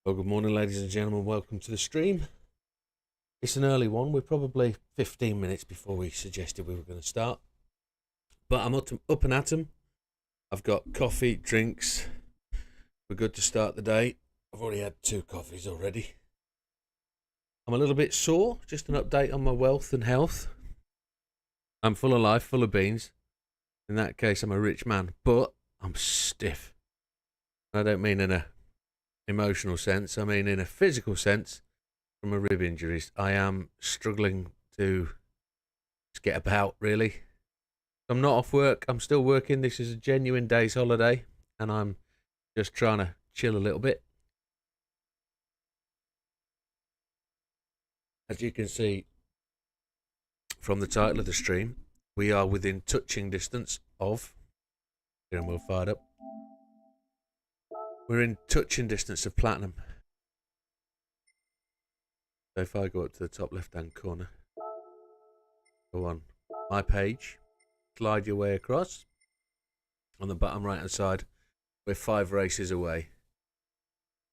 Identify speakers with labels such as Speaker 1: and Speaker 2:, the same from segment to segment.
Speaker 1: Well, good morning, ladies and gentlemen. Welcome to the stream. It's an early one. We're probably 15 minutes before we suggested we were going to start. But I'm up and at 'em. I've got coffee, drinks. We're good to start the day. I've already had 2 coffees already. I'm a little bit sore. Just an update on my wealth and health. I'm full of life, full of beans. In that case, I'm a rich man. But I'm stiff. I don't mean in a emotional sense, I mean in a physical sense. From my rib injuries, I am struggling to just get about, really. I'm not off work, I'm still working. This is a genuine day's holiday, and I'm just trying to chill a little bit. As you can see from the title of the stream, we are within touching distance of, steering wheel fired up, we're in touching distance of platinum. So if I go up to the top left hand corner, go on my page, slide your way across. On the bottom right hand side, we're 5 races away.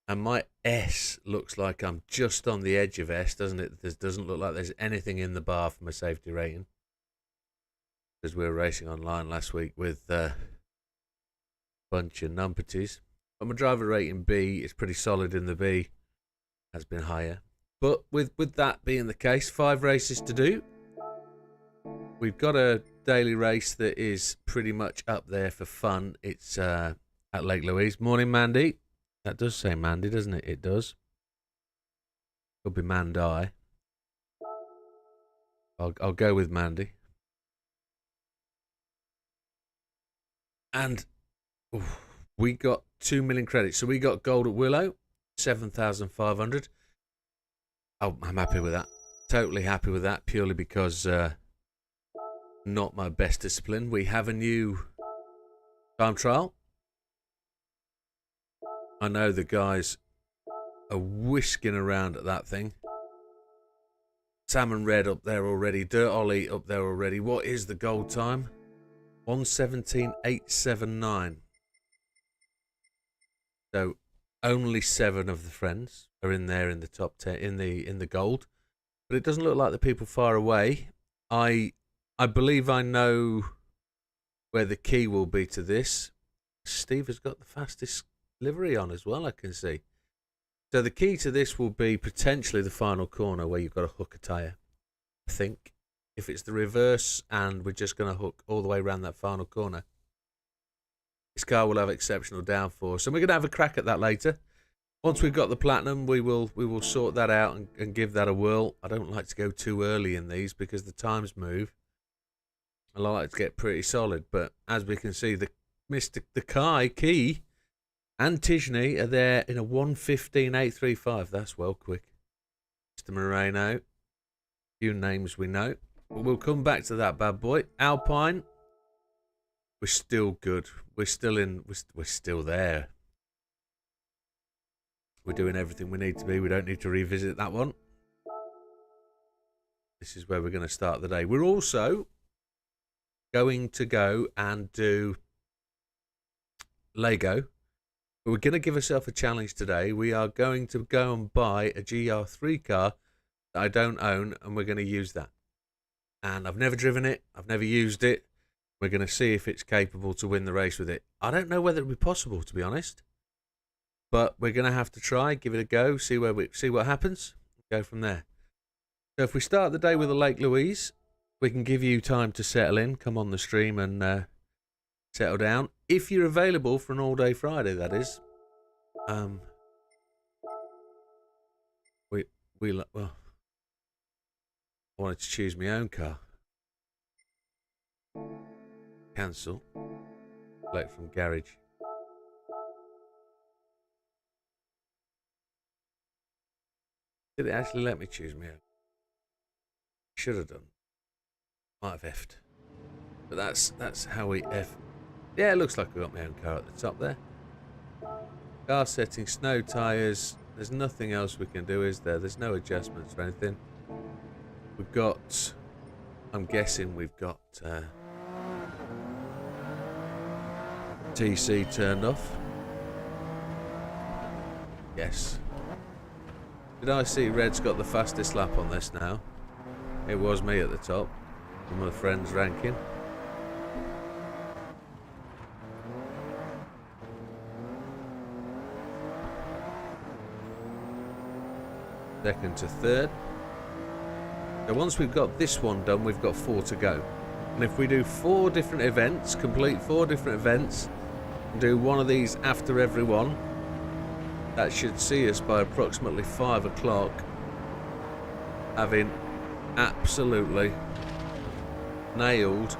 Speaker 1: And my S looks like I'm just on the edge of S, doesn't it? There doesn't look like there's anything in the bar for my safety rating. Because we were racing online last week with a bunch of numpities. But my driver rating B is pretty solid in the B. Has been higher. But with that being the case, 5 races to do. We've got a daily race that is pretty much up there for fun. It's at Lake Louise. Morning, Mandy. That does say Mandy, doesn't it? It does. Could be Mandai. I'll go with Mandy. And we got 2 million credits. So we got gold at Willow, 7,500. Oh, I'm happy with that. Totally happy with that, purely because not my best discipline. We have a new time trial. I know the guys are whisking around at that thing. Salmon Red up there already. Dirt Ollie up there already. What is the gold time? 1:17.879. So only 7 of the friends are in there in the top 10 in the gold. But it doesn't look like the people far away. I believe I know where the key will be to this. Steve has got the fastest livery on as well, I can see. So the key to this will be potentially the final corner where you've got to hook a tyre. I think if it's the reverse and we're just going to hook all the way around that final corner, this car will have exceptional downforce. And we're going to have a crack at that later. Once we've got the platinum, we will sort that out and give that a whirl. I don't like to go too early in these because the times move. I like to get pretty solid, but as we can see, the Key and Tishney are there in a 1:15.835. That's well quick. Mr. Moreno, few names we know, but we'll come back to that bad boy. Alpine, we're still good. We're still there. We're doing everything we need to be. We don't need to revisit that one. This is where we're going to start the day. We're also going to go and do Lego. But we're going to give ourselves a challenge today. We are going to go and buy a GR3 car that I don't own, and we're going to use that. And I've never driven it. I've never used it. We're going to see if it's capable to win the race with it. I don't know whether it'll be possible, to be honest. But we're going to have to try, give it a go, see what happens, go from there. So if we start the day with a Lake Louise, we can give you time to settle in, come on the stream and settle down. If you're available for an all-day Friday, that is. Well, I wanted to choose my own car. Cancel. Select from garage. Did it actually let me choose my own? Should have done. Might have effed. But that's how we F. Yeah, it looks like we got my own car at the top there. Car setting, snow tyres. There's nothing else we can do, is there? There's no adjustments or anything. We've got, I'm guessing we've got TC turned off. Yes. Did I see Red's got the fastest lap on this now? It was me at the top. One of the friends ranking. Second to third. So once we've got this one done, we've got 4 to go. And if we do 4 different events, complete 4 different events, and do one of these after every one, that should see us by approximately 5 o'clock having absolutely nailed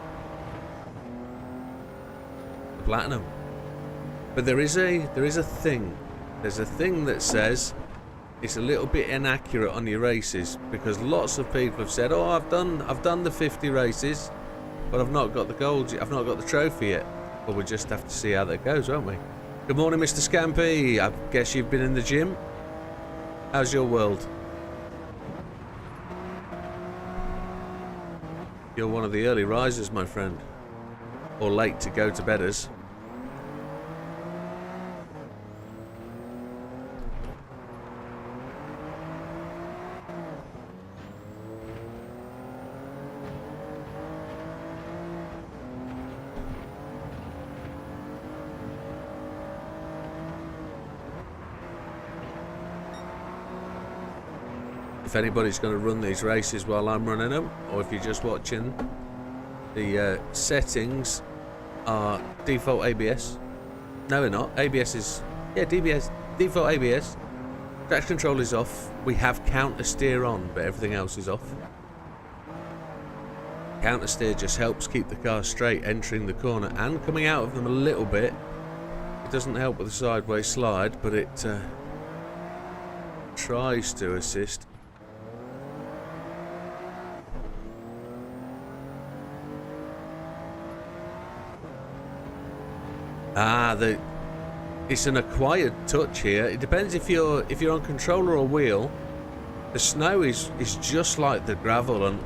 Speaker 1: the platinum. But there is a thing. There's a thing that says it's a little bit inaccurate on your races, because lots of people have said, "Oh, I've done the 50 races, but I've not got the gold. I've not got the trophy yet." Well, we just have to see how that goes, won't we? Good morning, Mr. Scampy. I guess you've been in the gym. How's your world? You're one of the early risers, my friend, or late to go to bedders. If anybody's going to run these races while I'm running them, or if you're just watching, the settings are default ABS. No, they're not. ABS is, yeah, DBS, default ABS. Traction control is off. We have counter steer on, but everything else is off. Counter steer just helps keep the car straight entering the corner and coming out of them a little bit. It doesn't help with the sideways slide, but it tries to assist. It's an acquired touch here. It depends if you're on controller or wheel. The snow is just like the gravel, and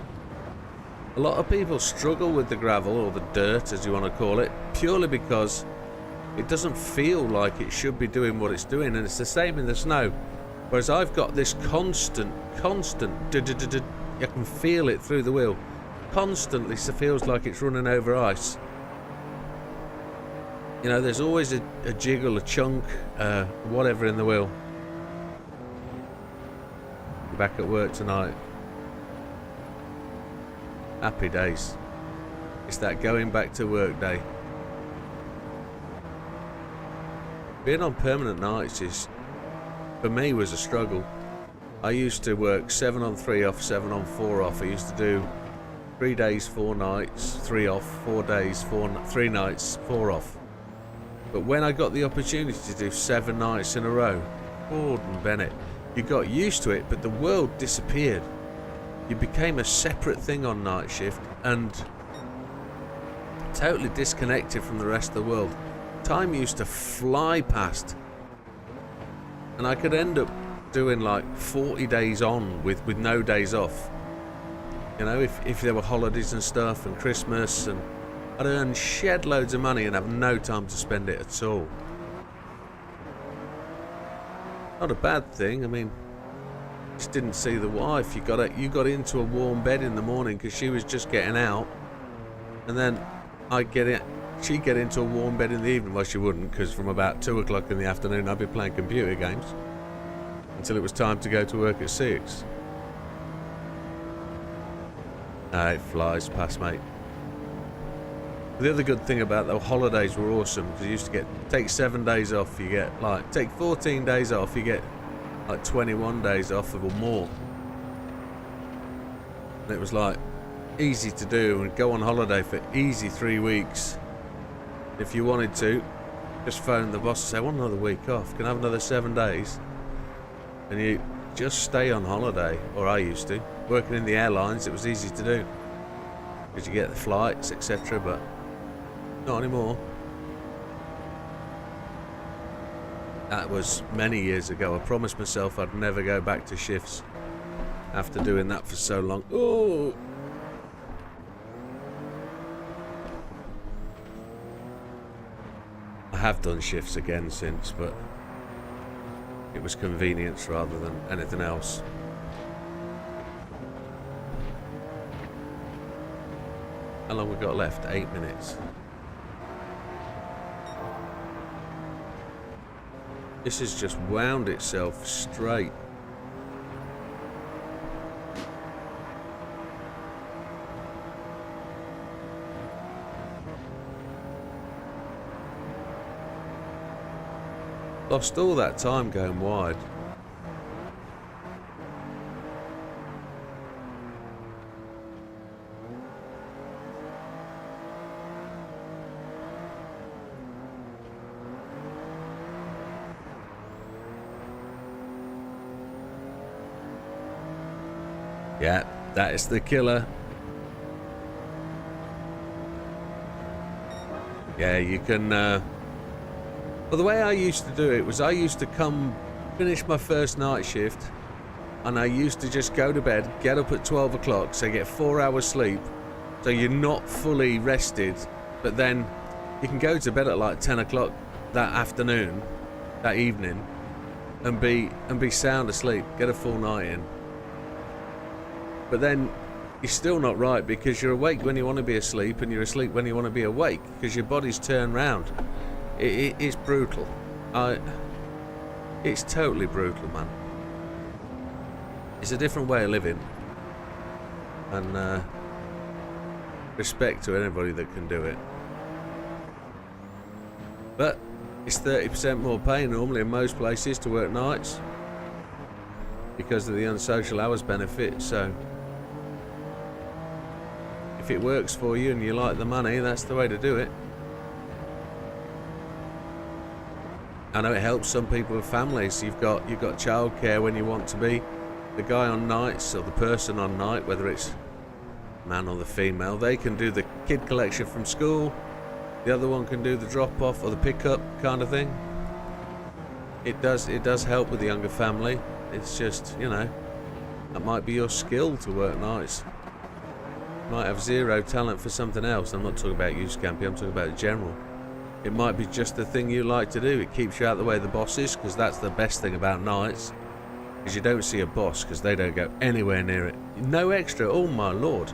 Speaker 1: a lot of people struggle with the gravel, or the dirt as you want to call it, purely because it doesn't feel like it should be doing what it's doing, and it's the same in the snow. Whereas I've got this constant, I can feel it through the wheel. Constantly feels like it's running over ice. You know, there's always a jiggle, a chunk, whatever in the wheel. Back at work tonight. Happy days. It's that going back to work day. Being on permanent nights is, for me, was a struggle. I used to work 7 on 3 off, 7 on 4 off. I used to do 3 days, 4 nights, 3 off, 4 days, 3 nights, 4 off. But when I got the opportunity to do 7 nights in a row, Gordon Bennett, you got used to it, but the world disappeared. You became a separate thing on night shift and totally disconnected from the rest of the world. Time used to fly past, and I could end up doing like 40 days on with no days off. You know, if there were holidays and stuff and Christmas, and I'd earn shed loads of money and have no time to spend it at all. Not a bad thing. I mean, just didn't see the wife. You got into a warm bed in the morning because she was just getting out, and then she'd get into a warm bed in the evening. Well, she wouldn't, because from about 2 o'clock in the afternoon I'd be playing computer games until it was time to go to work at 6. It flies past, mate. The other good thing about the holidays were awesome, because you used to take 7 days off, you get take 14 days off, you get like 21 days off or more. And it was like easy to do, and go on holiday for easy 3 weeks. If you wanted to, just phone the boss and say, I want another week off, can I have another 7 days? And you just stay on holiday, or I used to. Working in the airlines, it was easy to do, because you get the flights, etc., but not anymore. That was many years ago. I promised myself I'd never go back to shifts after doing that for so long. Oh! I have done shifts again since, but It was convenience rather than anything else. How long we got left? 8 minutes. This has just wound itself straight. Lost all that time going wide. Yeah, that is the killer. Yeah, you can... Well, the way I used to do it was I used to finish my first night shift, and I used to just go to bed, get up at 12 o'clock, so you get 4 hours sleep, so you're not fully rested, but then you can go to bed at like 10 o'clock that afternoon, that evening, and be sound asleep, get a full night in. But then you're still not right, because you're awake when you want to be asleep and you're asleep when you want to be awake, because your body's turned round. It's brutal. It's totally brutal, man. It's a different way of living, and respect to anybody that can do it. But it's 30% more pay normally in most places to work nights because of the unsocial hours benefit, so if it works for you and you like the money, that's the way to do it. I know it helps some people with families. You've got childcare when you want to be. The guy on nights, or the person on night, whether it's man or the female, they can do the kid collection from school. The other one can do the drop off or the pickup kind of thing. It does help with the younger family. It's just, you know, that might be your skill to work nights. You might have zero talent for something else. I'm not talking about you, Scampy, I'm talking about general. It might be just the thing you like to do. It keeps you out of the way of the bosses, because that's the best thing about nights. Because you don't see a boss, because they don't go anywhere near it. No extra, oh my lord.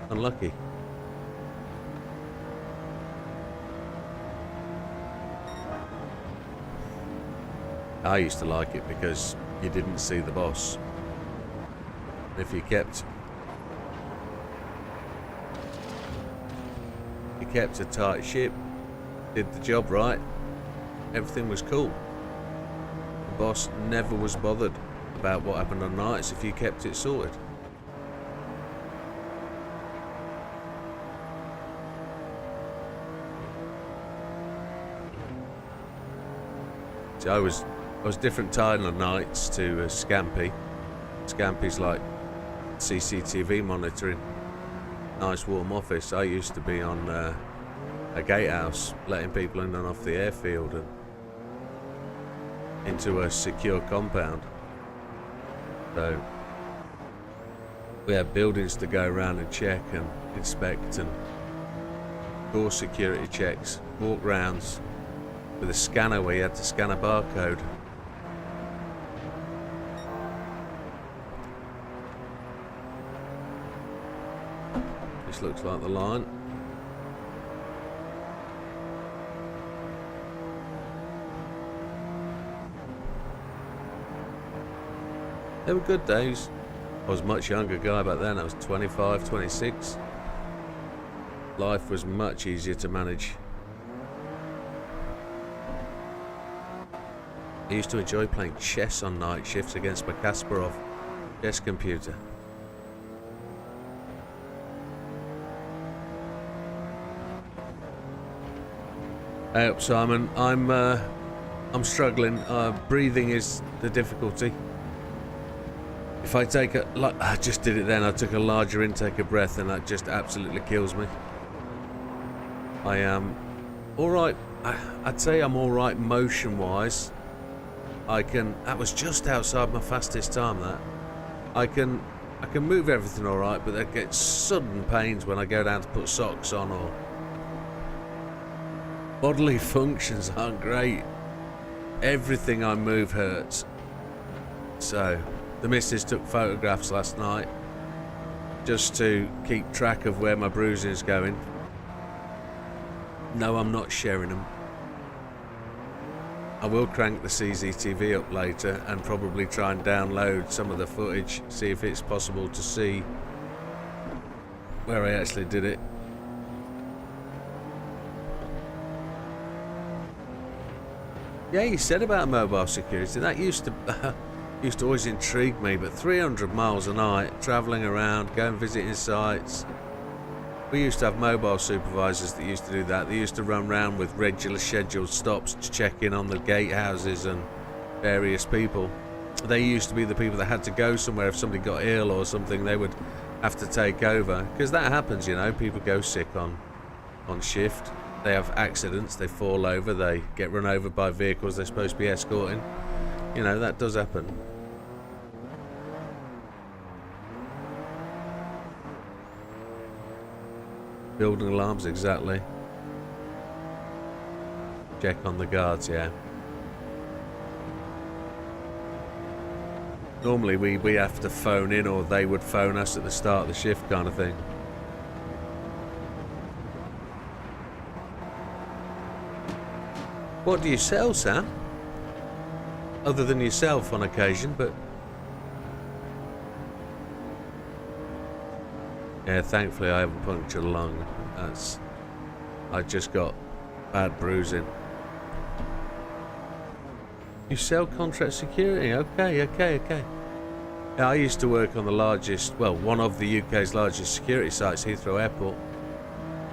Speaker 1: Unlucky. I used to like it because you didn't see the boss. If you kept a tight ship, did the job right, everything was cool. The boss never was bothered about what happened on nights if you kept it sorted. So I was different title on nights to Scampy. Scampy's like CCTV monitoring. Nice warm office. I used to be on a gatehouse, letting people in and off the airfield and into a secure compound. So we had buildings to go around and check and inspect and door security checks, walk rounds with a scanner where you had to scan a barcode. This looks like the line. They were good days. I was a much younger guy back then. I was 25, 26. Life was much easier to manage. I used to enjoy playing chess on night shifts against my Kasparov chess computer. Hey up, Simon. I'm struggling. Breathing is the difficulty. If I take I just did it then, I took a larger intake of breath and that just absolutely kills me. I am alright. I'd say I'm alright motion-wise. That was just outside my fastest time, that. I can move everything alright, but I get sudden pains when I go down to put socks on, or bodily functions aren't great. Everything I move hurts. So, the missus took photographs last night just to keep track of where my bruising is going. No, I'm not sharing them. I will crank the CCTV up later and probably try and download some of the footage, see if it's possible to see where I actually did it. Yeah, you said about mobile security. That used to always intrigue me, but 300 miles a night, travelling around, going visiting sites. We used to have mobile supervisors that used to do that. They used to run around with regular scheduled stops to check in on the gatehouses and various people. They used to be the people that had to go somewhere if somebody got ill or something. They would have to take over, because that happens, you know. People go sick on shift. They have accidents, they fall over, they get run over by vehicles they're supposed to be escorting. You know, that does happen. Building alarms, exactly. Check on the guards, yeah. Normally we have to phone in, or they would phone us at the start of the shift kind of thing. What do you sell, Sam? Other than yourself on occasion, but... Yeah, thankfully I haven't punctured a lung. I just got bad bruising. You sell contract security? Okay. Yeah, I used to work on the largest, well, one of the UK's largest security sites, Heathrow Airport.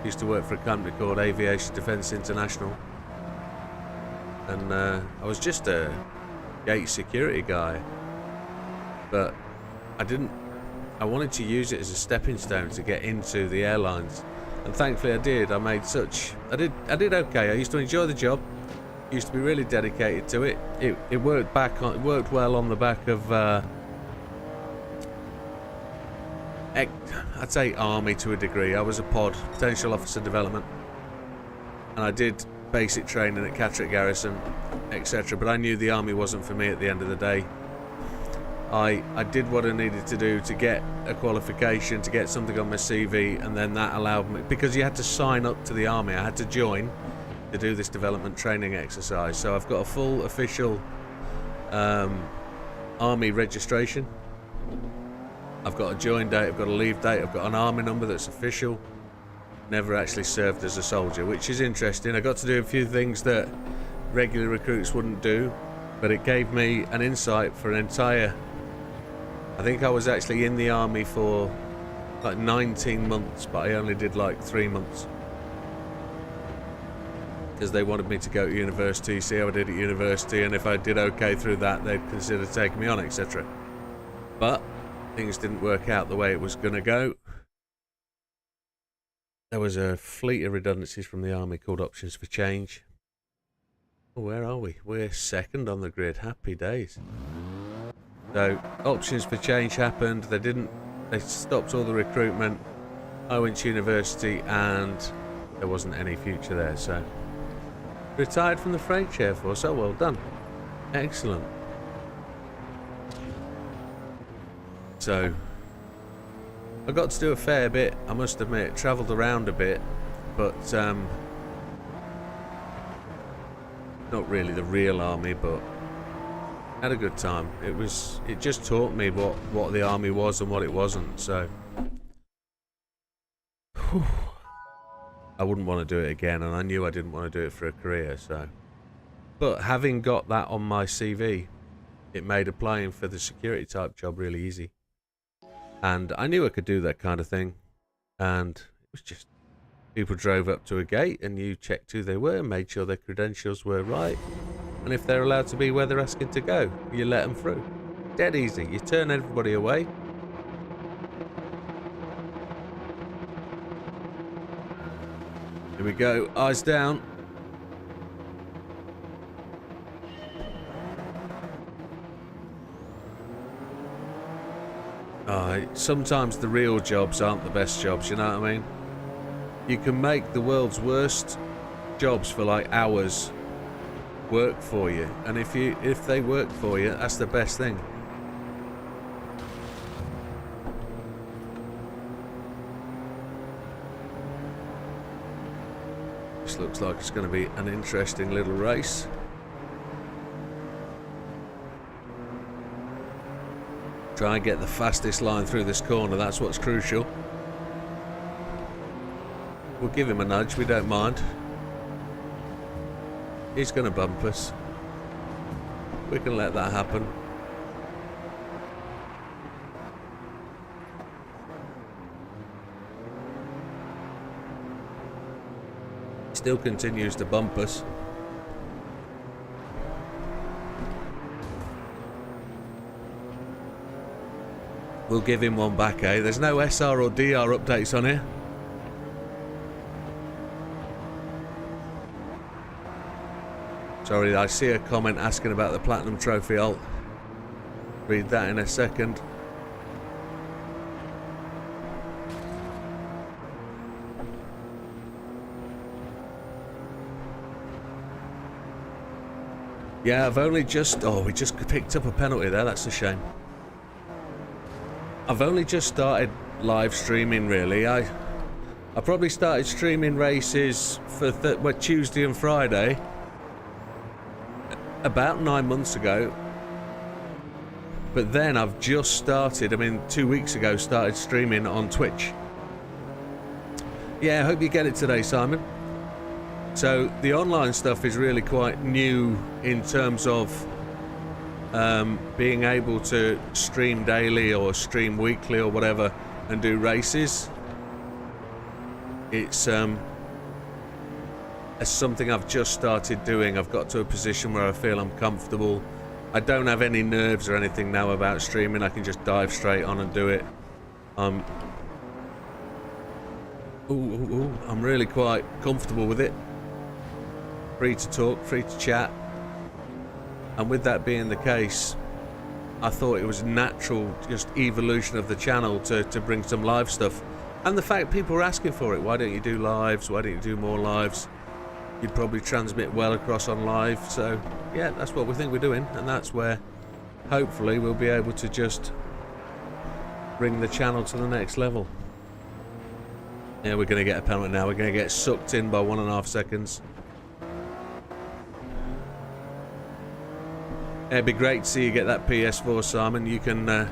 Speaker 1: Used to work for a company called Aviation Defence International. And I was just a gate security guy. But I wanted to use it as a stepping stone to get into the airlines. And thankfully I did. I did okay. I used to enjoy the job. Used to be really dedicated to it. It worked well on the back of I'd say army to a degree. I was a pod, potential officer development, and I did basic training at Catterick Garrison, etc. But I knew the army wasn't for me at the end of the day. I did what I needed to do to get a qualification, to get something on my CV, and then that allowed me, because you had to sign up to the army, I had to join to do this development training exercise. So I've got a full official army registration. I've got a join date, I've got a leave date, I've got an army number that's official. Never actually served as a soldier, which is interesting. I got to do a few things that regular recruits wouldn't do, but it gave me an insight for an entire... I think I was actually in the army for like 19 months, but I only did like 3 months. Because they wanted me to go to university, see how I did at university, and if I did okay through that, they'd consider taking me on, etc. But things didn't work out the way it was going to go. There was a fleet of redundancies from the army called Options for Change. Oh, where are we? We're second on the grid. Happy days. So, Options for Change happened. They stopped all the recruitment. I went to university and there wasn't any future there, so... Retired from the French Air Force. Oh, well done. Excellent. So, I got to do a fair bit, I must admit. Travelled around a bit, but not really the real army, but had a good time. It just taught me what the army was and what it wasn't, so I wouldn't want to do it again, and I knew I didn't want to do it for a career, so. But having got that on my CV, it made applying for the security type job really easy. And I knew I could do that kind of thing. And it was just, people drove up to a gate and you checked who they were, made sure their credentials were right. And if they're allowed to be where they're asking to go, you let them through. Dead easy. You turn everybody away. Here we go. Eyes down. Sometimes the real jobs aren't the best jobs, you know what I mean? You can make the world's worst jobs for like hours, work for you, and if they work for you, that's the best thing. This looks like it's going to be an interesting little race. Try and get the fastest line through this corner, that's what's crucial. We'll give him a nudge, we don't mind. He's going to bump us. We can let that happen. Still continues to bump us. We'll give him one back, eh? There's no SR or DR updates on here. Sorry, I see a comment asking about the Platinum Trophy. I'll read that in a second. Yeah, I've only just... Oh, we just picked up a penalty there. That's a shame. I've only just started live streaming, really. I probably started streaming races for Tuesday and Friday about 9 months ago. But then I've just started, 2 weeks ago, started streaming on Twitch. Yeah, I hope you get it today, Simon. So the online stuff is really quite new in terms of being able to stream daily or stream weekly or whatever and do races. It's something I've just started doing. I've got to a position where I feel I'm comfortable. I don't have any nerves or anything now about streaming. I can just dive straight on and do it. I'm really quite comfortable with it. Free to talk, free to chat. And with that being the case, I thought it was natural, just evolution of the channel to bring some live stuff. And the fact people were asking for it. Why don't you do lives? Why don't you do more lives? You'd probably transmit well across on live. So yeah, that's what we think we're doing. And that's where hopefully we'll be able to just bring the channel to the next level. Yeah, we're going to get a penalty now. We're going to get sucked in by 1.5 seconds. It'd be great to see you get that PS4, Simon. You can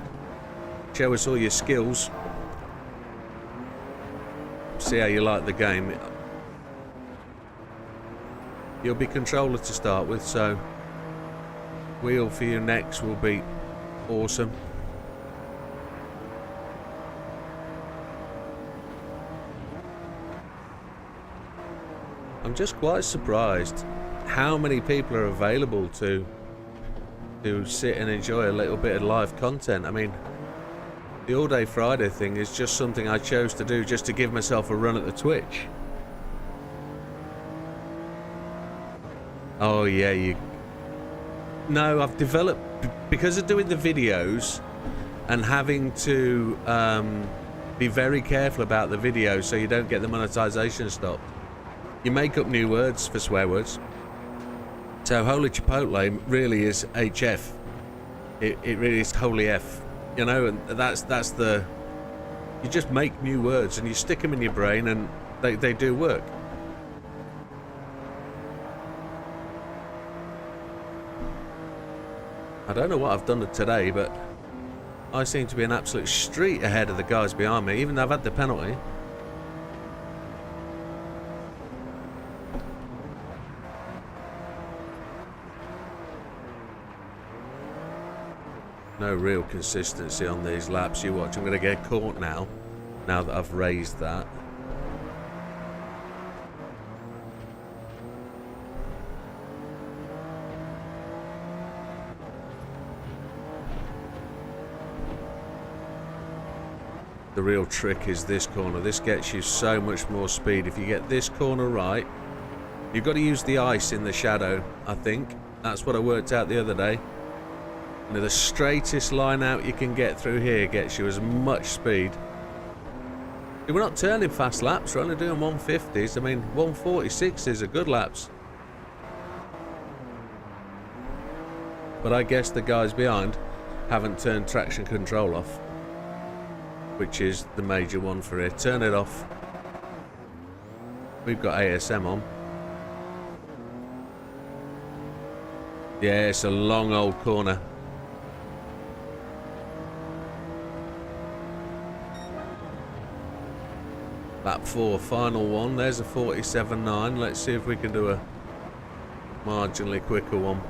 Speaker 1: show us all your skills. See how you like the game. You'll be controller to start with, so wheel for you next will be awesome. I'm just quite surprised how many people are available to sit and enjoy a little bit of live content. The All Day Friday thing is just something I chose to do just to give myself a run at the Twitch. Oh yeah, No, I've developed, because of doing the videos and having to be very careful about the videos so you don't get the monetization stopped. You make up new words for swear words. So Holy Chipotle really is HF. It really is Holy F. And that's the... You just make new words and you stick them in your brain and they do work. I don't know what I've done today, but I seem to be an absolute street ahead of the guys behind me, even though I've had the penalty. No real consistency on these laps. You watch, I'm going to get caught now that I've raised that. The real trick is this corner. This gets you so much more speed. If you get this corner right, you've got to use the ice in the shadow, I think. That's what I worked out the other day. The straightest line out you can get through here gets you as much speed. We're not turning fast laps, we're only doing 150s. 146s are good laps. But I guess the guys behind haven't turned traction control off, which is the major one for here. Turn it off. We've got ASM on. Yeah, it's a long old corner. Lap 4, final one. There's a 47.9. Let's see if we can do a marginally quicker one.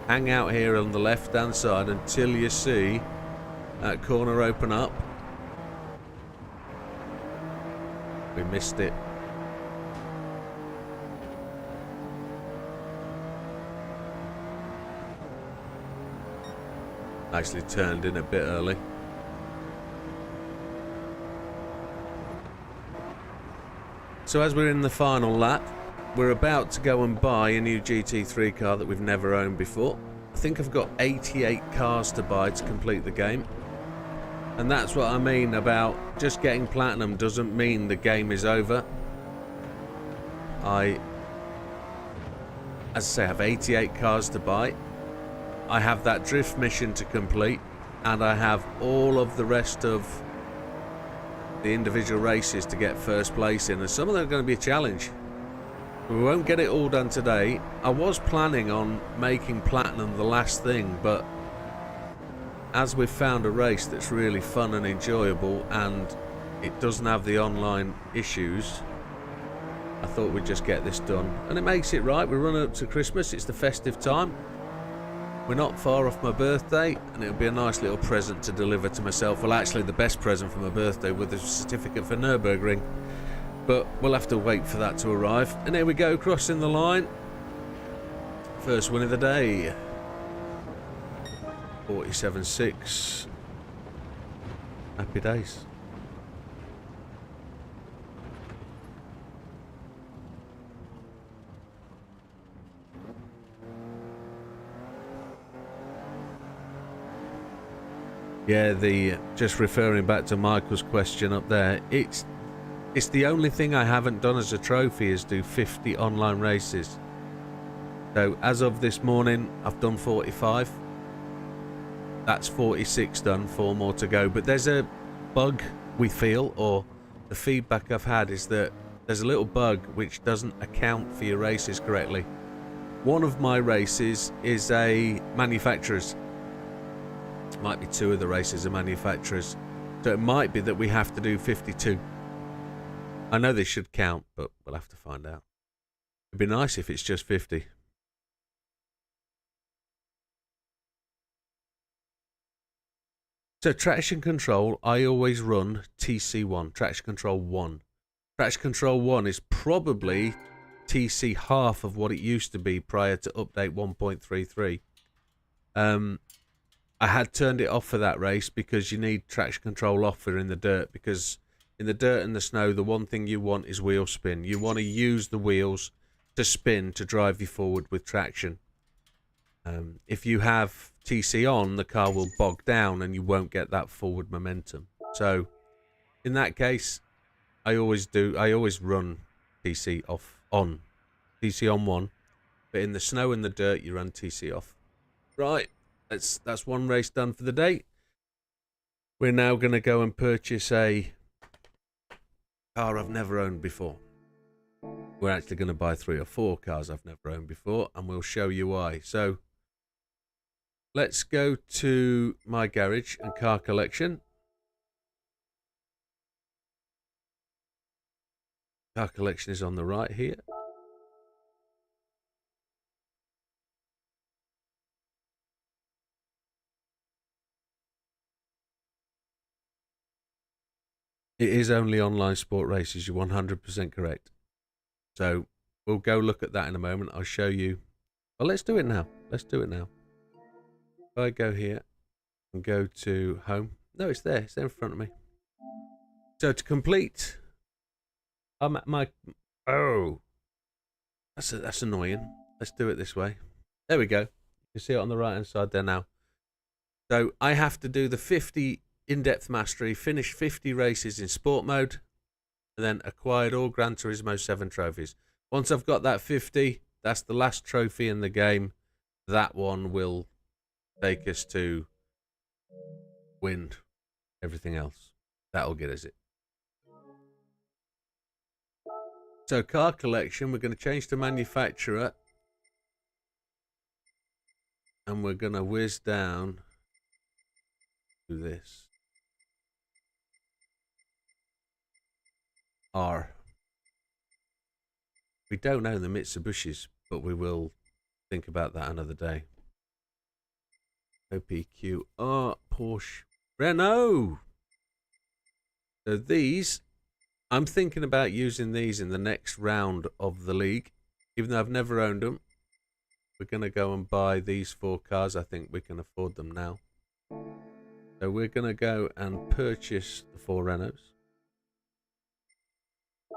Speaker 1: Hang out here on the left hand side until you see that corner open up. We missed it. Actually turned in a bit early. So as we're in the final lap, we're about to go and buy a new GT3 car that we've never owned before. I think I've got 88 cars to buy to complete the game. And that's what I mean about just getting platinum doesn't mean the game is over. As I say, I have 88 cars to buy. I have that drift mission to complete, and I have all of the rest of the individual races to get first place in, and some of them are going to be a challenge. We won't get it all done today. I was planning on making platinum the last thing, but as we've found a race that's really fun and enjoyable and it doesn't have the online issues, I thought we'd just get this done. And it makes it right. We're running up to Christmas. It's the festive time. We're not far off my birthday, and it'll be a nice little present to deliver to myself. Well, actually the best present for my birthday with a certificate for Nürburgring. But we'll have to wait for that to arrive. And here we go, crossing the line. First win of the day. 47.6. Happy days. Yeah, just referring back to Michael's question up there, it's the only thing I haven't done as a trophy is do 50 online races. So as of this morning, I've done 45. That's 46 done, 4 more to go. But there's a bug we feel, or the feedback I've had is that there's a little bug which doesn't account for your races correctly. One of my races is a manufacturer's. Might be 2 of the races are manufacturers, so it might be that we have to do 52. I know they should count, but we'll have to find out. It'd be nice if it's just 50. So traction control, I always run TC1, traction control 1. Traction control 1 is probably TC half of what it used to be prior to update 1.33. I had turned it off for that race because you need traction control off for in the dirt, because in the dirt and the snow, the one thing you want is wheel spin. You want to use the wheels to spin to drive you forward with traction. If you have TC on, the car will bog down and you won't get that forward momentum. So in that case, I always run TC on. TC on 1. But in the snow and the dirt, you run TC off. Right. That's one race done for the day. We're now going to go and purchase a car I've never owned before. We're actually going to buy 3 or 4 cars I've never owned before, and we'll show you why. So let's go to my garage and car collection. Car collection is on the right here. It is only online sport races. You're 100% correct. So we'll go look at that in a moment. I'll show you. Well, let's do it now. Let's do it now. If I go here and go to home. No, it's there. It's there in front of me. So to complete, I'm at my... Oh, that's annoying. Let's do it this way. There we go. You can see it on the right-hand side there now. So I have to do the 50 in-depth mastery, finish 50 races in sport mode, and then acquired all Gran Turismo 7 trophies. Once I've got that 50, that's the last trophy in the game. That one will take us to win everything else. That'll get us it. So car collection, we're going to change to manufacturer. And we're going to whiz down to this. R. We don't own the Mitsubishis, but we will think about that another day. OPQR, Porsche, Renault. So these, I'm thinking about using these in the next round of the league. Even though I've never owned them, we're going to go and buy these 4 cars. I think we can afford them now. So we're going to go and purchase the 4 Renaults.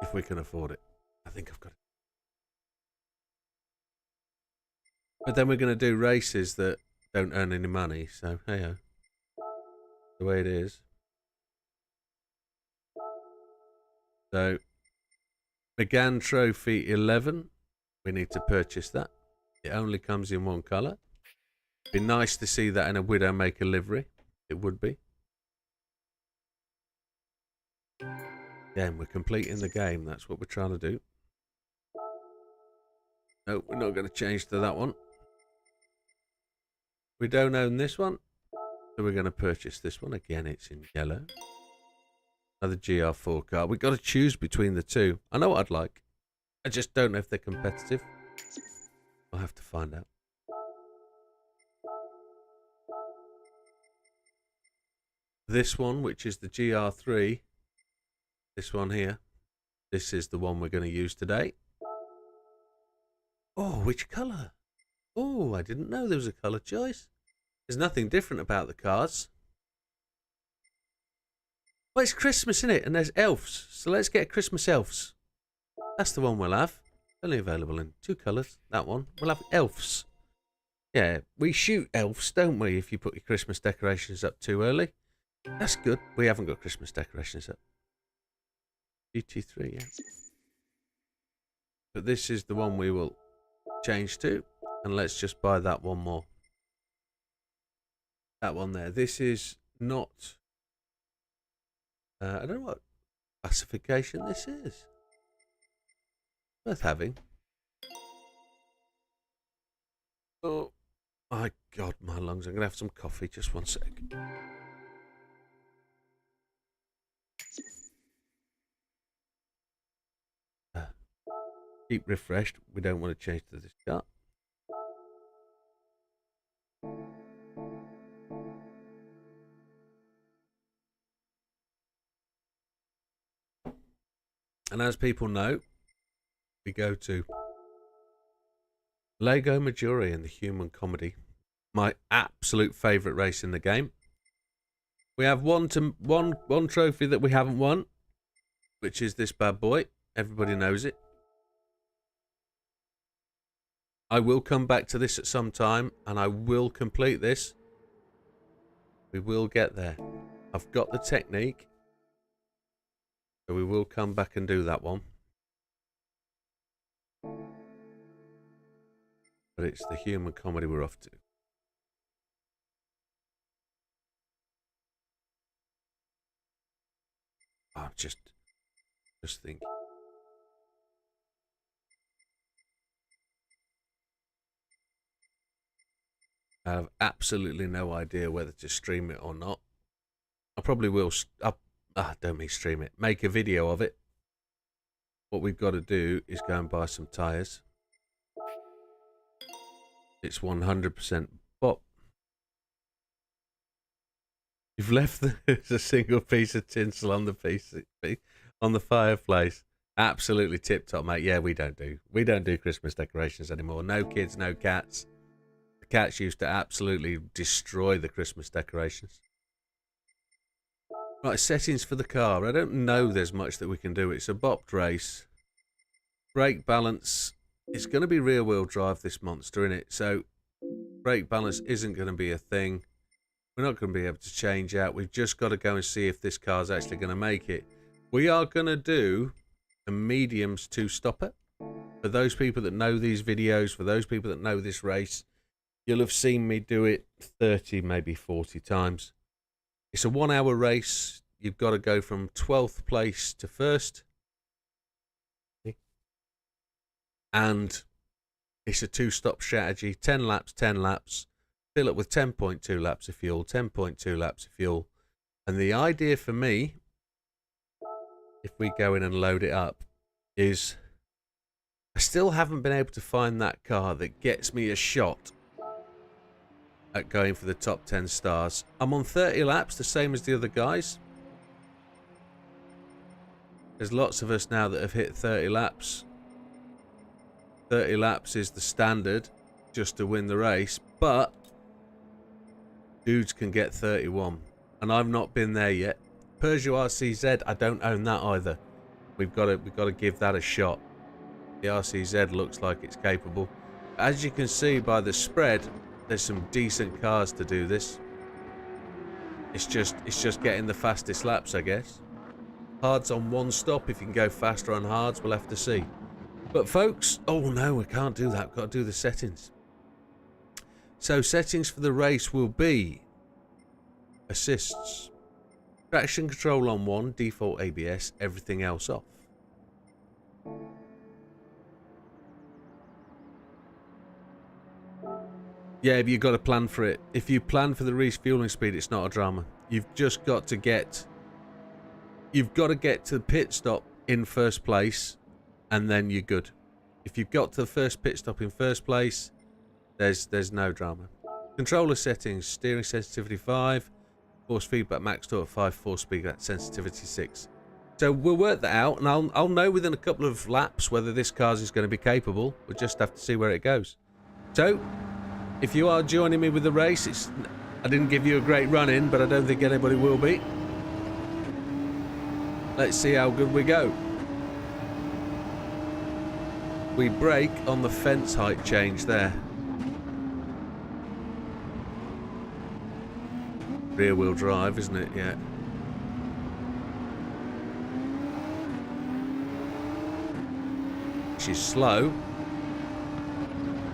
Speaker 1: If we can afford it. I think I've got it. But then we're going to do races that don't earn any money. So, hey-ho. The way it is. So, Megane Trophy 11. We need to purchase that. It only comes in 1 colour. Be nice to see that in a Widdowmaker livery. It would be. Again, we're completing the game. That's what we're trying to do. No, we're not going to change to that one. We don't own this one. So we're going to purchase this one. Again, it's in yellow. Another GR4 car. We've got to choose between the 2. I know what I'd like. I just don't know if they're competitive. I'll have to find out. This one, which is the GR3. This one here. This is the one we're going to use today. Oh, which colour? Oh, I didn't know there was a colour choice. There's nothing different about the cars. Well, it's Christmas, isn't it? And there's elves. So let's get Christmas elves. That's the one we'll have. Only available in 2 colours. That one. We'll have elves. Yeah, we shoot elves, don't we, if you put your Christmas decorations up too early. That's good. We haven't got Christmas decorations up. GT3, yeah. But this is the one we will change to. And let's just buy that one more. That one there. This is not... I don't know what classification this is. Worth having. Oh my God, my lungs. I'm going to have some coffee. Just 1 sec. Keep refreshed. We don't want to change to this car. And as people know, we go to Lego Majori in the human comedy. My absolute favourite race in the game. We have one trophy that we haven't won, which is this bad boy. Everybody knows it. I will come back to this at some time, and I will complete this. We will get there. I've got the technique. So we will come back and do that one. But it's the human comedy we're off to. I'm just thinking. I have absolutely no idea whether to stream it or not. I probably will. Don't mean stream it. Make a video of it. What we've got to do is go and buy some tyres. It's 100% bop. You've left a single piece of tinsel on the fireplace. Absolutely tip top, mate. Yeah, we don't do Christmas decorations anymore. No kids, no cats. The cats used to absolutely destroy the Christmas decorations. Right, settings for the car. I don't know there's much that we can do. It's a bopped race. Brake balance. It's going to be rear wheel drive, this monster, isn't it? So brake balance isn't going to be a thing. We're not going to be able to change out. We've just got to go and see if this car's actually going to make it. We are going to do a mediums two-stopper. For those people that know these videos, for those people that know this race, you'll have seen me do it 30, maybe 40 times. It's a 1 hour race. You've got to go from 12th place to 1st. And it's a two-stop strategy. 10 laps, 10 laps. Fill up with 10.2 laps of fuel, 10.2 laps of fuel. And the idea for me, if we go in and load it up, is I still haven't been able to find that car that gets me a shot at going for the top 10 stars. I'm on 30 laps, the same as the other guys. There's lots of us now that have hit 30 laps. 30 laps is the standard just to win the race, but dudes can get 31, and I've not been there yet. Peugeot RCZ, I don't own that either. We've got to give that a shot. The RCZ looks like it's capable. As you can see by the spread, there's some decent cars to do this. It's just getting the fastest laps, I guess. Hards on one stop. If you can go faster on hards, we'll have to see. But folks, oh no, we can't do that. We've got to do the settings. So settings for the race will be assists, traction control on 1, default ABS, everything else off. Yeah, but you've got to plan for it. If you plan for the refueling speed, it's not a drama. You've just got to get... You've got to get to the pit stop in first place, and then you're good. If you've got to the first pit stop in first place, there's no drama. Controller settings, steering sensitivity 5, force feedback max torque 5, force feedback sensitivity 6. So we'll work that out, and I'll know within a couple of laps whether this car is going to be capable. We'll just have to see where it goes. So, if you are joining me with the race, I didn't give you a great run in, but I don't think anybody will be. Let's see how good we go. We brake on the fence height change there. Rear wheel drive, isn't it? Yeah. She's slow.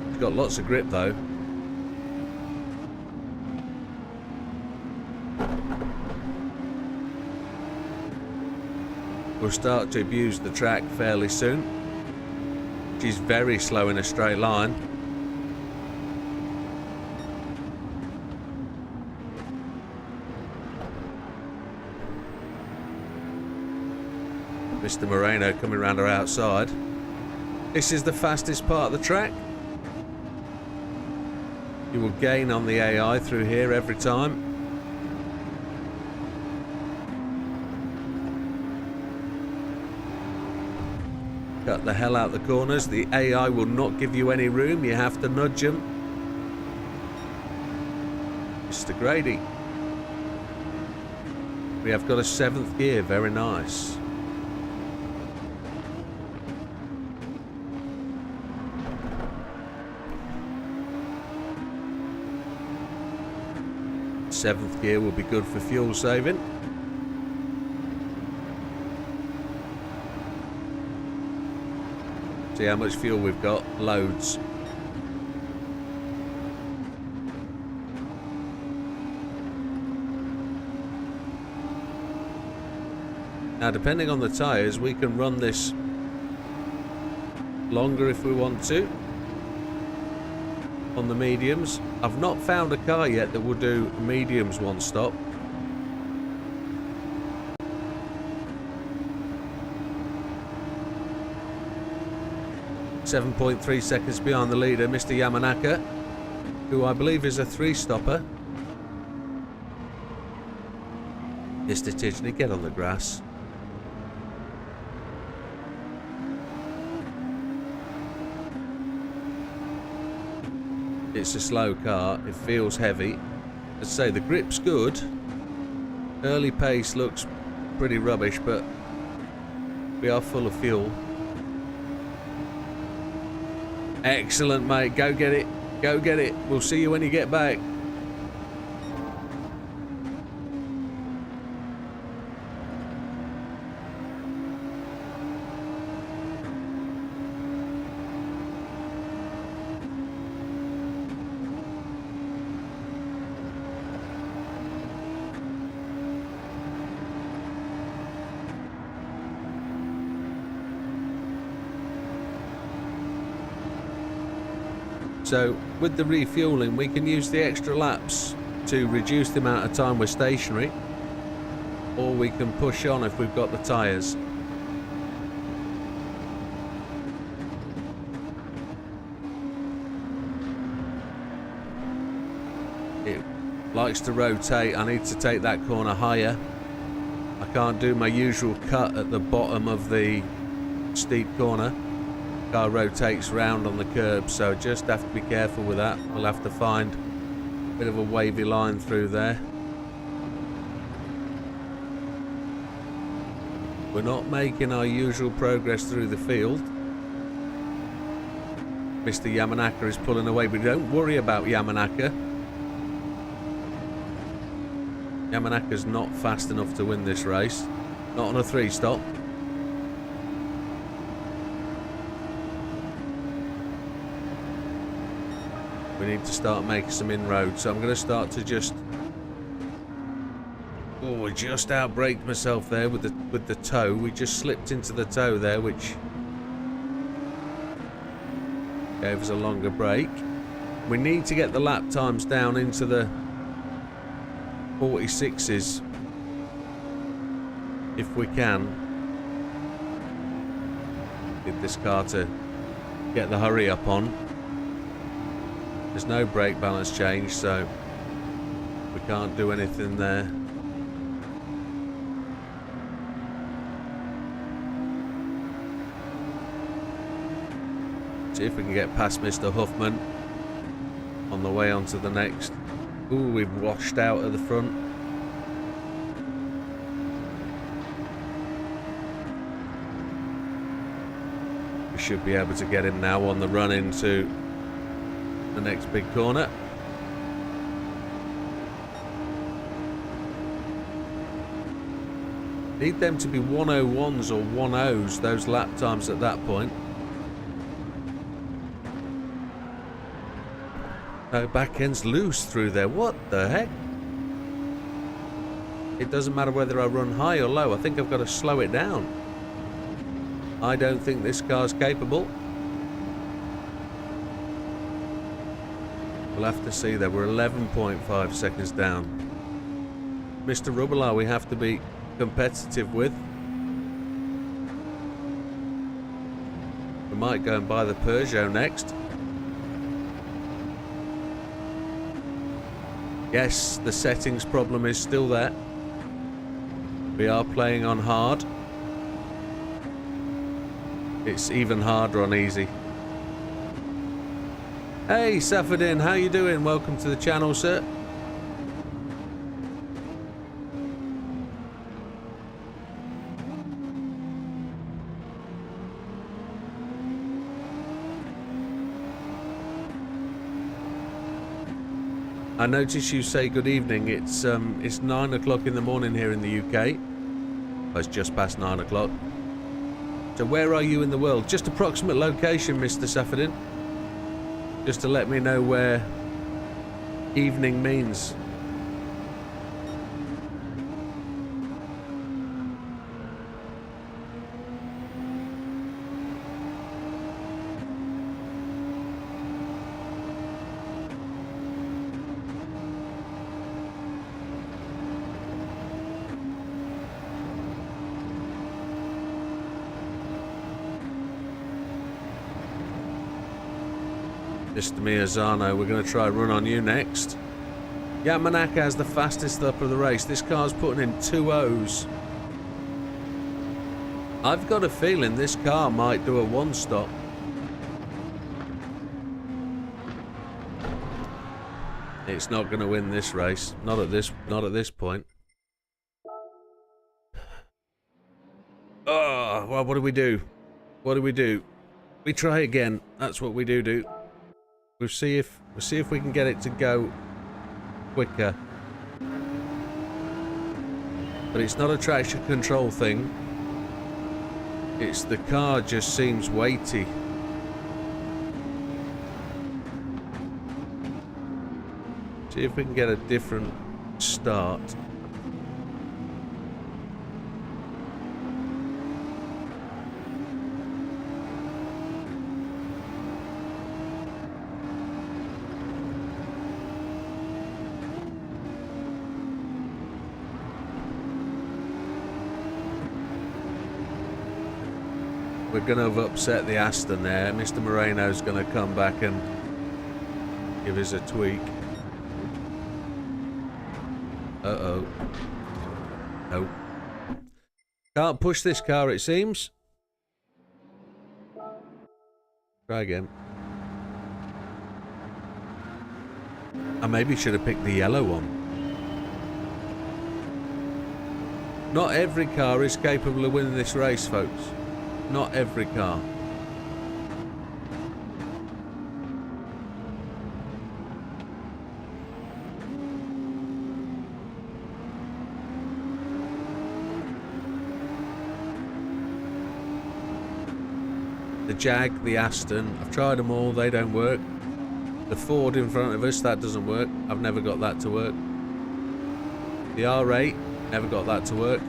Speaker 1: She's got lots of grip though. We'll start to abuse the track fairly soon. She's very slow in a straight line. Mr. Moreno coming around her outside. This is the fastest part of the track. You will gain on the AI through here every time. Cut the hell out the corners. The AI will not give you any room. You have to nudge them. Mr. Grady. We have got a 7th gear. Very nice. Seventh gear will be good for fuel saving. See how much fuel we've got. Loads. Now, depending on the tyres, we can run this longer if we want to. On the mediums. I've not found a car yet that will do mediums one stop. .3 seconds behind the leader, Mr. Yamanaka, who I believe is a 3-stopper. Mr. Tidgney, get on the grass. It's a slow car. It feels heavy. Let's say the grip's good. Early pace looks pretty rubbish, but we are full of fuel. Excellent, mate. Go get it. Go get it. We'll see you when you get back. So with the refueling, we can use the extra laps to reduce the amount of time we're stationary, or we can push on if we've got the tyres. It likes to rotate. I need to take that corner higher. I can't do my usual cut at the bottom of the steep corner. Car rotates round on the curb, so just have to be careful with that. We'll have to find a bit of a wavy line through there. We're not making our usual progress through the field. Mr. Yamanaka is pulling away, but don't worry about Yamanaka. Yamanaka's not fast enough to win this race. Not on a 3-stop. We need to start making some inroads. So I'm going to start to just... Oh, I just outbraked myself there with the toe. We just slipped into the toe there, which gave us a longer break. We need to get the lap times down into the 46s if we can. Get this car to get the hurry up on. There's no brake balance change, so we can't do anything there. See if we can get past Mr. Huffman on the way onto the next. Ooh, we've washed out at the front. We should be able to get him now on the run into the next big corner. Need them to be 101s or 10s, those lap times at that point. No, back end's loose through there. What the heck? It doesn't matter whether I run high or low. I think I've got to slow it down. I don't think this car's capable. We'll have to see there. We're 11.5 seconds down. Mr. Rubbela we have to be competitive with. We might go and buy the Peugeot next. Yes, the settings problem is still there. We are playing on hard. It's even harder on easy. Hey, Safadin, how you doing? Welcome to the channel, sir. I notice you say good evening. It's 9 o'clock in the morning here in the UK. Well, it's just past 9 o'clock. So where are you in the world? Just approximate location, Mr. Safadin. Just to let me know where evening means. Mr. Miyazano, we're going to try run on you next. Yamanaka has the fastest lap of the race. This car's putting in 2 O's. I've got a feeling this car might do a 1-stop. It's not going to win this race. Not at this point. Oh, well, what do we do? What do we do? We try again. That's what we do. We'll see if we can get it to go quicker. But it's not a traction control thing. It's the car just seems weighty. See if we can get a different start. we're going to have upset the Aston there. Mr. Moreno's going to come back and give us a tweak. Uh-oh. Oh. Can't push this car, it seems. Try again. I maybe should have picked the yellow one. Not every car is capable of winning this race, folks. Not every car. The Jag, the Aston, I've tried them all, they don't work. The Ford in front of us, that doesn't work. I've never got that to work. The R8, never got that to work.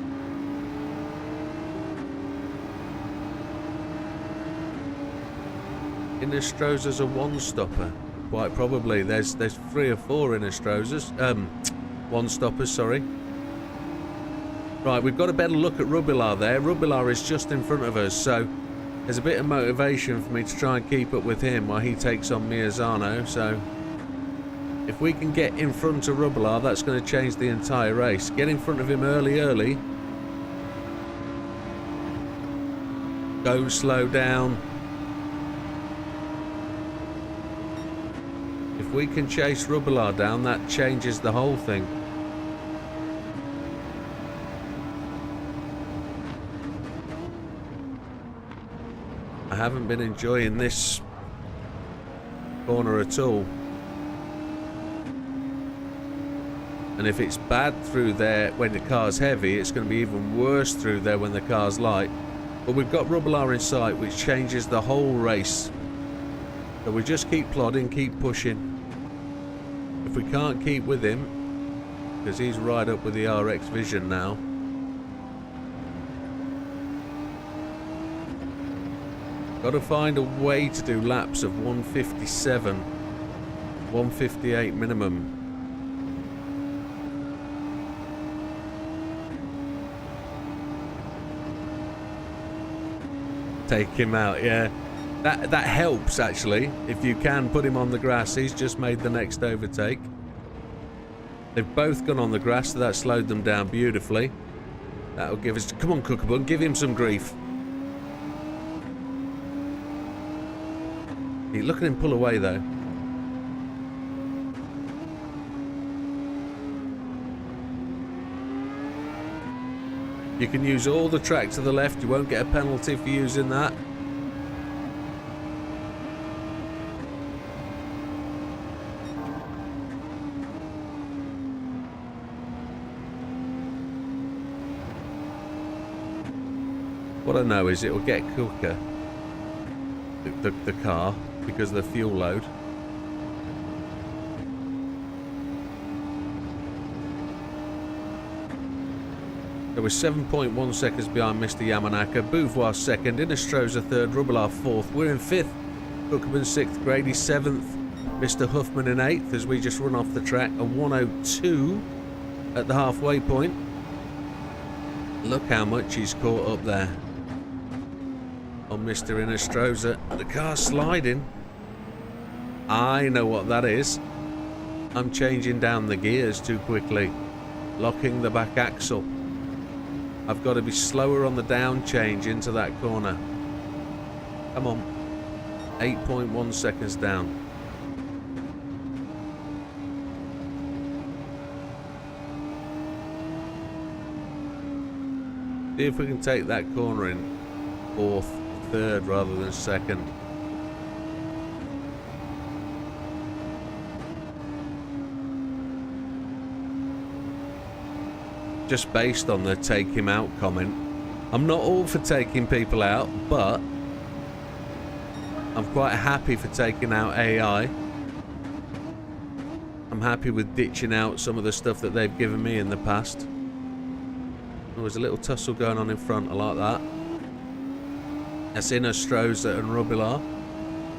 Speaker 1: Innistrozer's a one-stopper, quite probably. There's 3 or 4 Innistrozers, one-stoppers, sorry. Right, we've got a better look at Rubilar there. Rubilar is just in front of us, so there's a bit of motivation for me to try and keep up with him while he takes on Miazano. So if we can get in front of Rubilar, that's going to change the entire race. Get in front of him early. Go slow down. If we can chase Rubilar down, that changes the whole thing. I haven't been enjoying this corner at all. And if it's bad through there when the car's heavy, it's going to be even worse through there when the car's light. But we've got Rubilar in sight, which changes the whole race. So we just keep plodding, keep pushing. If we can't keep with him, because he's right up with the RX Vision now. Got to find a way to do laps of 157, 158 minimum. Take him out, yeah. That helps actually. If you can put him on the grass, he's just made the next overtake. They've both gone on the grass, so that slowed them down beautifully. That'll give us. Come on, Cookabun, give him some grief. Look at him pull away though. You can use all the track to the left. You won't get a penalty for using that. What I know is it will get quicker, the car, because of the fuel load. There was 7.1 seconds behind Mr. Yamanaka. Beauvoir second, Innistroza third, Rubilar fourth. We're in fifth. Cookman sixth, Grady seventh, Mr. Huffman in eighth as we just run off the track. A 102 at the halfway point. Look how much he's caught up there on Mr. Innistroza. The car's sliding. I know what that is. I'm changing down the gears too quickly. Locking the back axle. I've got to be slower on the down change into that corner. Come on. 8.1 seconds down. See if we can take that corner in fourth, third rather than second. Just based on the take him out comment. I'm not all for taking people out, but I'm quite happy for taking out AI. I'm happy with ditching out some of the stuff that they've given me in the past. There was a little tussle going on in front, I like that. That's Innistroza and Rubilar.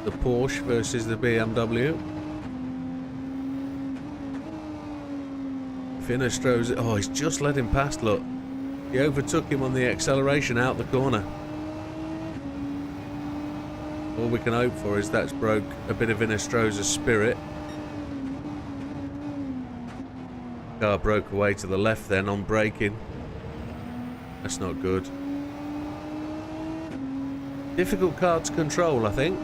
Speaker 1: The Porsche versus the BMW. Innistroza, oh, he's just let him past, look. He overtook him on the acceleration out the corner. All we can hope for is that's broke a bit of Inestrosa's spirit. Car broke away to the left then on braking. That's not good. Difficult car to control, I think.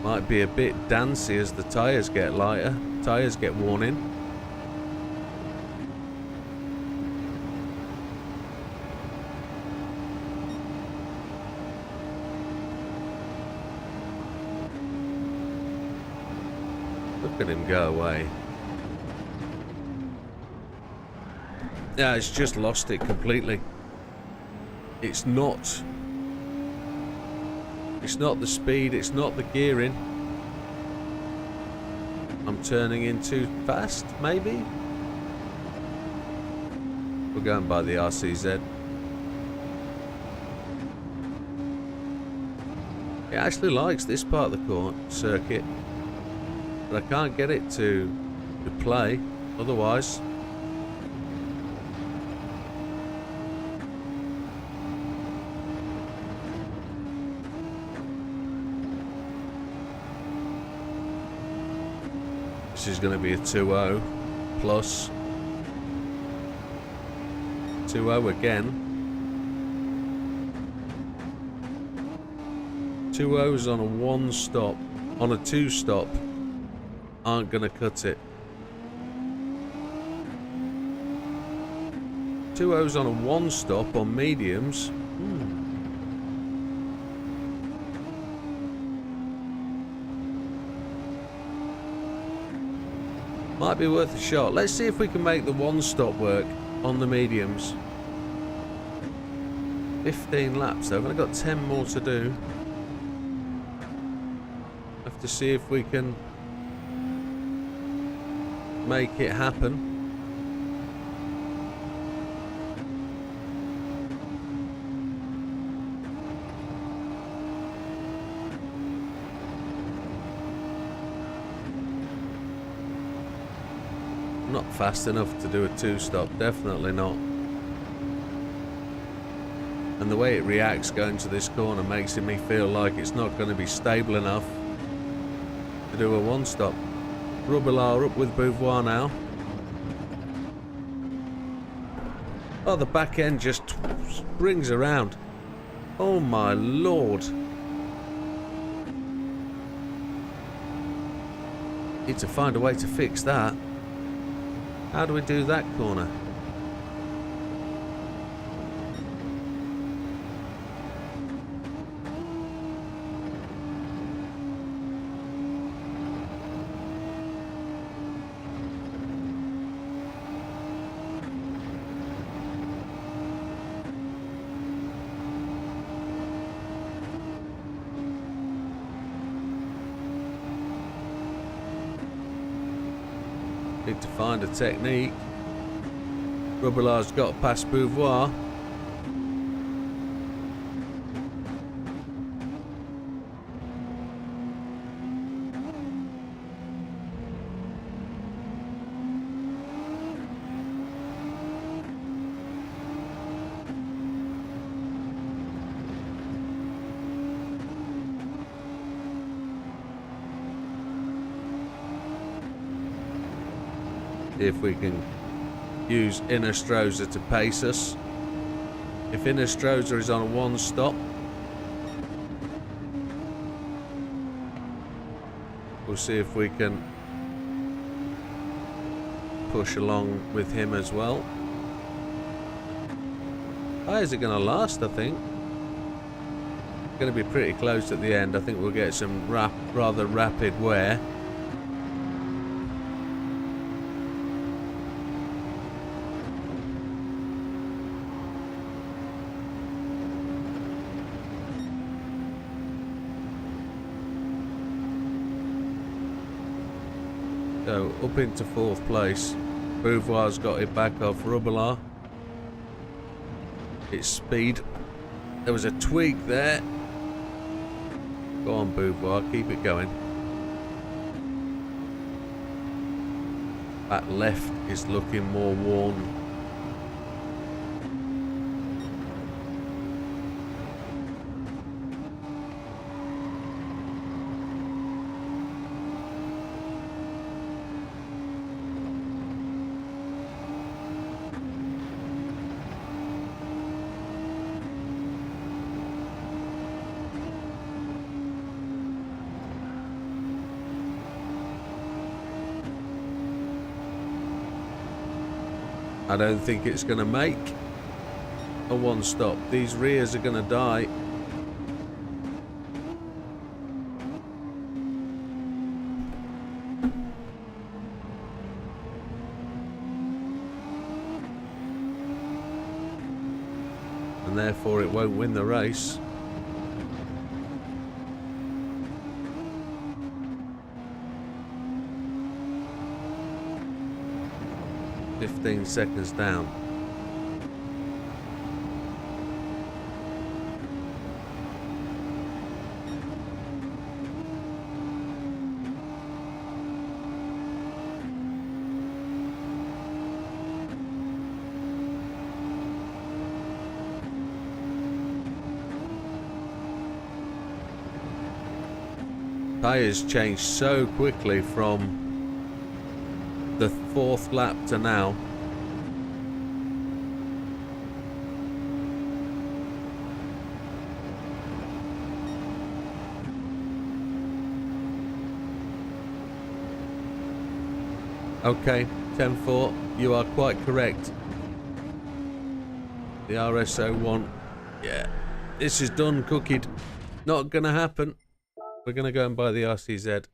Speaker 1: Might be a bit dancy as the tyres get lighter. Tyres get worn in. Look at him go away. Yeah, it's just lost it completely. It's not the speed, it's not the gearing. I'm turning in too fast, maybe? We're going by the RCZ. It actually likes this part of the circuit, but I can't get it to play otherwise. This is going to be a 2-0 plus. 2-0 again. 2-0s on a 1-stop, on a 2-stop, aren't going to cut it. 2-0s on a 1-stop on mediums. Might be worth a shot. Let's see if we can make the 1-stop work on the mediums. 15 laps though. I've only got 10 more to do. Have to see if we can make it happen. Not fast enough to do a 2-stop, definitely not. And the way it reacts going to this corner makes me feel like it's not going to be stable enough to do a 1-stop. Rubbelar up with Beauvoir now. Oh, the back end just springs around. Oh my lord. Need to find a way to fix that. How do we do that corner? Need to find a technique. Rubbelar's got past Beauvoir. See if we can use Inestrosa to pace us. If Inestrosa is on a 1-stop, we'll see if we can push along with him as well. How is it going to last, I think? Going to be pretty close at the end. I think we'll get some rather rapid wear. So up into 4th place. Beauvoir's got it back off Rubbelar. It's speed. There was a tweak there. Go on, Beauvoir, keep it going. That left is looking more worn I don't think it's going to make a one-stop. These rears are going to die. And therefore it won't win the race. "15 seconds down." Tyres changed so quickly from the 4th lap to now. Okay, 10-4, you are quite correct. The RS01, yeah, this is done, cookied. Not gonna happen. We're going to go and buy the RCZ.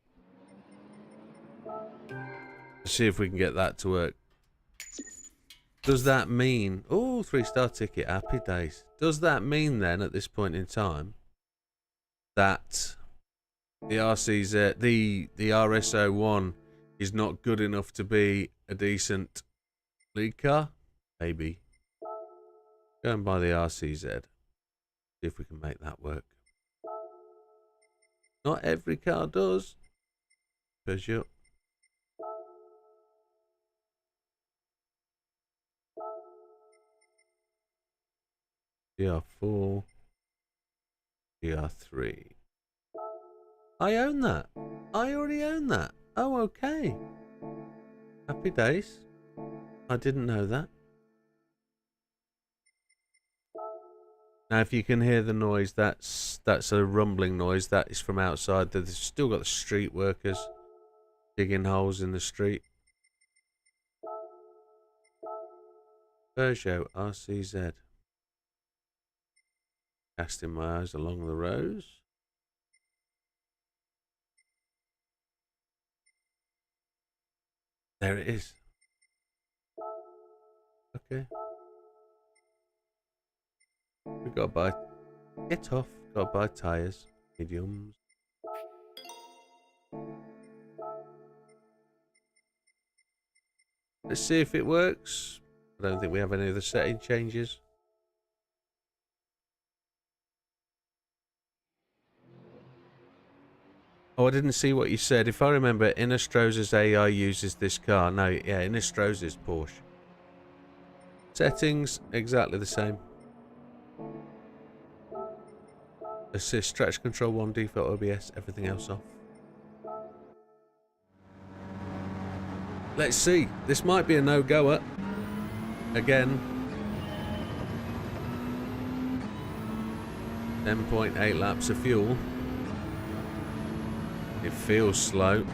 Speaker 1: See if we can get that to work. Does that mean... Oh, 3-star ticket. Happy days. Does that mean then, at this point in time, that the RCZ, the RS01 is not good enough to be a decent league car? Maybe. Go and buy the RCZ. See if we can make that work. Not every car does. Peugeot. GR4. GR3. I own that. I already own that. Oh, okay. Happy days. I didn't know that. Now, if you can hear the noise, that's a rumbling noise. That is from outside. They've still got the street workers digging holes in the street. Peugeot RCZ. Casting my eyes along the rows. There it is. Okay. We got to buy... Get off. Got to buy tyres. Mediums. Let's see if it works. I don't think we have any other setting changes. Oh, I didn't see what you said. If I remember, Innestrosa's AI uses this car. No, yeah, Innestrosa's Porsche. Settings, exactly the same. Assist, stretch control 1, default OBS, everything else off. Let's see. This might be a no-goer. Again. 10.8 laps of fuel. It feels slow.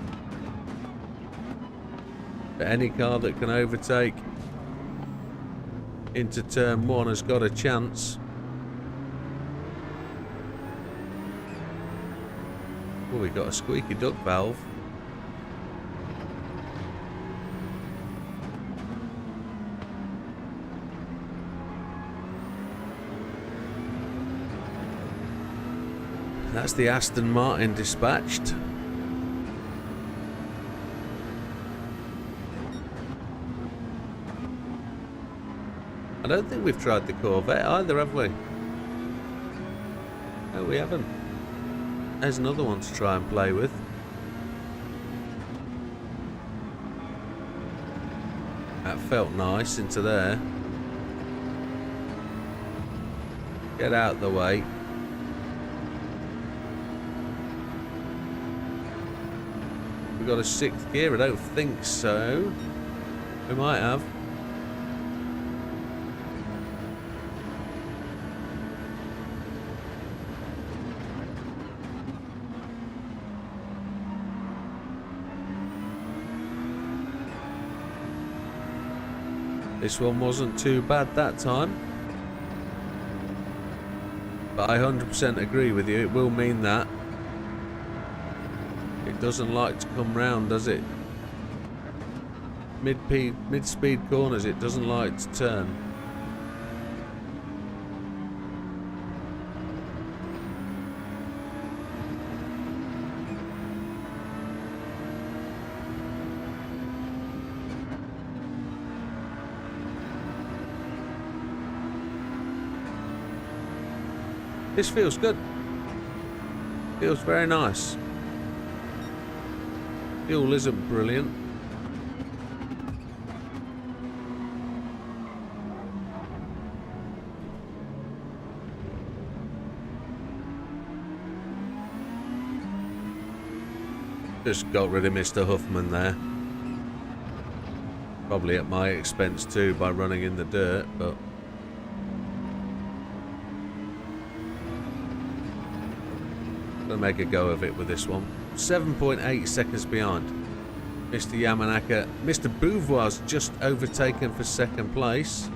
Speaker 1: But any car that can overtake into turn 1 has got a chance. Oh, we got a squeaky duck valve. That's the Aston Martin dispatched. I don't think we've tried the Corvette either, have we? No, we haven't. There's another one to try and play with. That felt nice into there. Get out of the way. We got a 6th gear? I don't think so. We might have. This one wasn't too bad that time. But I 100% agree with you. It will mean that it doesn't like to come round, does it? Mid-speed corners, it doesn't like to turn. This feels good. Feels very nice. Fuel isn't brilliant. Just got rid of Mr. Huffman there. Probably at my expense too by running in the dirt, but gonna make a go of it with this one. 7.8 seconds behind Mr. Yamanaka. Mr. Beauvoir's just overtaken for second place.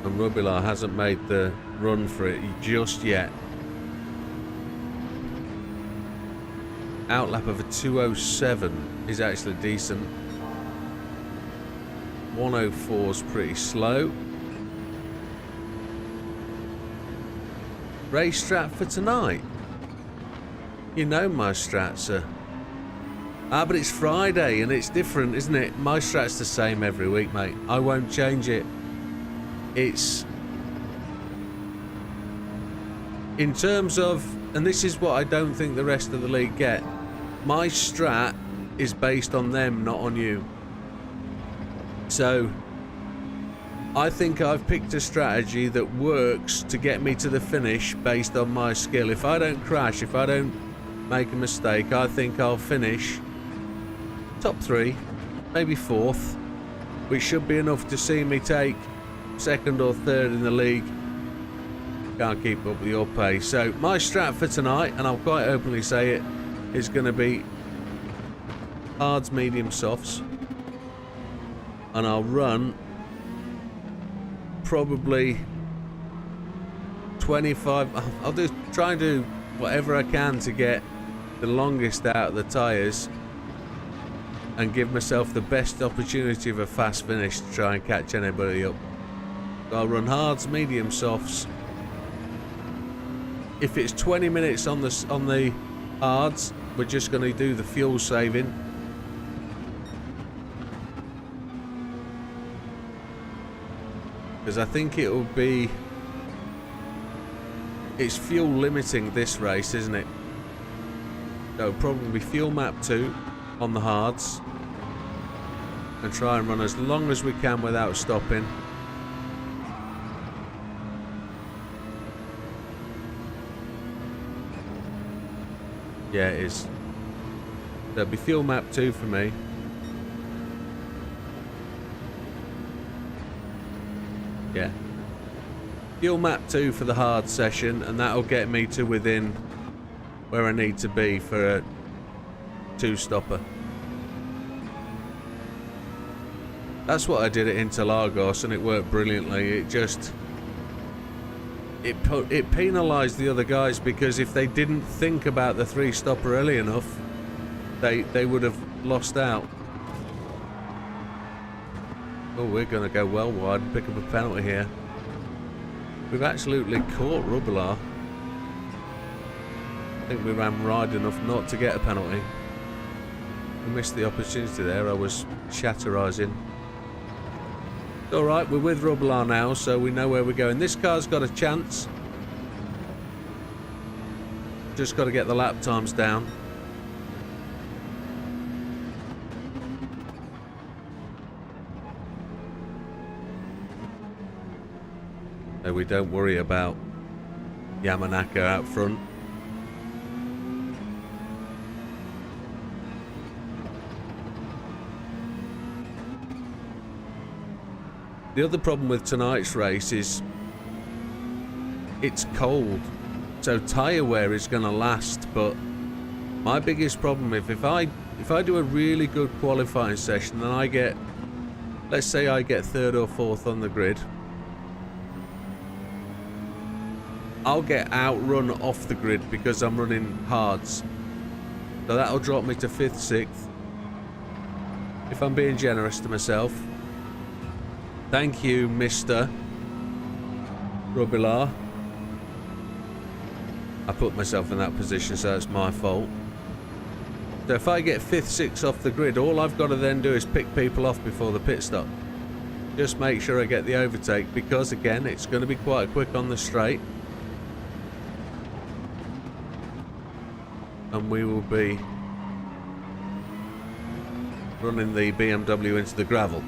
Speaker 1: And Rubilar hasn't made the run for it just yet. Outlap of a 207 is actually decent. 104 is pretty slow. Race strat for tonight. You know my strats are. But it's Friday and it's different, isn't it? My strat's the same every week, mate. I won't change it. It's in terms of, and this is what I don't think the rest of the league get, my strat is based on them, not on you. So I think I've picked a strategy that works to get me to the finish based on my skill. If I don't crash, if I don't make a mistake, I think I'll finish top 3, maybe 4th, which should be enough to see me take 2nd or 3rd in the league. Can't keep up with your pace. So my strat for tonight, and I'll quite openly say it, is going to be hards, medium, softs, and I'll run probably 25. I'll try and do whatever I can to get the longest out of the tyres and give myself the best opportunity of a fast finish to try and catch anybody up. So I'll run hards, medium, softs. If it's 20 minutes on the hards, we're just going to do the fuel saving. Because I think it will be... It's fuel limiting this race, isn't it? So it'll probably be fuel map 2 on the hards. And try and run as long as we can without stopping. Yeah, it is. There'll be fuel map 2 for me. Yeah. Fuel map 2 for the hard session, and that'll get me to within where I need to be for a 2-stopper. That's what I did at Interlagos, and it worked brilliantly. It just... It penalised the other guys, because if they didn't think about the 3-stopper early enough, they would have lost out. Oh, we're going to go well wide and pick up a penalty here. We've absolutely caught Rubilar. I think we ran wide enough not to get a penalty. We missed the opportunity there. I was chatterising. Alright, we're with Rubilar now, so we know where we're going. This car's got a chance. Just got to get the lap times down. So we don't worry about Yamanaka out front. The other problem with tonight's race is it's cold, so tyre wear is going to last. But my biggest problem if I do a really good qualifying session and I get, let's say I get 3rd or 4th on the grid, I'll get outrun off the grid because I'm running hards. So that'll drop me to 5th, 6th. If I'm being generous to myself. Thank you, Mr. Rubilar. I put myself in that position, so it's my fault. So if I get 5th, 6th off the grid, all I've got to then do is pick people off before the pit stop. Just make sure I get the overtake, because again, it's going to be quite quick on the straight. And we will be running the BMW into the gravel.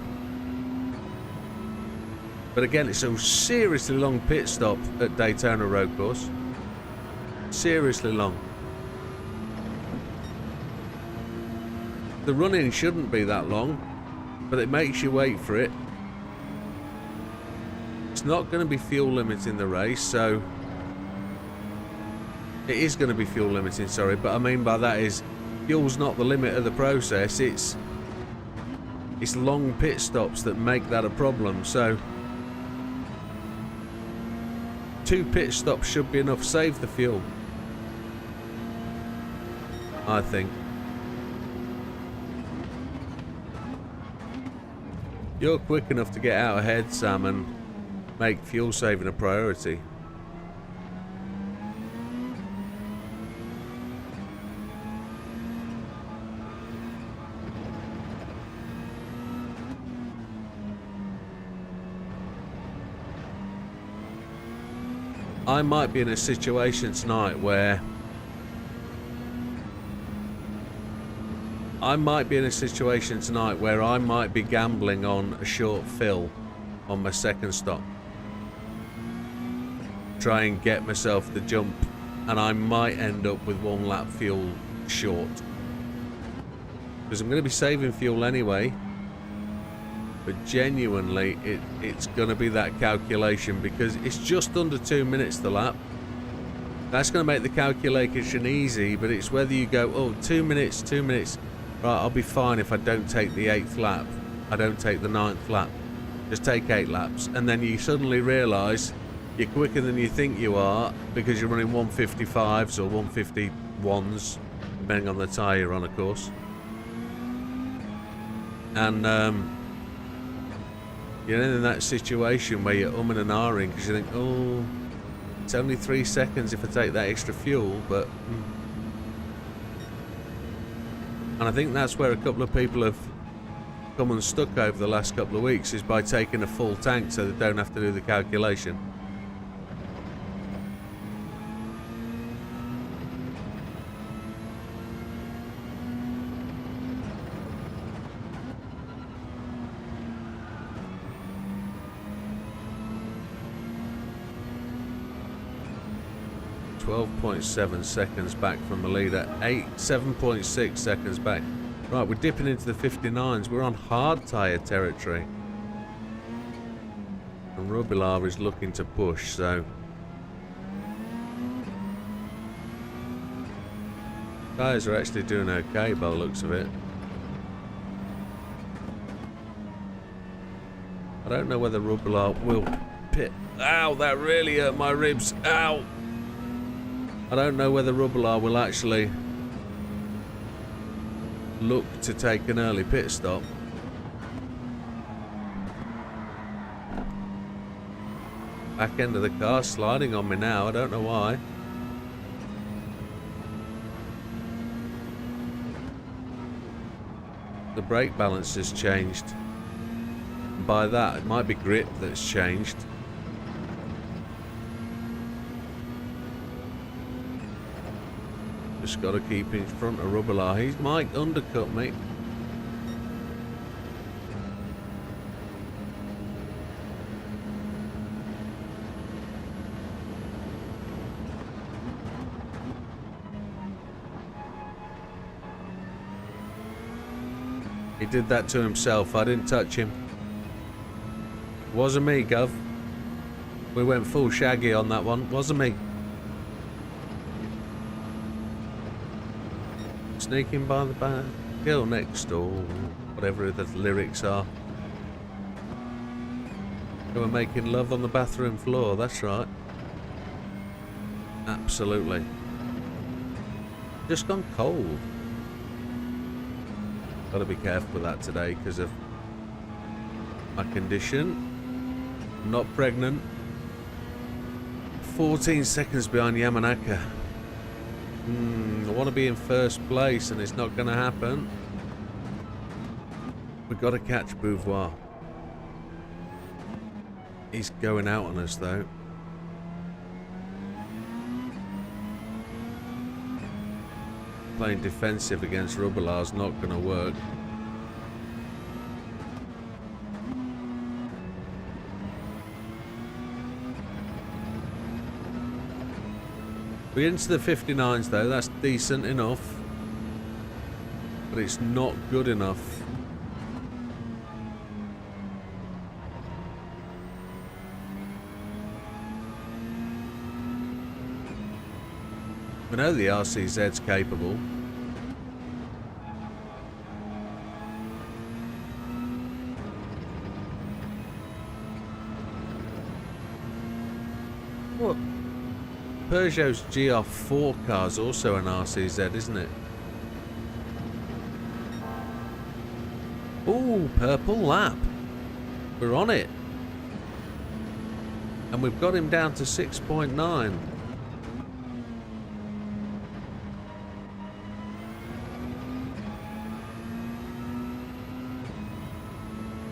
Speaker 1: But again, it's a seriously long pit stop at Daytona Road Course. Seriously long. The run-in shouldn't be that long, but it makes you wait for it. It's not going to be fuel limiting the race, so it is going to be fuel limiting, sorry, but I mean by that is fuel's not the limit of the process. It's long pit stops that make that a problem. So 2 pit stops should be enough. Save the fuel, I think. You're quick enough to get out ahead, Sam, and make fuel saving a priority. I might be in a situation tonight where I might be gambling on a short fill on my second stop. Try and get myself the jump, and I might end up with 1 lap fuel short. Because I'm going to be saving fuel anyway. But genuinely, it's going to be that calculation, because it's just under 2 minutes the lap. That's going to make the calculation easy, but it's whether you go, oh, 2 minutes, right, I'll be fine if I don't take the 8th lap. I don't take the 9th lap. Just take 8 laps. And then you suddenly realise you're quicker than you think you are, because you're running 155s or 151s, depending on the tyre you're on, of course. And you're in that situation where you're umming and ahhing because you think, oh, it's only 3 seconds if I take that extra fuel, but... And I think that's where a couple of people have come unstuck over the last couple of weeks, is by taking a full tank so they don't have to do the calculation. .7 seconds back from the leader, 7.6 seconds back. Right, we're dipping into the 59s. We're on hard tyre territory. And Rubilar is looking to push, so... Tyres are actually doing okay by the looks of it. I don't know whether Rubilar will pit. Ow, that really hurt my ribs. Ow! I don't know whether Rubilar will actually look to take an early pit stop. Back end of the car sliding on me now, I don't know why. The brake balance has changed. And by that, it might be grip that's changed. Just got to keep in front of Rubilar. He might undercut me. He did that to himself. I didn't touch him. Wasn't me, Gov. We went full shaggy on that one. Wasn't me. Sneaking by the back, girl next door, whatever the lyrics are. They were making love on the bathroom floor, that's right. Absolutely. Just gone cold. Gotta be careful with that today because of my condition. I'm not pregnant. 14 seconds behind Yamanaka. I want to be in first place and it's not going to happen. We've got to catch Beauvoir. He's going out on us though. Playing defensive against Rubelar's not going to work. We're into the 59s though, that's decent enough. But it's not good enough. We know the RCZ's capable. What? Peugeot's GR4 car's also an RCZ, isn't it? Ooh, purple lap. We're on it. And we've got him down to 6.9.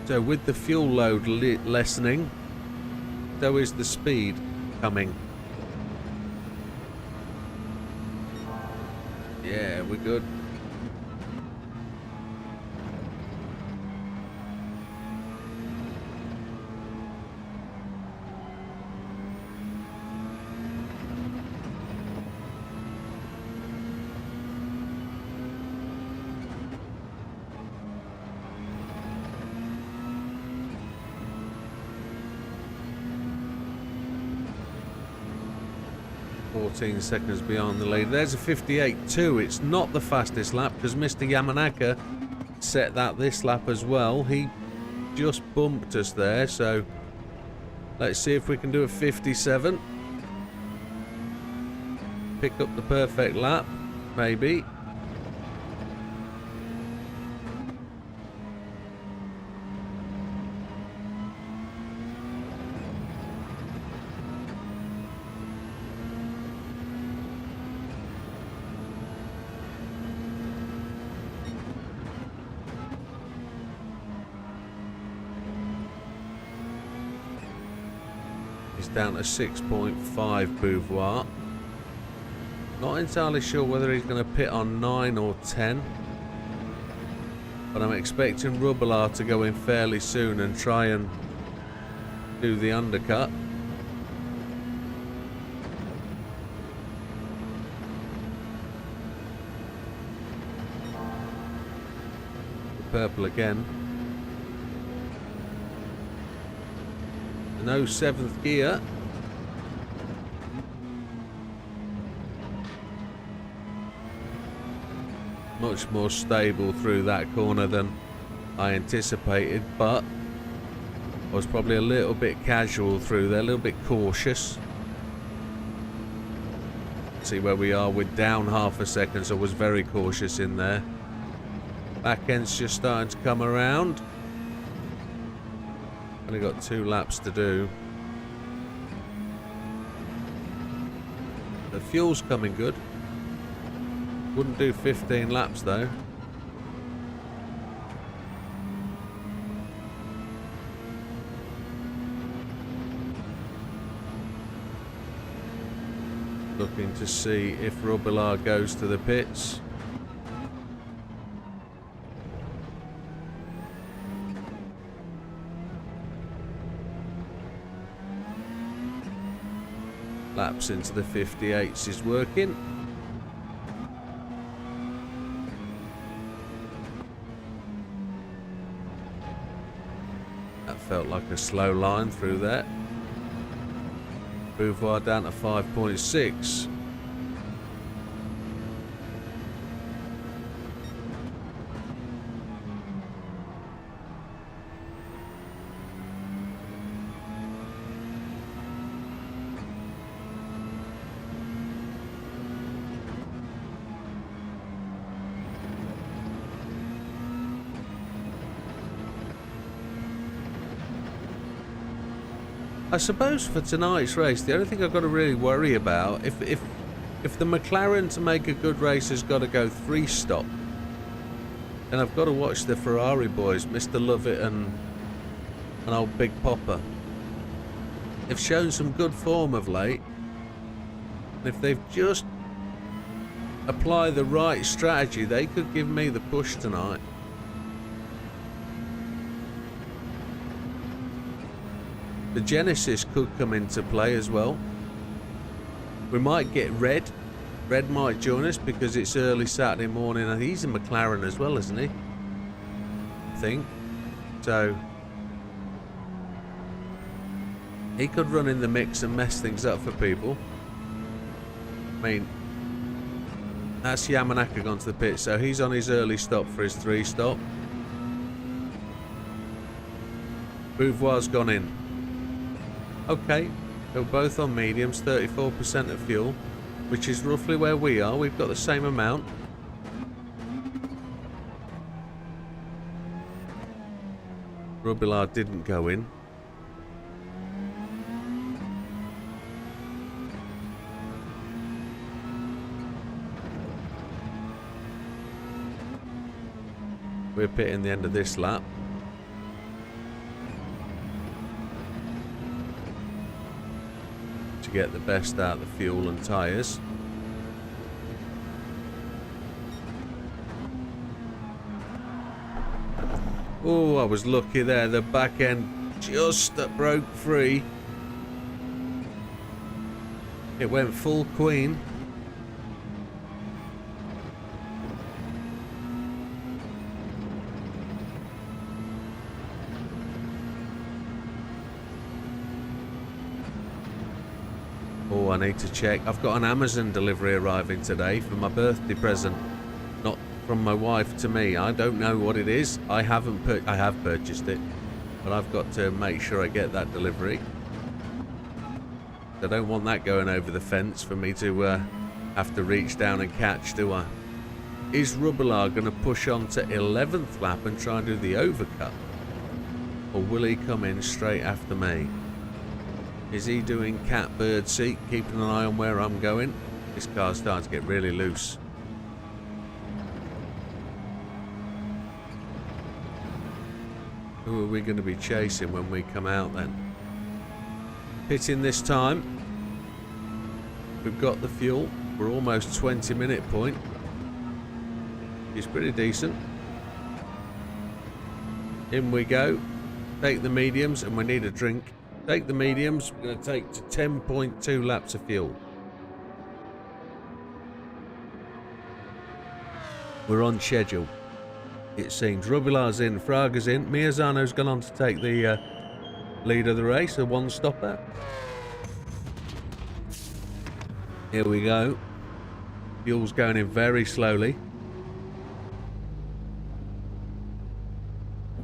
Speaker 1: So with the fuel load lessening, so is the speed coming. Yeah, we're good. Seconds beyond the lead. There's a 58.2. It's not the fastest lap because Mr. Yamanaka set that this lap as well. He just bumped us there, so let's see if we can do a 57. Pick up the perfect lap, maybe. Down to 6.5 Beauvoir. Not entirely sure whether he's going to pit on 9 or 10. But I'm expecting Rubelar to go in fairly soon and try and do the undercut. Purple again. No 7th gear. Much more stable through that corner than I anticipated, but I was probably a little bit casual through there, a little bit cautious. See where we are, we're down half a second, so I was very cautious in there. Back end's just starting to come around. Only got 2 laps to do. The fuel's coming good. Wouldn't do 15 laps though. Looking to see if Rubelar goes to the pits. Laps into the 58s is working. At felt like a slow line through there. Beauvoir down to 5.6. I suppose for tonight's race, the only thing I've got to really worry about, if the McLaren to make a good race has got to go 3-stop, then I've got to watch the Ferrari boys, Mr. Lovett and old Big Popper. They've shown some good form of late. And if they've just applied the right strategy, they could give me the push tonight. The Genesis could come into play as well. We might get Red. Red might join us because it's early Saturday morning. And he's a McLaren as well, isn't he? I think. So he could run in the mix and mess things up for people. I mean, that's Yamanaka gone to the pit, so he's on his early stop for his 3-stop. Beauvoir's gone in. Okay, they're both on mediums, 34% of fuel, which is roughly where we are. We've got the same amount. Robillard didn't go in. We're pitting the end of this lap. To get the best out of the fuel and tyres. Oh, I was lucky there. The back end just broke free. It went full queen. Oh, I need to check. I've got an Amazon delivery arriving today for my birthday present. Not from my wife to me. I don't know what it is. I have purchased it, but I've got to make sure I get that delivery. I don't want that going over the fence for me to have to reach down and catch, do I? Is Robillard going to push on to 11th lap and try and do the overcut? Or will he come in straight after me? Is he doing catbird seat, keeping an eye on where I'm going? This car's starting to get really loose. Who are we going to be chasing when we come out then? Pitting this time. We've got the fuel. We're almost 20-minute point. It's pretty decent. In we go. Take the mediums and we need a drink. Take the mediums, we're going to take to 10.2 laps of fuel. We're on schedule. It seems Rubilar's in, Fraga's in, Miazano's gone on to take the lead of the race, a one-stopper. Here we go. Fuel's going in very slowly.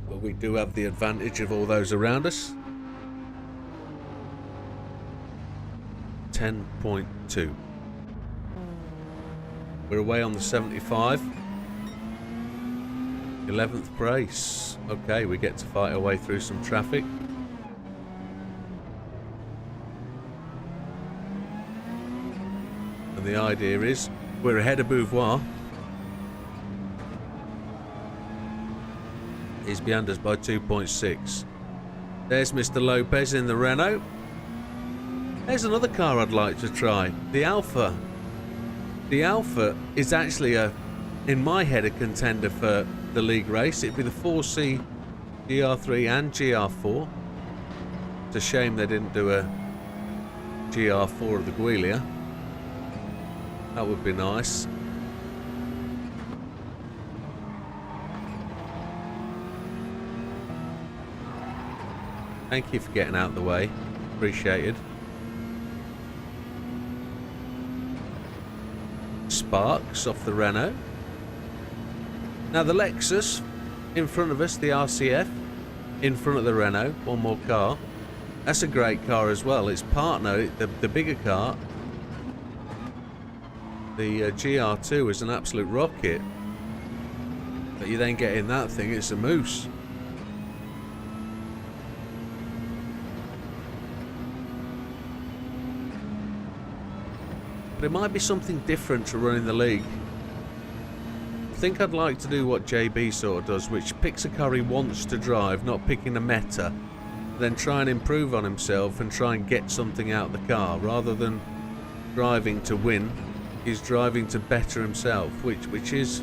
Speaker 1: But we do have the advantage of all those around us. 10.2. We're away on the 75. 11th place. Okay, we get to fight our way through some traffic. And the idea is we're ahead of Beauvoir. He's behind us by 2.6. There's Mr. Lopez in the Renault. There's another car I'd like to try. The Alpha. The Alpha is actually in my head, a contender for the league race. It'd be the 4C, GR3 and GR4. It's a shame they didn't do a GR4 of the Giulia. That would be nice. Thank you for getting out of the way. Appreciated. Sparks off the Renault. Now the Lexus in front of us, the RCF, in front of the Renault, one more car. That's a great car as well. Its partner, the bigger car, the GR2 is an absolute rocket. But you then get in that thing, it's a moose. But it might be something different to running the league. I think I'd like to do what JB sort of does, which picks a car he wants to drive, not picking a meta, then try and improve on himself and try and get something out of the car, rather than driving to win. He's driving to better himself, which is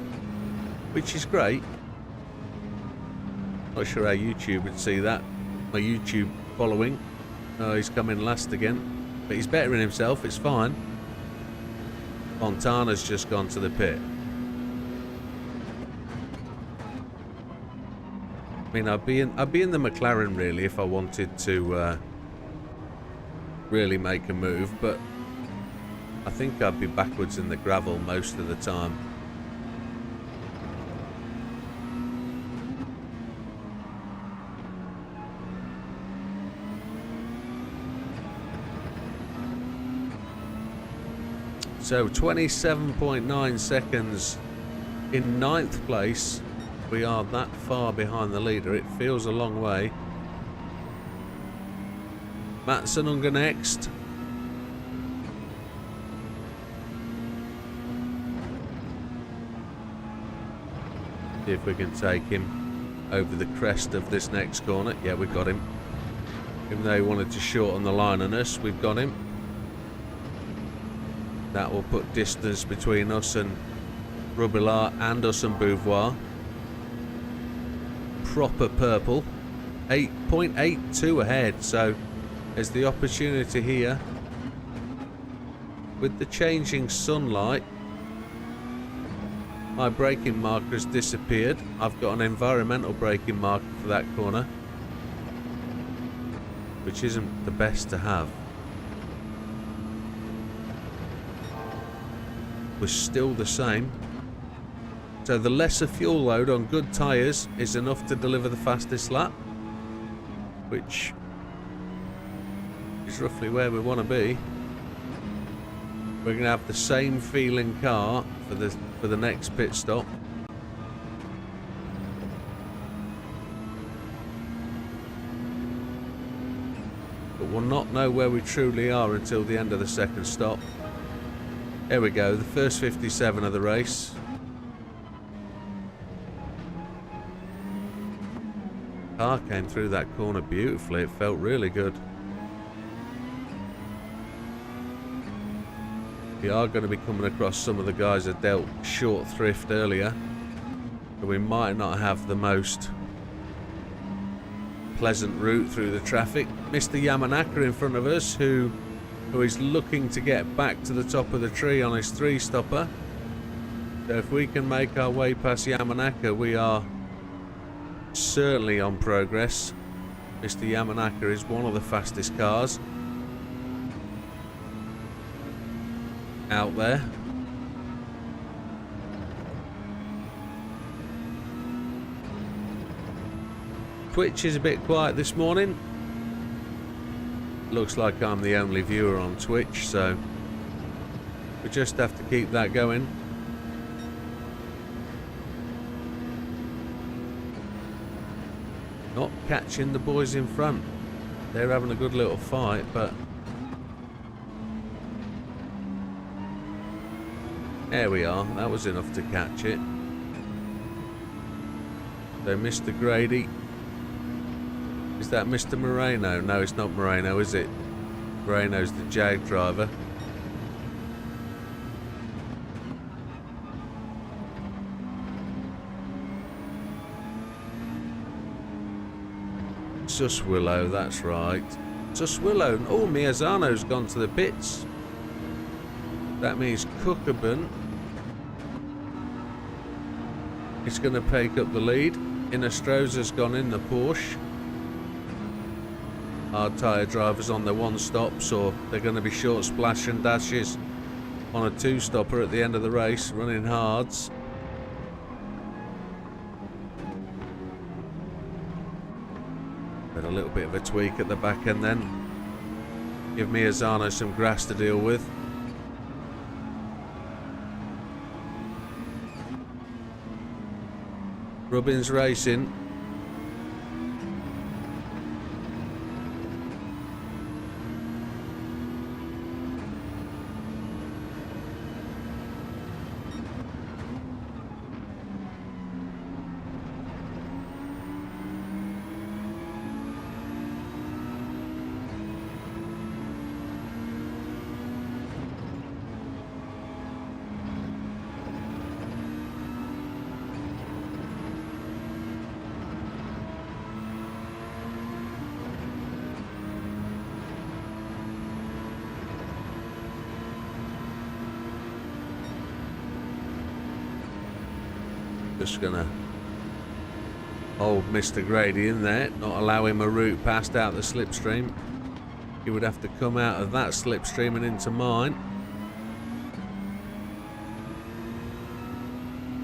Speaker 1: great. Not sure how YouTube would see that. My YouTube following. Oh, he's coming last again, but he's bettering himself. It's fine. Fontana's just gone to the pit. I mean, I'd be in the McLaren really if I wanted to really make a move, but I think I'd be backwards in the gravel most of the time. So 27.9 seconds in 9th place. We are that far behind the leader. It feels a long way. Matson Unger next. See if we can take him over the crest of this next corner. Yeah, we've got him. Even though he wanted to shorten the line on us, we've got him. That will put distance between us and Rubilar and us and Beauvoir. Proper purple. 8.82 ahead, so there's the opportunity here. With the changing sunlight, my braking marker has disappeared. I've got an environmental braking marker for that corner, which isn't the best to have. We're still the same. So the lesser fuel load on good tyres is enough to deliver the fastest lap, which is roughly where we want to be. We're going to have the same feeling car for the next pit stop. But we'll not know where we truly are until the end of the second stop. There we go, the first 57 of the race. Car came through that corner beautifully. It felt really good. We are going to be coming across some of the guys that dealt short thrift earlier, so we might not have the most pleasant route through the traffic. Mr. Yamanaka in front of us, who is looking to get back to the top of the tree on his 3-stopper. So if we can make our way past Yamanaka, we are certainly on progress. Mr. Yamanaka is one of the fastest cars out there. Twitch is a bit quiet this morning. Looks like I'm the only viewer on Twitch, so we just have to keep that going. Not catching the boys in front. They're having a good little fight, but there we are. That was enough to catch it. So Mr. Grady. Is that Mr. Moreno? No, it's not Moreno, is it? Moreno's the Jag driver. Suswillow, that's right. Suswillow. Oh, Miazano's gone to the pits. That means Cookerburn is going to take up the lead. Inostroza's gone in the Porsche. hard tyre drivers on their one stops, or they're going to be short splash and dashes on a two stopper at the end of the race, running hards. But a little bit of a tweak at the back end then. Give Miazano some grass to deal with. Rubin's racing. Just gonna hold Mr. Grady in there, not allow him a route past out the slipstream. He would have to come out of that slipstream and into mine.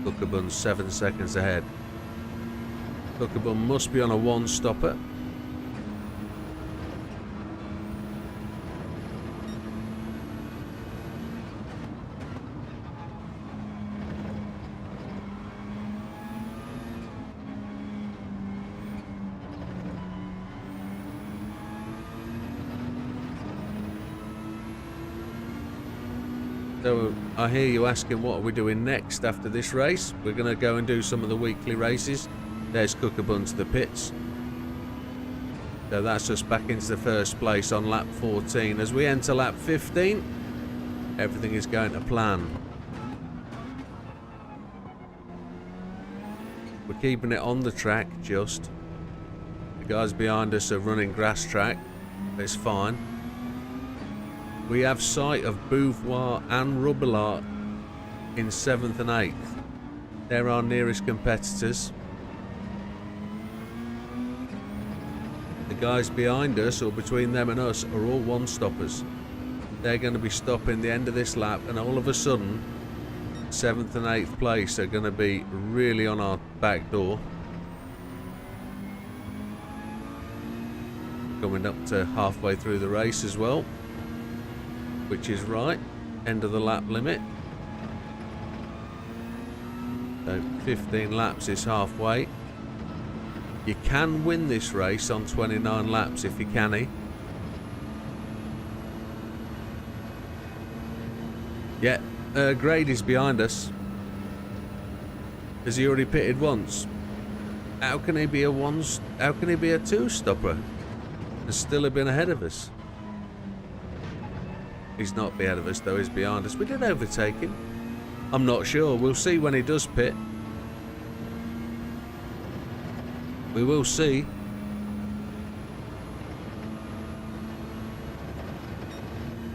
Speaker 1: Cookerbun's 7 seconds ahead. Cookerbun must be on a one stopper. So I hear you asking what are we doing next after this race. We're going to go and do some of the weekly races. There's Cookerbun to the pits. So that's us back into the first place on lap 14. As we enter lap 15, everything is going to plan. We're keeping it on the track just. The guys behind us are running grass track. It's fine. We have sight of Beauvoir and Rubbelart in 7th and 8th. They're our nearest competitors. The guys behind us, or between them and us, are all one-stoppers. They're going to be stopping the end of this lap, and all of a sudden, 7th and 8th place are going to be really on our back door. Coming up to halfway through the race as well, which is right, end of the lap limit. So 15 laps is halfway. You can win this race on 29 laps if you can. Yeah, Grady's behind us. Has he already pitted once? How can he be a two-stopper and still have been ahead of us? He's not ahead of us though, he's behind us. We did overtake him. I'm not sure. We'll see when he does pit. We will see.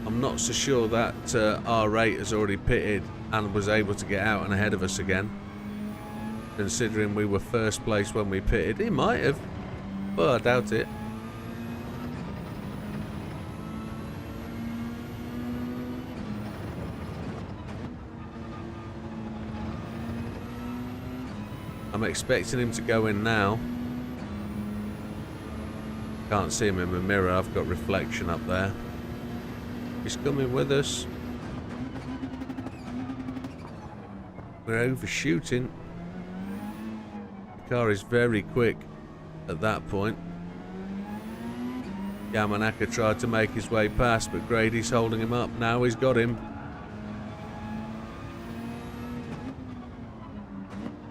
Speaker 1: I'm not so sure that R8 has already pitted and was able to get out and ahead of us again. Considering we were first place when we pitted. He might have, but I doubt it. I'm expecting him to go in now. Can't see him in the mirror, I've got reflection up there. He's coming with us. We're overshooting. The car is very quick at that point. Yamanaka tried to make his way past, but Grady's holding him up. Now he's got him.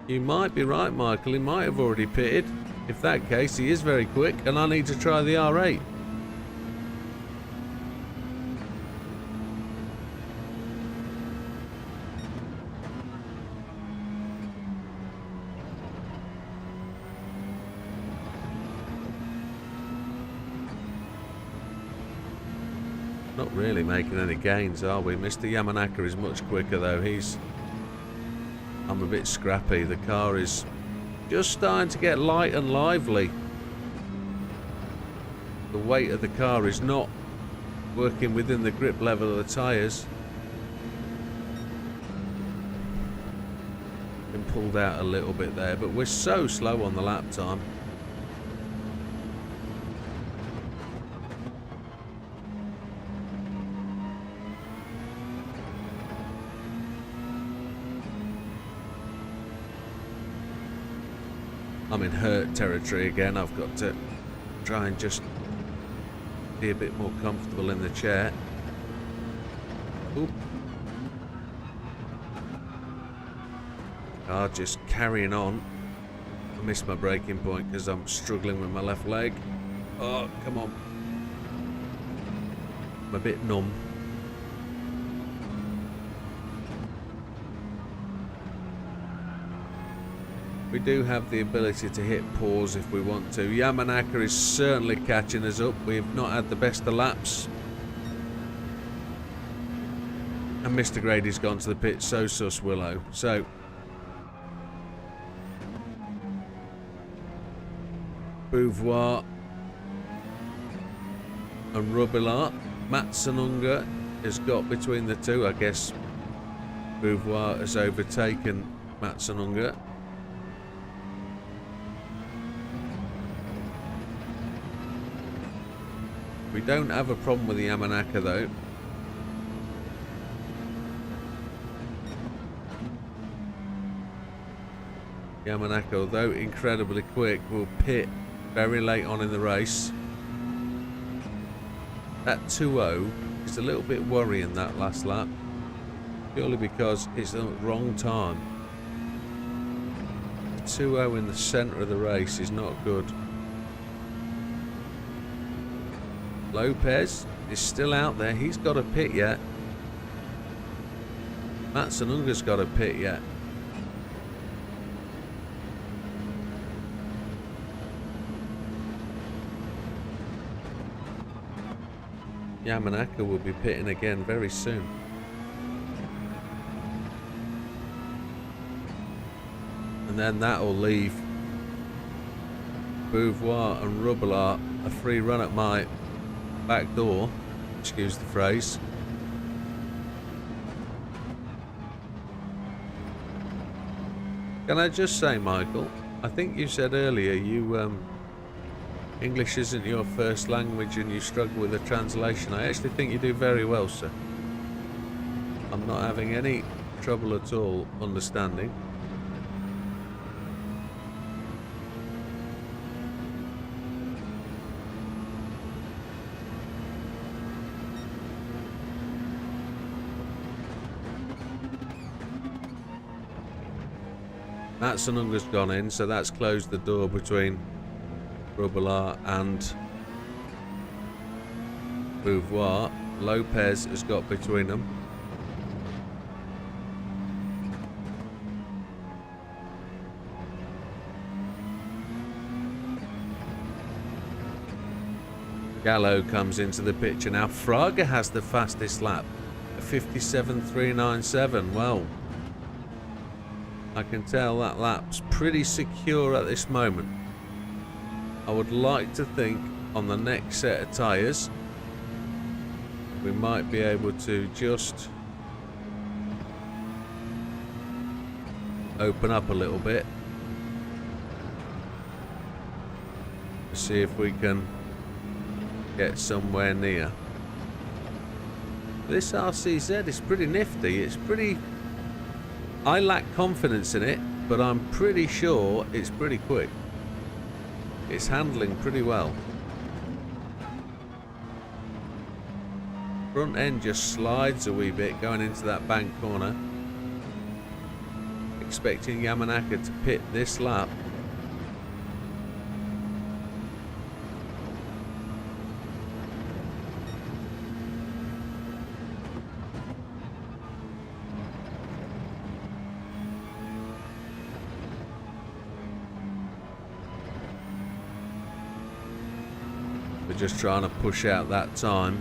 Speaker 1: You might be right, Michael. He might have already pitted. If that case, he is very quick, and I need to try the R8. Not really making any gains, are we? Mr. Yamanaka is much quicker, though. I'm a bit scrappy. The car is just starting to get light and lively. the weight of the car is not working within the grip level of the tyres. Been pulled out a little bit there, but we're so slow on the lap time. I'm in hurt territory again. I've got to try and just be a bit more comfortable in the chair. Oop. Car just carrying on. I missed my braking point because I'm struggling with my left leg. Oh, come on. I'm a bit numb. We do have the ability to hit pause if we want to. Yamanaka is certainly catching us up. We've not had the best of laps. And Mr. Grady's gone to the pit, so sus Willow. So, Beauvoir and Rubilar. Matsununga has got between the two. I guess Beauvoir has overtaken Matsununga. We don't have a problem with the Yamanaka though. Yamanaka, although incredibly quick, will pit very late on in the race. That 2-0 is a little bit worrying, that last lap, purely because it's the wrong time. 2-0 in the centre of the race is not good. Lopez is still out there. He's got a pit yet. Matsununga's got a pit yet. Yamanaka will be pitting again very soon. And then that will leave Beauvoir and Rubilar a free run at my back door, excuse the phrase. Can I just say, Michael, I think you said earlier you English isn't your first language and you struggle with the translation. I actually think you do very well, sir. I'm not having any trouble at all understanding. Matsununga's gone in, so that's closed the door between Rubilar and Beauvoir. Lopez has got between them. Gallo comes into the picture now. Fraga has the fastest lap at 57.397. Well, I can tell that lap's pretty secure at this moment. I would like to think on the next set of tyres we might be able to just open up a little bit to see if we can get somewhere near. This RCZ is pretty nifty. It's pretty... I lack confidence in it, but I'm pretty sure it's pretty quick. It's handling pretty well. Front end just slides a wee bit going into that bank corner. Expecting Yamanaka to pit this lap. We're just trying to push out that time.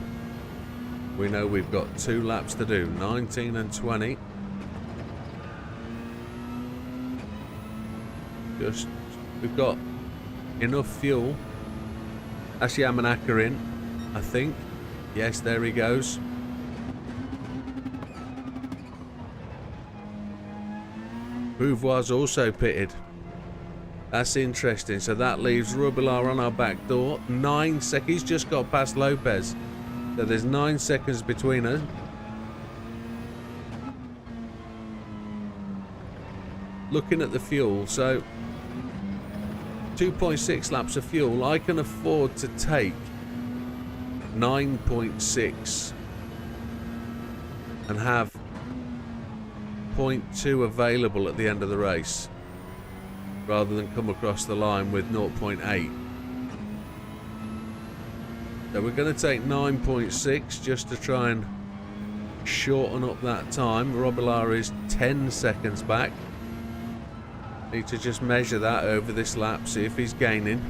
Speaker 1: We know we've got 2 laps to do, 19 and 20. We've got enough fuel That's Yamanaka in, I think. Yes, there he goes. Beauvoir's also pitted. That's interesting. So that leaves Rubilar on our back door. 9 seconds. He's just got past Lopez. So there's 9 seconds between us. Looking at the fuel. So 2.6 laps of fuel. I can afford to take 9.6 and have 0.2 available at the end of the race, rather than come across the line with 0.8. So we're going to take 9.6 just to try and shorten up that time. Robillard is 10 seconds back. Need to just measure that over this lap, see if he's gaining.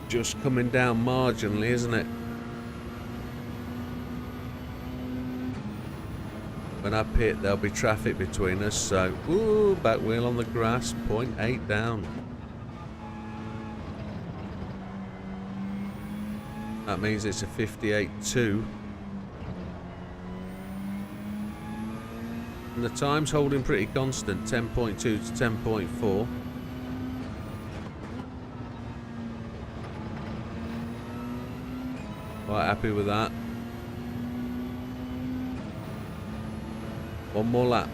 Speaker 1: Just coming down marginally, isn't it? When I pit, there'll be traffic between us, so ooh, back wheel on the grass, 0.8 down. That means it's a 58.2. And the time's holding pretty constant, 10.2 to 10.4. Quite happy with that. One more lap.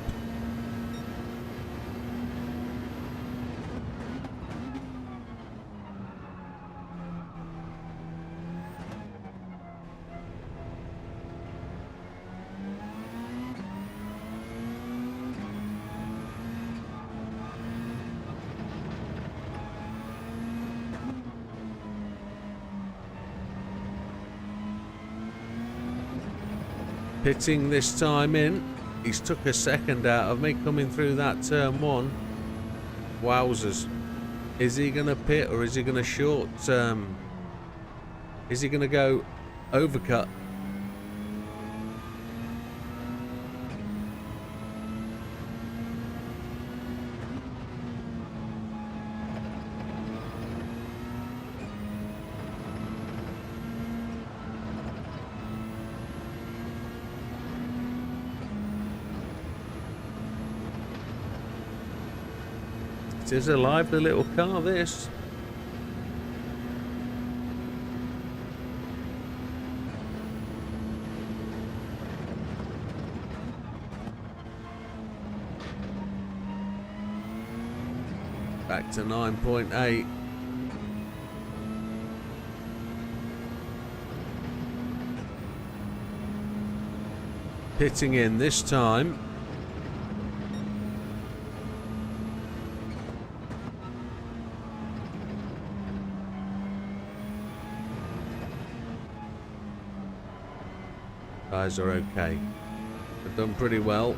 Speaker 1: Pitting this time in. He's took a second out of me coming through that turn one. Wowzers. Is he going to pit or is he going to short? Is he going to go overcut? It is a lively little car, this. Back to 9.8. Pitting in this time. Guys are okay. They've done pretty well.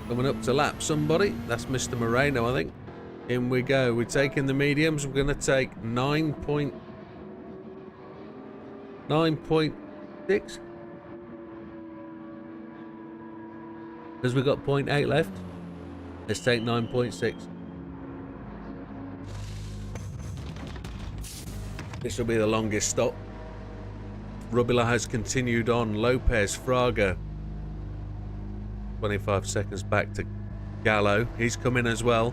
Speaker 1: Coming up to lap somebody. That's Mr. Moreno, I think. In we go. We're taking the mediums. We're going to take 9.6. Because we've got 0.8 left. Let's take 9.6. This will be the longest stop. Rubila has continued on. Lopez, Fraga. 25 seconds back to Gallo. He's coming as well.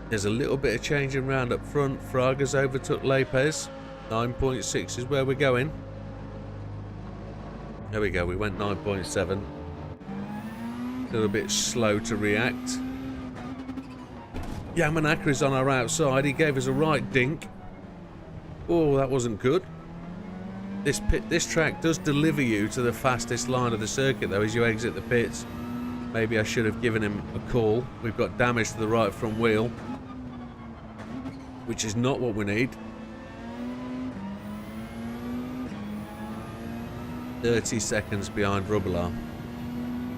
Speaker 1: There's a little bit of changing round up front. Fraga's overtook Lopez. 9.6 is where we're going. There we go. We went 9.7. A little bit slow to react. Yamanaka is on our outside. He gave us a right dink. Oh, that wasn't good. This track does deliver you to the fastest line of the circuit, though, as you exit the pits. Maybe I should have given him a call. We've got damage to the right front wheel. which is not what we need. 30 seconds behind Rubbler.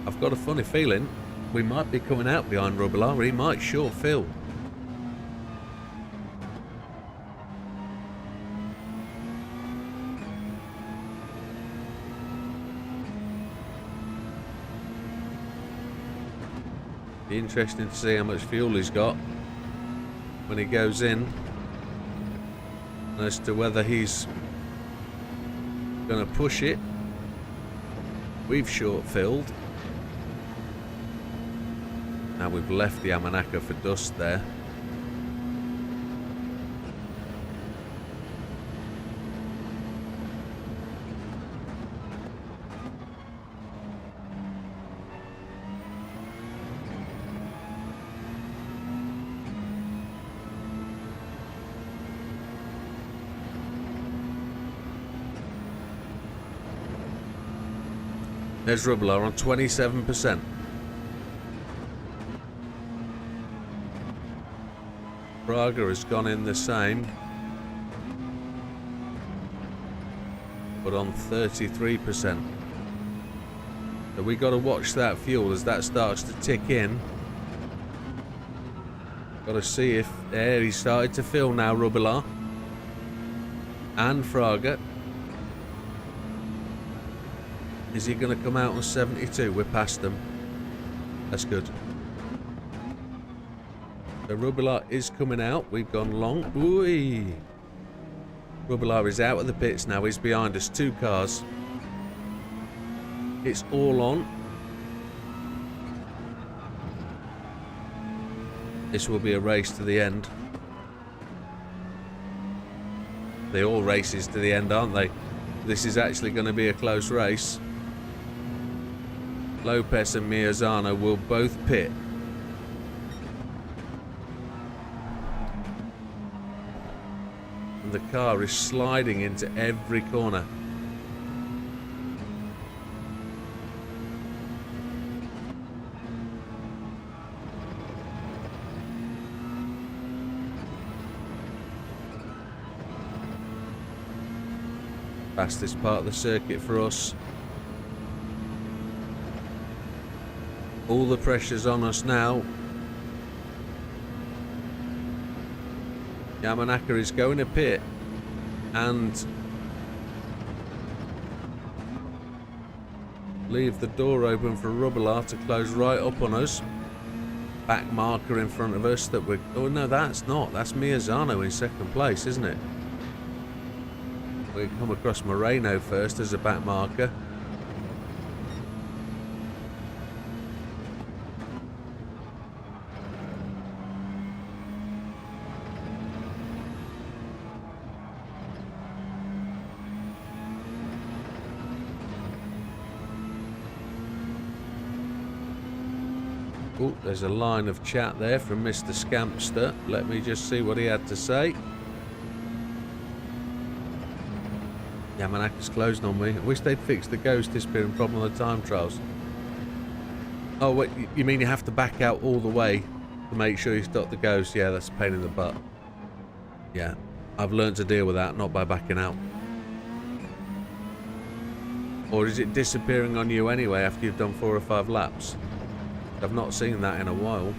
Speaker 1: I've got a funny feeling we might be coming out behind Rubbler, or he might short Phil. Be interesting to see how much fuel he's got when he goes in, and as to whether he's going to push it. We've short filled. Now we've left the Yamanaka for dust there. There's Rubbler on 27%. Braga has gone in the same, but on 33%. So we got to watch that fuel as that starts to tick in. Got to see if there he's started to fill now, Rubbler and Fraga. Is he going to come out on 72? We're past them. That's good. So Rubbler is coming out. We've gone long. Ooh. Rubbler is out of the pits now. He's behind us. 2 cars. It's all on. This will be a race to the end. They all races to the end, aren't they? This is actually going to be a close race. Lopez and Miazano will both pit. And the car is sliding into every corner. Fastest part of the circuit for us. All the pressure's on us now. Yamanaka is going to pit and leave the door open for Rubbler to close right up on us. Back marker in front of us that we're... Oh no, that's not. That's Miazano in second place, isn't it? We come across Moreno first as a back marker. Oh, there's a line of chat there from Mr. Scampster. Let me just see what he had to say. Yamanaka's closing on me. I wish they'd fix the ghost disappearing problem on the time trials. Oh, wait, you mean you have to back out all the way to make sure you stop the ghost? Yeah, that's a pain in the butt. Yeah, I've learned to deal with that, not by backing out. Or is it disappearing on you anyway after you've done 4 or 5 laps? I've not seen that in a while.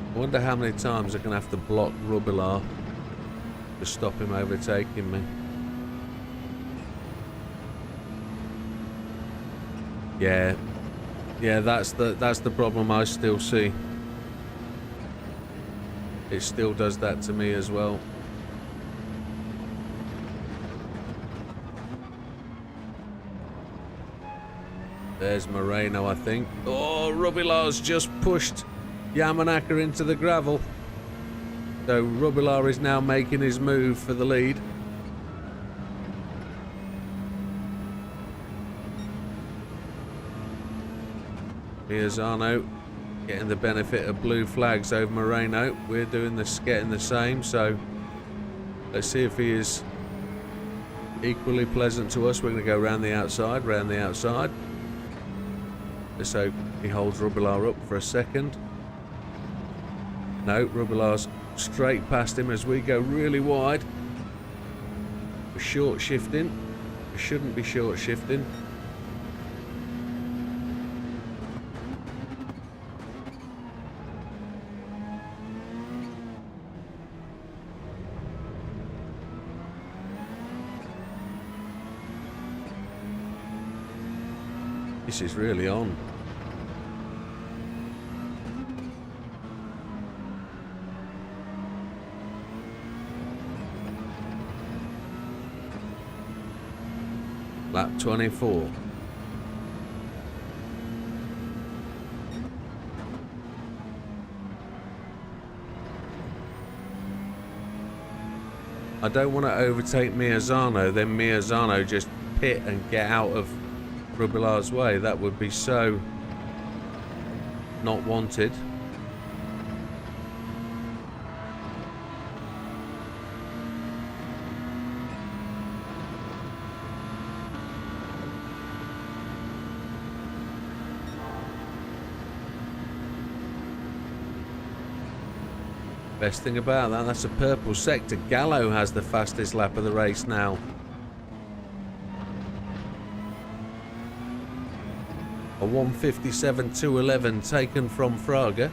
Speaker 1: I wonder how many times I can have to block Rubbler to stop him overtaking me. Yeah, that's the problem I still see. It still does that to me as well. There's Moreno, I think. Oh, Rubbler's just pushed Yamanaka into the gravel. So Rubilar is now making his move for the lead. Miazano getting the benefit of blue flags over Moreno. We're getting the same, so let's see if he is equally pleasant to us. We're going to go round the outside, Let's hope he holds Rubilar up for a second. No, Rubilar's straight past him as we go really wide. We're short shifting. We shouldn't be short shifting. This is really on. Lap 24. I don't want to overtake Miazano, then Miazano just pit and get out of Rubilar's way. That would be so not wanted. Best thing about that, that's a purple sector. Gallo has the fastest lap of the race now. A 1:57.211 taken from Fraga.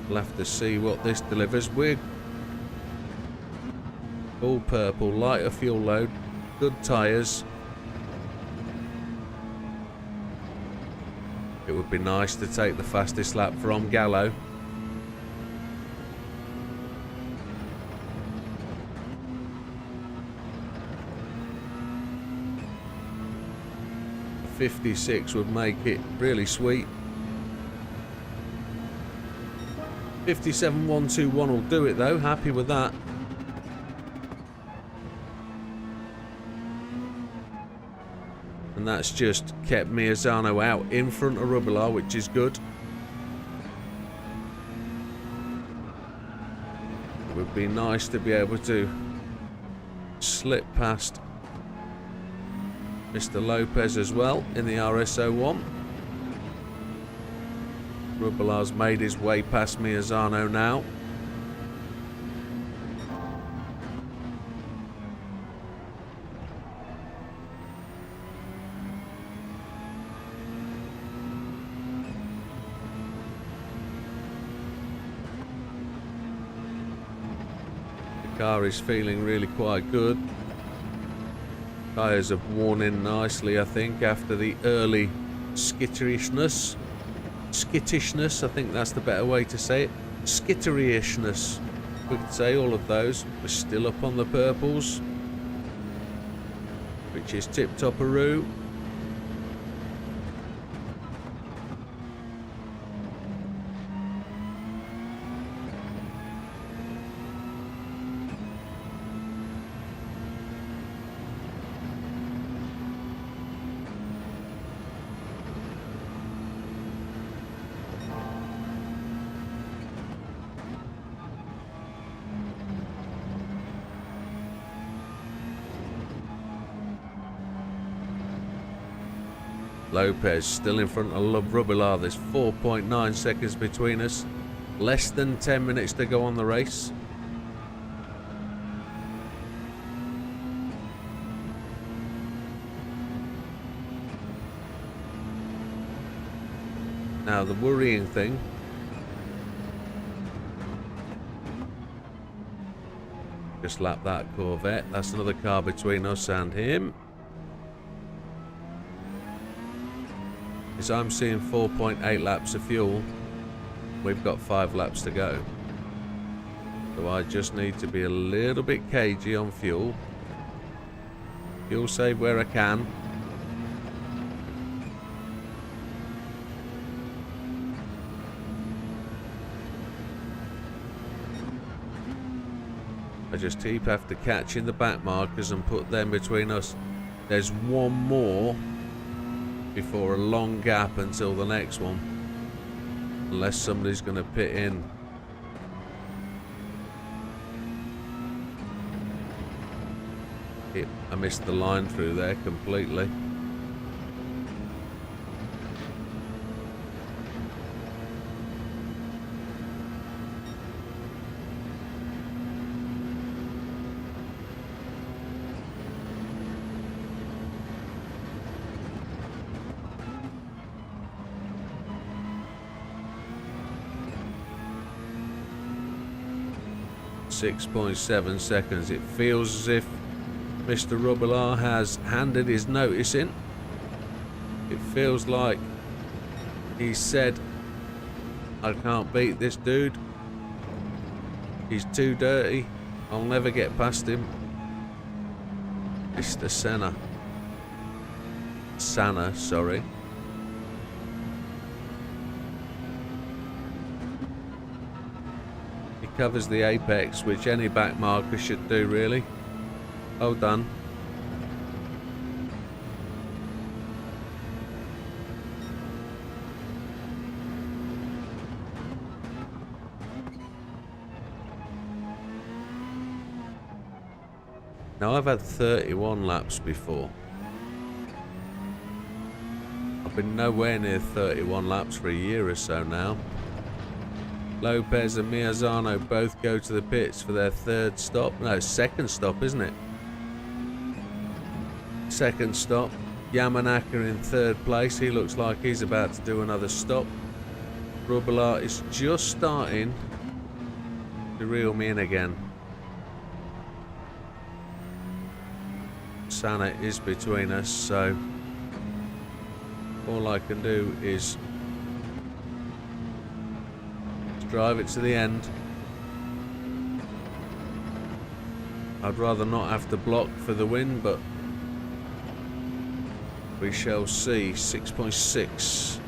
Speaker 1: We'll have to see what this delivers. We're all purple, lighter fuel load, good tyres. It would be nice to take the fastest lap from Gallo. A 56 would make it really sweet. 57.121 will do it though, happy with that. And that's just kept Miazano out in front of Rubilar, which is good. It would be nice to be able to slip past Mr. Lopez as well in the RS01. Rubilar's made his way past Miazano now. Car is feeling really quite good. Tyres have worn in nicely, I think, after the early skitterishness. Skittishness, I think that's the better way to say it. Skitterishness. We could say all of those. We're still up on the purples, which is tip-top-a-roo. Lopez still in front of Rubilar. There's 4.9 seconds between us. Less than 10 minutes to go on the race. Now the worrying thing, just lap that Corvette. That's another car between us and him. Is I'm seeing 4.8 laps of fuel. We've got 5 laps to go. So I just need to be a little bit cagey on fuel. Fuel save where I can. I just keep after catching the back markers and put them between us. There's one more before a long gap until the next one. Unless somebody's going to pit in. I missed the line through there completely. .7 seconds. It feels as if Mr. Rubilar has handed his notice in. It feels like he said, I can't beat this dude. He's too dirty. I'll never get past him. Mr. Sana, sorry. He covers the apex, which any back marker should do, really. Well done. Now I've had 31 laps before. I've been nowhere near 31 laps for a year or so now. Lopez and Miazano both go to the pits for their third stop. No, second stop, isn't it? Second stop. Yamanaka in third place. He looks like he's about to do another stop. Rubilar is just starting to reel me in again. Sana is between us, so all I can do is drive it to the end. I'd rather not have to block for the win, but we shall see. 6.6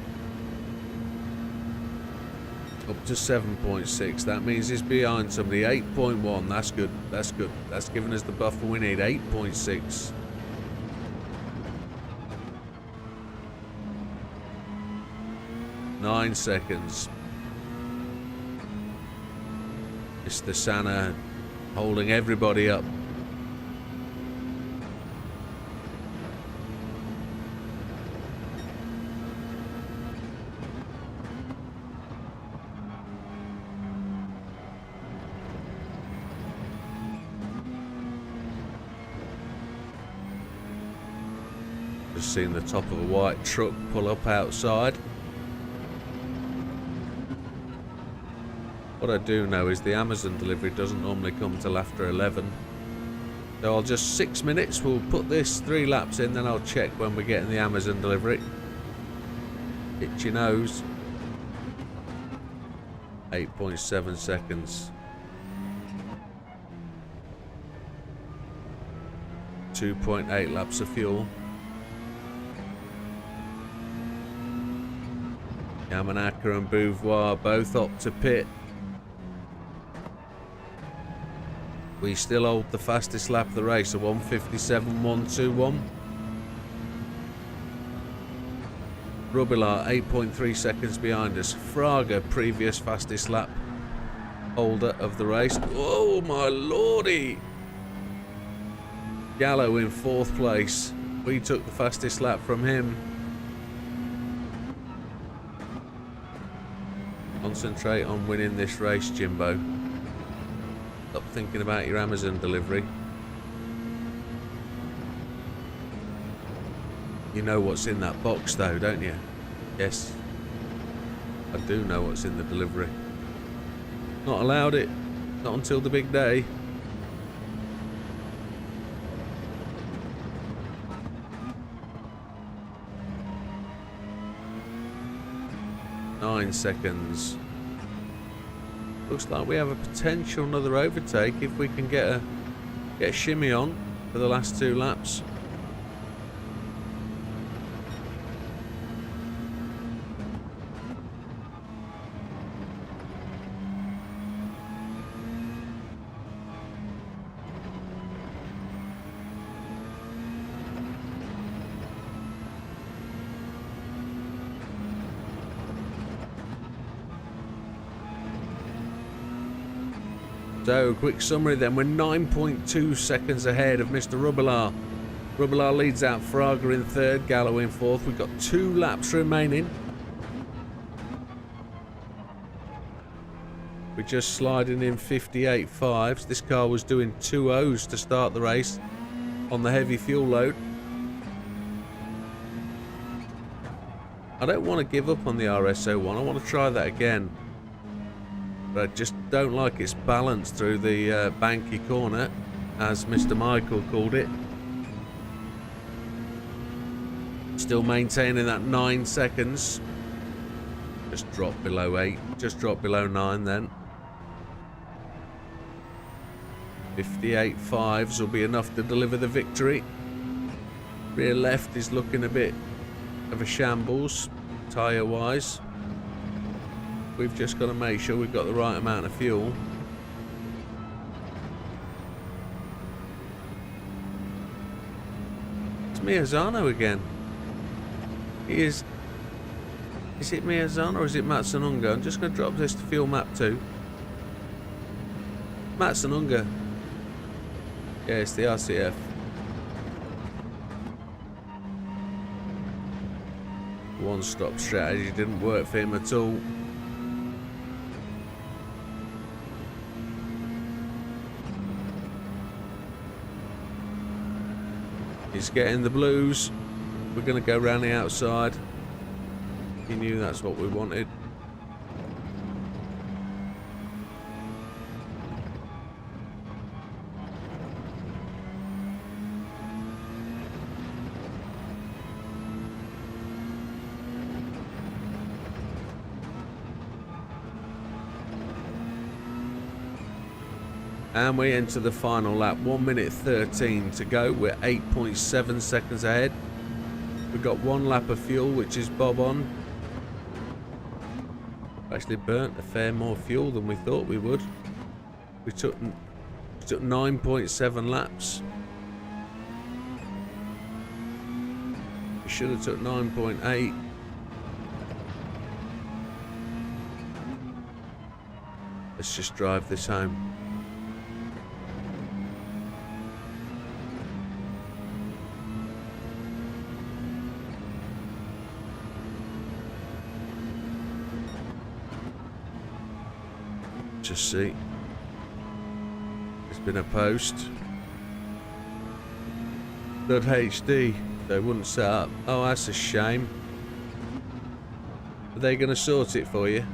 Speaker 1: up to 7.6. That means he's behind somebody. 8.1. That's good. That's good. That's given us the buffer we need. 8.6. Nine seconds. Mr. Sana holding everybody up. Just seen the top of a white truck pull up outside. What I do know is the Amazon delivery doesn't normally come till after 11. So I'll just 6 minutes, we'll put this 3 laps in, then I'll check when we're getting the Amazon delivery. Itchy nose. 8.7 seconds. 2.8 laps of fuel. Yamanaka and Beauvoir both up to pit. We still hold the fastest lap of the race, a 1:57.121. Rubilar 8.3 seconds behind us. Fraga, previous fastest lap holder of the race. Oh my lordy! Gallo in 4th place. We took the fastest lap from him. Concentrate on winning this race, Jimbo. Stop thinking about your Amazon delivery. You know what's in that box though, don't you? Yes. I do know what's in the delivery. Not allowed it. Not until the big day. Nine seconds. Looks like we have a potential another overtake if we can get a shimmy on for the last 2 laps. So, quick summary then. We're 9.2 seconds ahead of Mr. Rubbelaar. Rubbelaar leads out Fraga in third, Gallo in fourth. We've got 2 laps remaining. We're just sliding in 58.5s. This car was doing 2.0s to start the race on the heavy fuel load. I don't want to give up on the RS01. I want to try that again. But I just don't like its balance through the banky corner, as Mr. Michael called it. Still maintaining that 9 seconds. Just drop below 8. Just drop below 9 then. 58.5s will be enough to deliver the victory. Rear left is looking a bit of a shambles, tyre wise. We've just got to make sure we've got the right amount of fuel. It's Miazano again. He is it Miazano or is it Matsununga? I'm just going to drop this to fuel map 2. Matsununga. Yeah, it's the RCF. One-stop strategy didn't work for him at all. He's getting the blues. We're going to go round the outside. He knew that's what we wanted. And we enter the final lap. 1 minute 13 to go. We're 8.7 seconds ahead. We've got 1 lap of fuel, which is bob on. Actually burnt a fair more fuel than we thought we would. We took 9.7 laps. We should have took 9.8. Let's just drive this home. Just see. There's been a post. That HD. They wouldn't set up. Oh, that's a shame. Are they going to sort it for you?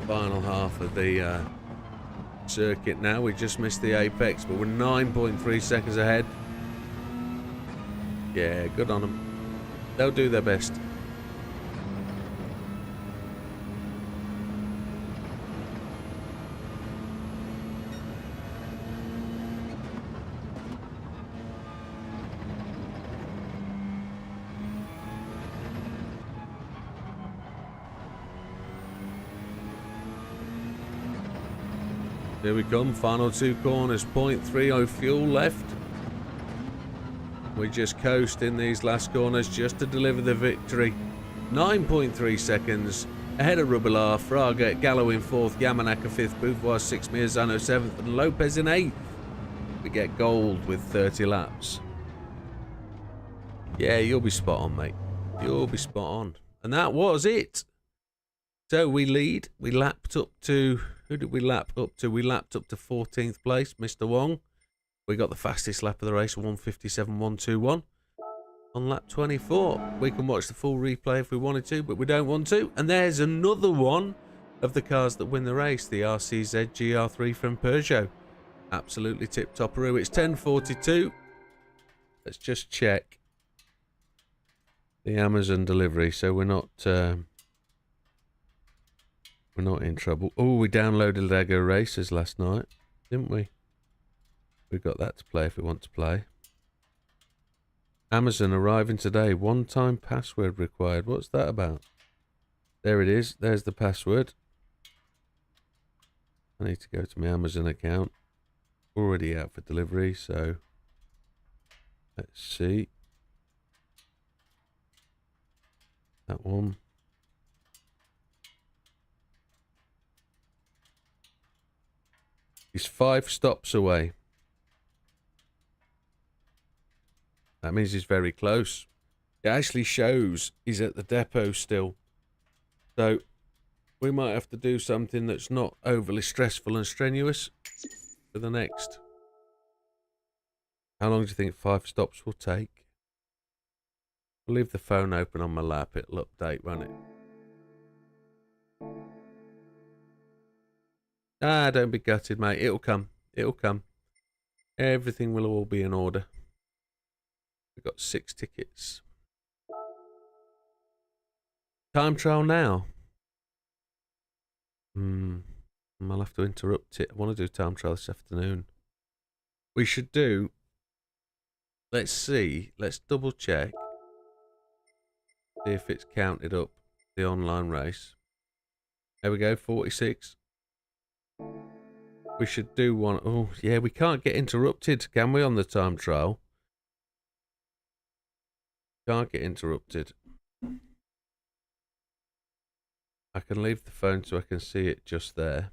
Speaker 1: Final half of the circuit now. We just missed the apex, but we're 9.3 seconds ahead. Yeah, good on them. They'll do their best. Here we come, final 2 corners, 0.30 fuel left. We just coast in these last corners just to deliver the victory. 9.3 seconds ahead of Rubbelaar, Fraga, Gallo in 4th, Yamanaka 5th, Beauvoir 6th, Miazano 7th, and Lopez in 8th. We get gold with 30 laps. Yeah, you'll be spot on, mate. You'll be spot on. And that was it. So we lead. We lapped up to... Who did we lap up to? We lapped up to 14th place, Mr. Wong. We got the fastest lap of the race, 1:57.121. On lap 24. We can watch the full replay if we wanted to, but we don't want to. And there's another one of the cars that win the race, the RCZ GR3 from Peugeot. Absolutely tip-topperoo. It's 10:42. Let's just check the Amazon delivery, so we're not in trouble. Oh, we downloaded Lego Racers last night, didn't we? We've got that to play if we want to play. Amazon arriving today. One-time password required. What's that about? There it is. There's the password. I need to go to my Amazon account. Already out for delivery, so let's see. That one. He's 5 stops away. That means he's very close. It actually shows he's at the depot still. So we might have to do something that's not overly stressful and strenuous for the next. How long do you think 5 stops will take? I'll leave the phone open on my lap. It'll update, won't it? Ah, don't be gutted, mate. It'll come. It'll come. Everything will all be in order. We've got 6 tickets. Time trial now. I'll have to interrupt it. I want to do time trial this afternoon. We should do... Let's see. Let's double check. See if it's counted up the online race. There we go, 46. We should do one. Oh, yeah, we can't get interrupted, can we, on the time trial? Can't get interrupted. I can leave the phone so I can see it just there.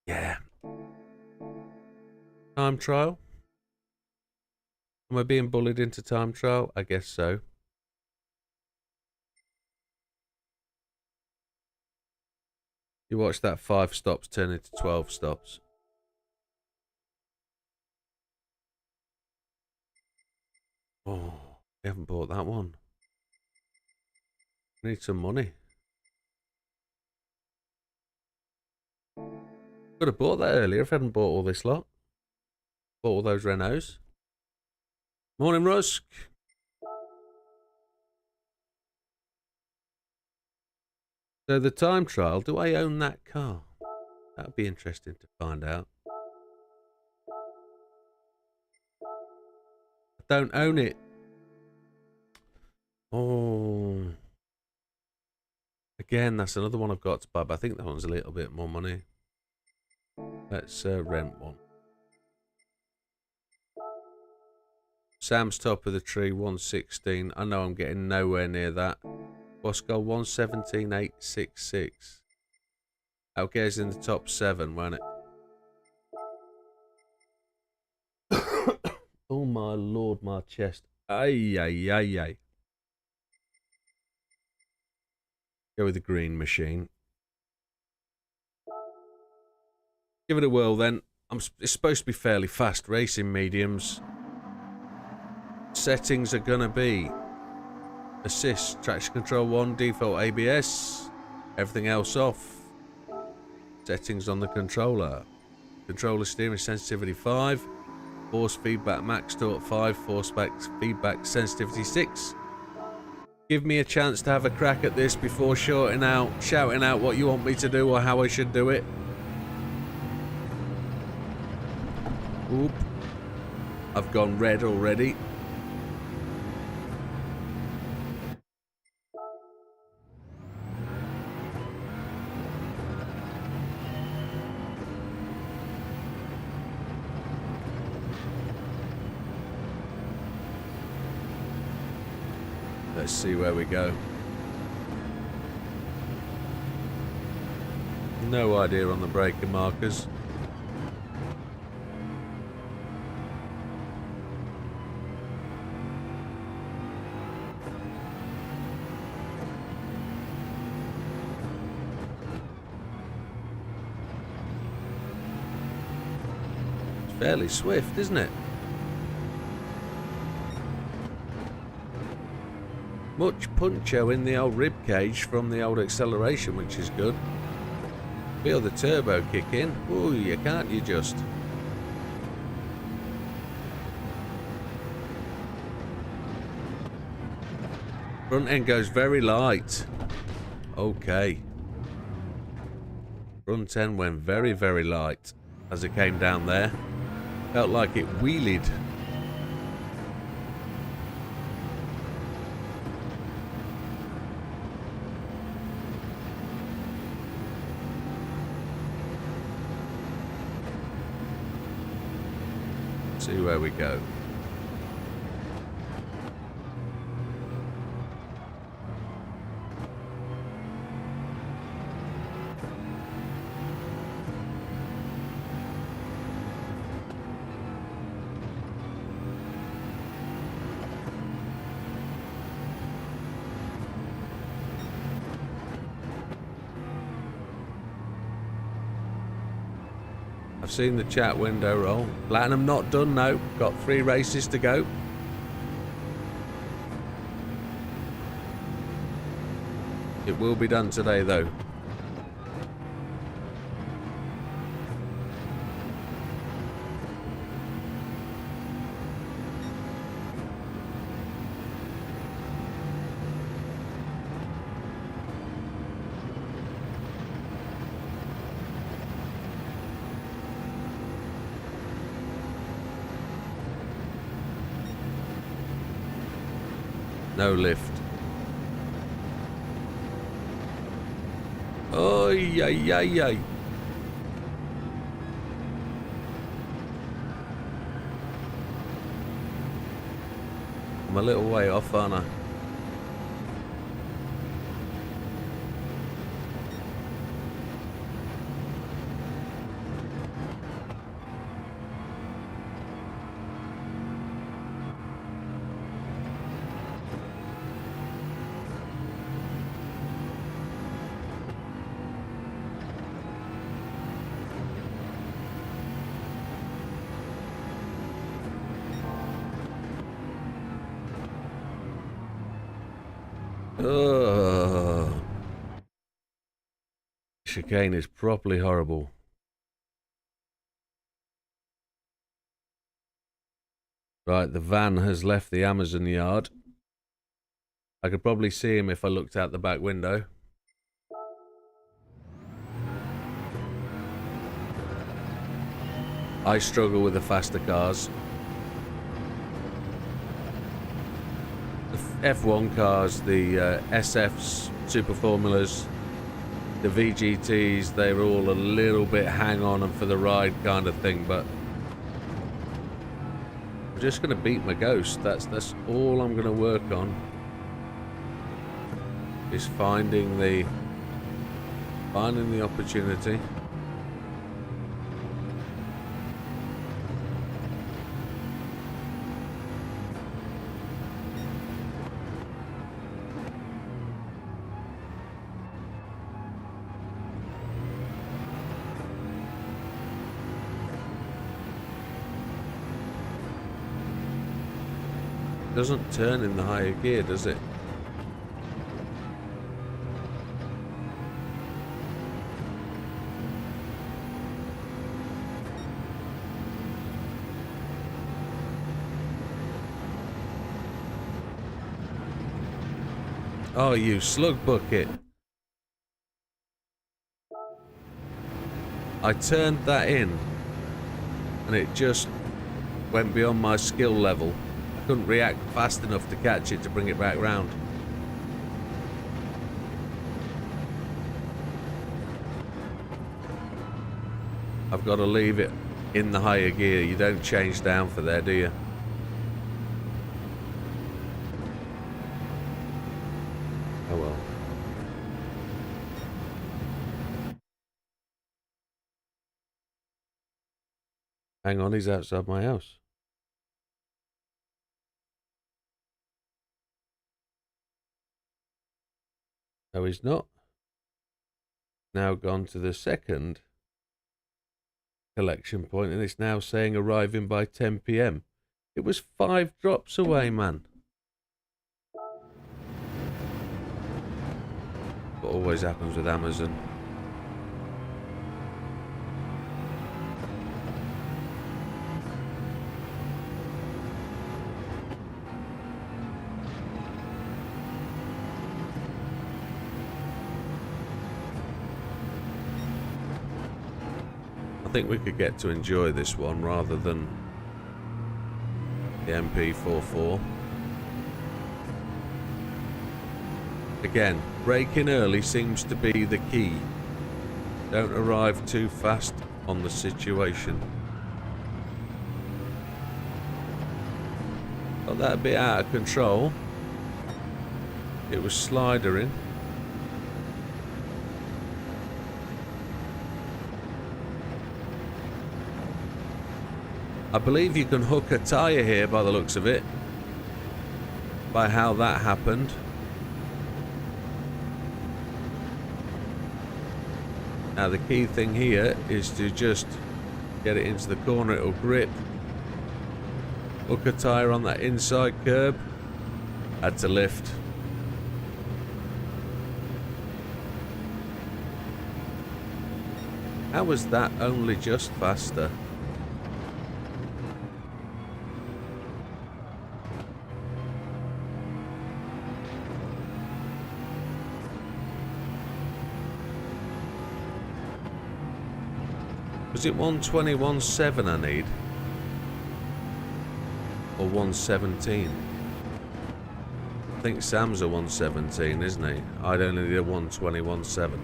Speaker 1: Yeah. Time trial? Am I being bullied into time trial? I guess so. You watch that 5 stops turn into 12 stops. Oh, we haven't bought that one. I need some money. Could have bought that earlier if I hadn't bought all this lot. Bought all those Renaults. Morning, Rusk. So the time trial, do I own that car? That would be interesting to find out. I don't own it. Oh. Again, that's another one I've got to buy, but I think that one's a little bit more money. Let's rent one. Sam's top of the tree, 116. I know I'm getting nowhere near that. Bosco, 117,866. Outgears in the top 7, won't it? Oh my lord, my chest. Ay, ay, ay, ay. Go with the green machine. Give it a whirl then. It's supposed to be fairly fast. Racing mediums. Settings are gonna be assist, traction control 1, default ABS, everything else off. Settings on the controller. Controller steering sensitivity 5, force feedback max torque 5, force feedback sensitivity 6. Give me a chance to have a crack at this before shouting out what you want me to do or how I should do it. Oop. I've gone red already. Let's see where we go. No idea on the braking markers. It's fairly swift, isn't it? Much puncho in the old rib cage from the old acceleration, which is good. Feel the turbo kick in. Ooh, you can't you just? Front end goes very light. Okay. Front end went very, very light as it came down there. Felt like it wheelied see where we go. I've seen the chat window roll. Platinum not done now. Got 3 races to go. It will be done today though. No lift. Oh, yeah. I'm a little way off, aren't I? Chicane is properly horrible. Right, the van has left the Amazon yard. I could probably see him if I looked out the back window. I struggle with the faster cars. The F1 cars, the SFs, Super Formulas, the VGTs, they're all a little bit hang on and for the ride kind of thing, but I'm just going to beat my ghost. That's all I'm going to work on, is finding the opportunity. Doesn't turn in the higher gear, does it? Oh, you slug bucket. I turned that in and it just went beyond my skill level. Couldn't react fast enough to catch it to bring it back round. I've got to leave it in the higher gear. You don't change down for there, do you? Oh well. Hang on, he's outside my house. No, he's not. Now gone to the second collection point, and it's now saying arriving by 10 PM. It was 5 drops away, man. What always happens with Amazon. I think we could get to enjoy this one rather than the MP44. Again, braking early seems to be the key. Don't arrive too fast on the situation. got that a bit out of control. It was slidering. I believe you can hook a tyre here by the looks of it. By how that happened. Now the key thing here is to just get it into the corner, it'll grip. Hook a tyre on that inside curb. Had to lift. How was that only just faster? Was it 120.17 I need? Or 117? I think Sam's a 117, isn't he? I'd only need a 120.17.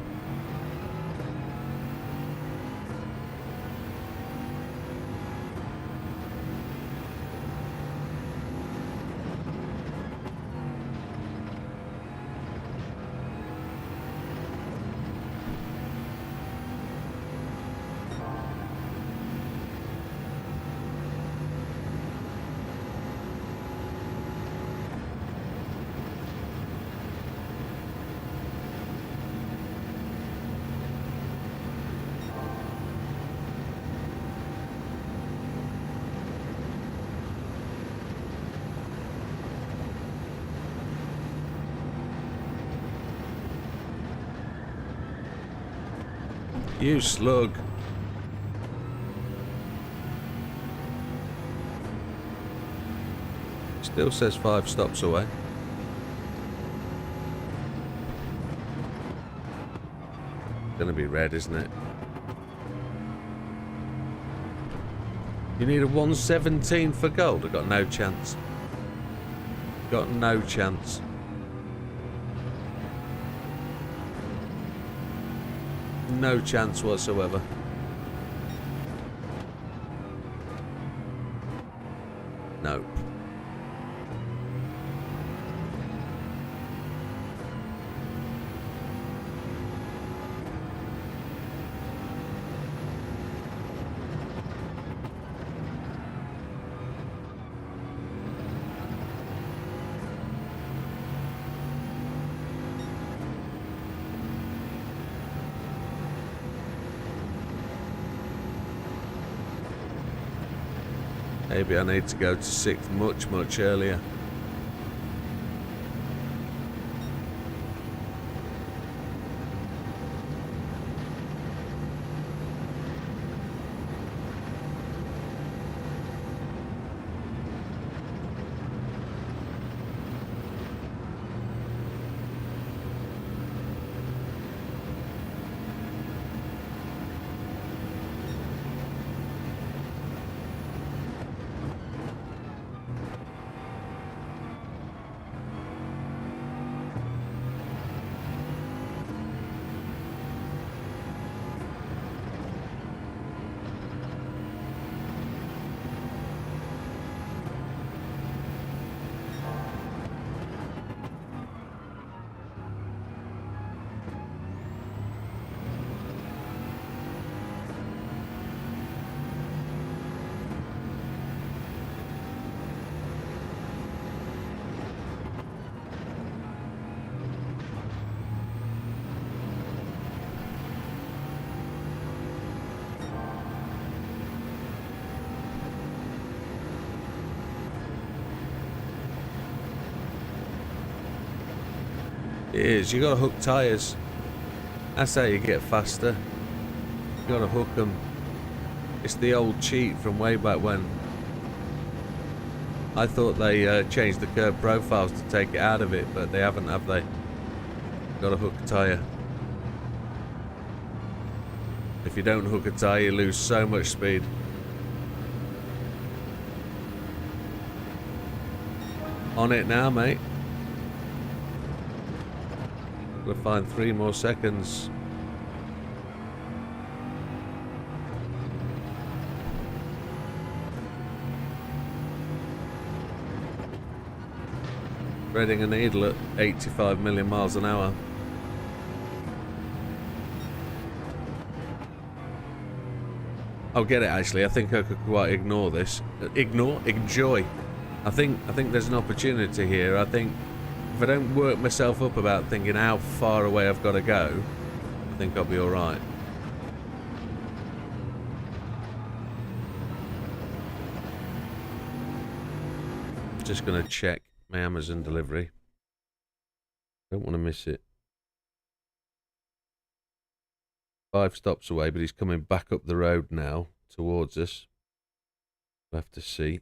Speaker 1: You slug. Still says 5 stops away. Gonna be red, isn't it? You need a 117 for gold. I've got no chance. Got no chance. No chance whatsoever. Nope. Maybe I need to go to 6th much earlier. It is. You gotta hook tyres. That's how you get faster. You gotta hook them. It's the old cheat from way back when. I thought they changed the curb profiles to take it out of it, but they haven't, have they? Gotta hook a tyre. If you don't hook a tyre, you lose so much speed. On it now, mate. We'll find 3 more seconds. threading a needle at 85 million miles an hour. I'll get it actually. I think I could quite ignore this. Enjoy. I think there's an opportunity here. I think if I don't work myself up about thinking how far away I've got to go, I think I'll be alright. Just going to check my Amazon delivery. Don't want to miss it. 5 stops away, but he's coming back up the road now towards us. We'll have to see.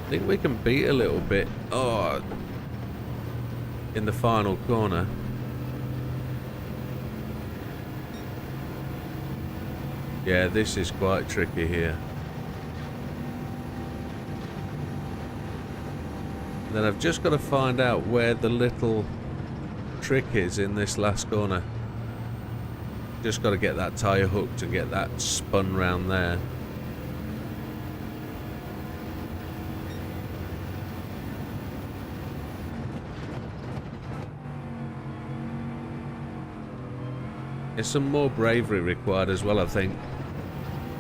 Speaker 1: I think we can beat a little bit. Oh, in the final corner. Yeah, this is quite tricky here. Then I've just got to find out where the little trick is in this last corner. Just got to get that tyre hooked and get that spun round there. There's some more bravery required as well, I think.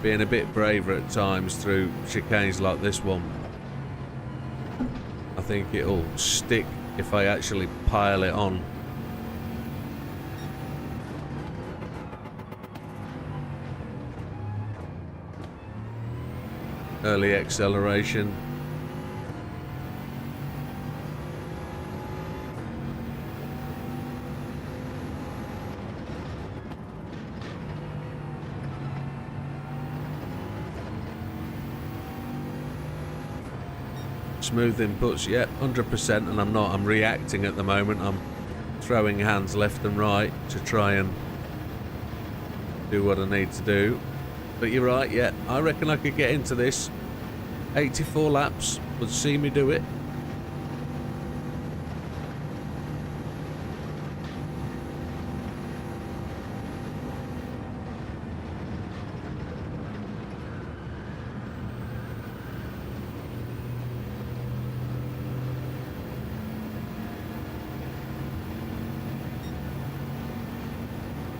Speaker 1: Being a bit braver at times through chicanes like this one. I think it'll stick if I actually pile it on. Early acceleration. Smooth inputs, yeah, 100%, and I'm reacting at the moment. I'm throwing hands left and right to try and do what I need to do. But you're right, yeah, I reckon I could get into this. 84 laps would see me do it.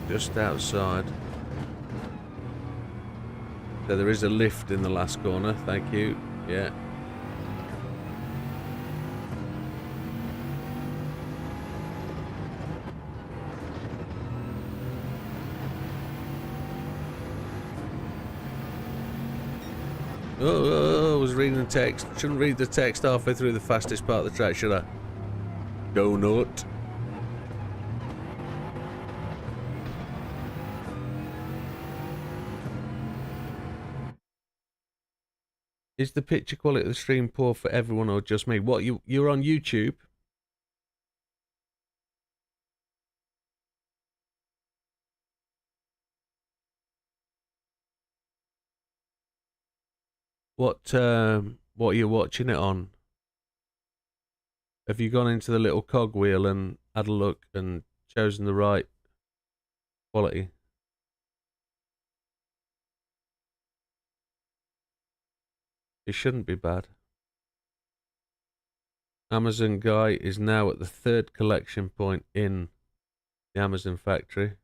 Speaker 1: Just outside. So there is a lift in the last corner, thank you. Yeah. Oh, I was reading the text. Shouldn't read the text halfway through the fastest part of the track, should I? Donut. Is the picture quality of the stream poor for everyone or just me? What, you're on YouTube? What are you watching it on? Have you gone into the little cogwheel and had a look and chosen the right quality? It shouldn't be bad. Amazon guy is now at the 3rd collection point in the Amazon factory.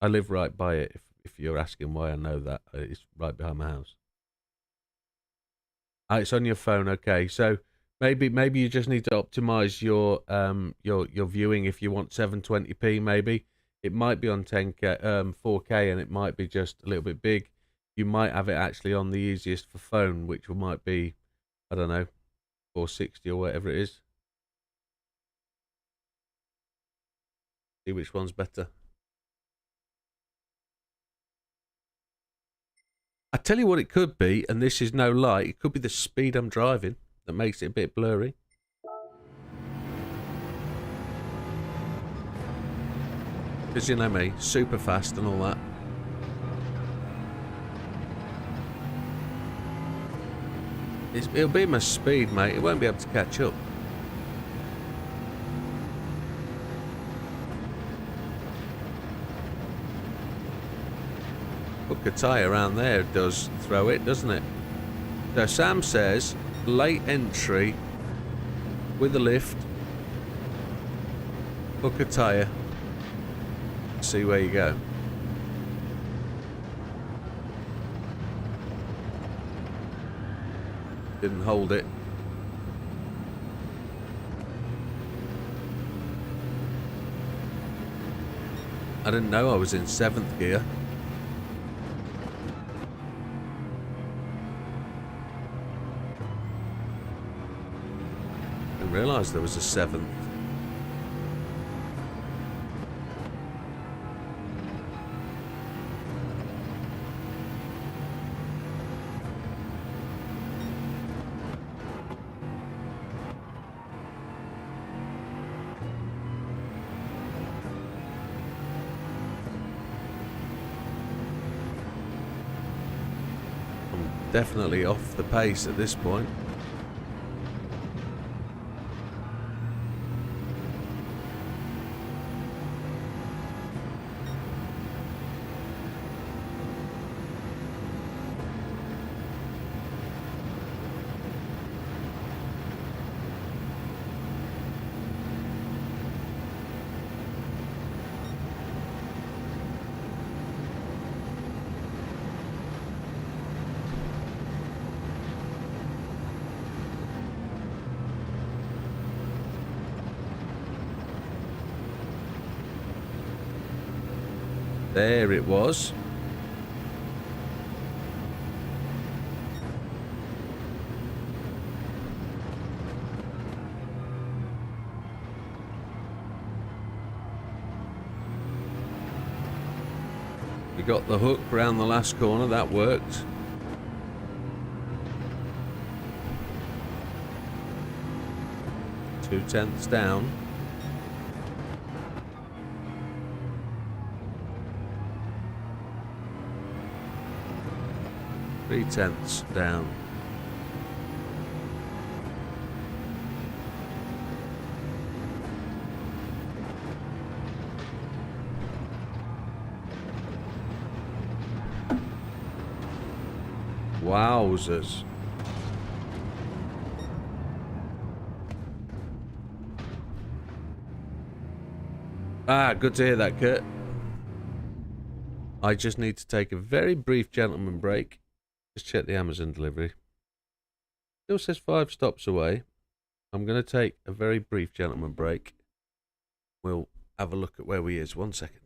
Speaker 1: I live right by it, if you're asking why I know that. It's right behind my house. It's on your phone, okay. So maybe you just need to optimize your viewing if you want 720p. Maybe it might be on 4K, and it might be just a little bit big. You might have it actually on the easiest for phone, which might be, I don't know, 460 or whatever it is. See which one's better. I tell you what it could be, and this is no lie, it could be the speed I'm driving that makes it a bit blurry. Because you know me, super fast and all that. It'll be my speed, mate. It won't be able to catch up. Hook a tyre around there does throw it, doesn't it? So Sam says late entry with a lift. Hook a tyre. See where you go. Didn't hold it. I didn't know I was in 7th gear. Didn't realise there was a 7th. Definitely off the pace at this point. There it was. We got the hook round the last corner, that worked. Two tenths down. Three tenths down. Wowzers. Ah, good to hear that, Kurt. I just need to take a very brief gentleman break. Just check the Amazon delivery. Still says 5 stops away. I'm going to take a very brief gentleman break. We'll have a look at where we is. 1 second.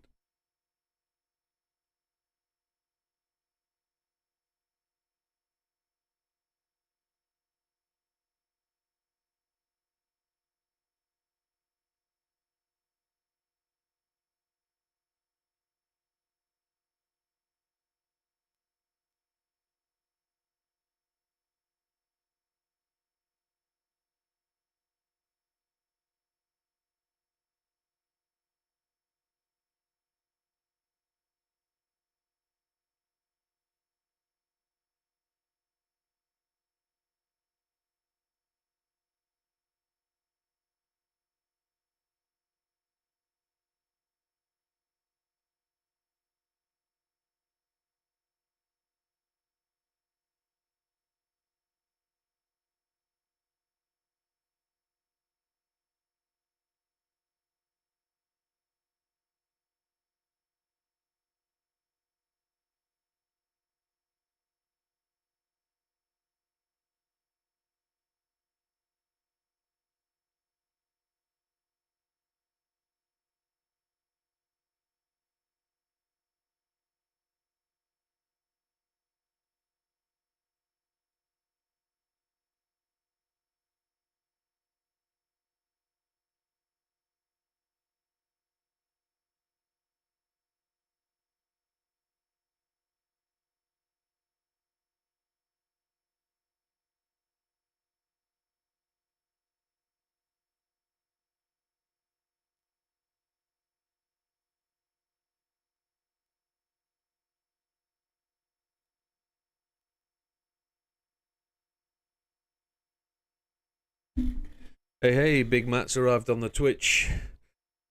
Speaker 1: Hey, Big Matt's arrived on the Twitch.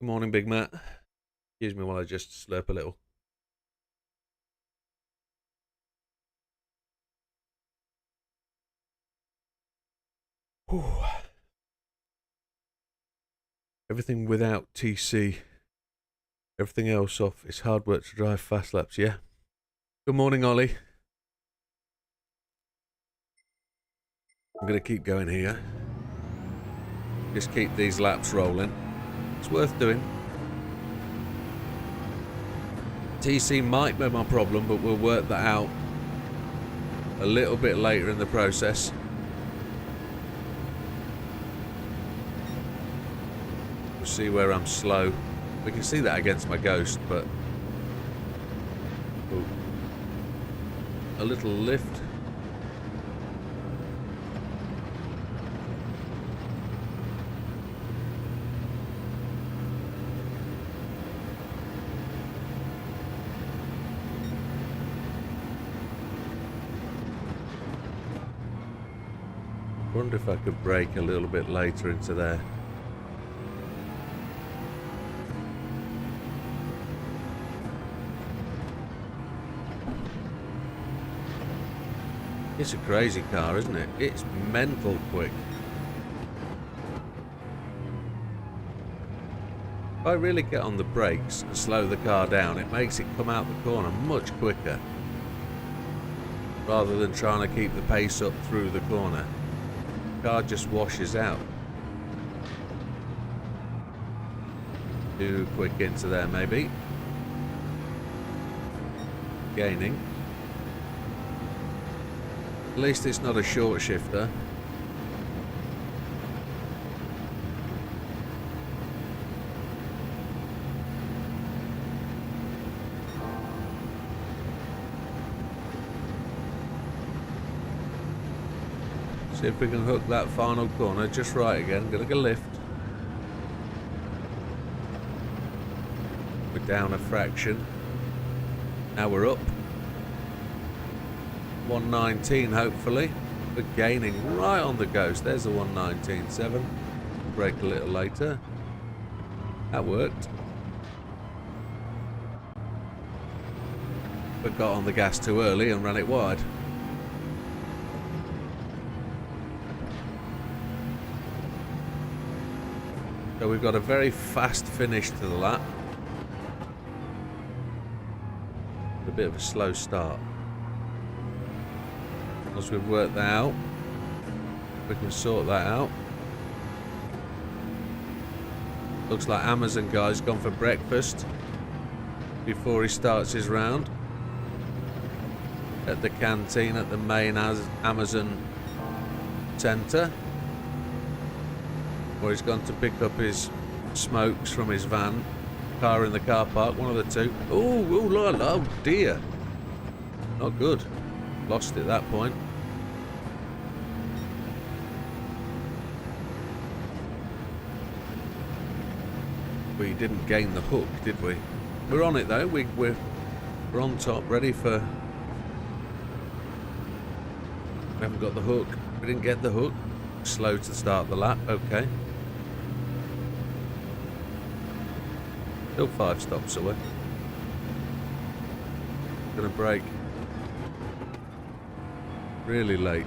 Speaker 1: Good morning, Big Matt. Excuse me while I just slurp a little. Whew. Everything without TC. Everything else off. It's hard work to drive fast laps, yeah. Good morning, Ollie. I'm going to keep going here. Just keep these laps rolling. It's worth doing. TC might be my problem, but we'll work that out a little bit later in the process. We'll see where I'm slow. We can see that against my Ghost, but ooh, a little lift. Wonder if I could brake a little bit later into there. It's a crazy car, isn't it? It's mental quick. If I really get on the brakes and slow the car down, it makes it come out the corner much quicker, rather than trying to keep the pace up through the corner. The car just washes out. Too quick into there, maybe. Gaining. At least it's not a short shifter. See if we can hook that final corner just right again. Gonna go lift. We're down a fraction. Now we're up. 119 hopefully. We're gaining right on the Ghost. There's a 119.7. Brake a little later. That worked. But got on the gas too early and ran it wide. So we've got a very fast finish to the lap. A bit of a slow start. Once we've worked that out, we can sort that out. Looks like Amazon guy's gone for breakfast before he starts his round at the canteen at the main Amazon centre. Or he's gone to pick up his smokes from his van, car in the car park, one of the two. Oh dear. Not good. Lost it at that point. We didn't gain the hook, did we? We're on it though. We're on top, ready for... We haven't got the hook. We didn't get the hook. Slow to start the lap. Okay. Still 5 stops away. Gonna brake. Really late.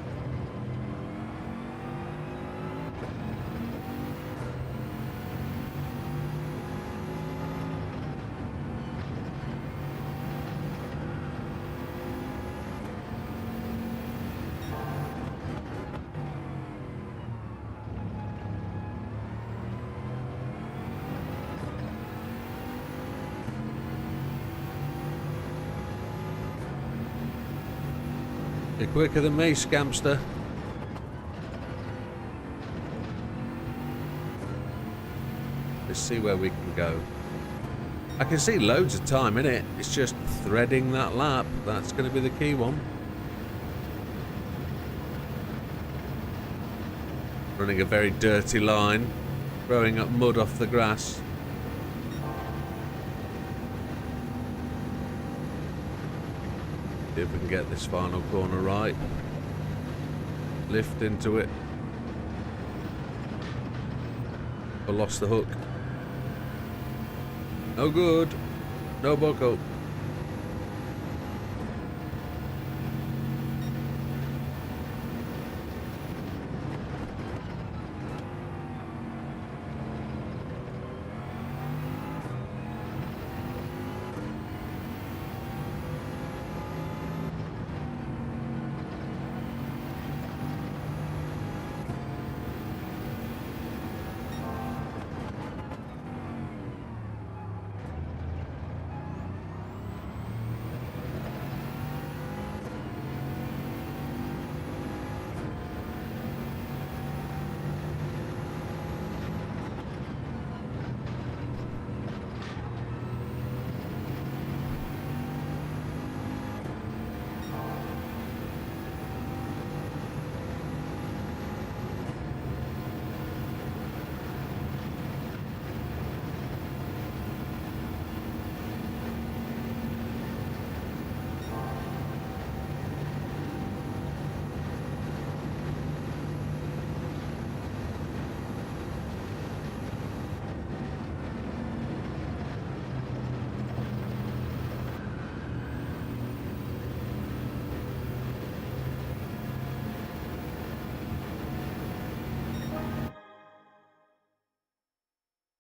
Speaker 1: You're quicker than me, scamster. Let's see where we can go. I can see loads of time in it. It's just threading that lap. That's going to be the key one. Running a very dirty line. Throwing up mud off the grass. See if we can get this final corner right. Lift into it. I lost the hook. No good. No buckle.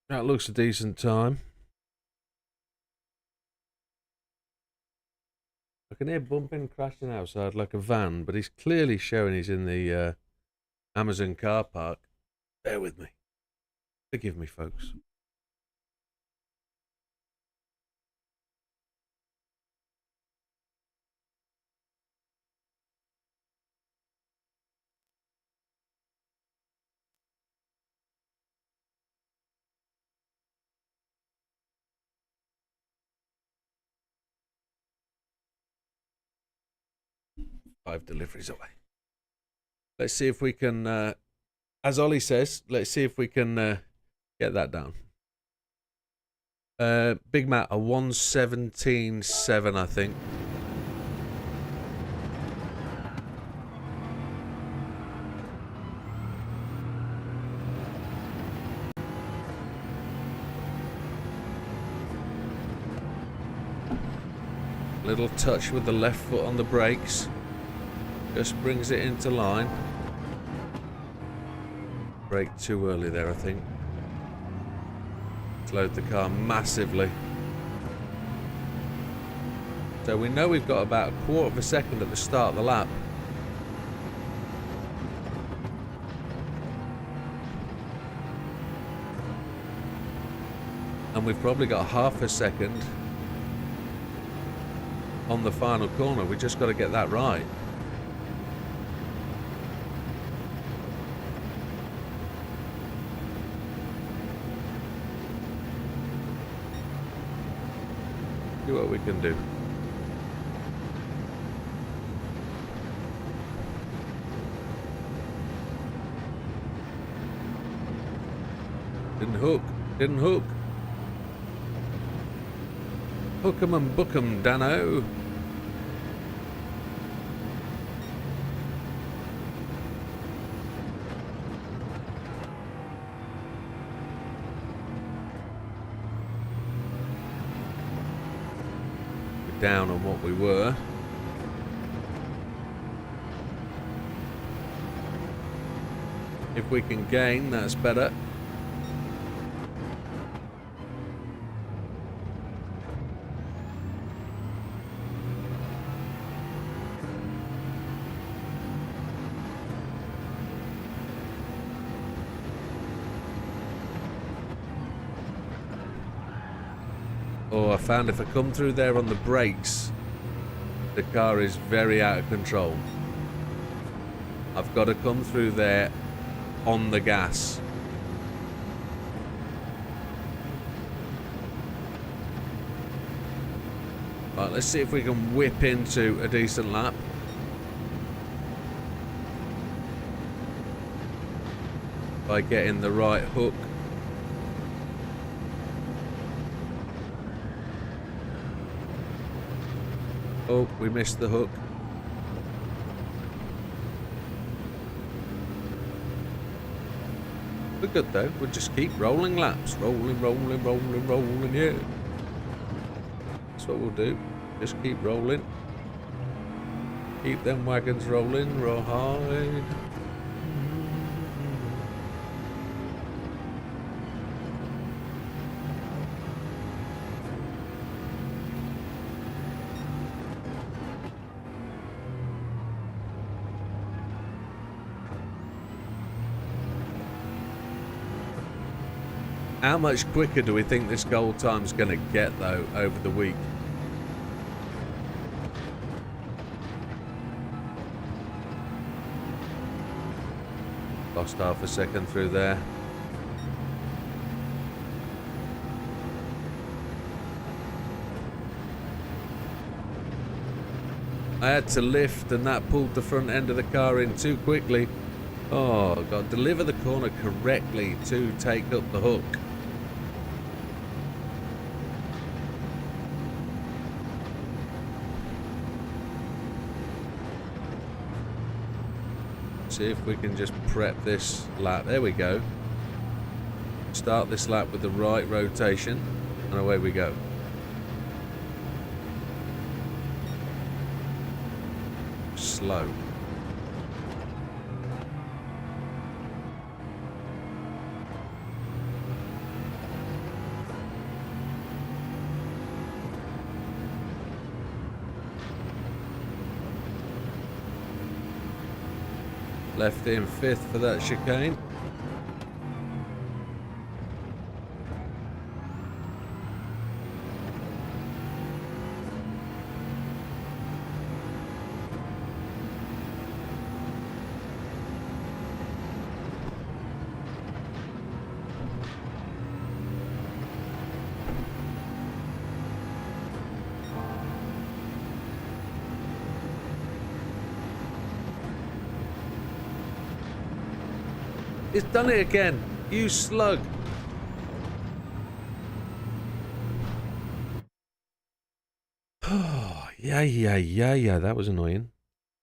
Speaker 1: That looks a decent time. I can hear bumping, crashing outside like a van, but he's clearly showing he's in the Amazon car park. Bear with me. Forgive me, folks. Five deliveries away. Let's see if we can, as Ollie says, let's see if we can get that down. Big Matt, a 117.7, I think. Little touch with the left foot on the brakes. Just brings it into line. Brake too early there, I think. Slowed the car massively. So we know we've got about a quarter of a second at the start of the lap. And we've probably got half a second on the final corner. We just got to get that right. See what we can do. Didn't hook. Didn't hook. Hook 'em and book 'em, Dano. We're down on what we were. If we can gain, that's better. Oh, I found if I come through there on the brakes, the car is very out of control. I've got to come through there on the gas. Right, let's see if we can whip into a decent lap. By getting the right hook. Oh, we missed the hook. We're good though. We'll just keep rolling laps. Rolling, rolling, rolling, rolling, yeah. That's what we'll do. Just keep rolling. Keep them wagons rolling, rawhide. How much quicker do we think this goal time's going to get, though, over the week? Lost half a second through there. I had to lift, and that pulled the front end of the car in too quickly. Oh, got to deliver the corner correctly to take up the hook. See if we can just prep this lap. There we go. Start this lap with the right rotation, and away we go. Slow. Left in 5th for that chicane. It's done it again. You slug. Oh, yeah. That was annoying.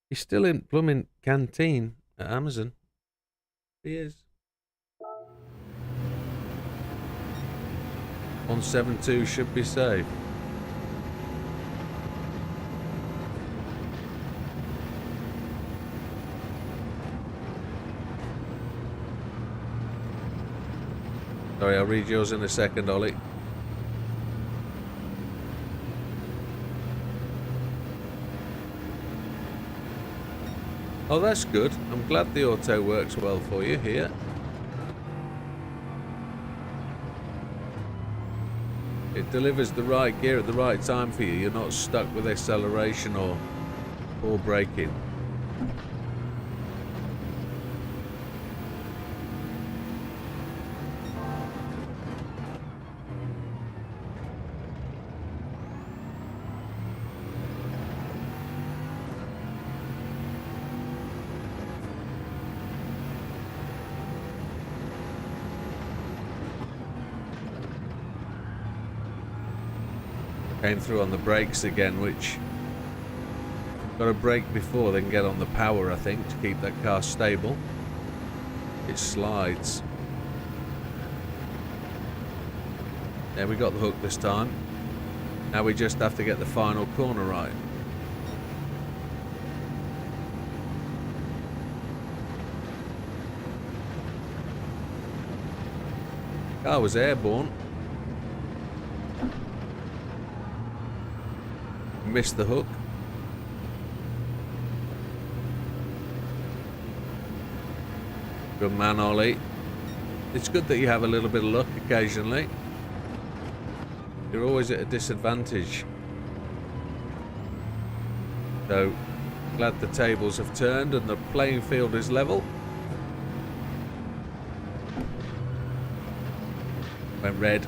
Speaker 1: He's still in blooming canteen at Amazon. He is. 172 should be safe. Sorry, I'll read yours in a second, Ollie. Oh, that's good. I'm glad the auto works well for you here. It delivers the right gear at the right time for you. You're not stuck with acceleration or poor braking. Came through on the brakes again, which got to brake before then get on the power, I think, to keep that car stable. It slides. There, we got the hook this time. Now we just have to get the final corner right. Car was airborne. Missed the hook. Good man, Ollie. It's good that you have a little bit of luck occasionally. You're always at a disadvantage. So, glad the tables have turned and the playing field is level. Went red.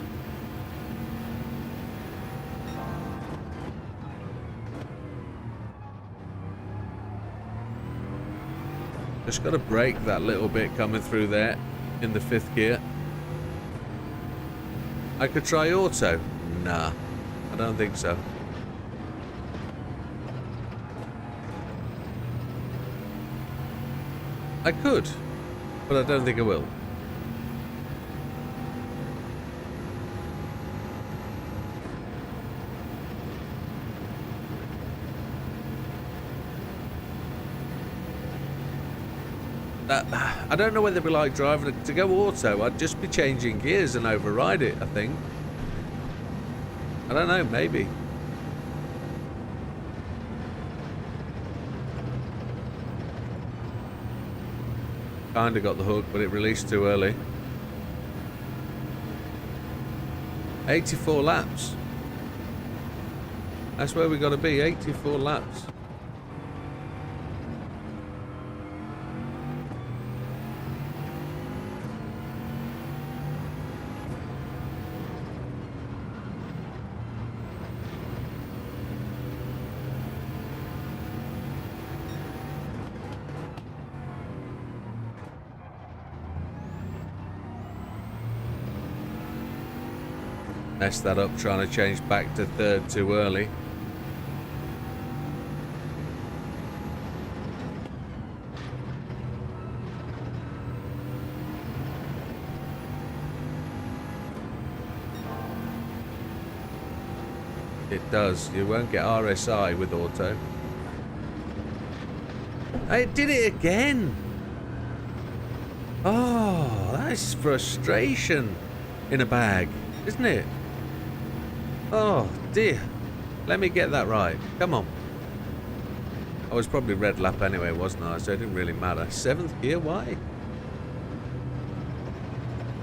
Speaker 1: Just got to brake that little bit coming through there in the 5th gear. I could try auto. Nah, I don't think so. I could, but I don't think I will. I don't know whether it'd be like driving to go auto. I'd just be changing gears and override it, I think. I don't know, maybe. Kinda got the hook, but it released too early. 84 laps. That's where we got to be, 84 laps. Messed that up trying to change back to 3rd too early. It does. You won't get RSI with auto. I did it again. Oh, that is frustration in a bag, isn't it? Oh dear. Let me get that right. Come on. I was probably red lap anyway, wasn't I? So it didn't really matter. 7th gear, why?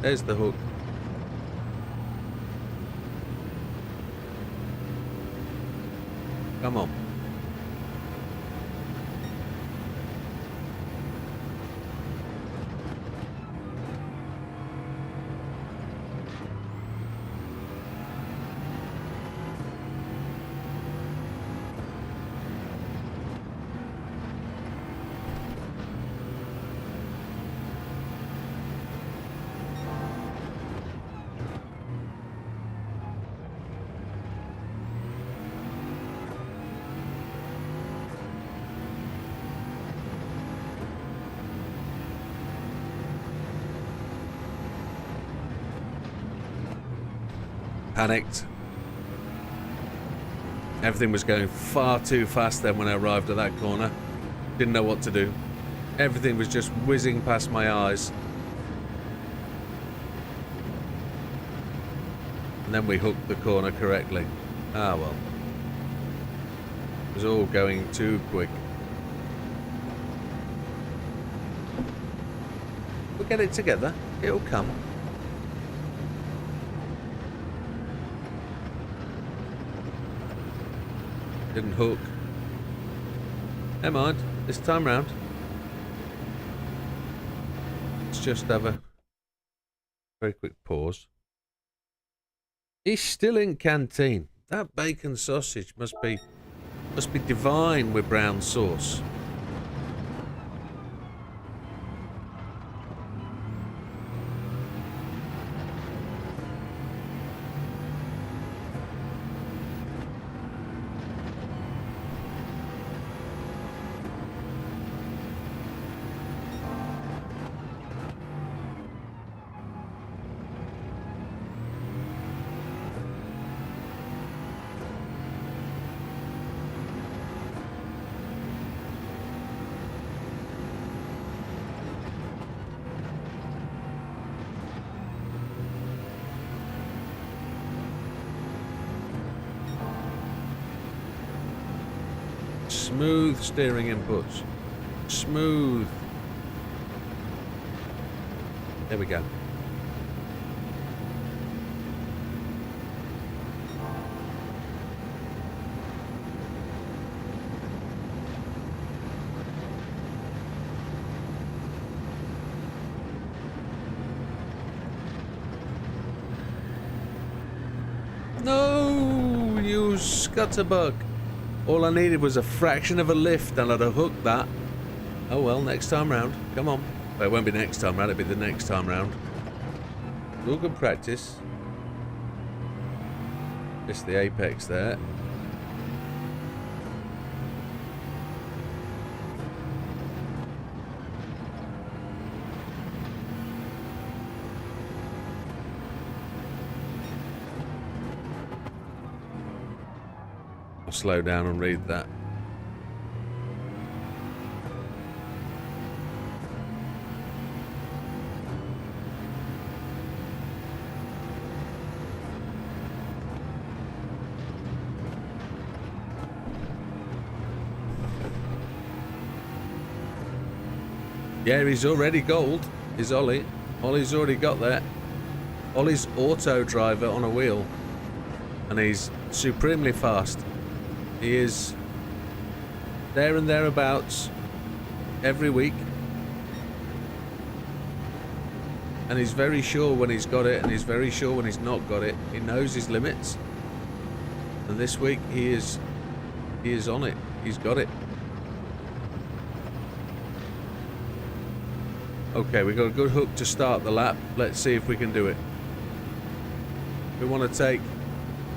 Speaker 1: There's the hook. Come on. Panicked. Everything was going far too fast then when I arrived at that corner. Didn't know what to do. Everything was just whizzing past my eyes. And then we hooked the corner correctly. Ah well. It was all going too quick. We'll get it together. It'll come. Didn't hook. Never mind. This time round. Let's just have a very quick pause. He's still in canteen. That bacon sausage must be divine with brown sauce. Smooth steering inputs. Smooth. There we go. No, you scutterbug. All I needed was a fraction of a lift and I'd have hooked that. Oh well, next time round. Come on. Well, it won't be next time round, it'll be the next time round. All good practice. Missed the apex there. I'll slow down and read that. Yeah, he's already gold, is Ollie. Ollie's already got that. Ollie's auto driver on a wheel. And he's supremely fast. He is there and thereabouts every week. And he's very sure when he's got it, and he's very sure when he's not got it. He knows his limits. And this week he is on it. He's got it. Okay, we got a good hook to start the lap. Let's see if we can do it. We want to take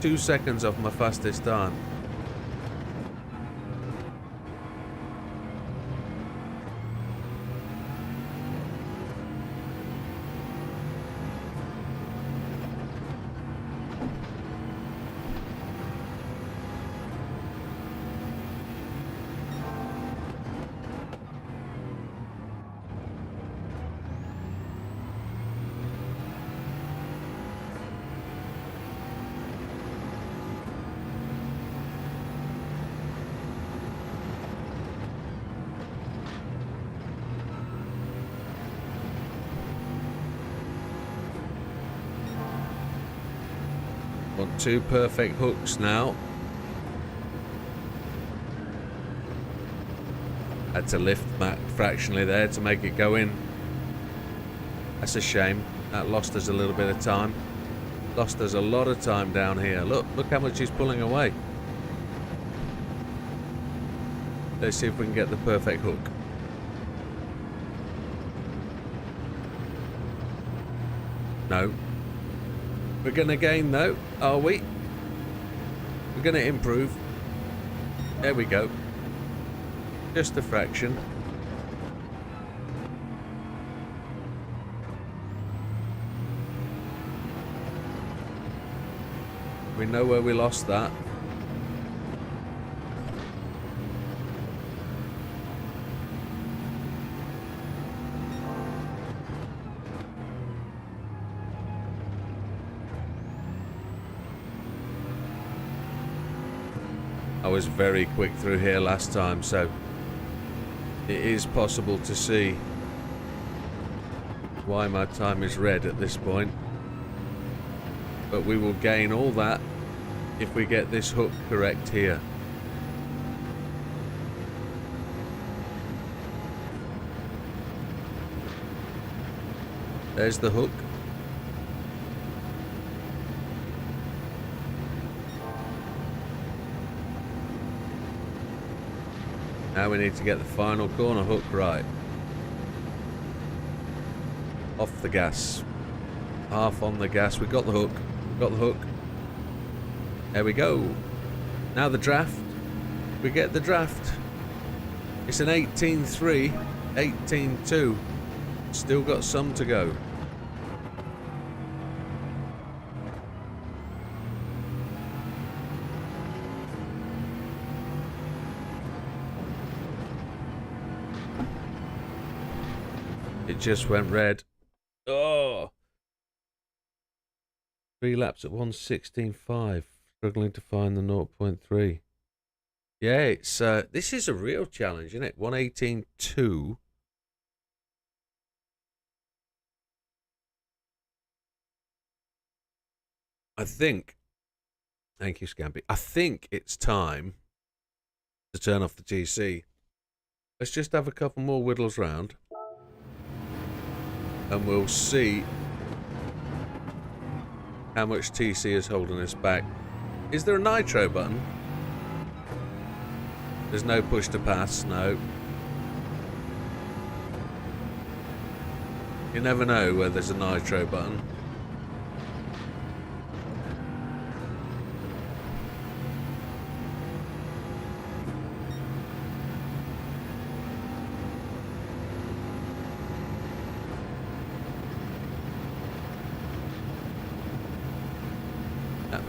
Speaker 1: 2 seconds off my fastest time. 2 perfect hooks now. Had to lift that fractionally there to make it go in. That's a shame. That lost us a little bit of time. Lost us a lot of time down here. Look how much he's pulling away. Let's see if we can get the perfect hook. No. We're going to gain though, are we? We're going to improve. There we go. Just a fraction. We know where we lost that. I was very quick through here last time, so it is possible to see why my time is red at this point. But we will gain all that if we get this hook correct here. There's the hook. Now we need to get the final corner hook right. Off the gas. Half on the gas. We got the hook. Got the hook. There we go. Now the draft. We get the draft. It's an 18.3, 18.2. Still got some to go. It just went red. Oh! 3 laps at 1:16.5. Struggling to find the 0.3. Yeah, it's this is a real challenge, isn't it? 1:18.2. I think. Thank you, Scampy. I think it's time to turn off the TC. Let's just have a couple more whittles round. And we'll see how much TC is holding us back. Is there a nitro button? There's no push to pass, no. You never know where there's a nitro button.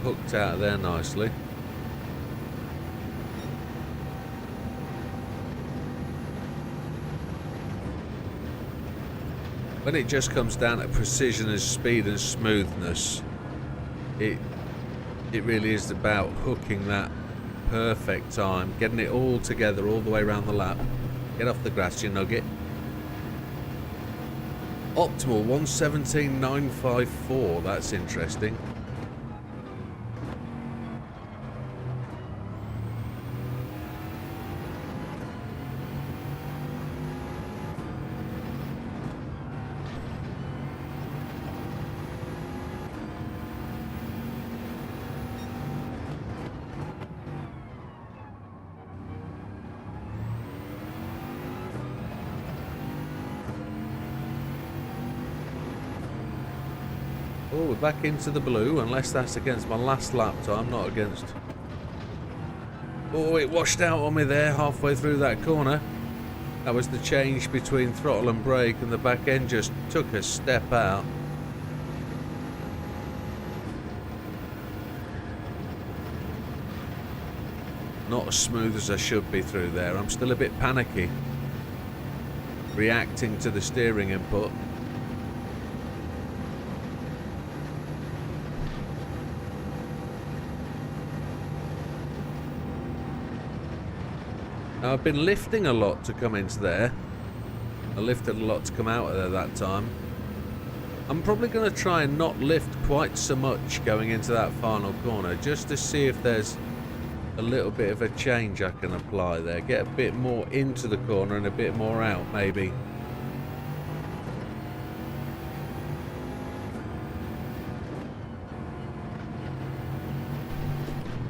Speaker 1: Hooked out of there nicely. When it just comes down to precision and speed and smoothness, it really is about hooking that perfect time, getting it all together all the way around the lap. Get off the grass, you nugget. Optimal 1:17.954. That's interesting. Oh, we're back into the blue, unless that's against my last lap time, not against... Oh, it washed out on me there halfway through that corner. That was the change between throttle and brake, and the back end just took a step out. Not as smooth as I should be through there. I'm still a bit panicky, reacting to the steering input. Now, I've been lifting a lot to come into there. I lifted a lot to come out of there that time. I'm probably going to try and not lift quite so much going into that final corner, just to see if there's a little bit of a change I can apply there. Get a bit more into the corner and a bit more out, maybe.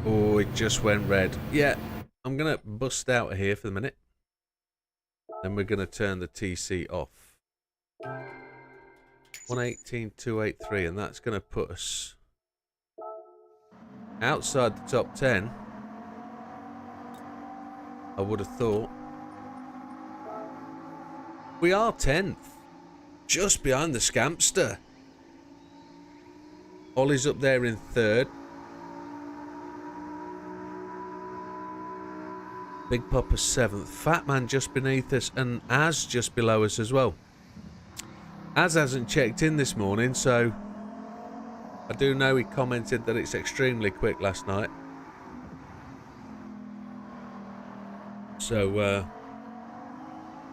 Speaker 1: Oh, it just went red. Yeah, I'm going to bust out of here for the minute. Then we're going to turn the TC off. 118.283, and that's going to put us outside the top 10. I would have thought. We are 10th. Just behind the Scampster. Ollie's up there in 3rd. Big Papa 7th. Fat Man just beneath us, and Az just below us as well. Az hasn't checked in this morning, so I do know he commented that it's extremely quick last night. So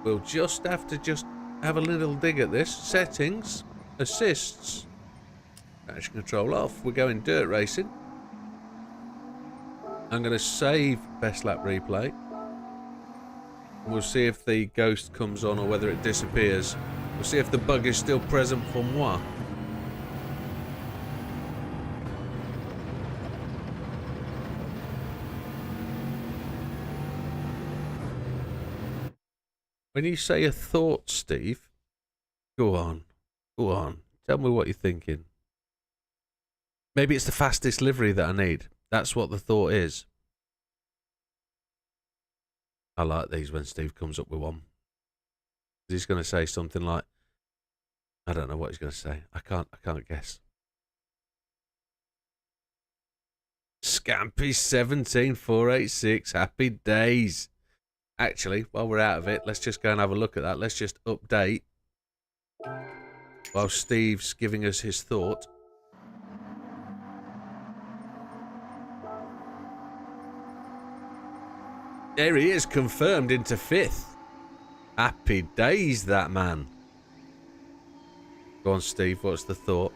Speaker 1: we'll just have to have a little dig at this. Settings, assists, traction control off. We're going dirt racing. I'm going to save best lap replay. We'll see if the ghost comes on or whether it disappears. We'll see if the bug is still present for moi. When you say a thought, Steve, go on. Go on. Tell me what you're thinking. Maybe it's the fastest livery that I need. That's what the thought is. I like these when Steve comes up with one. He's going to say something like, I don't know what he's going to say. I can't guess. Scampy 17486. Happy days. Actually, while we're out of it, let's just go and have a look at that. Let's just update while Steve's giving us his thought. There he is, confirmed into 5th. Happy days, that man. Go on, Steve, what's the thought?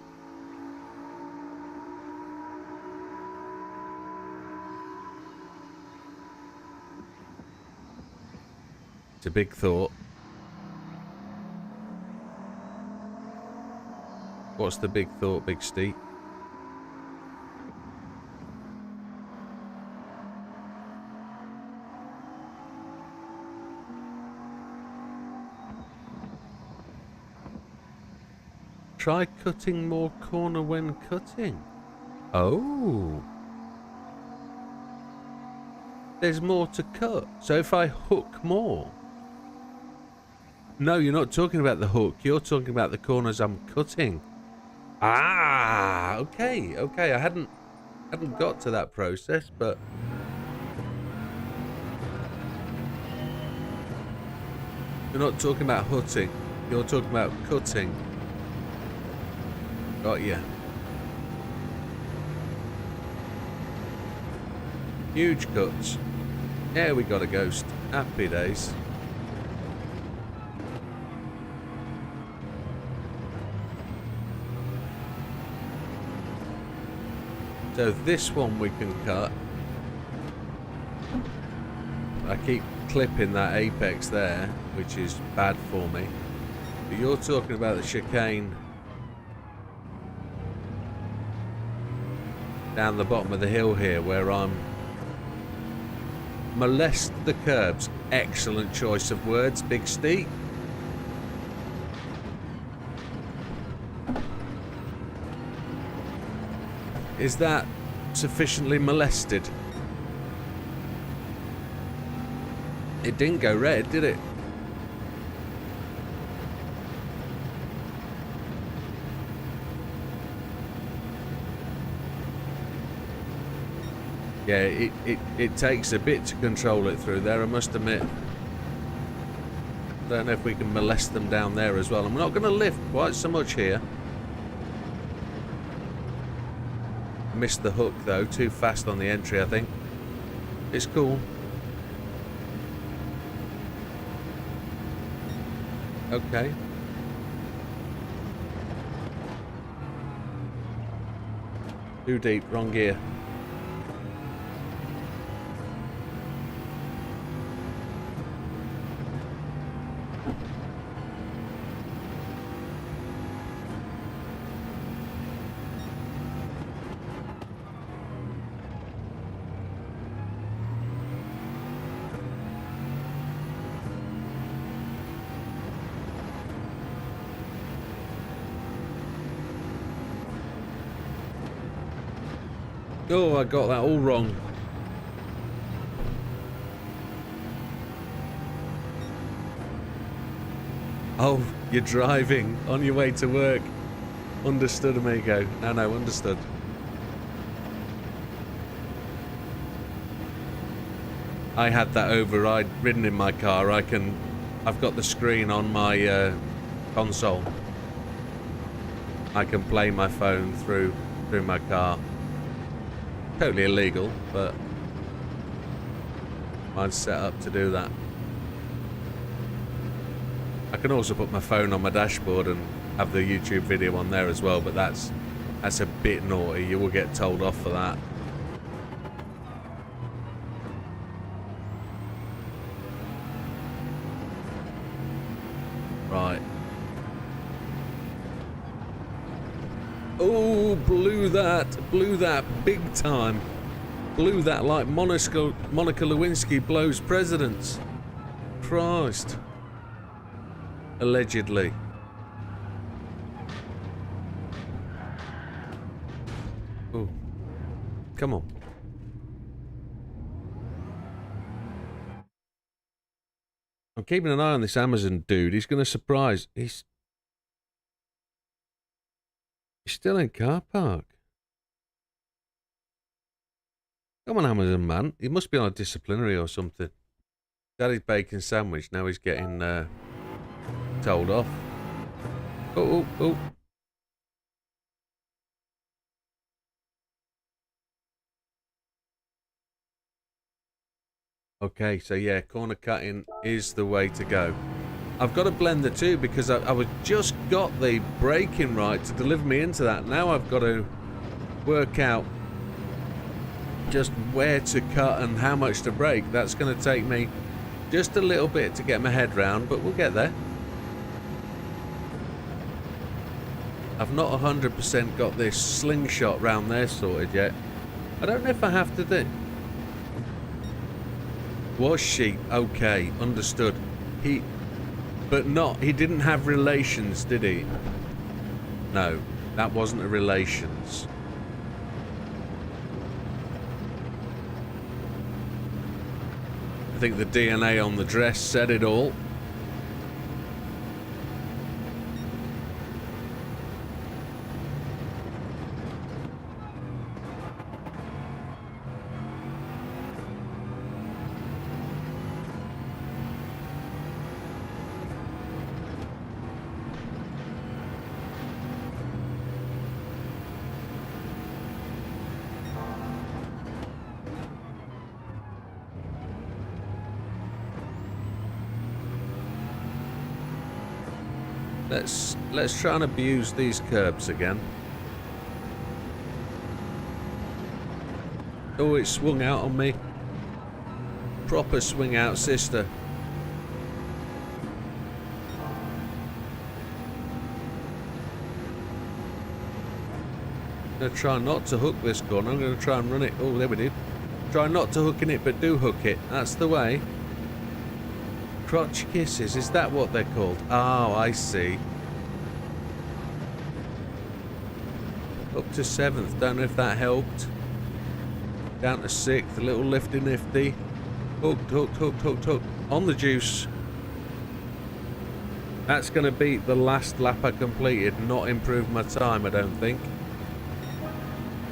Speaker 1: It's a big thought. What's the big thought, Big Steve? Try cutting more corner when cutting. Oh. There's more to cut. So if I hook more. No, you're not talking about the hook. You're talking about the corners I'm cutting. Ah, okay, okay. I hadn't got to that process, but you're not talking about hutting. You're talking about cutting. Got ya. Huge cuts. Yeah, we got a ghost. Happy days. So this one we can cut. I keep clipping that apex there, which is bad for me. But you're talking about the chicane down the bottom of the hill here, where I'm molest the curbs. Excellent choice of words, Big Steve. Is that sufficiently molested? It didn't go red, did it? Yeah, it takes a bit to control it through there, I must admit. Don't know if we can molest them down there as well. I'm not going to lift quite so much here. Missed the hook though, too fast on the entry, I think. It's cool. Okay. Too deep, wrong gear. Oh, I got that all wrong. Oh, you're driving on your way to work. Understood, amigo. No, understood. I had that override ridden in my car. I've got the screen on my console. I can play my phone through my car. Totally illegal, but mine's set up to do that. I can also put my phone on my dashboard and have the YouTube video on there as well, but that's a bit naughty. You will get told off for that. Right. Oh, blew that big time. Blew that like Monica Lewinsky blows presidents. Christ. Allegedly. Oh, come on. I'm keeping an eye on this Amazon dude. He's going to surprise. He's still in car park. Come on, Amazon man. He must be on a disciplinary or something. Daddy's bacon sandwich. Now he's getting told off. Oh. Okay, so yeah, corner cutting is the way to go. I've got to blend the two because I was just got the braking right to deliver me into that. Now I've got to work out just where to cut and how much to brake. That's going to take me just a little bit to get my head round, but we'll get there. I've not 100% got this slingshot round there sorted yet. I don't know if I have to do. Was she? Okay, understood. He didn't have relations, did he? No, that wasn't a relations. I think the DNA on the dress said it all. Let's try and abuse these curbs again. Oh, it swung out on me. Proper swing out, sister. I'm going to try not to hook this corner. I'm going to try and run it. Oh, there we do. Try not to hook in it, but do hook it. That's the way. Crotch kisses, is that what they're called? Oh, I see. Up to 7th, don't know if that helped. Down to 6th, a little lifty nifty. Hooked. On the juice. That's going to be the last lap I completed, not improve my time, I don't think.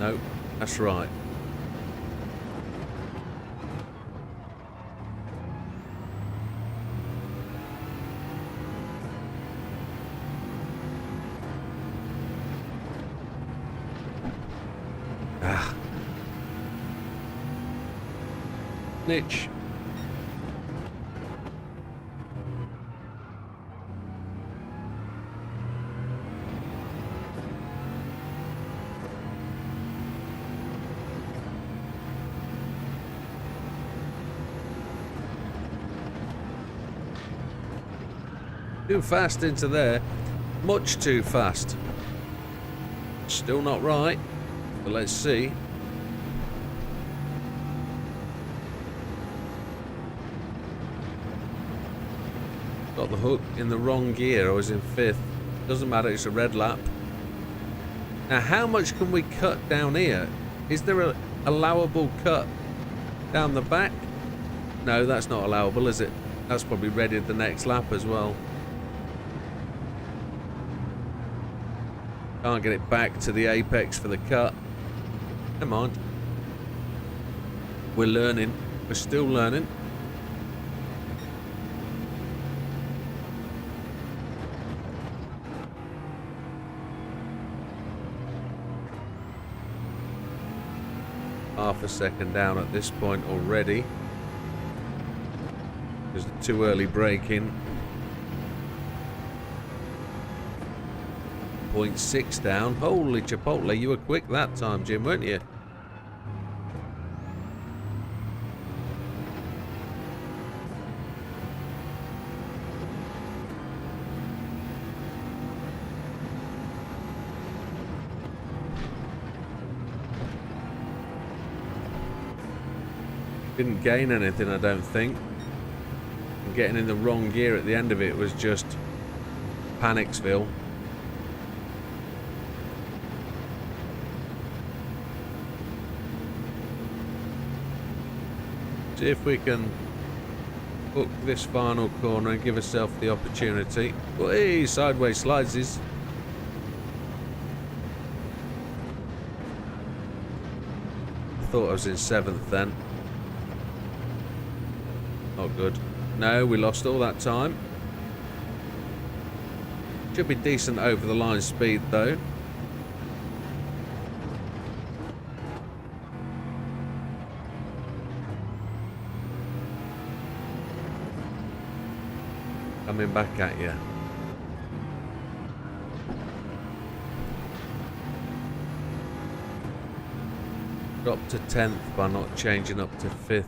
Speaker 1: No, that's right. Snitch. Too fast into there. Much too fast. Still not right. But let's see. Got the hook in the wrong gear. I was in 5th. Doesn't matter, it's a red lap. Now, how much can we cut down here? Is there a allowable cut down the back? No, that's not allowable, is it? That's probably readied the next lap as well. Can't get it back to the apex for the cut. Come on. We're learning. We're still learning. Half a second down at this point already. There's a too early braking. 0.6 down. Holy chipotle, you were quick that time, Jim, weren't you? Didn't gain anything, I don't think. And getting in the wrong gear at the end of it was just Panicsville. See if we can hook this final corner and give ourselves the opportunity. Oh, hey, sideways slides is. I thought I was in 7th then. Not good. No, we lost all that time. Should be decent over the line speed though. Coming back at you. Dropped to 10th by not changing up to 5th.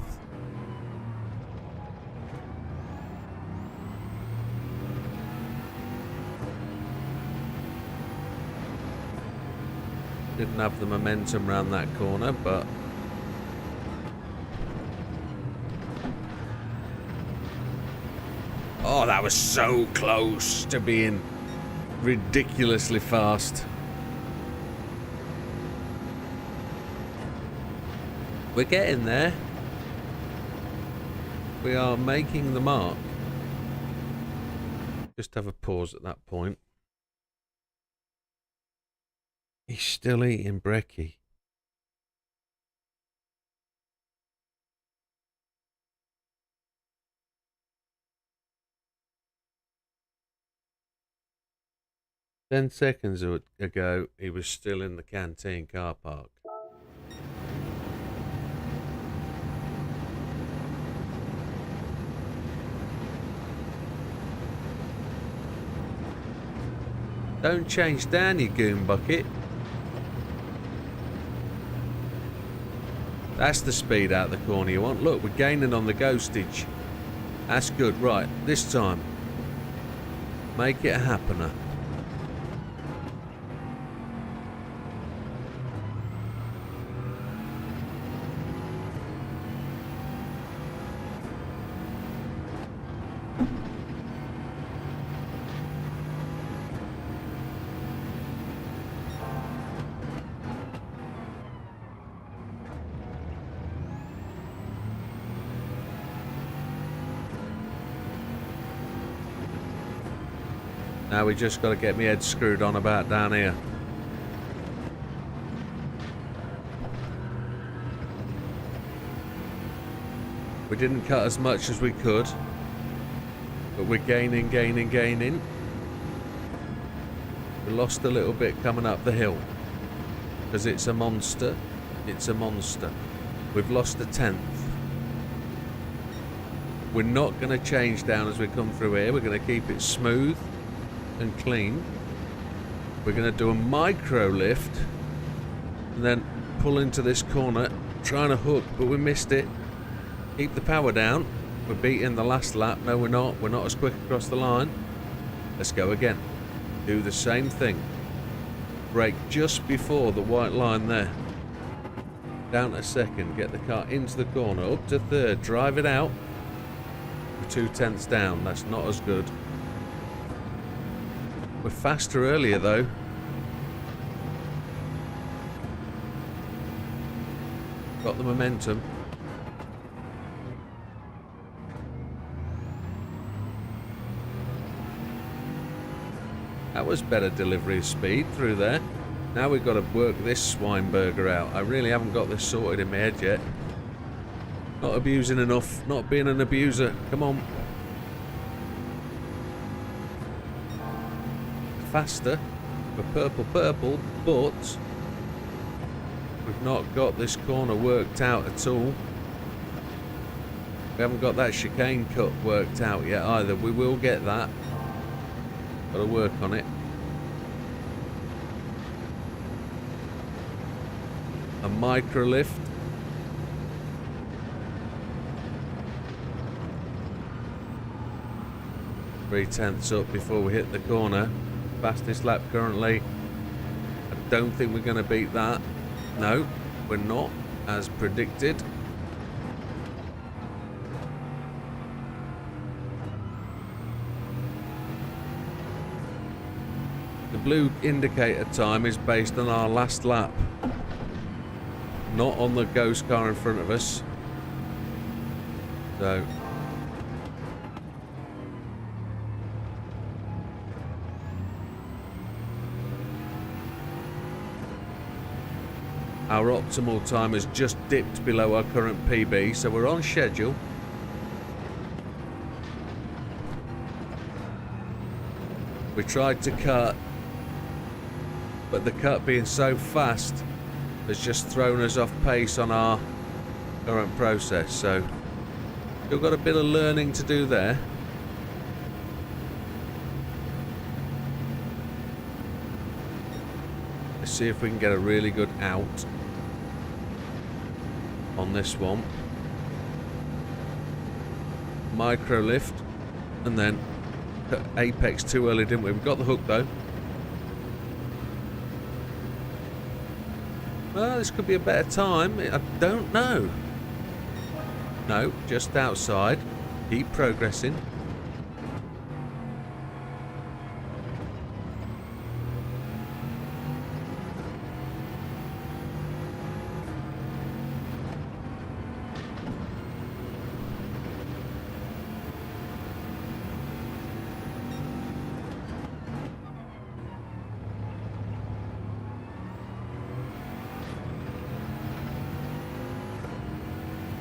Speaker 1: Didn't have the momentum around that corner, but oh, that was so close to being ridiculously fast. We're getting there. We are making the mark. Just have a pause at that point. He's still eating brekkie. Ten seconds ago, he was still in the canteen car park. Don't change down, you goon bucket. That's the speed out the corner you want. Look, we're gaining on the ghostage. That's good. Right, this time. Make it a happener. Now we just got to get my head screwed on about down here. We didn't cut as much as we could, but we're gaining. We lost a little bit coming up the hill because it's a monster. It's a monster. We've lost a 10th. We're not going to change down as we come through here. We're going to keep it smooth and clean. We're going to do a micro lift and then pull into this corner, trying to hook, but we missed it. Keep the power down. We're beating the last lap. No, we're not. We're not as quick across the line. Let's go again. Do the same thing. Brake just before the white line there. Down to second. Get the car into the corner. Up to third. Drive it out. We're 2/10 down. That's not as good. We're faster earlier though. Got the momentum. That was better delivery speed through there. Now we've got to work this swine burger out. I really haven't got this sorted in my head yet. Not abusing enough. Not being an abuser. Come on. Faster for purple, but we've not got this corner worked out at all. We haven't got that chicane cut worked out yet either. We will get that. Got to work on it. A micro lift. Three tenths up before we hit the corner. Fastest lap currently. I don't think we're going to beat that. No, we're not, as predicted. The blue indicator time is based on our last lap, not on the ghost car in front of us. So our optimal time has just dipped below our current PB, so we're on schedule. We tried to cut, but the cut being so fast has just thrown us off pace on our current process, so still got a bit of learning to do there. Let's see if we can get a really good out on this one. Micro lift, and then apex too early, didn't we? We got the hook though. Well, this could be a better time. I don't know. No, just outside. Keep progressing.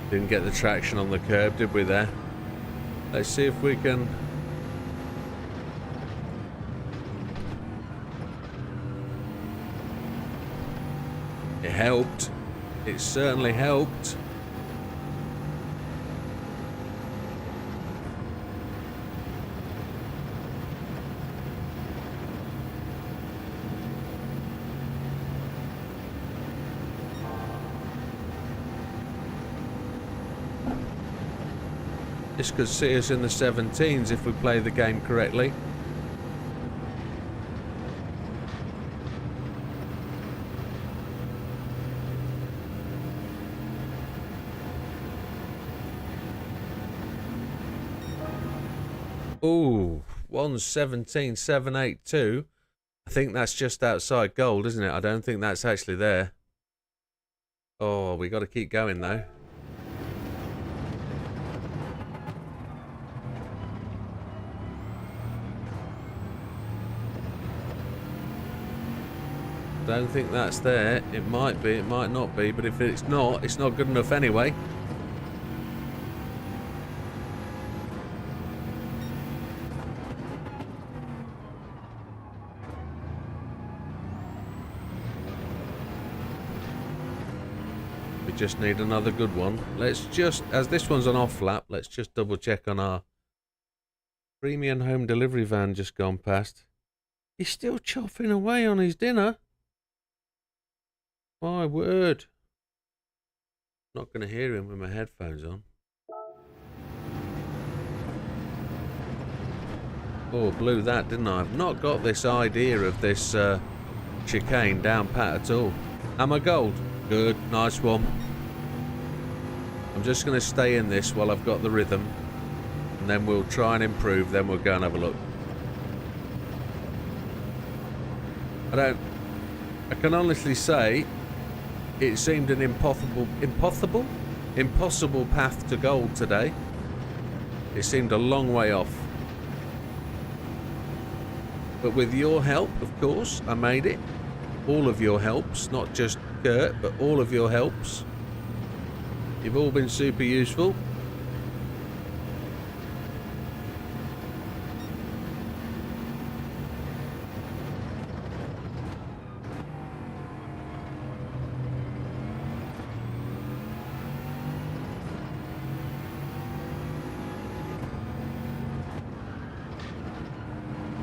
Speaker 1: Didn't get the traction on the curb, did we there? Let's see if we can... It helped. It certainly helped. This could see us in the 17s if we play the game correctly. Ooh, 1:17.782. I think that's just outside gold, isn't it? I don't think that's actually there. Oh, we got to keep going though. Don't think that's there. It might be, it might not be, but if it's not good enough anyway. We just need another good one. Let's just, as this one's an off lap, let's just double check on our premium home delivery van just gone past. He's still chopping away on his dinner. My word. Not going to hear him with my headphones on. Oh, blew that, didn't I? I've not got this idea of this chicane down pat at all. Am I gold? Good, nice one. I'm just going to stay in this while I've got the rhythm. And then we'll try and improve, then we'll go and have a look. I can honestly say it seemed an impossible path to gold today. It seemed a long way off. But with your help, of course, I made it. All of your helps, not just Kurt, but all of your helps. You've all been super useful.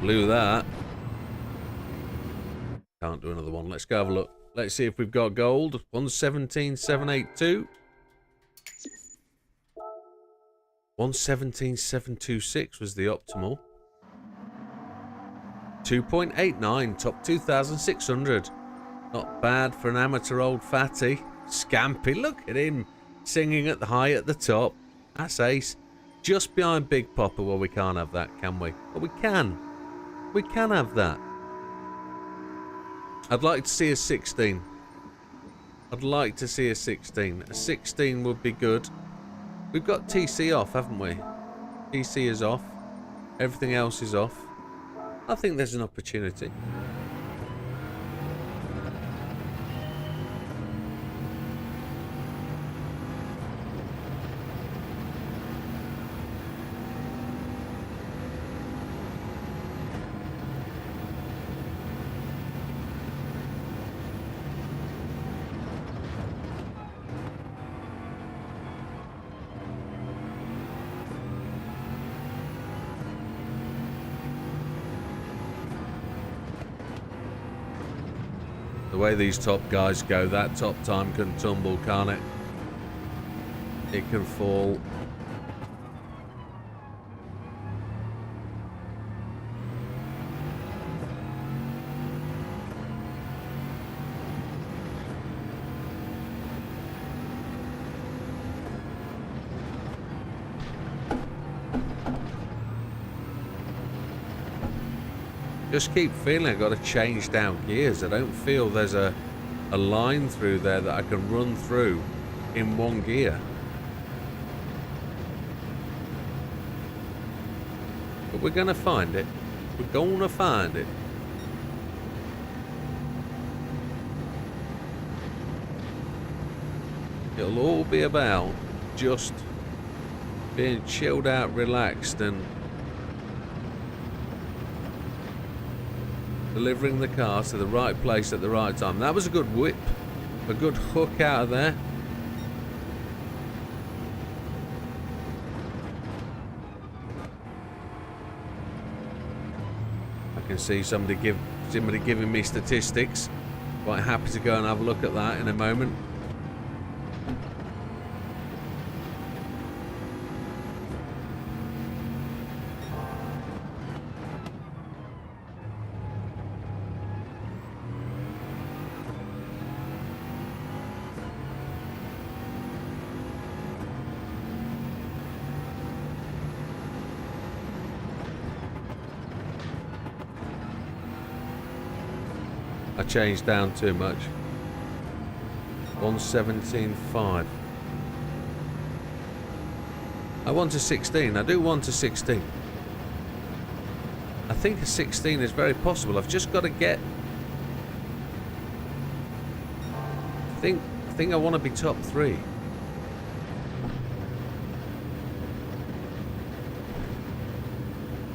Speaker 1: Blew that. Can't do another one. Let's go have a look. Let's see if we've got gold. 117,782. 117,726 was the optimal. 2.89, top 2,600. Not bad for an amateur old fatty. Scampy, look at him singing at the high at the top. That's ace. Just behind Big Popper. Well, we can't have that, can we? But we can. We can have that. I'd like to see a 16. I'd like to see a 16. A 16 would be good. We've got TC off, haven't we? TC is off. Everything else is off. I think there's an opportunity. The way these top guys go, that top time can tumble, can't it? It can fall. Just keep feeling I've got to change down gears. I don't feel there's a line through there that I can run through in one gear. But we're going to find it. We're going to find it. It'll all be about just being chilled out, relaxed, and delivering the car to the right place at the right time. That was a good whip. A good hook out of there. I can see somebody giving me statistics. Quite happy to go and have a look at that in a moment. I changed down too much. 117.5. I want a 16. I do want a 16. I think a 16 is very possible. I've just got to get... I think I want to be top 3.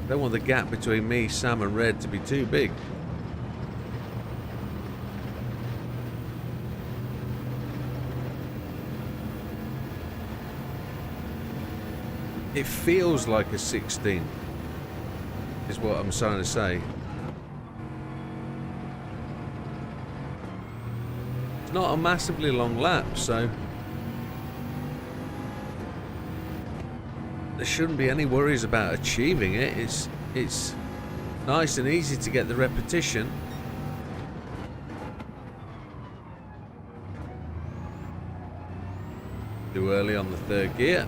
Speaker 1: I don't want the gap between me, Sam and Red to be too big. It feels like a 16, is what I'm trying to say. It's not a massively long lap, so there shouldn't be any worries about achieving it. It's Nice and easy to get the repetition. Too early on the third gear.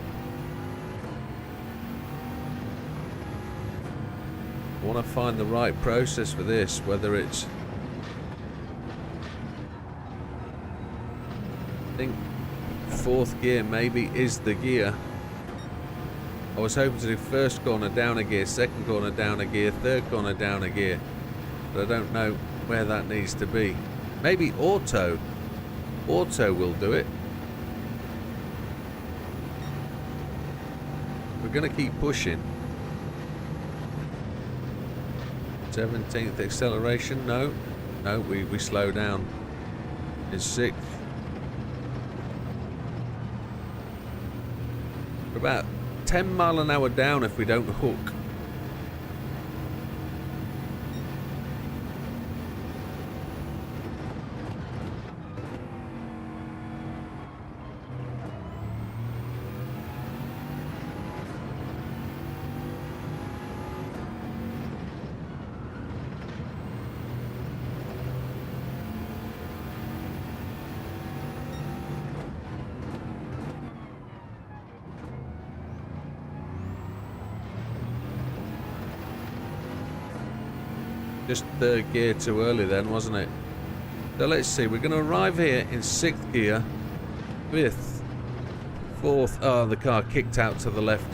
Speaker 1: I want to find the right process for this, whether it's... I think fourth gear maybe is the gear. I was hoping to do first corner down a gear, second corner down a gear, third corner down a gear, but I don't know where that needs to be. Maybe auto. Auto will do it. We're going to keep pushing. 17th acceleration, no, we slow down in 6th. We're about 10 mile an hour down if we don't hook. Just third gear too early then, wasn't it? So let's see, we're going to arrive here in 6th gear, 5th, 4th. Oh, the car kicked out to the left.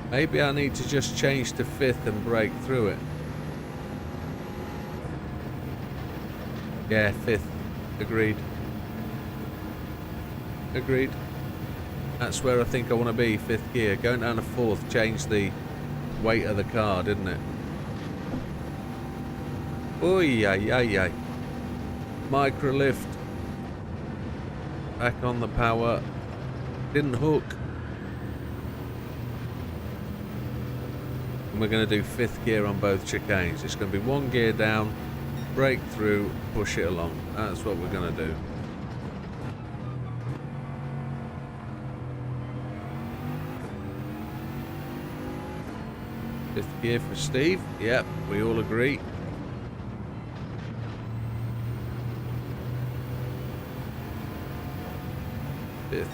Speaker 1: Maybe I need to just change to 5th and break through it. Yeah, 5th. Agreed. Agreed. That's where I think I want to be, 5th gear. Going down to 4th, change the weight of the car, didn't it? Oh yeah. Micro lift. Back on the power. Didn't hook. And we're going to do 5th gear on both chicanes. It's going to be 1 gear down, brake through, push it along. That's what we're going to do. Fifth gear for Steve. Yep, we all agree. Fifth.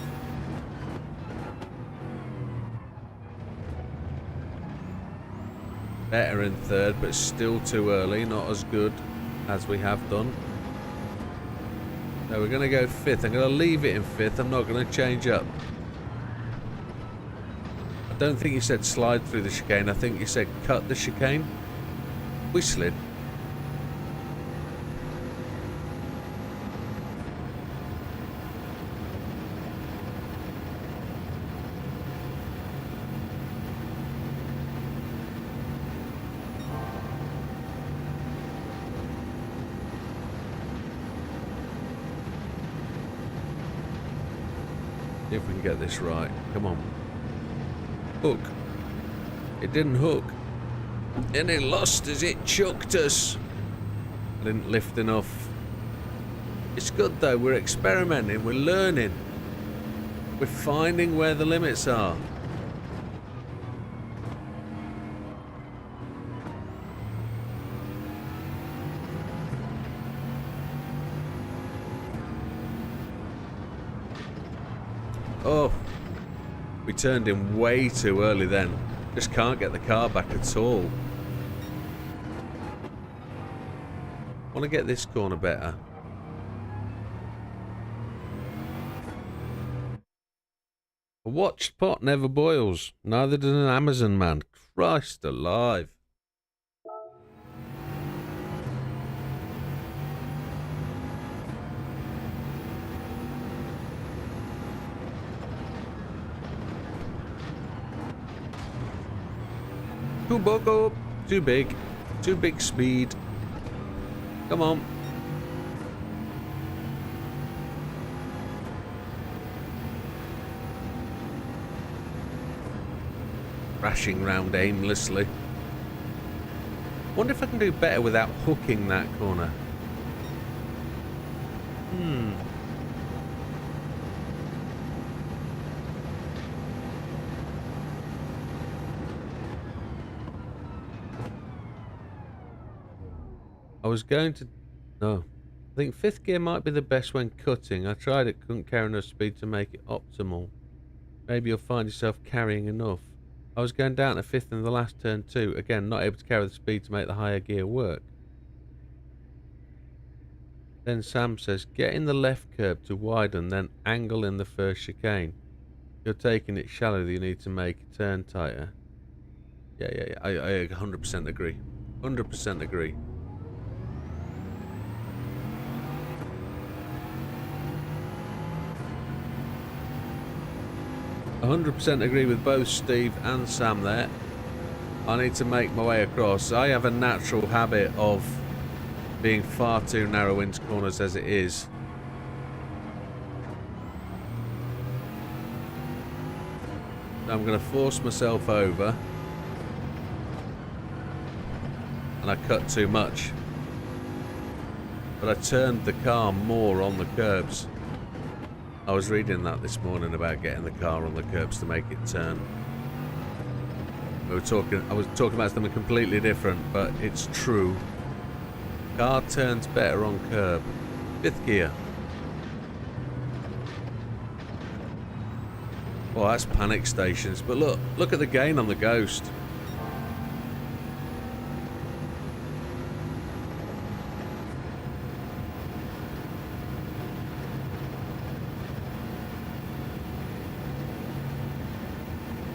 Speaker 1: Better in third, but still too early. Not as good as we have done. So we're going to go 5th. I'm going to leave it in 5th. I'm not going to change up. I don't think you said slide through the chicane. I think you said cut the chicane. We slid. See if we can get this right. Come on. Hook. It didn't hook. And it lost as it chucked us. Didn't lift enough. It's good though, we're experimenting, we're learning. We're finding where the limits are. Oh. We turned in way too early then. Just can't get the car back at all. Want to get this corner better. A watched pot never boils. Neither does an Amazon man. Christ alive. Too bogo, too big speed. Come on. Crashing round aimlessly. Wonder if I can do better without hooking that corner. was going to... No. I think 5th gear might be the best when cutting. I tried it, couldn't carry enough speed to make it optimal. Maybe you'll find yourself carrying enough. I was going down to 5th in the last turn too. Again, not able to carry the speed to make the higher gear work. Then Sam says, get in the left curb to widen, then angle in the first chicane. You're taking it shallow, you need to make a turn tighter. Yeah. I 100% agree. 100% agree. I 100% agree with both Steve and Sam there. I need to make my way across. I have a natural habit of being far too narrow into corners as it is. I'm going to force myself over. And I cut too much. But I turned the car more on the curbs. I was reading that this morning about getting the car on the curbs to make it turn. I was talking about something completely different, but it's true. Car turns better on curb. 5th gear. Oh, that's panic stations. But look at the gain on the Ghost.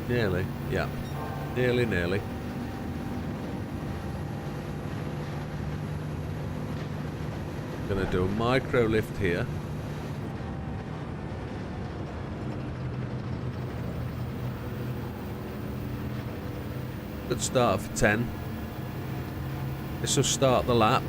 Speaker 1: Nearly, yeah. Nearly. Gonna do a micro lift here. Good start for 10. This will start the lap.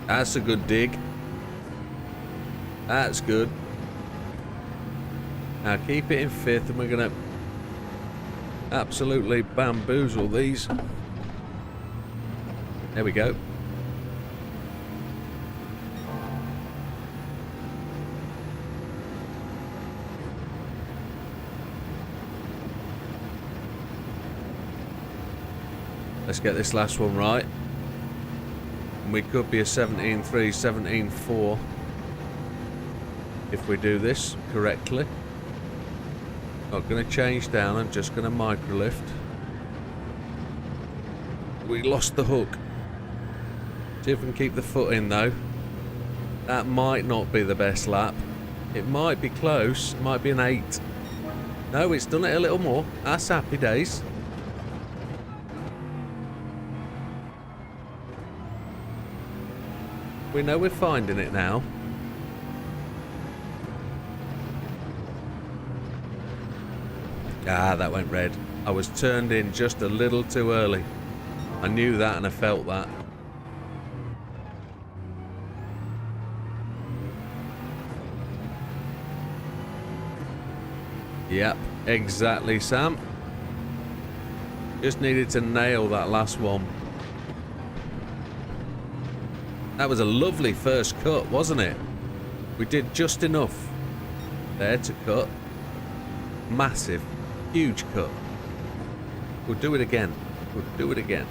Speaker 1: That's a good dig. That's good. Now keep it in 5th and we're going to absolutely bamboozle these. There we go. Let's get this last one right. We could be a 17.3, 17.4 if we do this correctly. Not going to change down, I'm just going to micro lift. We lost the hook. See if we can keep the foot in though. That might not be the best lap. It might be close, it might be an 8. No, it's done it a little more. That's happy days. We know we're finding it now. Ah, that went red. I was turned in just a little too early. I knew that and I felt that. Yep, exactly, Sam. Just needed to nail that last one. That was a lovely first cut, wasn't it? We did just enough there to cut. Massive, huge cut. We'll do it again. We'll do it again.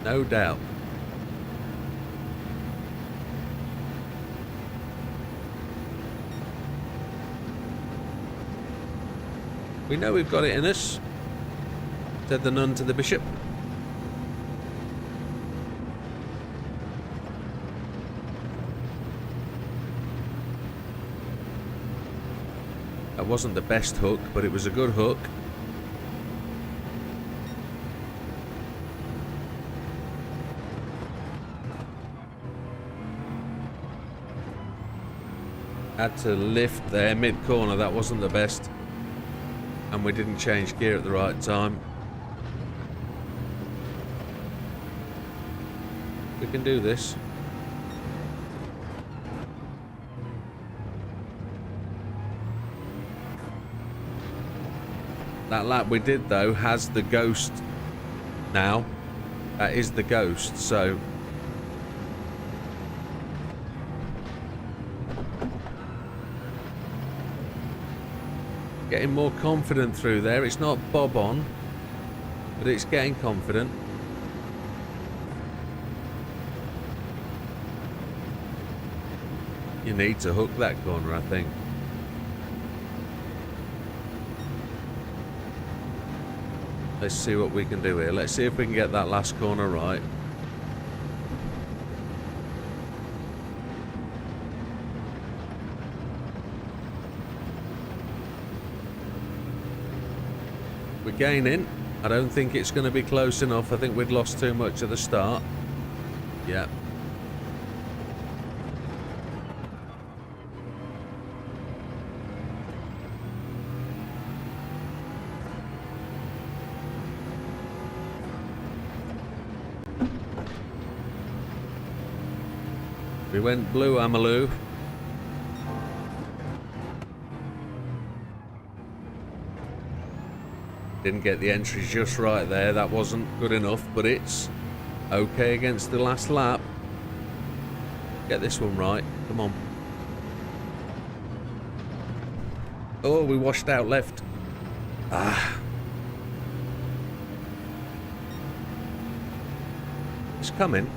Speaker 1: No doubt. We know we've got it in us, said the nun to the bishop. That wasn't the best hook, but it was a good hook. Had to lift there mid-corner, that wasn't the best. And we didn't change gear at the right time. We can do this. That lap we did, though, has the ghost now. That is the ghost, so... Getting more confident through there. It's not bob on, but it's getting confident. You need to hook that corner, I think. Let's see what we can do here. Let's see if we can get that last corner right. We're gaining. I don't think it's going to be close enough. I think we'd lost too much at the start. Yeah. We went blue, Amaloo. Didn't get the entry just right there. That wasn't good enough, but it's okay against the last lap. Get this one right. Come on. Oh, we washed out left. Ah. It's coming.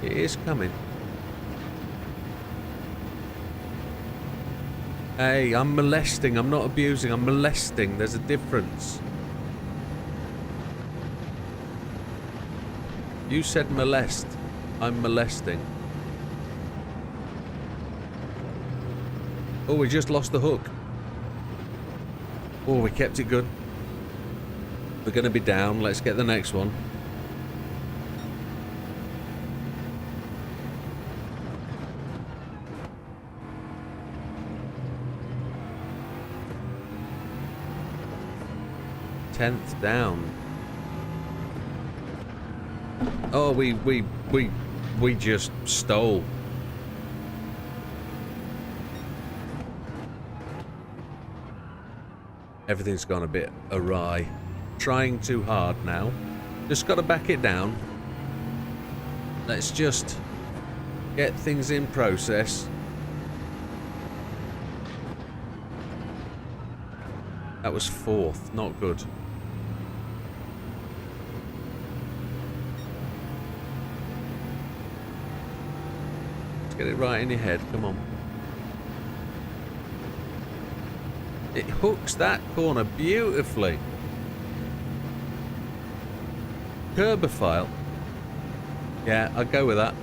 Speaker 1: It is coming. Hey, I'm molesting. I'm not abusing. I'm molesting. There's a difference. You said molest. I'm molesting. Oh, we just lost the hook. Oh, we kept it good. We're going to be down. Let's get the next one. Tenth down. Oh, we just stole. Everything's gone a bit awry. Trying too hard now. Just got to back it down. Let's just get things in process. That was fourth. Not good. Get it right in your head, come on. It hooks that corner beautifully. Curbophile. Yeah, I'd go with that.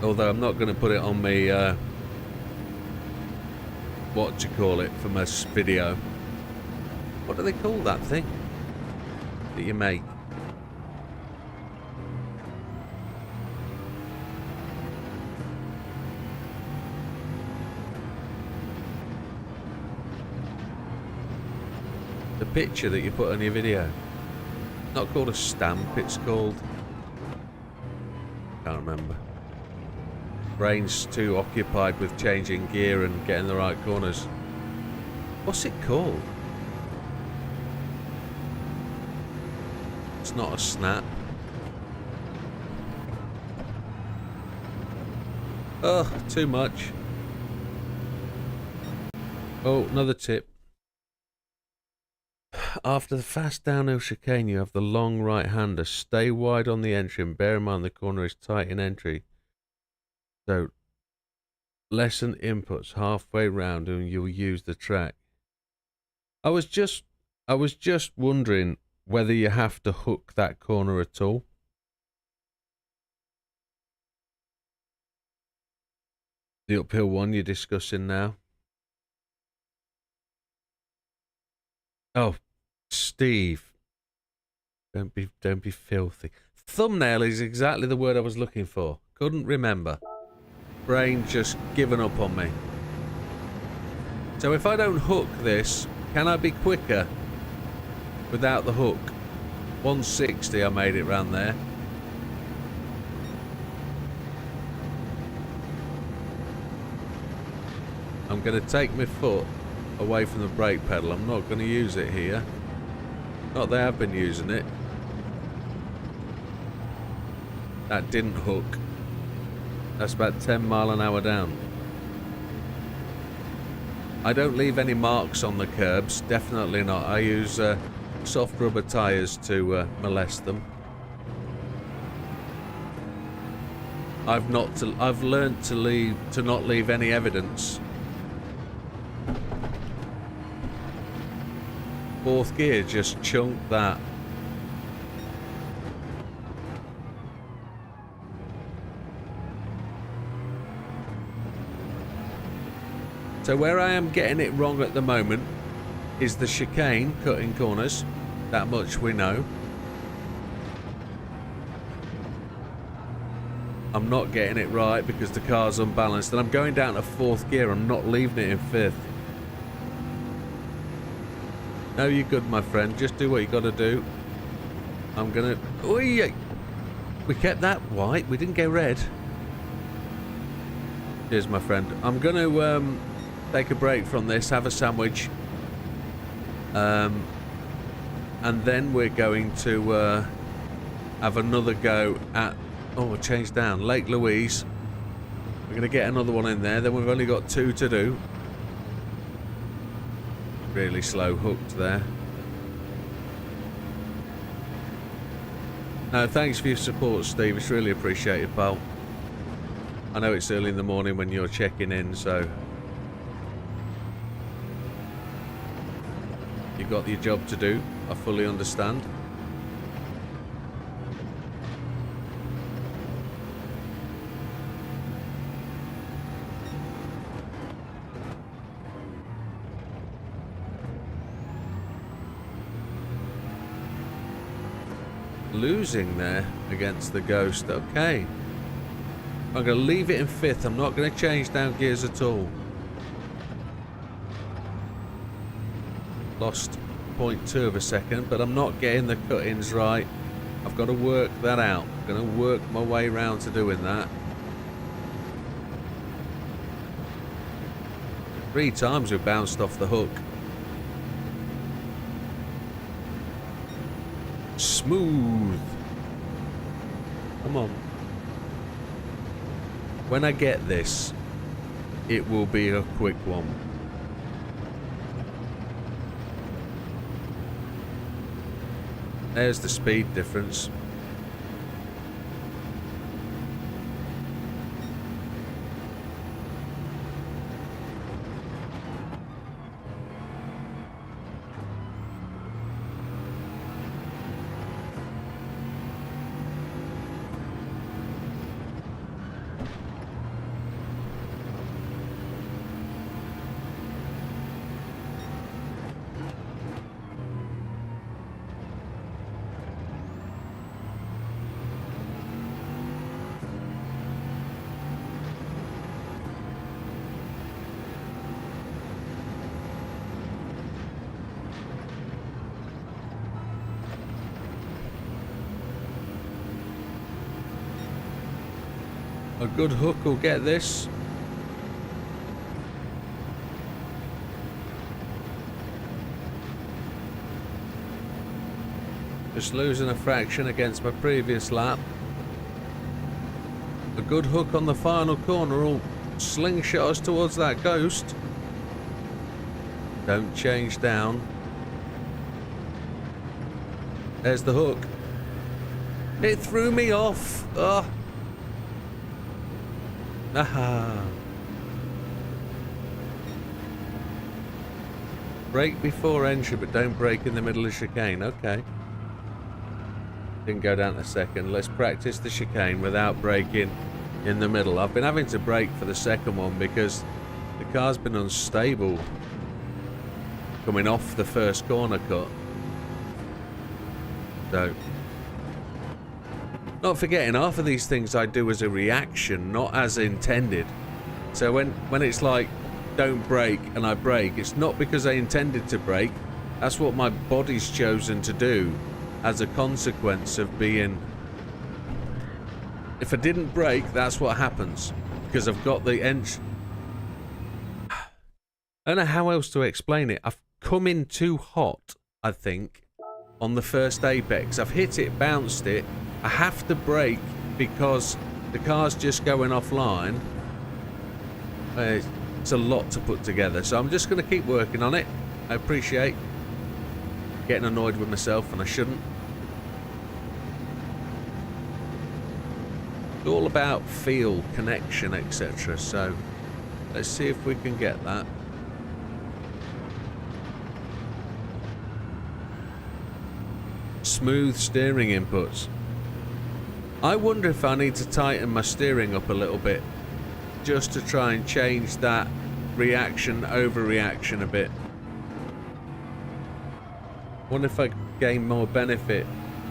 Speaker 1: Although I'm not going to put it on me, what you call it, for my video. What do they call that thing that you make? The picture that you put on your video. Not called a stamp, it's called... Can't remember. Brain's too occupied with changing gear and getting the right corners. What's it called? It's not a snap. Oh, too much. Oh, another tip. After the fast downhill chicane, you have the long right-hander. Stay wide on the entry and bear in mind the corner is tight in entry. So, lessen inputs halfway round and you'll use the track. I was just wondering whether you have to hook that corner at all. The uphill one you're discussing now. Oh, Steve. Don't be filthy. Thumbnail is exactly the word I was looking for. Couldn't remember. Brain just given up on me. So if I don't hook this, can I be quicker without the hook. 160 I made it round there. I'm going to take my foot away from the brake pedal. I'm not going to use it here. Not that I've been using it. That didn't hook. That's about 10 mile an hour down. I don't leave any marks on the curbs. Definitely not. I use soft rubber tyres to molest them. I've learnt to not leave any evidence. Fourth gear just chunked that. So where I am getting it wrong at the moment is the chicane cutting corners. That much we know. I'm not getting it right because the car's unbalanced, and I'm going down to fourth gear. I'm not leaving it in fifth. No, you're good, my friend. Just do what you got to do. I'm gonna... Oy! We kept that white. We didn't go red. Cheers, my friend. I'm gonna take a break from this, have a sandwich, and then we're going to have another go at... Oh, we'll change down. Lake Louise. We're gonna get another one in there. Then we've only got 2 to do. Really slow hooked there. No, thanks for your support, Steve. It's really appreciated, pal. I know it's early in the morning when you're checking in, so you've got your job to do. I fully understand. Losing there against the Ghost. Okay, I'm going to leave it in fifth. I'm not going to change down gears at all. Lost 0.2 of a second, but I'm not getting the cut-ins right. I've got to work that out. I'm going to work my way round to doing that. 3 times we bounced off the hook. Smooth. Come on. When I get this, it will be a quick one. There's the speed difference. A good hook will get this. Just losing a fraction against my previous lap. A good hook on the final corner will slingshot us towards that Ghost. Don't change down. There's the hook. It threw me off. Ugh. Aha. Brake before entry, but don't brake in the middle of chicane. Okay. Didn't go down to second. Let's practice the chicane without braking in the middle. I've been having to brake for the second one because the car's been unstable coming off the first corner cut. So, not forgetting, half of these things I do as a reaction, not as intended. So when it's like, don't brake, and I brake, it's not because I intended to brake. That's what my body's chosen to do as a consequence of being... If I didn't brake, that's what happens. Because I've got the I don't know how else to explain it. I've come in too hot, I think, on the first apex. I've hit it, bounced it. I have to brake because the car's just going offline. It's a lot to put together, so I'm just going to keep working on it. I appreciate getting annoyed with myself, and I shouldn't. It's all about feel, connection, etc. So let's see if we can get that. Smooth steering inputs. I wonder if I need to tighten my steering up a little bit just to try and change that reaction, overreaction a bit. Wonder if I gain more benefit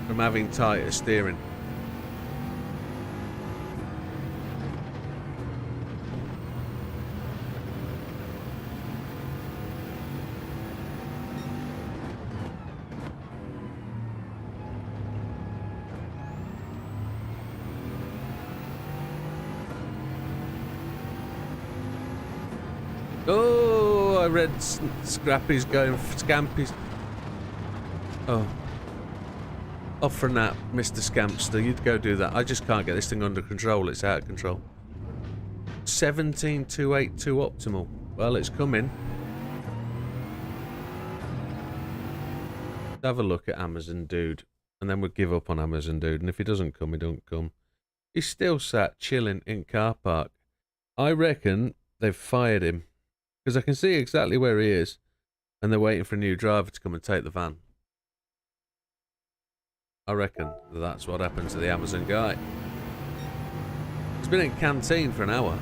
Speaker 1: from having tighter steering. Oh, I read Scrappy's going Scampy's. Oh. Off for a nap, Mr. Scampster. You'd go do that. I just can't get this thing under control. It's out of control. 17282 optimal. Well, it's coming. Let's have a look at Amazon Dude. And then we'll give up on Amazon Dude. And if he doesn't come, he don't come. He's still sat chilling in car park. I reckon they've fired him. Because I can see exactly where he is. And they're waiting for a new driver to come and take the van. I reckon that's what happened to the Amazon guy. He's been in canteen for an hour.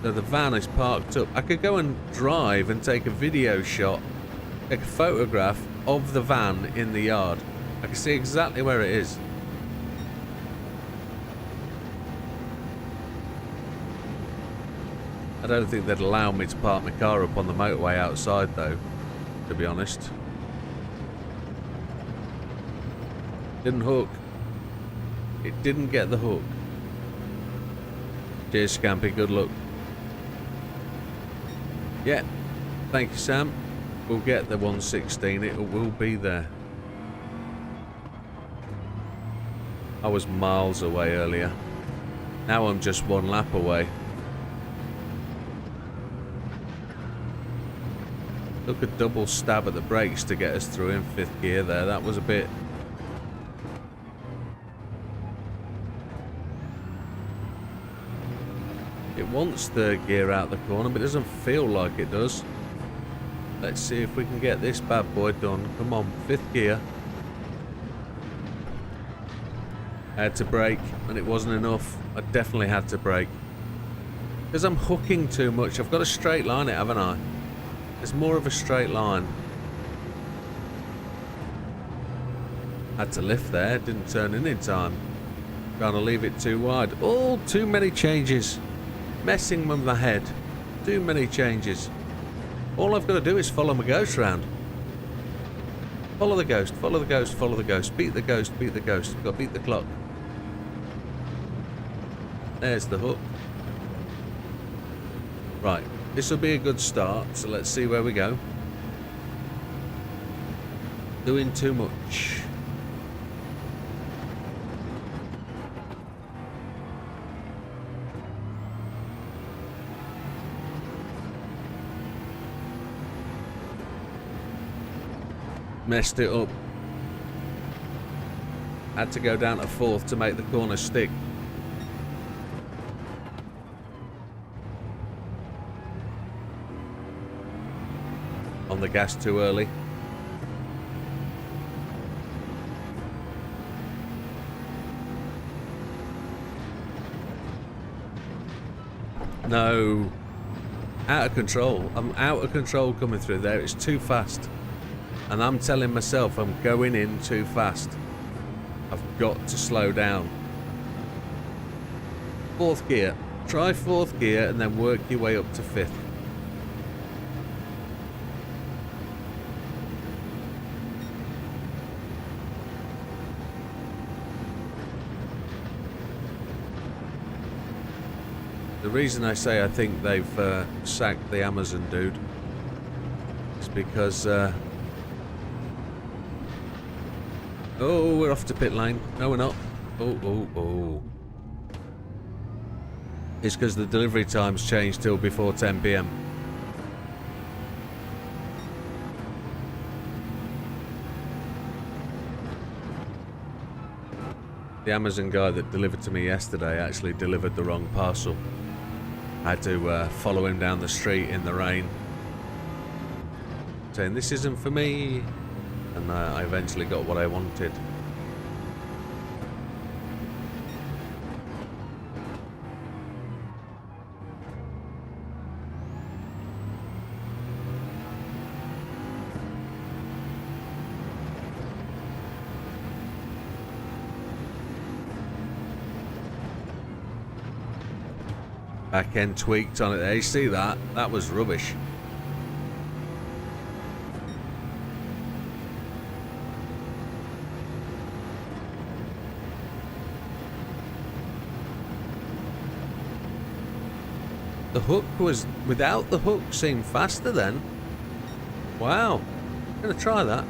Speaker 1: So the van is parked up. I could go and drive and take a video shot. Take a photograph of the van in the yard. I can see exactly where it is. I don't think they'd allow me to park my car up on the motorway outside though, to be honest. Didn't hook. It didn't get the hook. Cheers, Scampy. Good luck. Yeah. Thank you, Sam. We'll get the 116. It will be there. I was miles away earlier. Now I'm just one lap away. Took a double stab at the brakes to get us through in 5th gear there. That was a bit... It wants 3rd gear out the corner, but it doesn't feel like it does. Let's see if we can get this bad boy done. Come on, 5th gear. I had to brake, and it wasn't enough. I definitely had to brake. Because I'm hooking too much. I've got to straight line it, haven't I? It's more of a straight line. Had to lift there, didn't turn in time. Trying to leave it too wide. Oh, too many changes. Messing with my head. Too many changes. All I've got to do is follow my ghost round. Follow the ghost, follow the ghost, follow the ghost. Beat the ghost, beat the ghost. Got to beat the clock. There's the hook. Right. This will be a good start, so let's see where we go. Doing too much. Messed it up. Had to go down to 4th to make the corner stick. On the gas too early. No. Out of control. I'm out of control coming through there. It's too fast. And I'm telling myself I'm going in too fast. I've got to slow down. 4th gear. Try 4th gear and then work your way up to 5th. The reason I say I think they've sacked the Amazon dude is because oh, we're off to pit lane. No, we're not. Oh. It's because the delivery times changed till before 10 PM. The Amazon guy that delivered to me yesterday actually delivered the wrong parcel. I had to follow him down the street in the rain, saying this isn't for me, and I eventually got what I wanted. Back end tweaked on it there. You see that? That was rubbish. The hook was, without the hook, seemed faster then. Wow. I'm going to try that.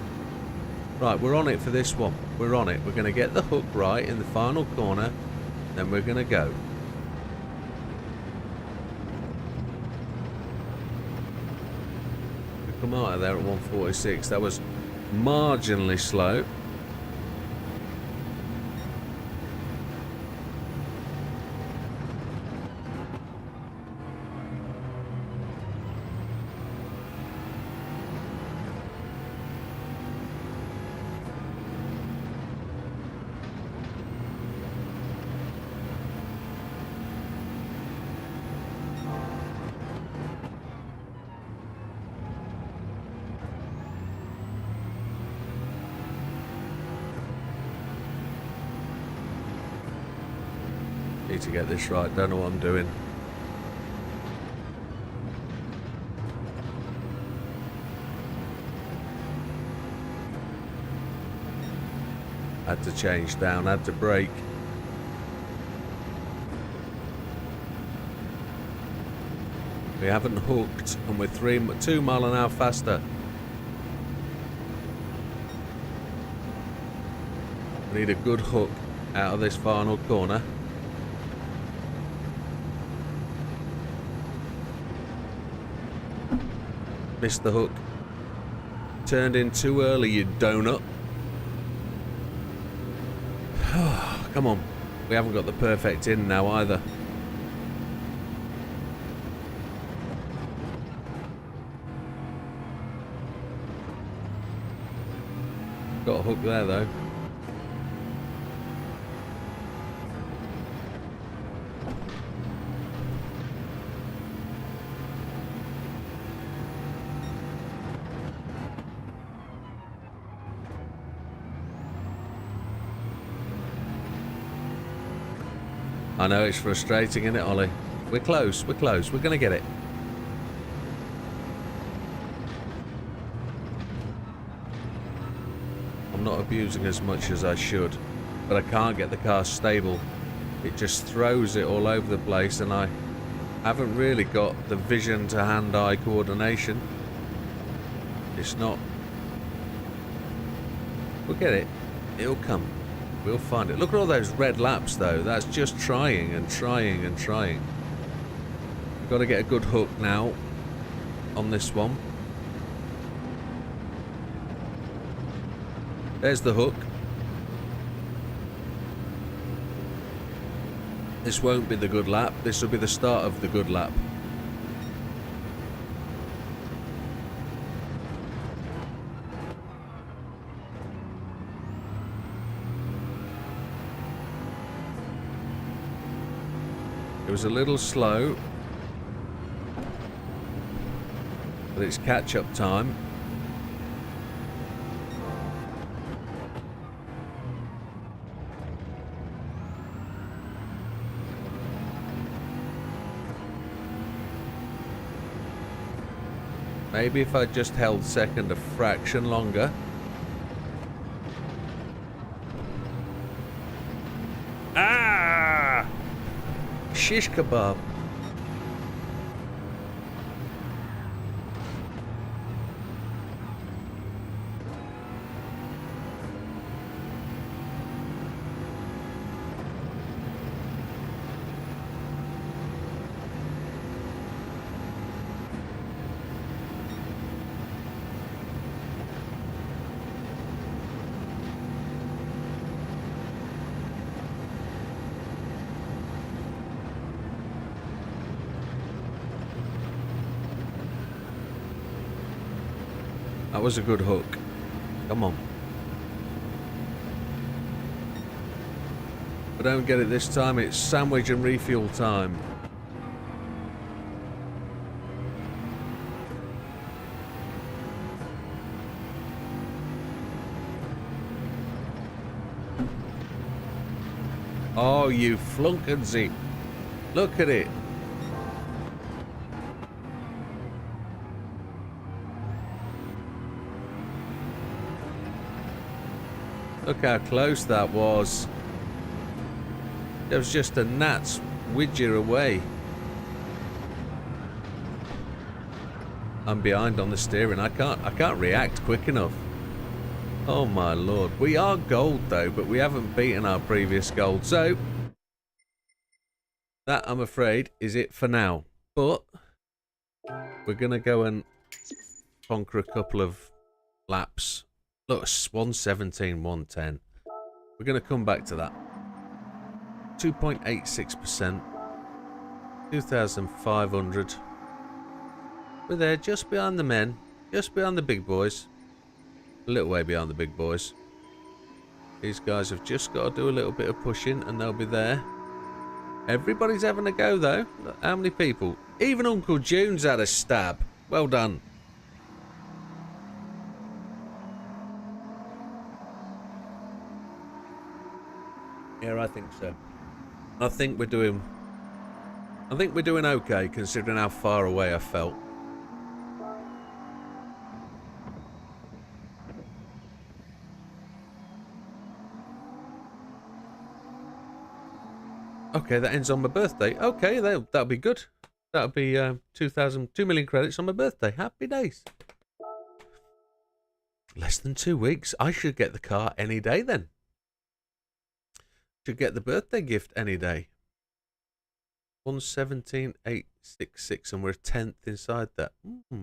Speaker 1: Right, we're on it for this one. We're on it. We're going to get the hook right in the final corner. Then we're going to go. Come out of there at 146. That was marginally slow. Need to get this right. Don't know what I'm doing. Had to change down. Had to brake. We haven't hooked, and we're 2 miles an hour faster. We need a good hook out of this final corner. Missed the hook. Turned in too early, you donut. Come on. We haven't got the perfect in now either. Got a hook there though. I know it's frustrating, isn't it, Ollie? We're close, we're close, we're going to get it. I'm not abusing as much as I should, but I can't get the car stable. It just throws it all over the place, and I haven't really got the vision to hand-eye coordination. It's not... We'll get it. It'll come. We'll find it. Look at all those red laps though. That's just trying and trying and trying. We've got to get a good hook now on this one. There's the hook. This won't be the good lap. This will be the start of the good lap. It was a little slow, but it's catch-up time. Maybe if I just held second a fraction longer. Ah! Shish kebab. That was a good hook. Come on. If I don't get it this time, it's sandwich and refuel time. Oh, you flunkersy. Look at it. Look how close that was. There was just a gnat's widger away. I'm behind on the steering. I can't react quick enough. Oh my lord. We are gold though, but we haven't beaten our previous gold. So that, I'm afraid, is it for now. But we're gonna go and conquer a couple of laps. Look, 117, 110. We're gonna come back to that. 2.86%. 2,500. We're there, just behind the men, just behind the big boys. A little way behind the big boys. These guys have just got to do a little bit of pushing and they'll be there. Everybody's having a go though. Look, how many people? Even Uncle June's had a stab. Well done. Yeah, I think so. I think we're doing okay considering how far away I felt. Okay, that ends on my birthday. Okay, that'll be good. That'll be 2 million credits on my birthday. Happy days. Less than 2 weeks. I should get the car any day then. Should get the birthday gift any day. 117,866 and we're a 10th inside that.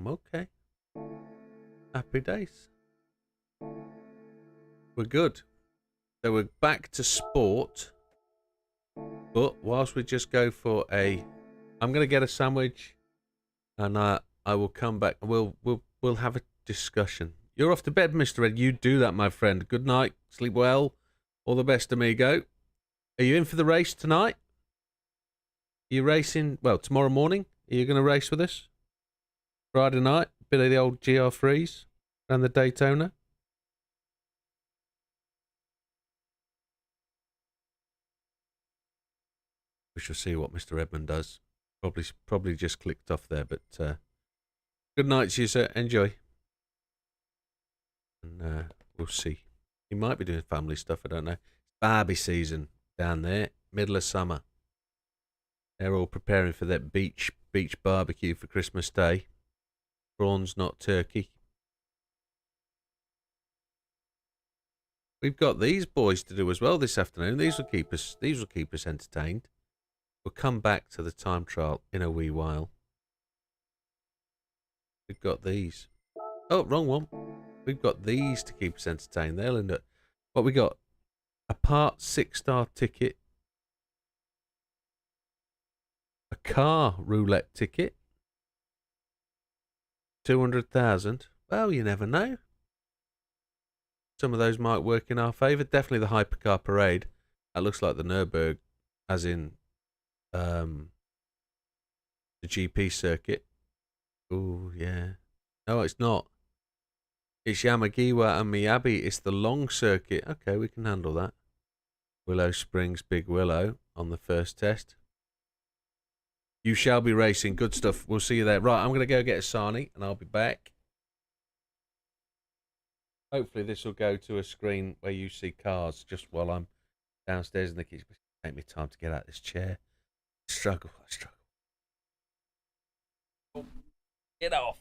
Speaker 1: Okay. Happy days. We're good. So we're back to sport. But whilst we just go for I'm going to get a sandwich and I will come back. We'll have a discussion. You're off to bed, Mr. Red. You do that, my friend. Good night. Sleep well. All the best, amigo. Are you in for the race tonight? Are you racing? Well, tomorrow morning? Are you going to race with us? Friday night? Bit of the old GR3s and the Daytona? We shall see what Mr. Edmund does. Probably just clicked off there, but good night to you, sir. Enjoy. And we'll see. He might be doing family stuff, I don't know. Barbie season down there, middle of summer. They're all preparing for that beach barbecue for Christmas Day. Prawns, not turkey. We've got these boys to do as well this afternoon. These will keep us entertained. We'll come back to the time trial in a wee while. We've got these. Oh, wrong one. We've got these to keep us entertained. They'll end up. What we got? A part 6-star ticket. A car roulette ticket. 200,000. Well, you never know. Some of those might work in our favour. Definitely the hypercar parade. That looks like the Nürburgring, as in the GP circuit. Oh yeah. No, it's not. It's Yamagiwa and Miyabi. It's the long circuit. Okay, we can handle that. Willow Springs, Big Willow on the first test. You shall be racing. Good stuff. We'll see you there. Right, I'm going to go get a sarnie and I'll be back. Hopefully this will go to a screen where you see cars just while I'm downstairs in the kitchen. Take me time to get out of this chair. I struggle. Get off.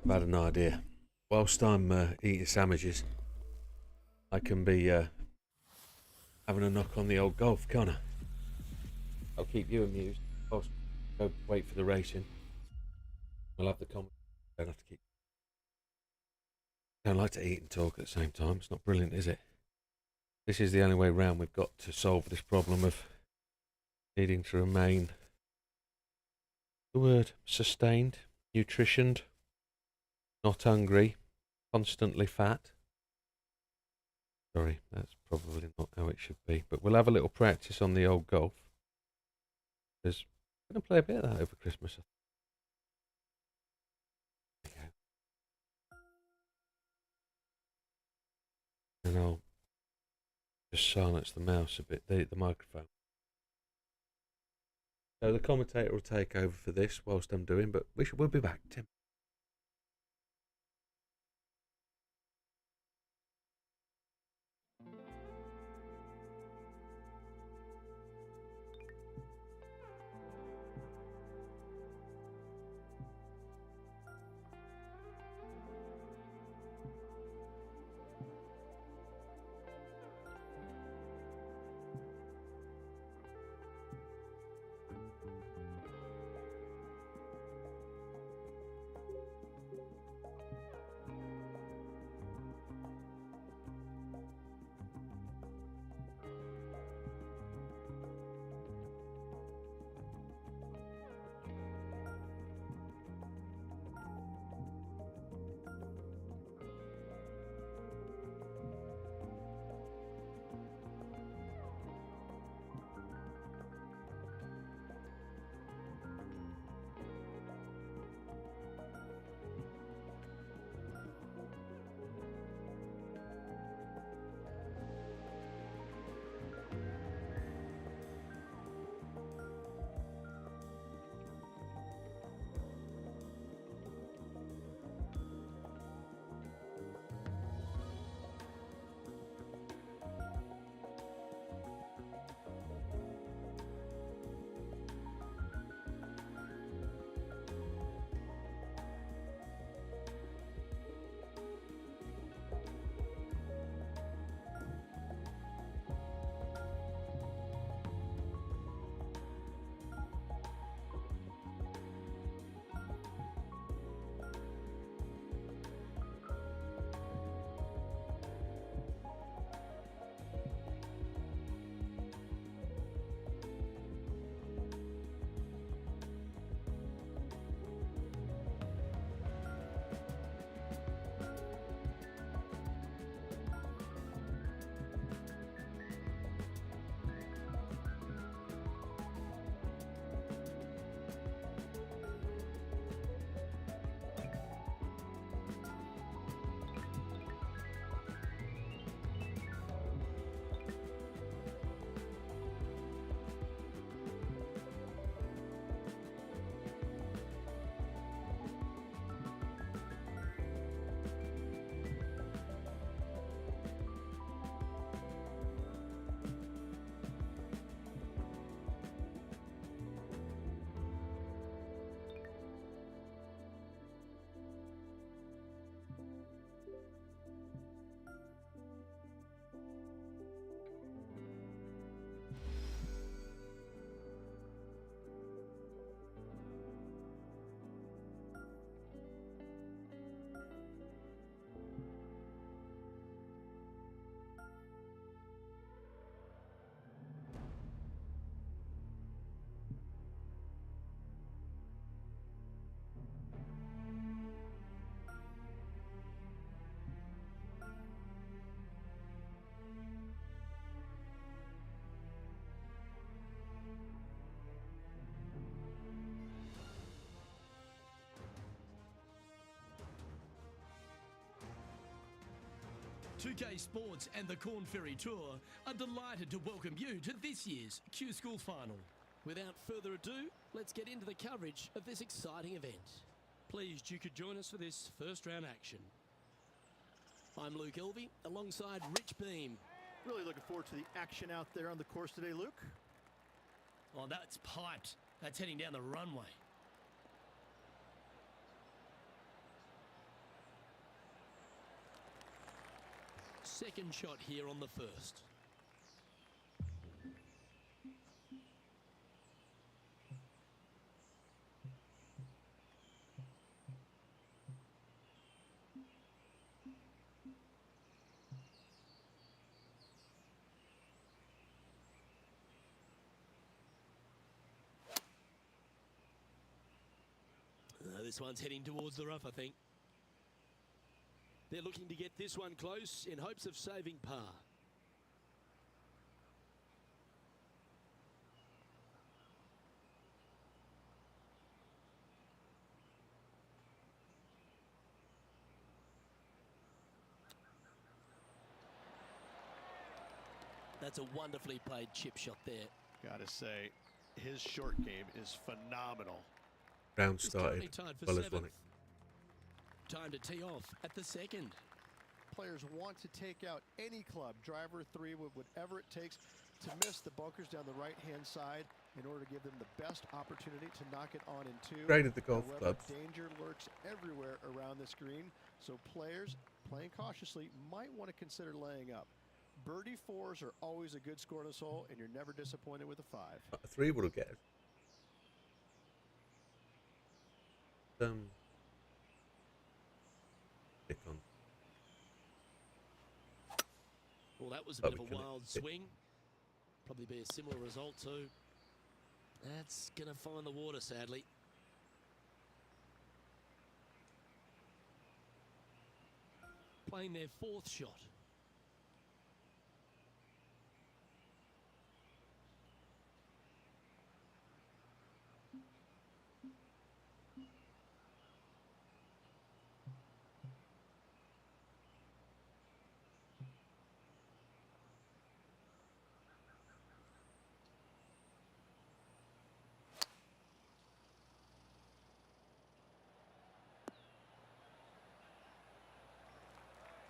Speaker 1: I've had an idea. Whilst I'm eating sandwiches, I can be having a knock on the old golf, can't I? I'll keep you amused. I'll go wait for the racing. I'll have the comment. Don't have to keep. Don't like to eat and talk at the same time. It's not brilliant, is it? This is the only way round we've got to solve this problem of needing to remain, the word, sustained, nutritioned, not hungry, constantly fat. Sorry, that's probably not how it should be. But we'll have a little practice on the old golf. Because I'm going to play a bit of that over Christmas. Okay. And I'll just silence the mouse a bit, the microphone. So the commentator will take over for this whilst I'm doing, but we'll be back, Tim.
Speaker 2: 2K Sports and the Corn Ferry Tour are delighted to welcome you to this year's Q School Final. Without further ado, let's get into the coverage of this exciting event. Pleased you could join us for this first round action. I'm Luke Elvey, alongside Rich Beam.
Speaker 3: Really looking forward to the action out there on the course today, Luke.
Speaker 2: Oh, that's piped. That's heading down the runway. Second shot here on the first. This one's heading towards the rough, I think. They're looking to get this one close in hopes of saving par. That's a wonderfully played chip shot there.
Speaker 3: Gotta say, his short game is phenomenal.
Speaker 1: Round started. Well as won it.
Speaker 2: Time to tee off at the second.
Speaker 3: Players want to take out any club, driver, three, with whatever it takes to miss the bunkers down the right-hand side in order to give them the best opportunity to knock it on in two.
Speaker 1: Graded the golf clubs.
Speaker 3: Danger lurks everywhere around this green, so players playing cautiously might want to consider laying up. Birdie fours are always a good score in this hole, and you're never disappointed with a five.
Speaker 1: A three would have get it. Pick on.
Speaker 2: Well, that was a bit of a wild swing. Probably be a similar result too. That's going to find the water, sadly. Playing their fourth shot.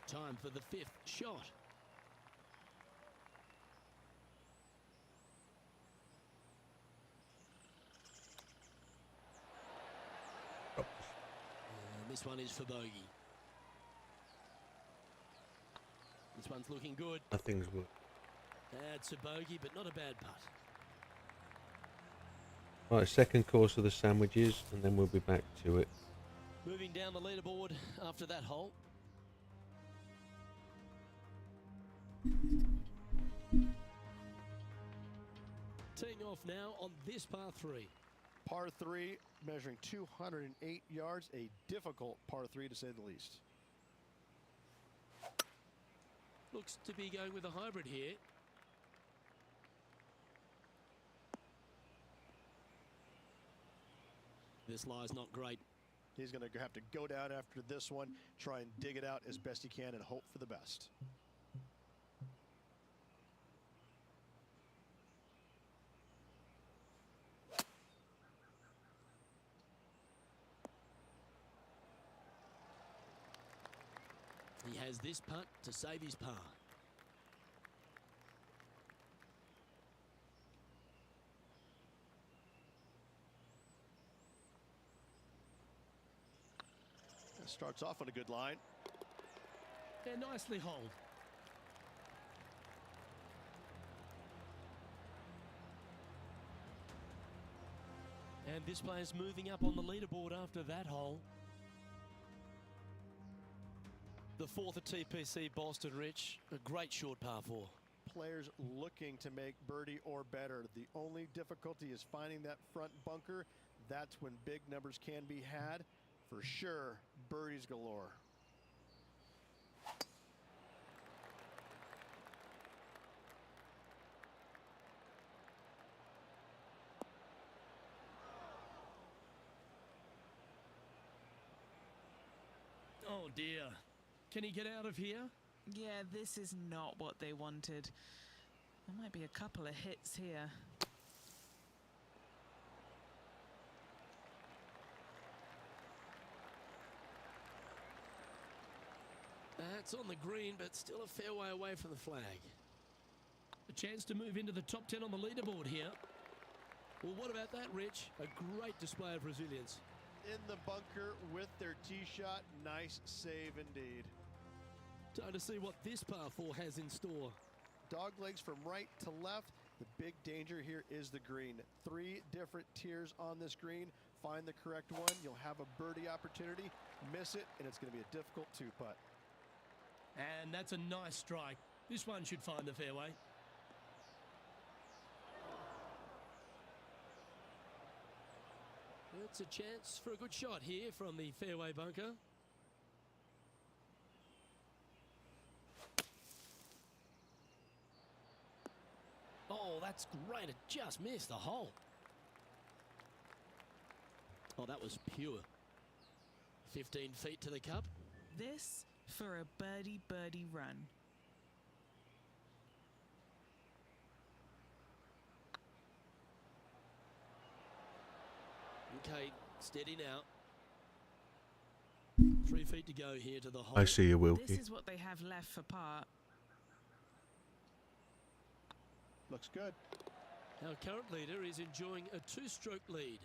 Speaker 2: Time for the fifth shot. And this one is for bogey. This one's looking good.
Speaker 1: Nothing's worked.
Speaker 2: That's a bogey, but not a bad putt.
Speaker 1: Right, second course of the sandwiches, and then we'll be back to it.
Speaker 2: Moving down the leaderboard after that hole. Teeing off now on this par three.
Speaker 3: Par three, measuring 208 yards, a difficult par three to say the least.
Speaker 2: Looks to be going with a hybrid here. This lie's not great.
Speaker 3: He's going to have to go down after this one, try and dig it out as best he can and hope for the best.
Speaker 2: He has this putt to save his par.
Speaker 3: Starts off on a good line.
Speaker 2: And nicely holed. And this player's moving up on the leaderboard after that hole. The fourth at TPC Boston, Rich. A great short par four.
Speaker 3: Players looking to make birdie or better. The only difficulty is finding that front bunker. That's when big numbers can be had. For sure, birdies galore.
Speaker 2: Oh dear. Can he get out of here?
Speaker 4: Yeah, this is not what they wanted. There might be a couple of hits here.
Speaker 2: That's on the green, but still a fair way away from the flag. A chance to move into the top 10 on the leaderboard here. Well, what about that, Rich? A great display of resilience.
Speaker 3: In the bunker with their tee shot. Nice save indeed.
Speaker 2: Time to see what this par 4 has in store.
Speaker 3: Dog legs from right to left. The big danger here is the green. 3 different tiers on this green. Find the correct one. You'll have a birdie opportunity. Miss it, and it's going to be a difficult 2-putt.
Speaker 2: And that's a nice strike. This one should find the fairway. It's a chance for a good shot here from the fairway bunker. Oh, that's great. It just missed the hole. Oh, that was pure. 15 feet to the cup.
Speaker 4: This for a birdie run.
Speaker 2: Okay, steady now. 3 feet to go here to the hole.
Speaker 1: I see you, Wilkie.
Speaker 4: This is what they have left for par.
Speaker 3: Looks good.
Speaker 2: Our current leader is enjoying a 2-stroke lead.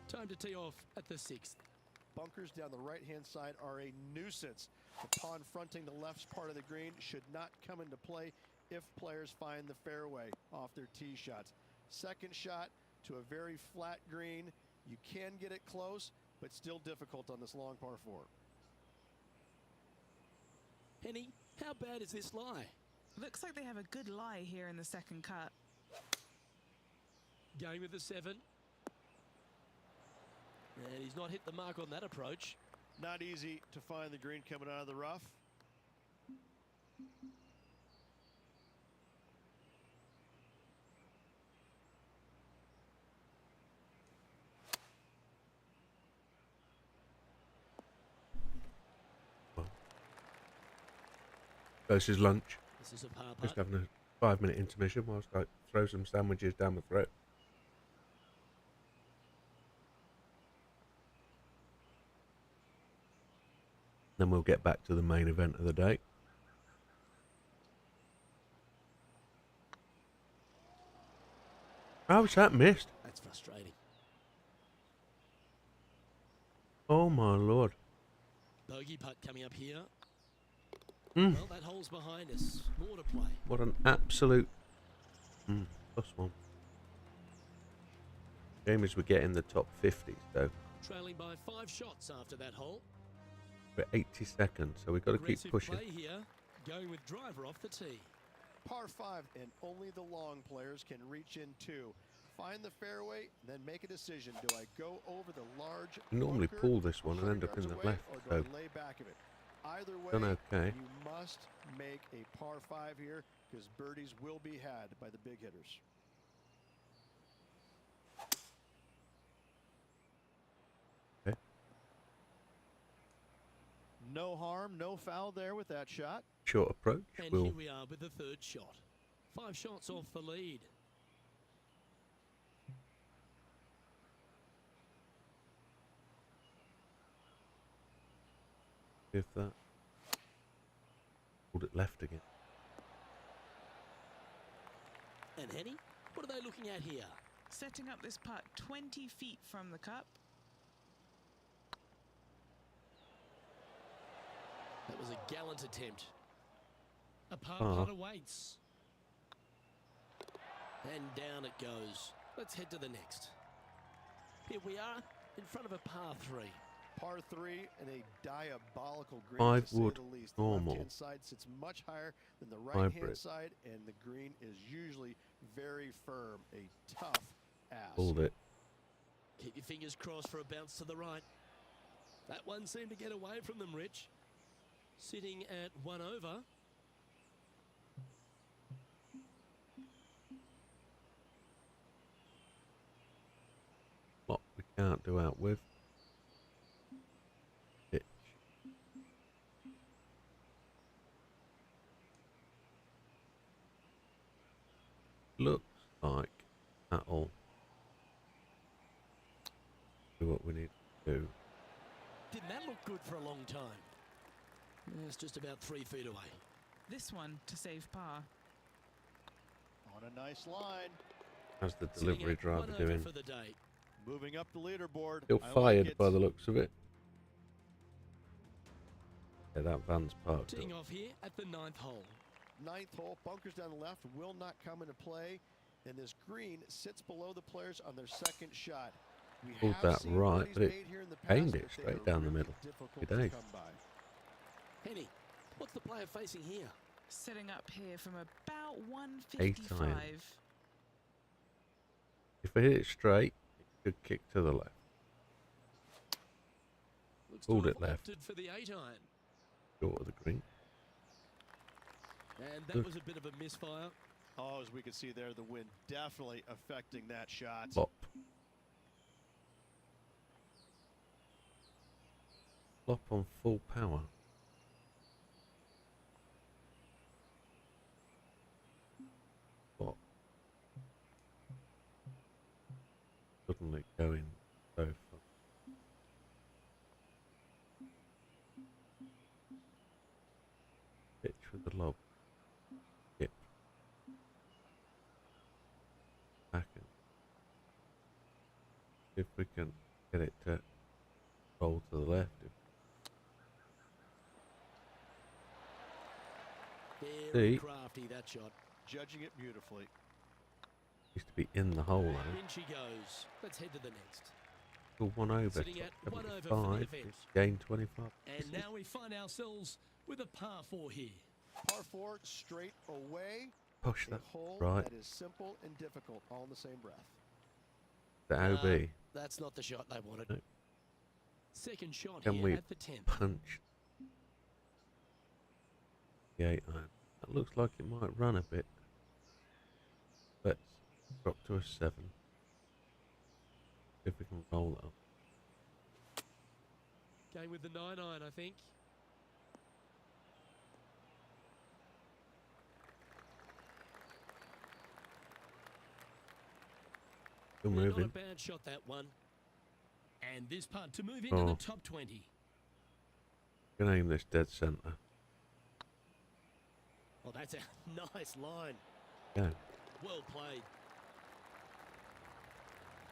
Speaker 2: Time to tee off at the 6th.
Speaker 3: Bunkers down the right-hand side are a nuisance. The pond fronting the left part of the green should not come into play if players find the fairway off their tee shots. Second shot to a very flat green. You can get it close, but still difficult on this long par 4.
Speaker 2: Henny, how bad is this lie?
Speaker 4: Looks like they have a good lie here in the second cut.
Speaker 2: Going with the 7. And he's not hit the mark on that approach.
Speaker 3: Not easy to find the green coming out of the rough.
Speaker 1: This is lunch.
Speaker 2: This is a par
Speaker 1: Just
Speaker 2: putt.
Speaker 1: having a 5-minute intermission whilst I throw some sandwiches down my throat. Then we'll get back to the main event of the day. How's that missed?
Speaker 2: That's frustrating.
Speaker 1: Oh my lord.
Speaker 2: Bogey putt coming up here.
Speaker 1: Mm.
Speaker 2: Well, that hole's behind us. More to play.
Speaker 1: What an absolute +1. Game is we get in the top 50s though.
Speaker 2: Trailing by 5 shots after that hole.
Speaker 1: We're 80 seconds, so we've got to keep
Speaker 2: Aggressive
Speaker 1: pushing.
Speaker 2: play here. Going with driver off the tee.
Speaker 3: Par 5, and only the long players can reach in 2. Find the fairway, then make a decision. Do I go over the large
Speaker 1: You normally
Speaker 3: bunker
Speaker 1: pull this one and end up
Speaker 3: 100
Speaker 1: in the
Speaker 3: yards away,
Speaker 1: left,
Speaker 3: or do
Speaker 1: so
Speaker 3: I lay back of it? Either way,
Speaker 1: done okay.
Speaker 3: you must make a par 5 here because birdies will be had by the big hitters.
Speaker 1: Okay.
Speaker 3: No harm, no foul there with that shot.
Speaker 1: Short approach.
Speaker 2: And
Speaker 1: We'll
Speaker 2: here we are with the 3rd shot. 5 shots off the lead.
Speaker 1: give that. Pulled it left again.
Speaker 2: And Henny, what are they looking at here?
Speaker 4: Setting up this putt 20 feet from the cup.
Speaker 2: That was a gallant attempt. A par
Speaker 1: Oh.
Speaker 2: putt awaits. And down it goes. Let's head to the next. Here we are in front of a par 3.
Speaker 3: Par 3 and a diabolical green,
Speaker 1: 5
Speaker 3: to say
Speaker 1: wood
Speaker 3: the least. The
Speaker 1: normal.
Speaker 3: left-hand side sits much higher than the right-hand
Speaker 1: Hybrid.
Speaker 3: side, and the green is usually very firm. A tough ass.
Speaker 1: Pulled it.
Speaker 2: Keep your fingers crossed for a bounce to the right. That one seemed to get away from them, Rich. Sitting at 1 over.
Speaker 1: Lot we can't do out with.
Speaker 2: Didn't that look good for a long time? It's just about 3 feet away.
Speaker 4: This one to save par.
Speaker 3: On a nice line.
Speaker 1: How's the
Speaker 2: Sitting
Speaker 1: delivery
Speaker 2: at
Speaker 1: driver
Speaker 2: 1 over
Speaker 1: doing?
Speaker 2: for the day.
Speaker 3: Moving up the leaderboard.
Speaker 1: Still
Speaker 3: I like
Speaker 1: fired
Speaker 3: it.
Speaker 1: by the looks of it. Yeah, that van's parked
Speaker 2: Teeing
Speaker 1: up.
Speaker 2: off here at the 9th hole.
Speaker 3: 9th hole, bunkers down the left will not come into play, and this green sits below the players on their second shot. We
Speaker 1: Pulled
Speaker 3: have
Speaker 1: that
Speaker 3: seen
Speaker 1: right,
Speaker 3: birdies
Speaker 1: but it
Speaker 3: made here in the past,
Speaker 1: aimed it
Speaker 3: but they
Speaker 1: straight
Speaker 3: are
Speaker 1: down the
Speaker 3: really
Speaker 1: middle.
Speaker 3: difficult
Speaker 1: Happy
Speaker 3: to
Speaker 1: days.
Speaker 3: come by.
Speaker 2: Henny, what's the player facing here?
Speaker 4: Setting up here from about 155.
Speaker 1: If I hit it straight, it could kick to the left.
Speaker 2: Looks
Speaker 1: Pulled
Speaker 2: to
Speaker 1: it
Speaker 2: have
Speaker 1: left.
Speaker 2: opted for the 8-iron.
Speaker 1: Short of the green.
Speaker 2: And that
Speaker 1: Good.
Speaker 2: was a bit of a misfire.
Speaker 3: Oh, as we can see there, the wind definitely affecting that shot.
Speaker 1: Bop. Flop on full power. Bop. Suddenly going so far. Pitch with the lob. Hip. Back in. See if we can get it to roll to the left.
Speaker 2: Very
Speaker 1: See?
Speaker 2: crafty, that shot.
Speaker 3: Judging it beautifully.
Speaker 1: Used to be in the hole
Speaker 2: And
Speaker 1: though.
Speaker 2: in she goes. Let's head to the next.
Speaker 1: Still 1 over.
Speaker 2: Sitting
Speaker 1: top
Speaker 2: at 1 over for the
Speaker 1: 75.
Speaker 2: event.
Speaker 1: It's gained 25.
Speaker 2: And now we find ourselves with a par 4 here.
Speaker 3: Par 4 straight away.
Speaker 1: Push
Speaker 3: A
Speaker 1: that
Speaker 3: hole
Speaker 1: right.
Speaker 3: that is simple and difficult all in the same breath.
Speaker 1: The OB.
Speaker 2: That's not the shot they wanted.
Speaker 1: No.
Speaker 2: Second shot
Speaker 1: Can
Speaker 2: here
Speaker 1: we
Speaker 2: at the 10th.
Speaker 1: Punch. The 8-iron. That looks like it might run a bit. Let's drop to a 7. See if we can roll it up.
Speaker 2: Going with the 9-iron, I think.
Speaker 1: Still
Speaker 2: Yeah,
Speaker 1: moving.
Speaker 2: not a bad shot, that one. And this putt to move into
Speaker 1: Oh.
Speaker 2: the top 20.
Speaker 1: Gonna aim this dead centre.
Speaker 2: Oh, that's a nice line.
Speaker 1: Go.
Speaker 2: Well played.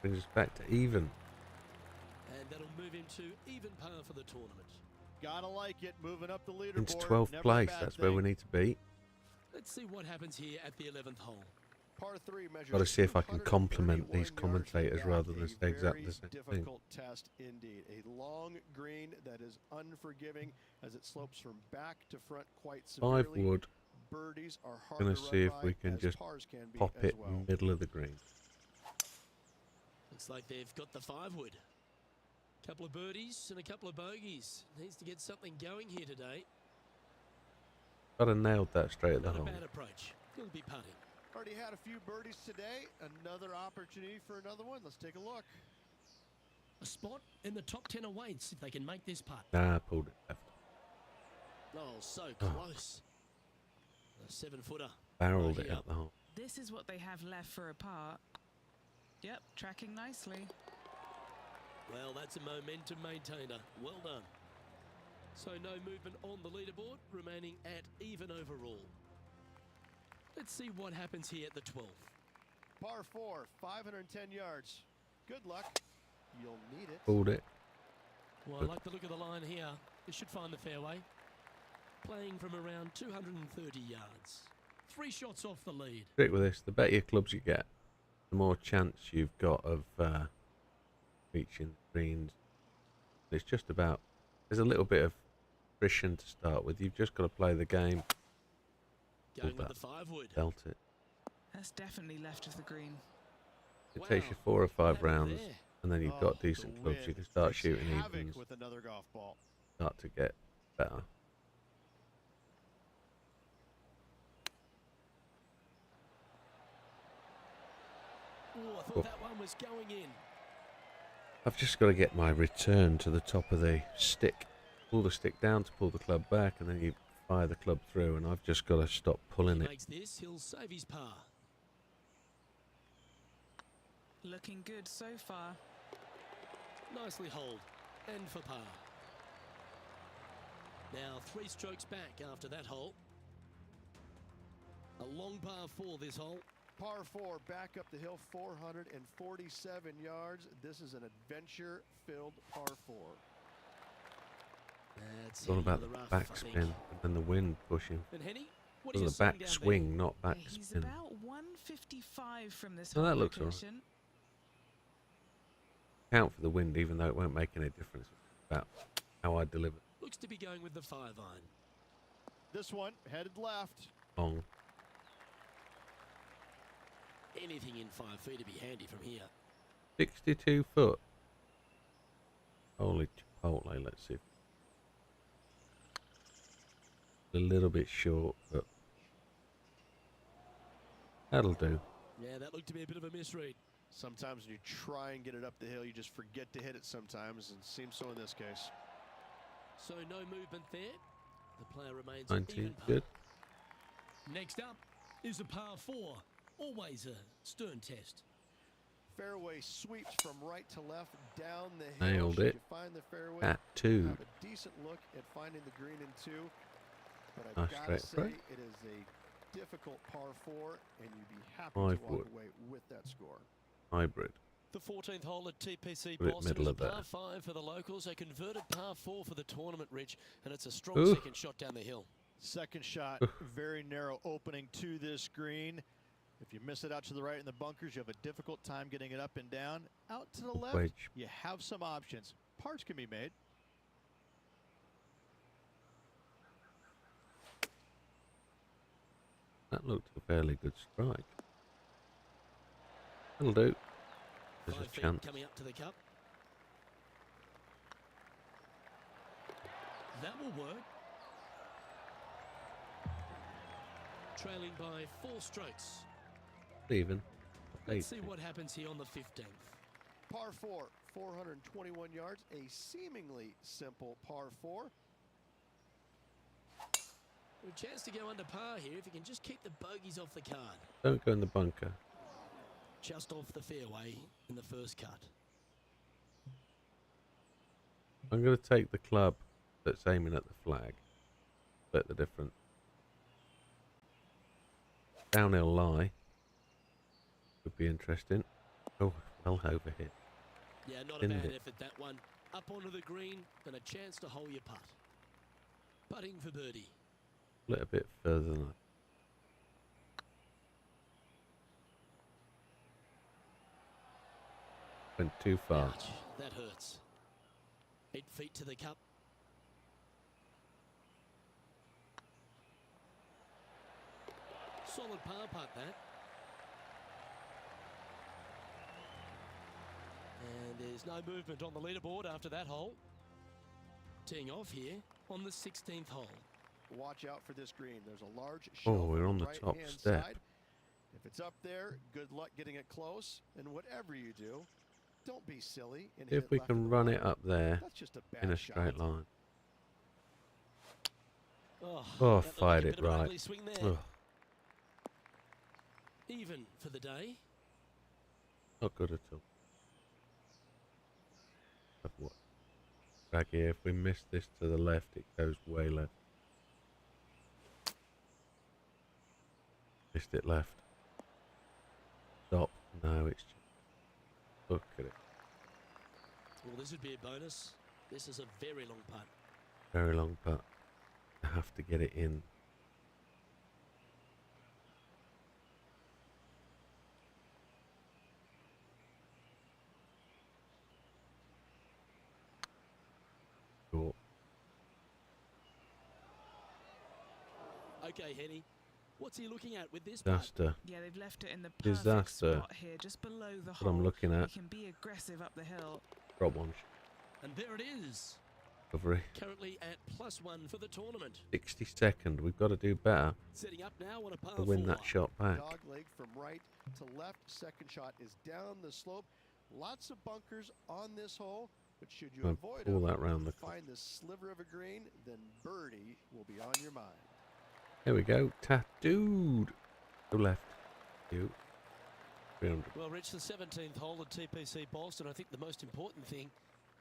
Speaker 1: Brings us back to even.
Speaker 2: And that'll move him to even par for the tournament.
Speaker 3: Gotta like it, moving up the leaderboard.
Speaker 1: Into 12th
Speaker 3: Never a
Speaker 1: place.
Speaker 3: bad
Speaker 1: That's where we
Speaker 3: thing.
Speaker 1: need to be.
Speaker 2: Let's see what happens here at the 11th hole.
Speaker 3: Par 3 measures
Speaker 1: Got to see if I can
Speaker 3: 231
Speaker 1: compliment these
Speaker 3: yards from
Speaker 1: commentators
Speaker 3: back,
Speaker 1: rather than
Speaker 3: a
Speaker 1: say exactly
Speaker 3: very
Speaker 1: the same thing.
Speaker 3: difficult test indeed. A long green that is unforgiving as it slopes from back to front quite
Speaker 1: 5
Speaker 3: severely.
Speaker 1: wood.
Speaker 3: Birdies are hard
Speaker 1: Gonna
Speaker 3: to run
Speaker 1: see if
Speaker 3: by,
Speaker 1: we can
Speaker 3: as
Speaker 1: just
Speaker 3: pars can be
Speaker 1: Pop
Speaker 3: as
Speaker 1: it
Speaker 3: well.
Speaker 1: middle of the green.
Speaker 2: Looks like they've got the 5 wood. Couple of birdies and a couple of bogeys. Needs to get something going here today.
Speaker 1: Got to nailed that straight at the
Speaker 2: Not a
Speaker 1: hole.
Speaker 2: bad approach. He'll be putting.
Speaker 3: Already had a few birdies today. Another opportunity for another one. Let's take a look.
Speaker 2: A spot in the top 10 awaits if they can make this putt.
Speaker 1: Nah, pulled it left.
Speaker 2: Oh, so
Speaker 1: Oh.
Speaker 2: close. A 7-footer.
Speaker 1: Barreled
Speaker 2: Bogey
Speaker 1: it
Speaker 2: up.
Speaker 1: at the hole.
Speaker 4: This is what they have left for a par. Yep, tracking nicely.
Speaker 2: Well, that's a momentum maintainer. Well done. So no movement on the leaderboard, remaining at even overall. Let's see what happens here at the 12th.
Speaker 3: Par 4, 510 yards. Good luck. You'll need it.
Speaker 1: Pulled it.
Speaker 2: Well, I like the look of the line here. This should find the fairway. Playing from around 230 yards. 3 shots off the lead.
Speaker 1: Trick with this, the better your clubs you get, the more chance you've got of reaching the greens. It's just about, there's a little bit of friction to start with. You've just got to play the game.
Speaker 2: Going
Speaker 1: Pulled
Speaker 2: with the 5 wood.
Speaker 1: Dealt it.
Speaker 4: That's definitely left of the green.
Speaker 1: It
Speaker 2: Wow.
Speaker 1: takes you 4 or 5
Speaker 2: Havoc
Speaker 1: rounds,
Speaker 2: there.
Speaker 1: and then you've
Speaker 3: Oh,
Speaker 1: got
Speaker 3: the
Speaker 1: decent clubs. You
Speaker 3: wind
Speaker 1: can start
Speaker 3: wreaks
Speaker 1: shooting
Speaker 3: havoc
Speaker 1: evens,
Speaker 3: with another golf ball.
Speaker 1: start to get better.
Speaker 2: Oh, I thought
Speaker 1: Oh.
Speaker 2: that one was going in.
Speaker 1: I've just got to get my return to the top of the stick. Pull the stick down to pull the club back, and then you fire the club through, and I've just got to stop pulling
Speaker 2: He
Speaker 1: it.
Speaker 2: makes this, he'll save his par.
Speaker 4: Looking good so far.
Speaker 2: Nicely holed. And for par. Now 3 strokes back after that hole. A long par 4 this hole.
Speaker 3: Par 4 back up the hill, 447 yards. This is an adventure-filled par 4.
Speaker 2: That's
Speaker 1: It's all about the
Speaker 2: rough, I think.
Speaker 1: backspin and the wind pushing.
Speaker 2: And Henny, what
Speaker 1: Well,
Speaker 2: are you
Speaker 1: the
Speaker 2: seeing down there?
Speaker 1: backswing, not
Speaker 4: He's
Speaker 1: backspin.
Speaker 4: about 155 from this
Speaker 1: Oh,
Speaker 4: hole
Speaker 1: that looks all right.
Speaker 4: location.
Speaker 1: Count for the wind, even though it won't make any difference. It's about how I deliver.
Speaker 2: Looks to be going with the 5-iron.
Speaker 3: This one headed left.
Speaker 1: Long.
Speaker 2: Anything in 5 feet to be handy from here.
Speaker 1: 62 foot. Holy chipotle, let's see. A little bit short, but that'll do.
Speaker 2: Yeah, that looked to be a bit of a misread.
Speaker 3: Sometimes when you try and get it up the hill, you just forget to hit it sometimes, and seems so in this case.
Speaker 2: So no movement there. The player remains
Speaker 1: 19,
Speaker 2: even par.
Speaker 1: good.
Speaker 2: Next up is a par 4. Always a stern test.
Speaker 3: Fairway sweeps from right to left down the hill.
Speaker 1: Nailed
Speaker 3: Should
Speaker 1: it.
Speaker 3: you find the fairway,
Speaker 1: At 2.
Speaker 3: have a decent look at finding the green in 2. But I've
Speaker 1: Nice
Speaker 3: got
Speaker 1: straight
Speaker 3: to say,
Speaker 1: through.
Speaker 3: it is a difficult par 4, and you'd be happy
Speaker 1: 5
Speaker 3: to walk
Speaker 1: wood.
Speaker 3: away with that score.
Speaker 1: Hybrid.
Speaker 2: The 14th hole at TPC
Speaker 1: Put it
Speaker 2: Boston
Speaker 1: middle
Speaker 2: is a
Speaker 1: of that.
Speaker 2: par 5 for the locals. A converted par 4 for the tournament, Rich, and it's a strong
Speaker 1: Ooh.
Speaker 2: second shot down the hill.
Speaker 3: Second shot, very narrow opening to this green. If you miss it out to the right in the bunkers, you have a difficult time getting it up and down. Out to the left,
Speaker 1: Wedge.
Speaker 3: you have some options. Parts can be made.
Speaker 1: That looked a fairly good strike. That'll do. There's
Speaker 2: 5
Speaker 1: a
Speaker 2: feet
Speaker 1: chance.
Speaker 2: coming up to the cup. That will work. Trailing by 4 strokes.
Speaker 1: Even.
Speaker 2: Let's see
Speaker 1: 18.
Speaker 2: what happens here on the 15th.
Speaker 3: Par 4, 421 yards, a seemingly simple par 4.
Speaker 2: A chance to go under par here if you can just keep the bogeys off the card.
Speaker 1: Don't go in the bunker.
Speaker 2: Just off the fairway in the first cut.
Speaker 1: I'm going to take the club that's aiming at the flag. Split the difference. Downhill lie. Could be interesting. Oh, well over here.
Speaker 2: Yeah, not a
Speaker 1: Pinned
Speaker 2: bad
Speaker 1: it.
Speaker 2: effort, that one. Up onto the green and a chance to hole your putt. Putting for birdie.
Speaker 1: A little bit further than I. Went too far.
Speaker 2: Ouch, that hurts. 8 feet to the cup. Solid par putt, that. And there's no movement on the leaderboard after that hole. Teeing off here on the 16th hole.
Speaker 3: Watch out for this green. There's a large
Speaker 1: Oh,
Speaker 3: shelf
Speaker 1: we're on the
Speaker 3: right
Speaker 1: top
Speaker 3: hand
Speaker 1: step.
Speaker 3: side. If it's up there, good luck getting it close. And whatever you do, don't be silly and
Speaker 1: See
Speaker 3: hit
Speaker 1: if we
Speaker 3: left of
Speaker 1: can
Speaker 3: the
Speaker 1: run
Speaker 3: line.
Speaker 1: it up there
Speaker 3: That's just a bad
Speaker 1: in a
Speaker 3: shot.
Speaker 1: straight line.
Speaker 2: Oh,
Speaker 1: Oh,
Speaker 2: that looked
Speaker 1: fired
Speaker 2: like a
Speaker 1: it
Speaker 2: bit of an
Speaker 1: right.
Speaker 2: ugly swing there.
Speaker 1: Ugh,
Speaker 2: Even for the day.
Speaker 1: not good at all. But what? Back here, if we miss this to the left, it goes way left. Missed it left. Stop. No, it's just. Look at it.
Speaker 2: Well, this would be a bonus. This is a very long putt.
Speaker 1: Very long putt. I have to get it in. Cool.
Speaker 2: Okay, Henny. What's he looking at with this putt?
Speaker 1: Disaster.
Speaker 4: Yeah, they've left it in the perfect
Speaker 1: Disaster.
Speaker 4: spot here, just below the
Speaker 1: What
Speaker 4: hole.
Speaker 1: I'm looking
Speaker 4: You
Speaker 1: at.
Speaker 4: can be aggressive up the hill.
Speaker 1: Drop one.
Speaker 2: And there it is.
Speaker 1: Recovery.
Speaker 2: Currently at +1 for the tournament.
Speaker 1: 62nd. We've got to do better
Speaker 2: Setting up now on a par
Speaker 1: to win
Speaker 2: 4.
Speaker 1: that shot back.
Speaker 3: Dog leg from right to left. Second shot is down the slope. Lots of bunkers on this hole, but should you
Speaker 1: Gonna
Speaker 3: avoid
Speaker 1: pull
Speaker 3: them,
Speaker 1: that round the
Speaker 3: find this sliver of a green, then birdie will be on your mind.
Speaker 1: There we go. Tattooed. Go left. You. 300.
Speaker 2: Well, Rich, the 17th hole at TPC Boston. I think the most important thing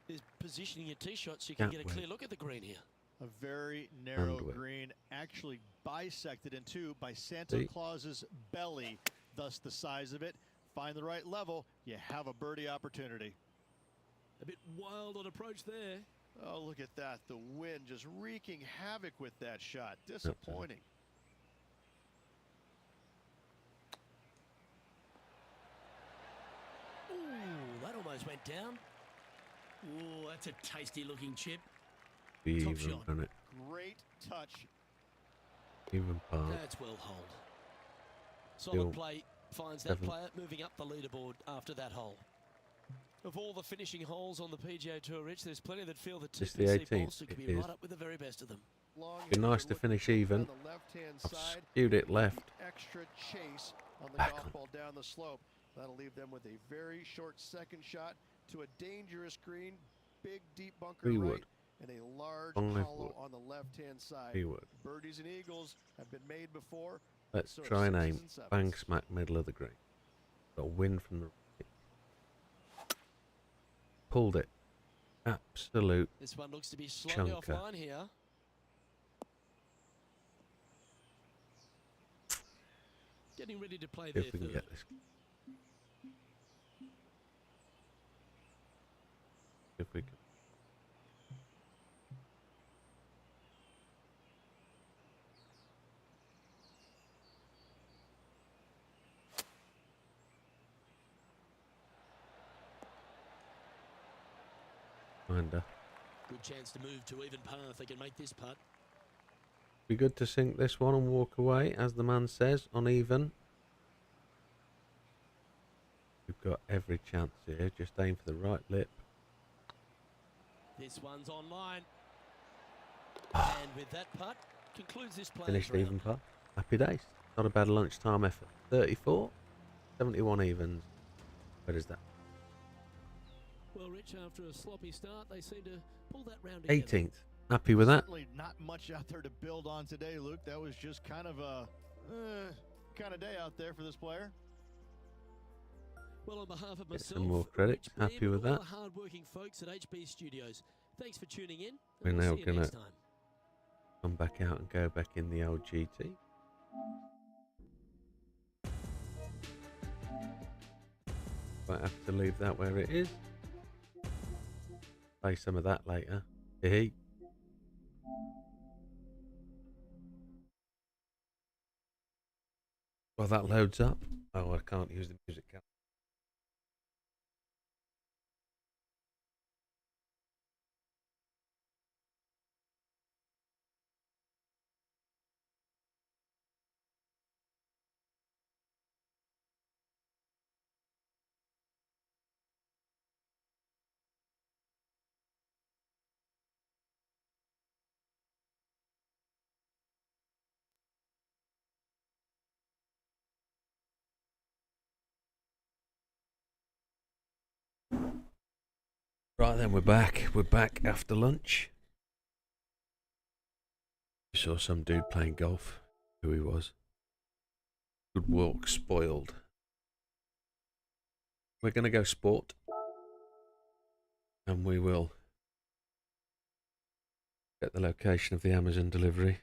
Speaker 2: is positioning your tee shots so you can
Speaker 1: Can't
Speaker 2: get a
Speaker 1: wait.
Speaker 2: clear look at the green here.
Speaker 3: A very narrow
Speaker 1: Handwick.
Speaker 3: green, actually bisected in two by Santa
Speaker 1: See?
Speaker 3: Claus's belly, thus the size of it. Find the right level, you have a birdie opportunity.
Speaker 2: A bit wild on approach there.
Speaker 3: Oh, look at that. The wind just wreaking havoc with that shot. Disappointing.
Speaker 2: Ooh, that almost went down. Ooh, that's a tasty looking chip.
Speaker 1: Be
Speaker 2: Top
Speaker 1: even,
Speaker 2: shot.
Speaker 1: isn't it?
Speaker 3: Great touch.
Speaker 1: Even par.
Speaker 2: That's well holed. Solid
Speaker 1: Still
Speaker 2: play finds that
Speaker 1: seven.
Speaker 2: player moving up the leaderboard after that hole. Of all the finishing holes on the PGA Tour, Rich, there's plenty that feel that
Speaker 1: It's the
Speaker 2: TPC
Speaker 1: 18th,
Speaker 2: Bolster could
Speaker 1: it
Speaker 2: be
Speaker 1: is.
Speaker 2: right up with the very best of them.
Speaker 3: Long
Speaker 1: Be
Speaker 3: hitter
Speaker 1: nice to
Speaker 3: looking
Speaker 1: finish
Speaker 3: down
Speaker 1: even.
Speaker 3: the left-hand
Speaker 1: I've
Speaker 3: side.
Speaker 1: skewed it left.
Speaker 3: The extra chase on the
Speaker 1: Back
Speaker 3: golf
Speaker 1: on.
Speaker 3: ball down the slope. That'll leave them with a very short second shot to a dangerous green, big deep bunker
Speaker 1: 3
Speaker 3: right,
Speaker 1: wood.
Speaker 3: and a large
Speaker 1: 5
Speaker 3: hollow
Speaker 1: wood.
Speaker 3: on the left-hand side.
Speaker 1: 3 wood.
Speaker 3: Birdies and eagles have been made before.
Speaker 1: Let's
Speaker 3: So
Speaker 1: try and
Speaker 3: sixes
Speaker 1: aim
Speaker 3: and sevens.
Speaker 1: bang smack middle of the green. Got a win from the right. Pulled it. Absolute.
Speaker 2: This one looks to be slightly
Speaker 1: Chunker.
Speaker 2: offline here. Getting ready to play
Speaker 1: See
Speaker 2: their
Speaker 1: if we can
Speaker 2: third.
Speaker 1: get this. See if we can. Kinda.
Speaker 2: Good chance to move to even par if they can make this putt.
Speaker 1: Be good to sink this one and walk away, as the man says, on even. We've got every chance here. Just aim for the right lip.
Speaker 2: This one's online. And with that putt, concludes this player's
Speaker 1: Finished
Speaker 2: round.
Speaker 1: even par. Happy days. Not a bad lunchtime effort. 34, 71 evens. Where is that?
Speaker 2: Well, Rich, after a sloppy start, they seem to pull that round together.
Speaker 1: 18th. Happy with that?
Speaker 3: Certainly not much out there to build on today, Luke. That was just kind of a kind of day out there for this player.
Speaker 2: Well, on behalf of
Speaker 1: Get
Speaker 2: myself,
Speaker 1: some more credit.
Speaker 2: Rich, Beam,
Speaker 1: Happy with
Speaker 2: and all
Speaker 1: that.
Speaker 2: the hard-working folks at HB Studios, thanks for tuning in.
Speaker 1: We're
Speaker 2: and we'll
Speaker 1: now
Speaker 2: see you
Speaker 1: gonna-
Speaker 2: next time.
Speaker 1: Come back out and go back in the old GT. Might have to leave that where it is. Play some of that later. Hee. Well, that loads up. Oh, I can't use the music cap. Right then, we're back. We're back after lunch. We saw some dude playing golf. Who he was. Good walk spoiled. We're going to go sport. And we will get the location of the Amazon delivery.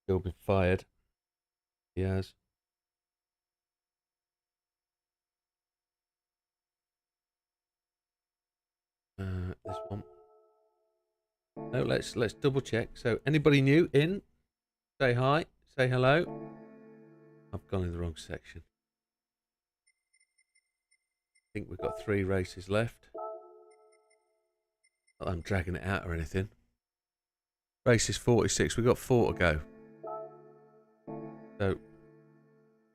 Speaker 1: He'll be fired. He has. This one. No, let's double check. So anybody new in? Say hi. Say hello. I've gone in the wrong section. I think we've got 3 races left. Not that I'm dragging it out or anything. Race is 46. We've got 4 to go. So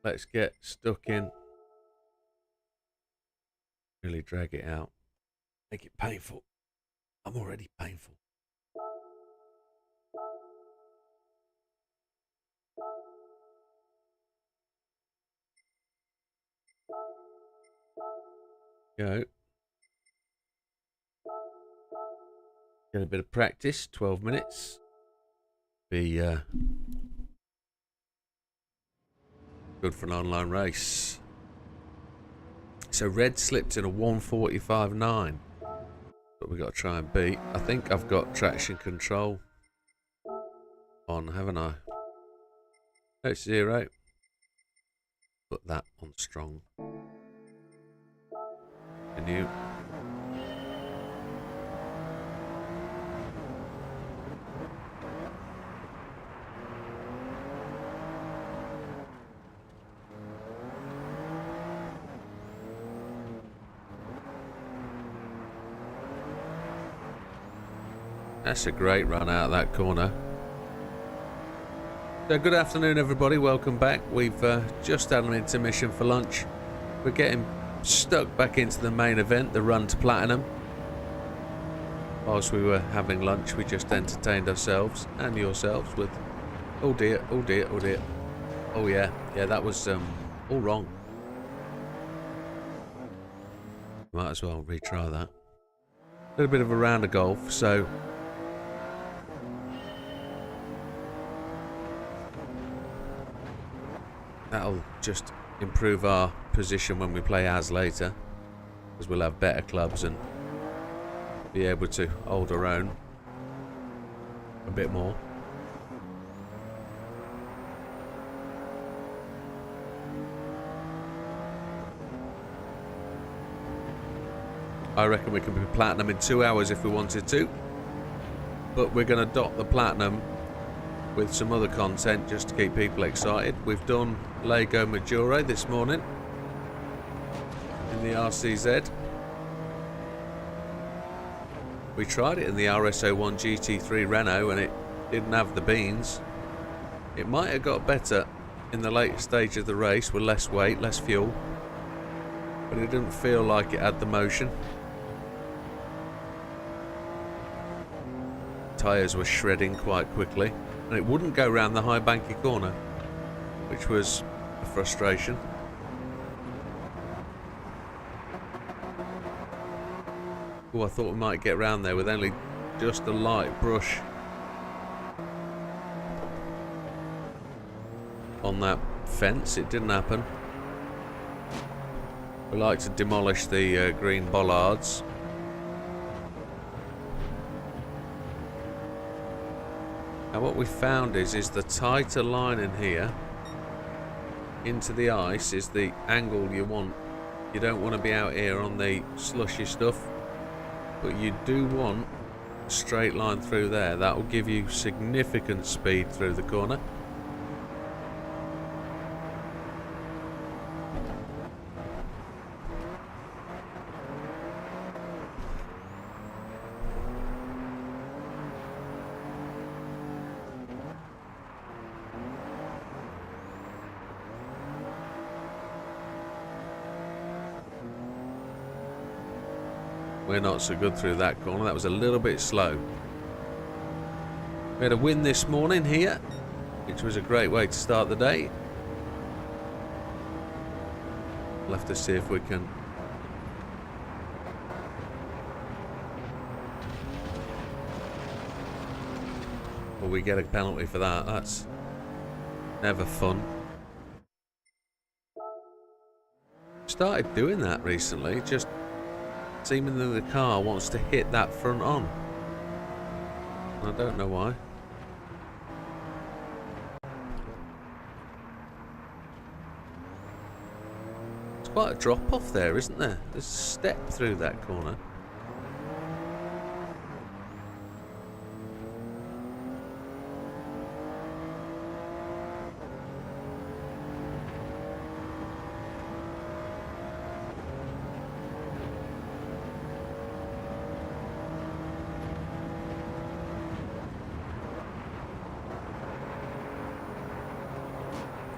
Speaker 1: let's get stuck in. Really drag it out. Make it painful. I'm already painful. Go. Get a bit of practice. 12 minutes. Be good for an online race. So red slipped in a 1:45.9. But we got to try and beat. I think I've got traction control. on, haven't I? Oh, it's 0. Put that on strong. Continue. That's a great run out of that corner. So good afternoon everybody, welcome back. We've just had an intermission for lunch. We're getting stuck back into the main event, the run to platinum. Whilst we were having lunch, we just entertained ourselves and yourselves with, oh dear, oh dear, oh dear. Oh yeah, that was all wrong. Might as well retry that. A little bit of a round of golf, so that'll just improve our position when we play as later, because we'll have better clubs and be able to hold our own a bit more. I reckon we can be platinum in 2 hours if we wanted to, but we're going to dot the platinum with some other content just to keep people excited. We've done Lego Maggiore this morning in the RCZ. We tried it in the RS01 GT3 Renault and it didn't have the beans. It might have got better in the later stage of the race with less weight, less fuel, but it didn't feel like it had the motion. Tyres were shredding quite quickly, and it wouldn't go round the high banky corner, which was a frustration. Oh, I thought we might get round there with only just a light brush on that fence. It didn't happen. We like to demolish the green bollards. Now what we found is the tighter line in here into the ice is the angle you want. You don't want to be out here on the slushy stuff, but you do want a straight line through there. That will give you significant speed through the corner. We're not so good through that corner. That was a little bit slow. We had a win this morning here, which was a great way to start the day. We'll have to see if we can will we get a penalty for that. That's never fun. Started doing that recently, just seemingly the car wants to hit that front on. I don't know why. It's quite a drop off there, isn't there? There's a step through that corner.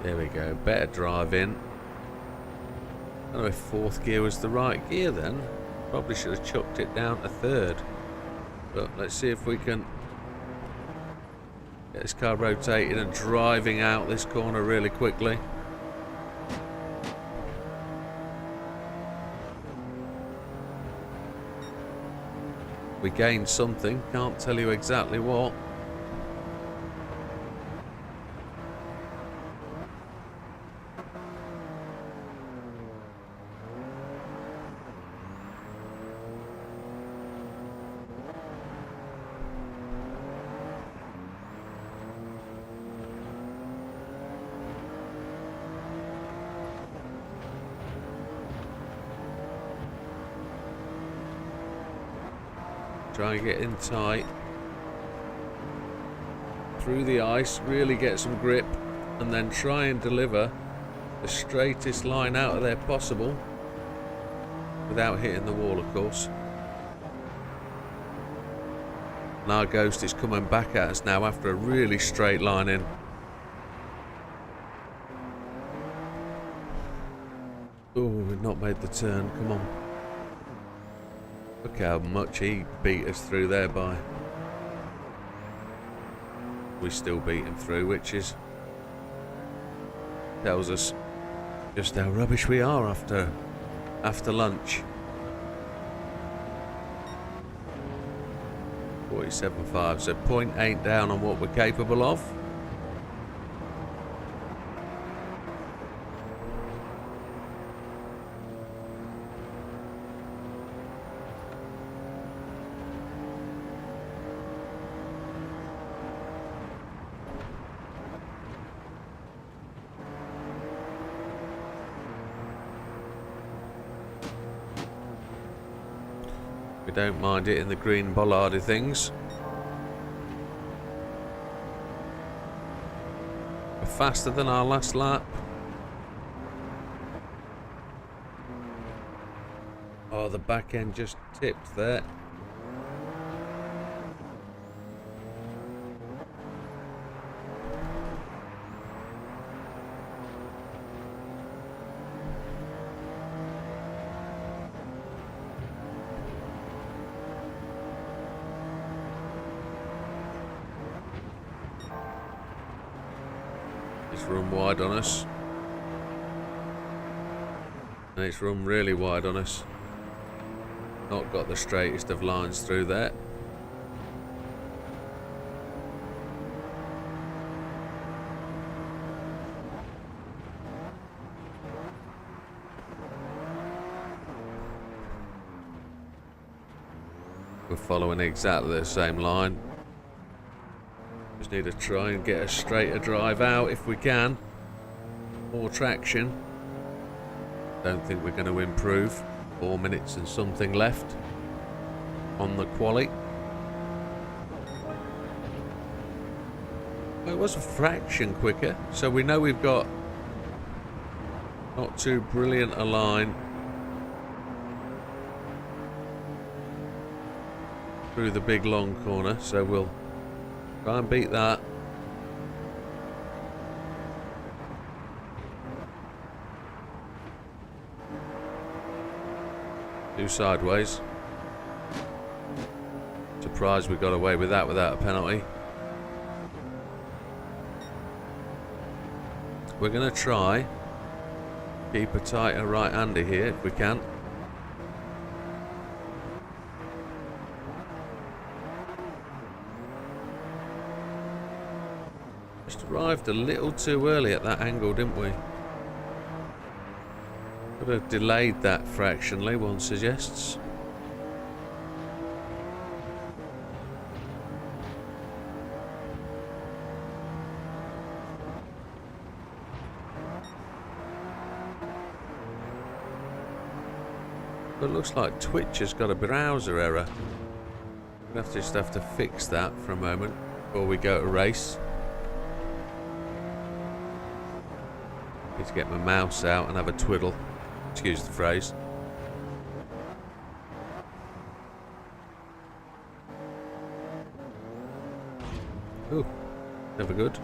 Speaker 1: There we go, better drive in. I don't know if fourth gear was the right gear then. Probably should have chucked it down to third. But let's see if we can get this car rotated and driving out this corner really quickly. We gained something, can't tell you exactly what. Try and get in tight. Through the ice, really get some grip, and then try and deliver the straightest line out of there possible without hitting the wall, of course. And our Ghost is coming back at us now after a really straight line in. Oh, we've not made the turn, come on. Look how much he beat us through there by. We still beat him through, which is tells us just how rubbish we are after lunch. 47.5, so 0.8 down on what we're capable of. We don't mind it in the green bollardy things. We're faster than our last lap. Oh, the back end just tipped there. It's run wide on us. And it's run really wide on us. Not got the straightest of lines through there. We're following exactly the same line. Just need to try and get a straighter drive out if we can. More traction. Don't think we're going to improve. 4 minutes and something left on the quali. Well, it was a fraction quicker, so we know we've got not too brilliant a line through the big long corner, so we'll try and beat that. Two sideways. Surprised we got away with that without a penalty. We're going to try keep a tighter right-hander here if we can. Just arrived a little too early at that angle, didn't we? Could have delayed that fractionally, one suggests. But it looks like Twitch has got a browser error. We'll just have to fix that for a moment before we go to race. Need to get my mouse out and have a twiddle. Excuse the phrase. Ooh, never good.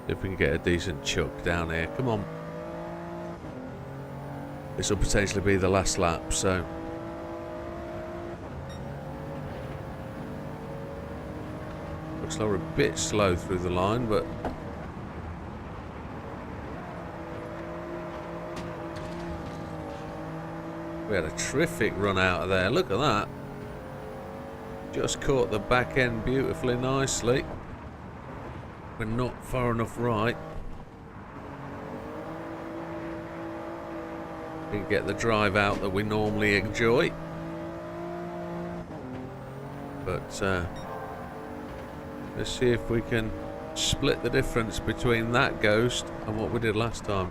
Speaker 1: See if we can get a decent chuck down here. Come on. This will potentially be the last lap, so. Looks like we're a bit slow through the line, but we had a terrific run out of there. Look at that. Just caught the back end beautifully nicely. We're not far enough right. We can get the drive out that we normally enjoy. But let's see if we can split the difference between that ghost and what we did last time.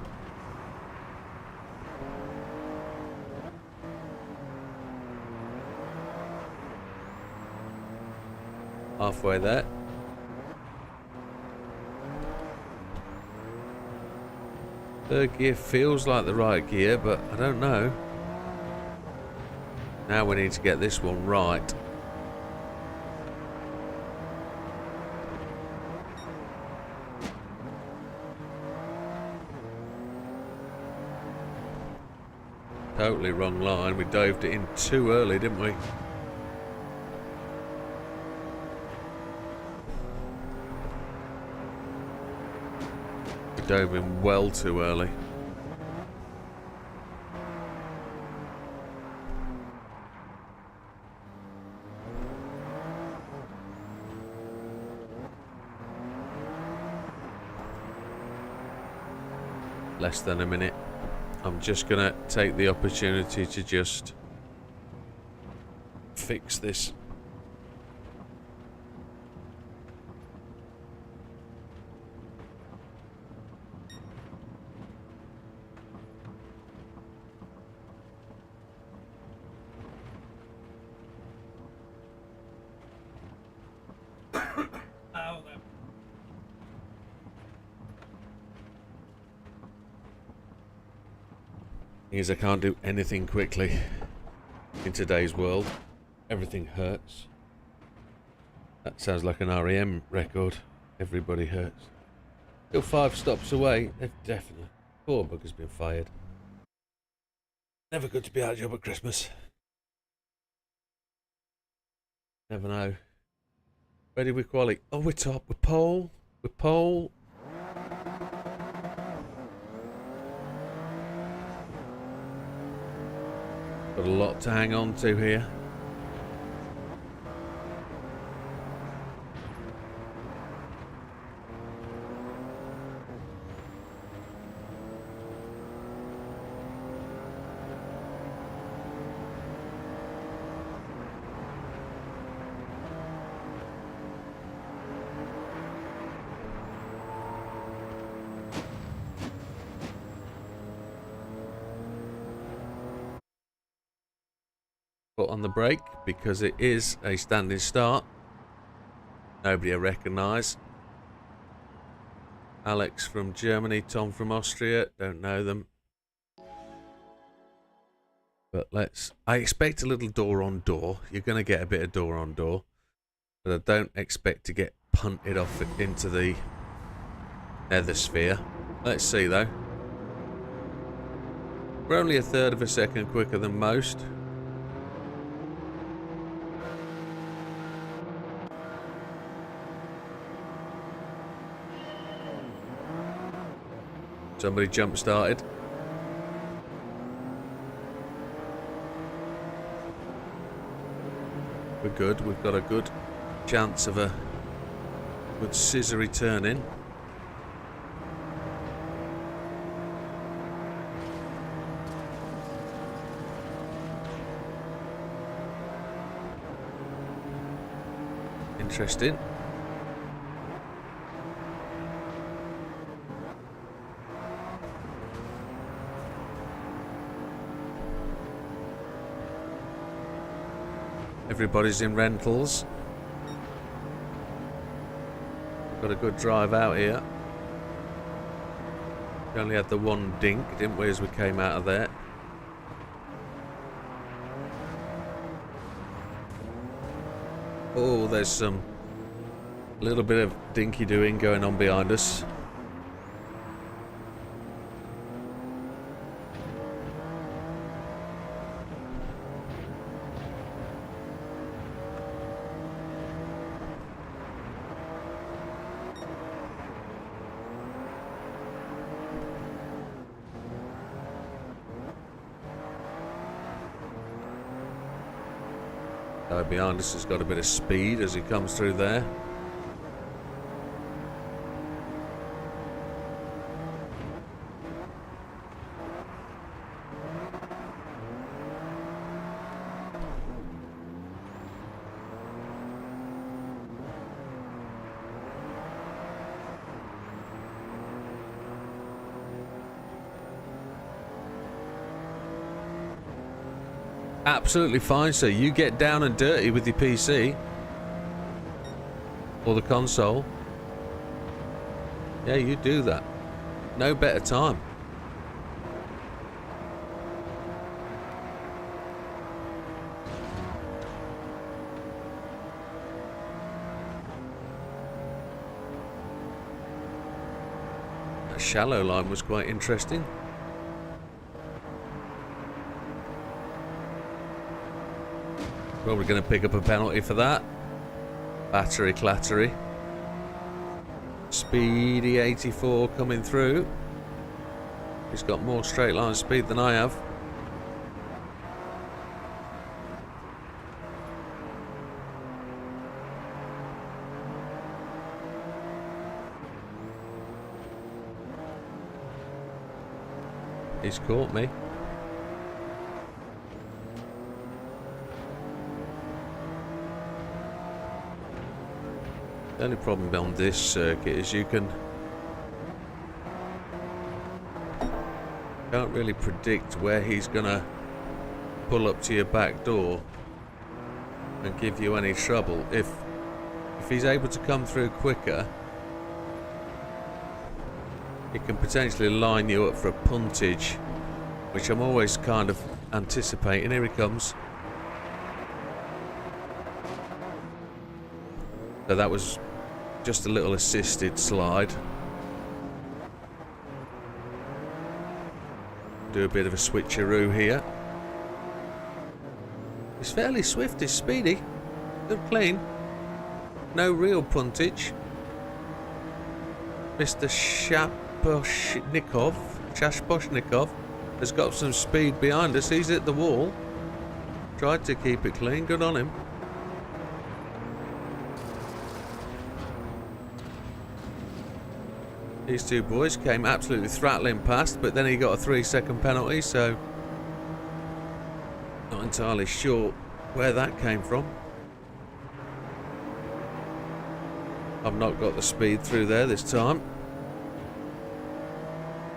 Speaker 1: Halfway there. Third gear feels like the right gear, but I don't know. Now we need to get this one right. Totally wrong line. We dived it in too early, didn't we? We dove in well too early. Less than a minute. I'm just gonna take the opportunity to just fix this. Is I can't do anything quickly in today's world. Everything hurts. That sounds like an REM record. Everybody hurts. Still 5 stops away. They've definitely. Poor bugger's been fired. Never good to be out of job at Christmas. Never know. Ready with quality. Oh, we're top. We're pole. We're pole. Got a lot to hang on to here. On the brake because it is a standing start. Nobody I recognise. Alex from Germany, Tom from Austria, don't know them. But I expect a little door on door. You're going to get a bit of door on door, but I don't expect to get punted off into the nether sphere. Let's see though. We're only a third of a second quicker than most. Somebody jump started. We're good. We've got a good chance of a good scissory turn in. Interesting. Everybody's in rentals. Got a good drive out here. We only had the one dink, didn't we, as we came out of there. Oh, there's some little bit of dinky doing going on behind us. Behind us has got a bit of speed as he comes through there. Absolutely fine, sir. You get down and dirty with your PC. Or the console. Yeah, you do that. No better time. That shallow line was quite interesting. Probably going to pick up a penalty for that. Battery clattery. Speedy 84 coming through. He's got more straight line speed than I have. He's caught me. The only problem on this circuit is you can't really predict where he's gonna pull up to your back door and give you any trouble. If he's able to come through quicker, he can potentially line you up for a puntage, which I'm always kind of anticipating. Here he comes. So that was just a little assisted slide. Do a bit of a switcheroo here. He's fairly swift, he's speedy. Good clean. No real puntage. Mr. Shashposhnikov has got some speed behind us. He's hit the wall. Tried to keep it clean. Good on him. These two boys came absolutely thrattling past, but then he got a 3-second penalty, so not entirely sure where that came from. I've not got the speed through there this time.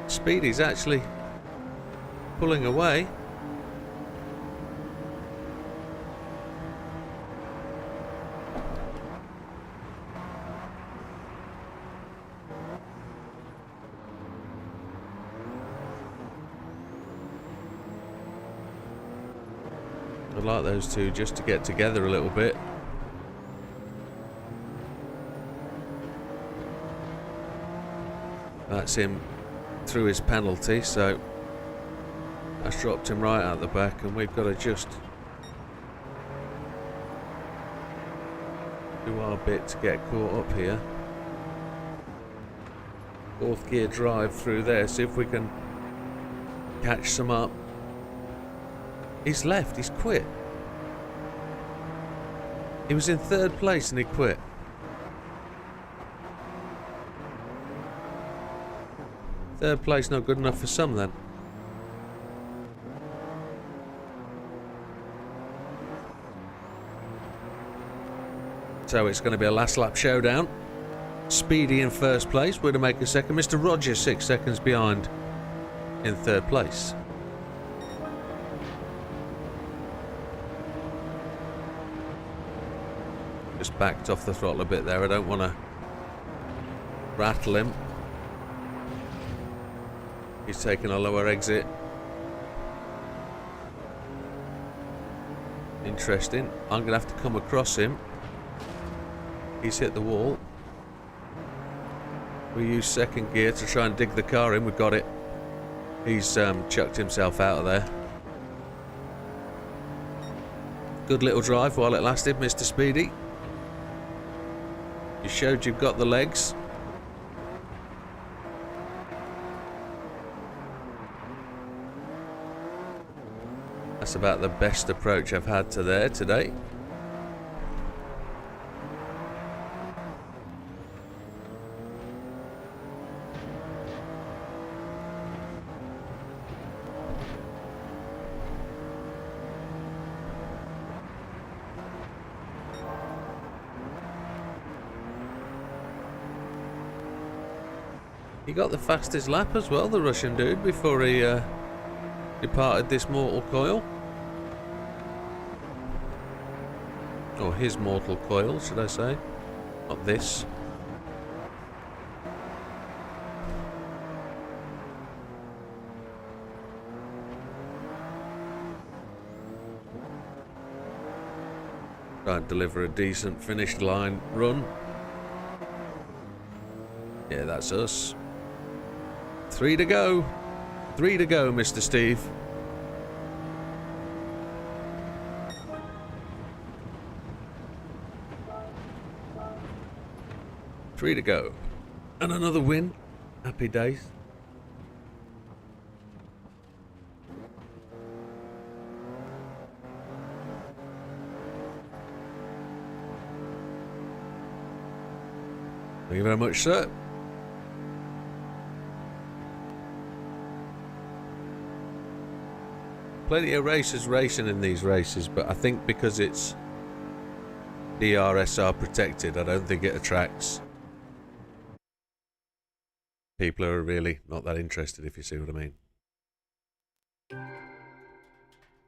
Speaker 1: Speedy's actually pulling away. I'd like those two just to get together a little bit. That's him through his penalty, so that's dropped him right out the back, and we've got to just do our bit to get caught up here. Fourth gear drive through there, see if we can catch some up. He's left, he's quit. He was in third place and he quit. Third place not good enough for some then. So it's going to be a last lap showdown. Speedy in first place, Widdowmaker second, Mr. Rogers 6 seconds behind in third place. Just backed off the throttle a bit there. I don't want to rattle him. He's taking a lower exit. Interesting. I'm going to have to come across him. He's hit the wall. We use second gear to try and dig the car in. We've got it. He's chucked himself out of there. Good little drive while it lasted, Mr. Speedy. You showed you've got the legs. That's about the best approach I've had to there today. He got the fastest lap as well, the Russian dude, before he departed this mortal coil. Or his mortal coil, should I say. Not this. Try and deliver a decent finish line run. Yeah, that's us. 3 to go. 3 to go, Mr. Steve. Three to go. And another win. Happy days. Thank you very much, sir. Plenty of racers racing in these races, but I think because it's DRSR protected, I don't think it attracts people who are really not that interested, if you see what I mean.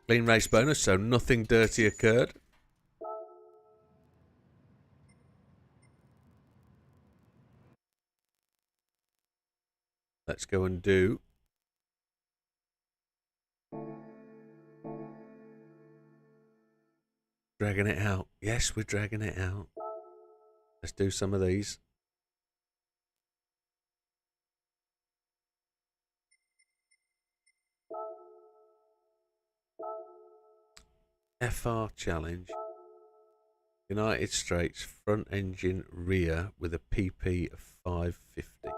Speaker 1: Clean race bonus, so nothing dirty occurred. Let's go and do dragging it out. Yes, we're dragging it out. Let's do some of these. FR challenge. United States front engine rear with a PP of 550.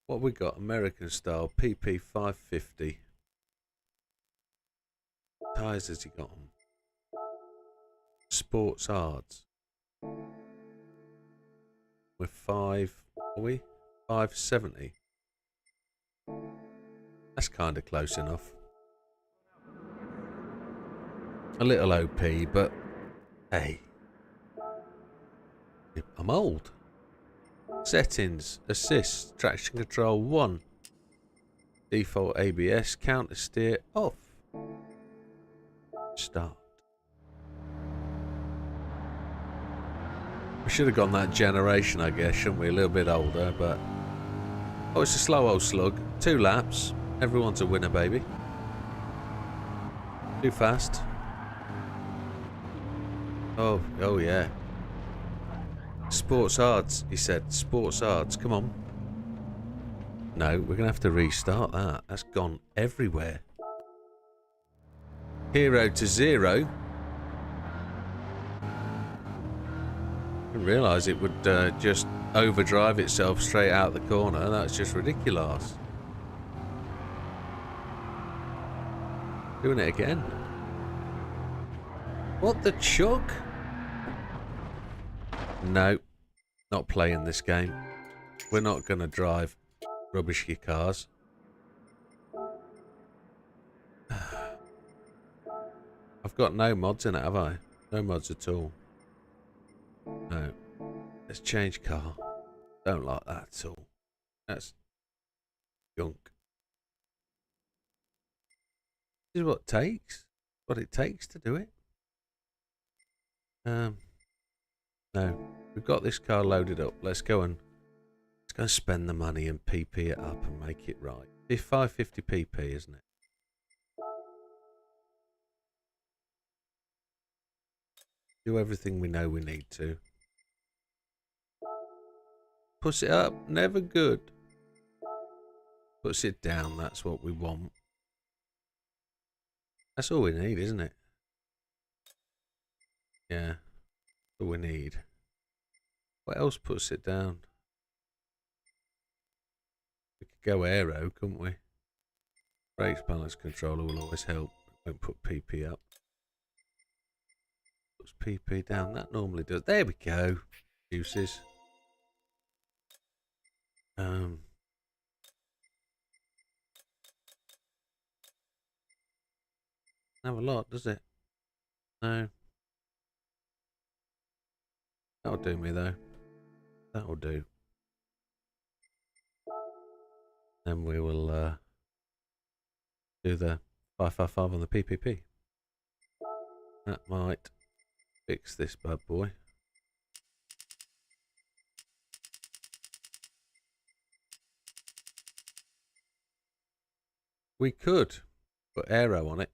Speaker 1: What we got? American style PP 550. Tyres has he got on? Sports hards. We're 570. That's kind of close enough. A little OP, but hey, I'm old. Settings, assist, traction control 1. Default ABS, counter steer off. Start. We should have gone that generation, I guess, shouldn't we? A little bit older, but... Oh, it's a slow old slug. 2 laps. Everyone's a winner, baby. Too fast. Oh yeah. Sports hards, he said. Sports hards, come on. No, we're going to have to restart that. That's gone everywhere. 0 to 0. Didn't realise it would just overdrive itself straight out the corner. That's just ridiculous. Doing it again. What the chug? No, not playing this game. We're not going to drive rubbishy cars. I've got no mods in it, have I? No mods at all. No. Let's change car. Don't like that at all. That's junk. This is what it takes. What it takes to do it. No. We've got this car loaded up. Let's go and spend the money and PP it up and make it right. It's 550 PP, isn't it? Do everything we know we need to. Push it up, never good. Push it down, that's what we want. That's all we need, isn't it? Yeah, all we need. What else puts it down? We could go aero, couldn't we? Brakes balance controller will always help. Won't put PP up. Puts PP down, that normally does. There we go. Uses. Have a lot, does it? No. That'll do me though. That'll do. Then we will do the 555 on the PPP. That might fix this bad boy. We could put aero on it,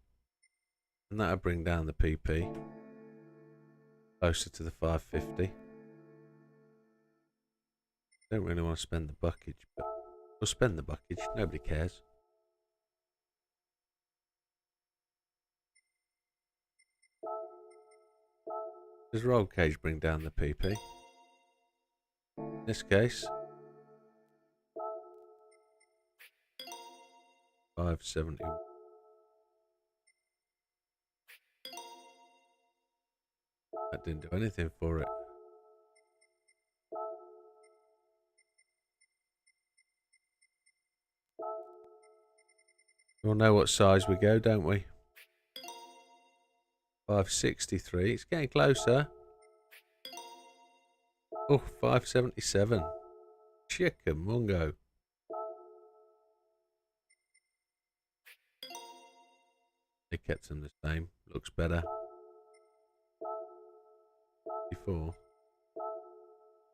Speaker 1: and that would bring down the PP closer to the 550. Don't really want to spend the buckage, but we'll spend the buckage. Nobody cares. Does roll cage bring down the PP? In this case, 570. That didn't do anything for it. We'll know what size we go, don't we? 563. It's getting closer. Oh, 577. Chickamungo. They kept them the same. Looks better. 54.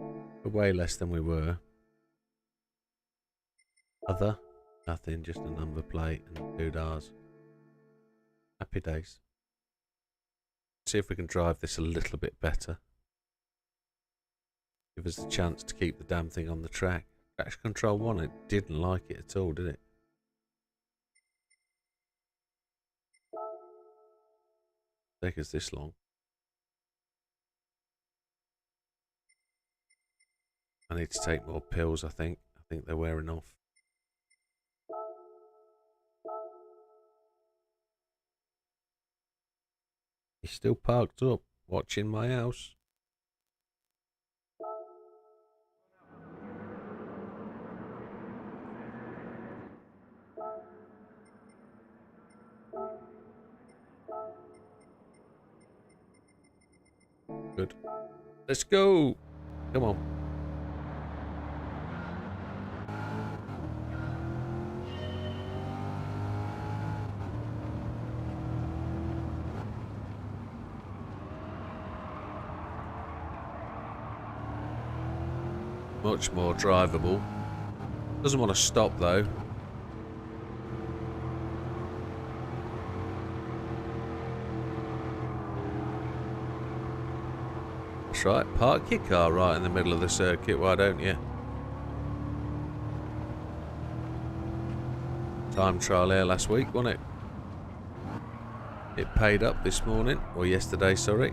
Speaker 1: We're way less than we were. Other? Nothing, just a number plate and 2 Rs. Happy days. See if we can drive this a little bit better. Give us a chance to keep the damn thing on the track. Traction Control 1, it didn't like it at all, did it? Take us this long. I need to take more pills, I think. I think they're wearing off. He's still parked up, watching my house. Good. Let's go. Come on. Much more drivable. Doesn't want to stop though. That's right, park your car right in the middle of the circuit, why don't you? Time trial here last week, wasn't it? It paid up this morning, or yesterday, sorry.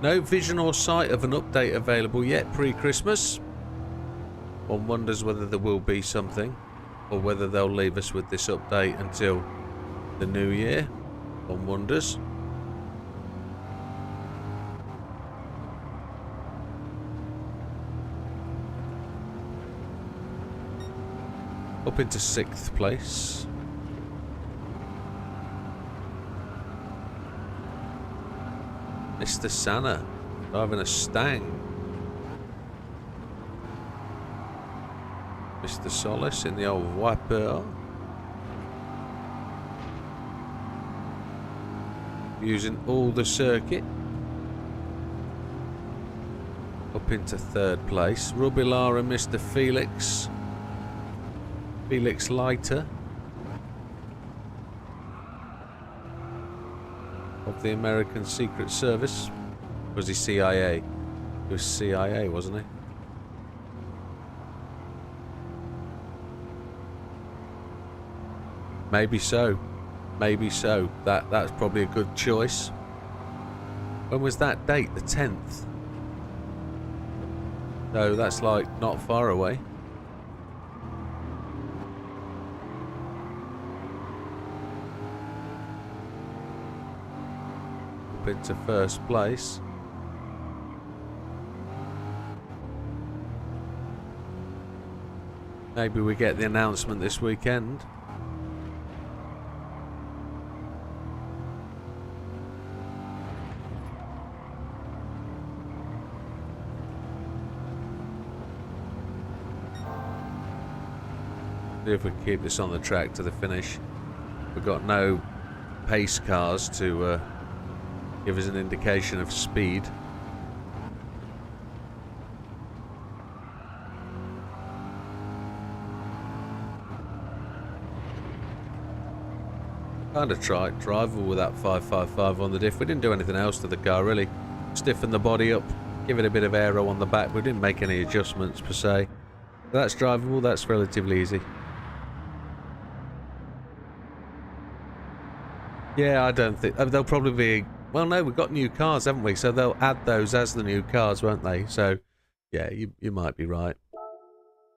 Speaker 1: No vision or sight of an update available yet pre-Christmas. One wonders whether there will be something, or whether they'll leave us with this update until the new year. One wonders. Up into 6th place. Mr. Santa driving a Stang. Mr. Solace in the old Wiper. Using all the circuit. Up into 3rd place. Rubilar and Mr. Felix. Felix Leiter. Of the American Secret Service. Was he CIA? He was CIA, wasn't he? Maybe so. Maybe so. That's probably a good choice. When was that date? The 10th. So that's like not far away. Up into 1st place. Maybe we get the announcement this weekend. See if we can keep this on the track to the finish. We've got no pace cars to give us an indication of speed. Kind of tried drivable with that 555 on the diff. We didn't do anything else to the car really. Stiffen the body up, give it a bit of aero on the back. We didn't make any adjustments per se. That's drivable, that's relatively easy. Yeah, I don't think... they'll probably be... Well, no, we've got new cars, haven't we? So they'll add those as the new cars, won't they? So, yeah, you might be right.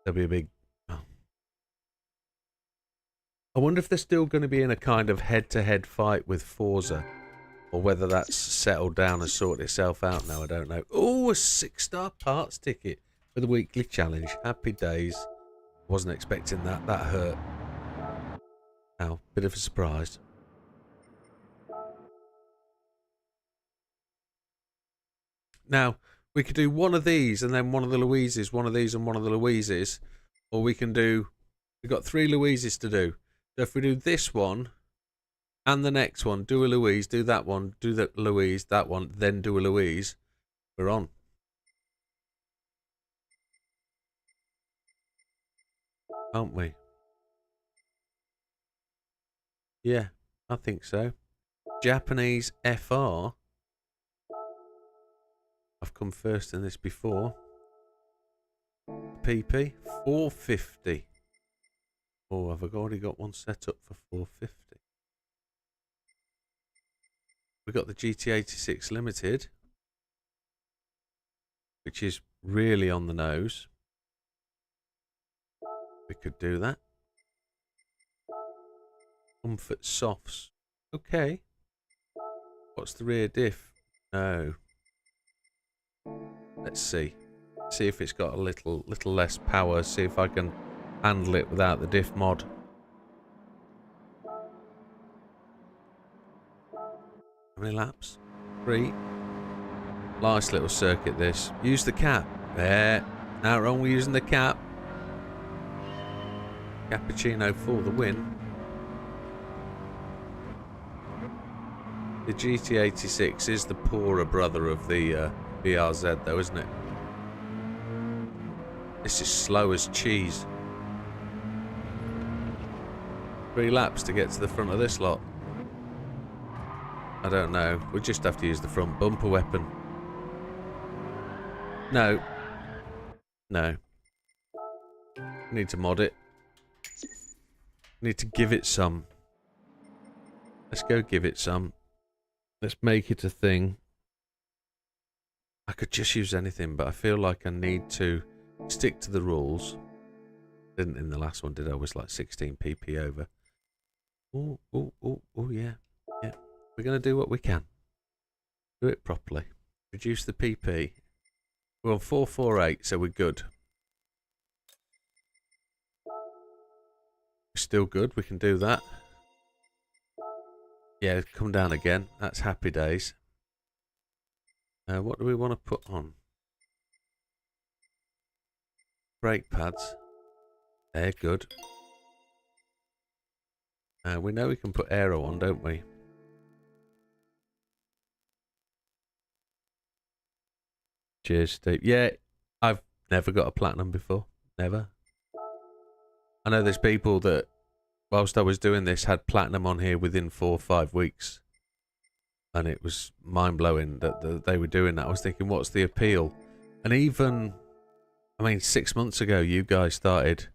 Speaker 1: There'll be a big... Oh. I wonder if they're still going to be in a kind of head-to-head fight with Forza. Or whether that's settled down and sorted itself out now, I don't know. Oh, a 6-star parts ticket for the weekly challenge. Happy days. Wasn't expecting that. That hurt. Ow, bit of a surprise. Now, we could do one of these and then one of the Louises, one of these and one of the Louises. Or we can do... We've got 3 Louises to do. So if we do this one and the next one, do a Louise, do that one, do the Louise, that one, then do a Louise, we're on. Aren't we? Yeah, I think so. Japanese FR. I've come first in this before. PP 450. Oh, I've already got one set up for 450. We got the GT86 Limited, which is really on the nose. We could do that. Comfort softs. Okay. What's the rear diff? No. Let's see. See if it's got a little less power. See if I can handle it without the diff mod. How many laps? 3. Nice little circuit this. Use the cap. There. Now wrong with using the cap. Cappuccino for the win. The GT86 is the poorer brother of the BRZ though, isn't it? This is slow as cheese. 3 laps to get to the front of this lot. I don't know. We'll just have to use the front bumper weapon. No. No. Need to mod it. Need to give it some. Let's go give it some. Let's make it a thing. I could just use anything, but I feel like I need to stick to the rules. Didn't in the last one, did I? Was like 16 pp over. Oh, yeah. Yeah. We're going to do what we can. Do it properly. Reduce the PP. We're on 448, so we're good. We're still good. We can do that. Yeah, come down again. That's happy days. What do we want to put on? Brake pads. They're good. We know we can put aero on, don't we? Cheers, Steve. Yeah, I've never got a platinum before. Never. I know there's people that, whilst I was doing this, had platinum on here within 4 or 5 weeks. And it was mind-blowing that they were doing that. I was thinking, what's the appeal? And even, I mean, 6 months ago, you guys started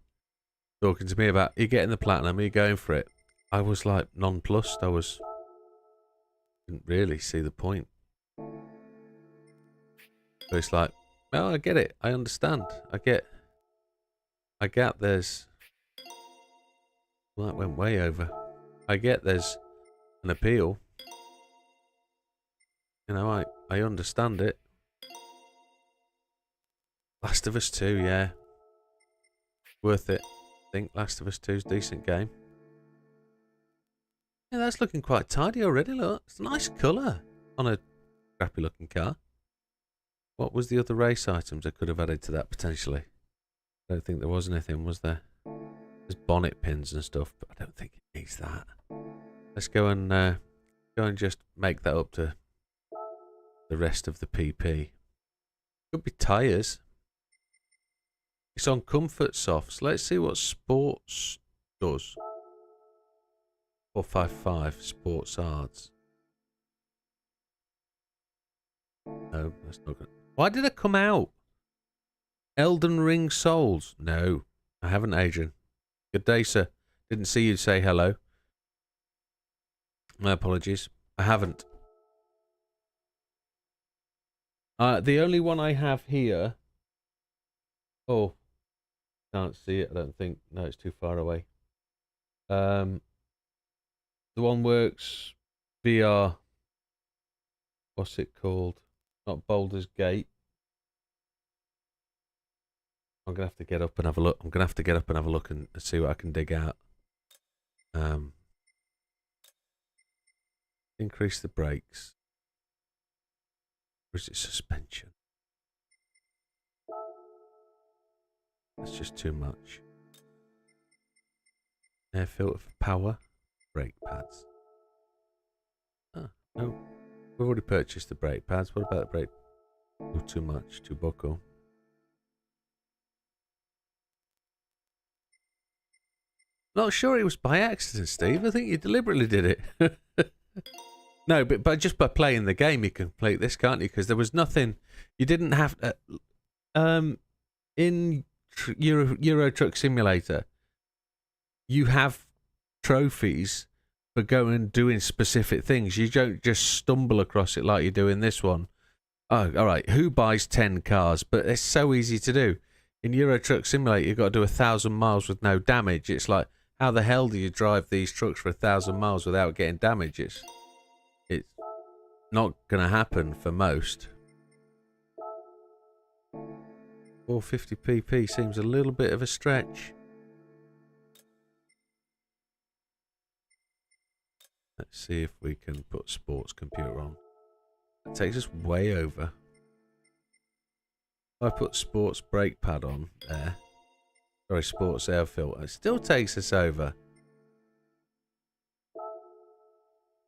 Speaker 1: talking to me about, are you getting the platinum? Are you going for it? I was like nonplussed. Didn't really see the point. So it's like, well, I get it. I understand. I get there's... Well, that went way over. I get there's an appeal. You know, I understand it. Last of Us 2, yeah. Worth it. I think Last of Us 2 is a decent game. Yeah, that's looking quite tidy already, look. It's a nice colour on a crappy looking car. What was the other race items I could have added to that potentially? I don't think there was anything, was there? There's bonnet pins and stuff, but I don't think it needs that. Let's go and just make that up to the rest of the PP. Could be tyres. It's on comfort softs. Let's see what sports does. 455 sports arts. No, that's not good. Why did I come out? Elden Ring Souls. No, I haven't, Adrian. Good day, sir. Didn't see you say hello. My apologies. I haven't. The only one I have here. Oh, can't see it. I don't think. No, it's too far away. The one works VR. What's it called? Not Baldur's Gate. I'm gonna have to get up and have a look. I'm gonna have to get up and have a look and see what I can dig out. Increase the brakes. Or is it suspension? That's just too much. Air filter for power. Brake pads. Oh, no. We've already purchased the brake pads. What about the brake? Oh, too much. Too buckle. Not sure it was by accident, Steve. I think you deliberately did it. No, but just by playing the game, you can complete this, can't you? Because there was nothing. You didn't have to. In Euro Truck Simulator, you have trophies for going and doing specific things. You don't just stumble across it like you do in this one. Oh, all right. Who buys 10 cars? But it's so easy to do. In Euro Truck Simulator, you've got to do 1,000 miles with no damage. It's like, how the hell do you drive these trucks for 1,000 miles without getting damage? It's not going to happen for most. 450 pp seems a little bit of a stretch. Let's see if we can put sports computer on. That takes us way over. If I put sports brake pad on there. Sorry, sports air filter. It still takes us over.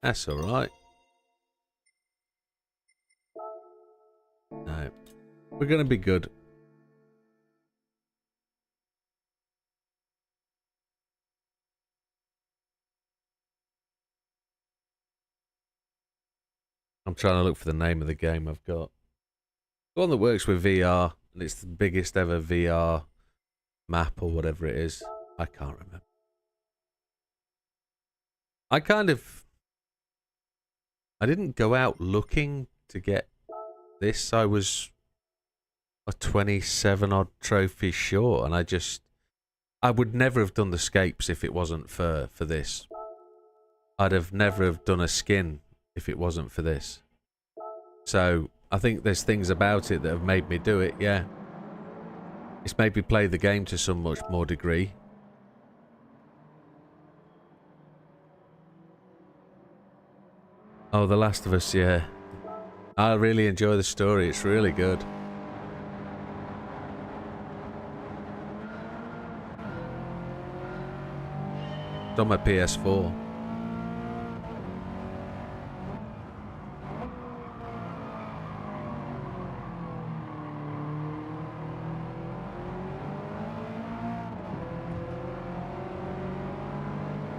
Speaker 1: That's alright. No. We're going to be good. I'm trying to look for the name of the game I've got. The one that works with VR, and it's the biggest ever VR map or whatever it is. I can't remember. I didn't go out looking to get this. I was a 27 odd trophy short, and I would never have done the scapes if it wasn't for this. I'd have never have done a skin if it wasn't for this. So I think there's things about it that have made me do it, yeah. It's made me play the game to some much more degree. Oh, The Last of Us, yeah. I really enjoy the story. It's really good. It's on my PS4.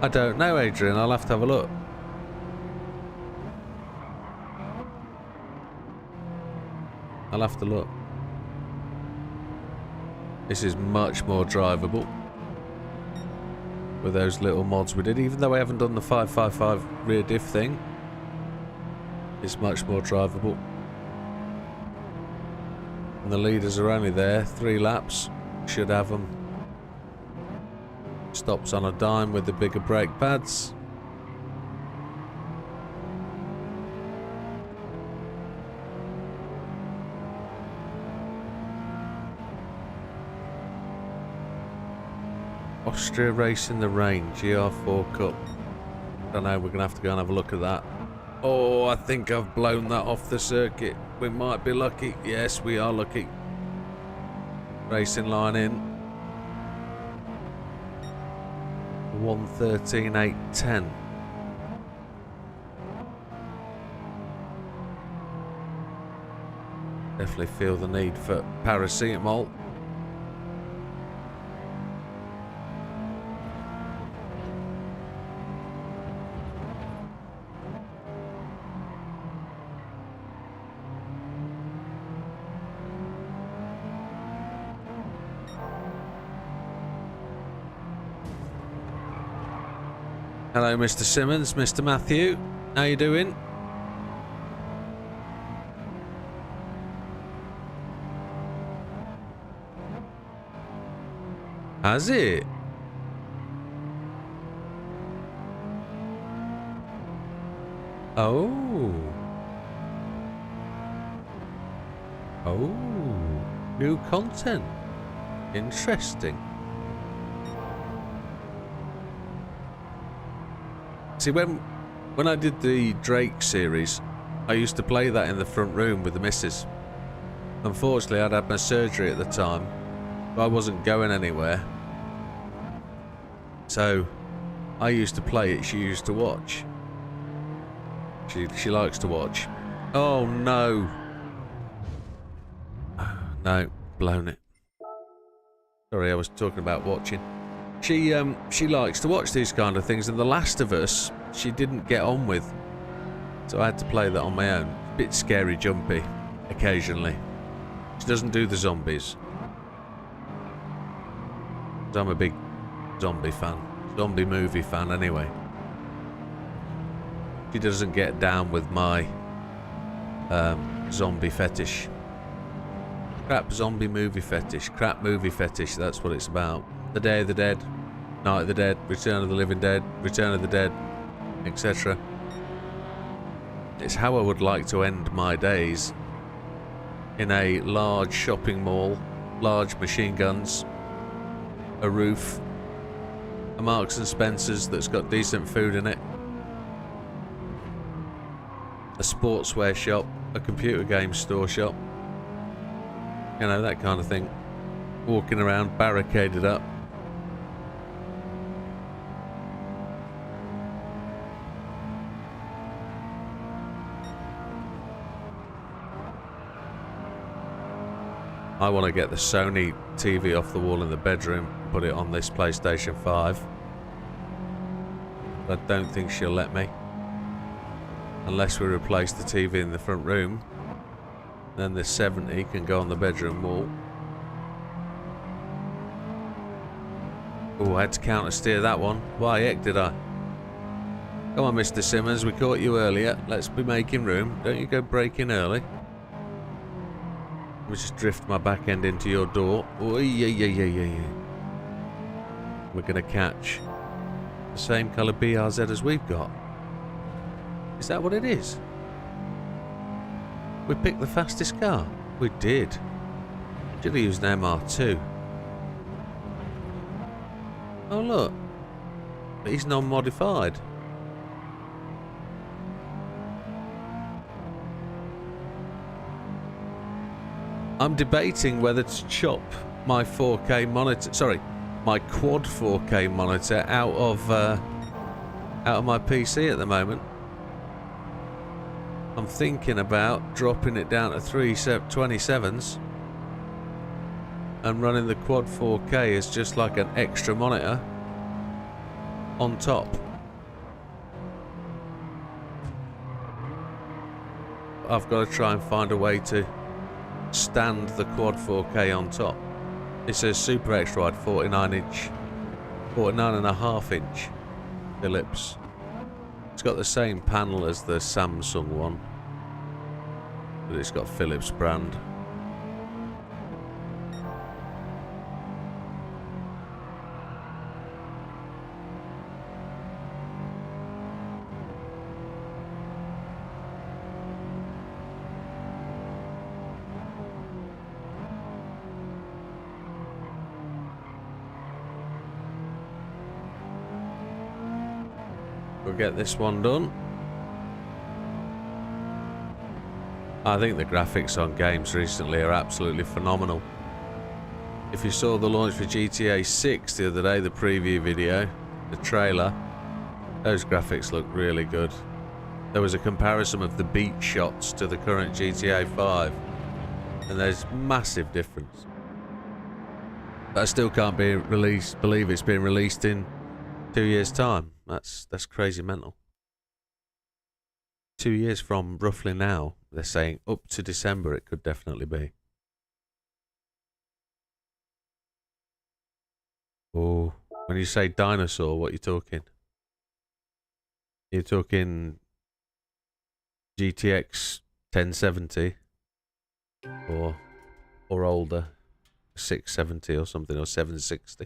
Speaker 1: I don't know, Adrian. I'll have to have a look. I'll have to look. This is much more drivable with those little mods we did. Even though I haven't done the 555 rear diff thing, it's much more drivable. And the leaders are only there 3 laps. Should have them. Stops on a dime with the bigger brake pads. Austria Race in the Rain, GR4 Cup. Don't know, we're going to have to go and have a look at that. Oh, I think I've blown that off the circuit. We might be lucky. Yes, we are lucky. Racing line in. 113,810. Definitely feel the need for paracetamol. Hello, Mr. Simmons, Mr. Matthew. How you doing? Has it? Oh. Oh. New content. Interesting. See, when I did the Drake series, I used to play that in the front room with the missus. Unfortunately, I'd had my surgery at the time, but I wasn't going anywhere. So, I used to play it, she used to watch. She likes to watch. Oh no! No, blown it. Sorry, I was talking about watching. She likes to watch these kind of things, and The Last of Us she didn't get on with, so I had to play that on my own. A bit scary, jumpy, occasionally. She doesn't do the zombies. I'm a big zombie fan, zombie movie fan anyway. She doesn't get down with my zombie fetish. Crap zombie movie fetish, crap movie fetish, that's what it's about. The Day of the Dead, Night of the Dead, Return of the Living Dead, Return of the Dead, etc. It's how I would like to end my days. In a large shopping mall, large machine guns, a roof, a Marks and Spencer's that's got decent food in it, a sportswear shop, a computer game store shop, you know, that kind of thing. Walking around barricaded up. I want to get the Sony TV off the wall in the bedroom, put it on this PlayStation 5. I don't think she'll let me. Unless we replace the TV in the front room. Then the 70 can go on the bedroom wall. Oh, I had to counter steer that one. Why heck did I? Come on, Mr. Simmons, we caught you earlier. Let's be making room. Don't you go breaking early. Let me just drift my back end into your door. Oh, yeah. We're going to catch the same colour BRZ as we've got. Is that what it is? We picked the fastest car. We did. Should have used an MR2. Oh look, he's non-modified. I'm debating whether to chop my 4K monitor, sorry, my quad 4K monitor out of my PC at the moment. I'm thinking about dropping it down to 27s and running the quad 4K as just like an extra monitor on top. I've got to try and find a way to stand the quad 4K on top. It says super extra wide 49-inch, 49.5-inch Philips. It's got the same panel as the Samsung one, but it's got Philips brand. We'll get this one done. I think the graphics on games recently are absolutely phenomenal. If you saw the launch for GTA 6 the other day, the preview video, the trailer, those graphics look really good. There was a comparison of the beat shots to the current GTA 5, and there's massive difference. But I still can't believe it's being released in 2 years' time. That's crazy mental. 2 years from roughly now, they're saying up to December it could definitely be. Oh, when you say dinosaur, what are you talking? You're talking GTX 1070 or older, 670 or something, or 760.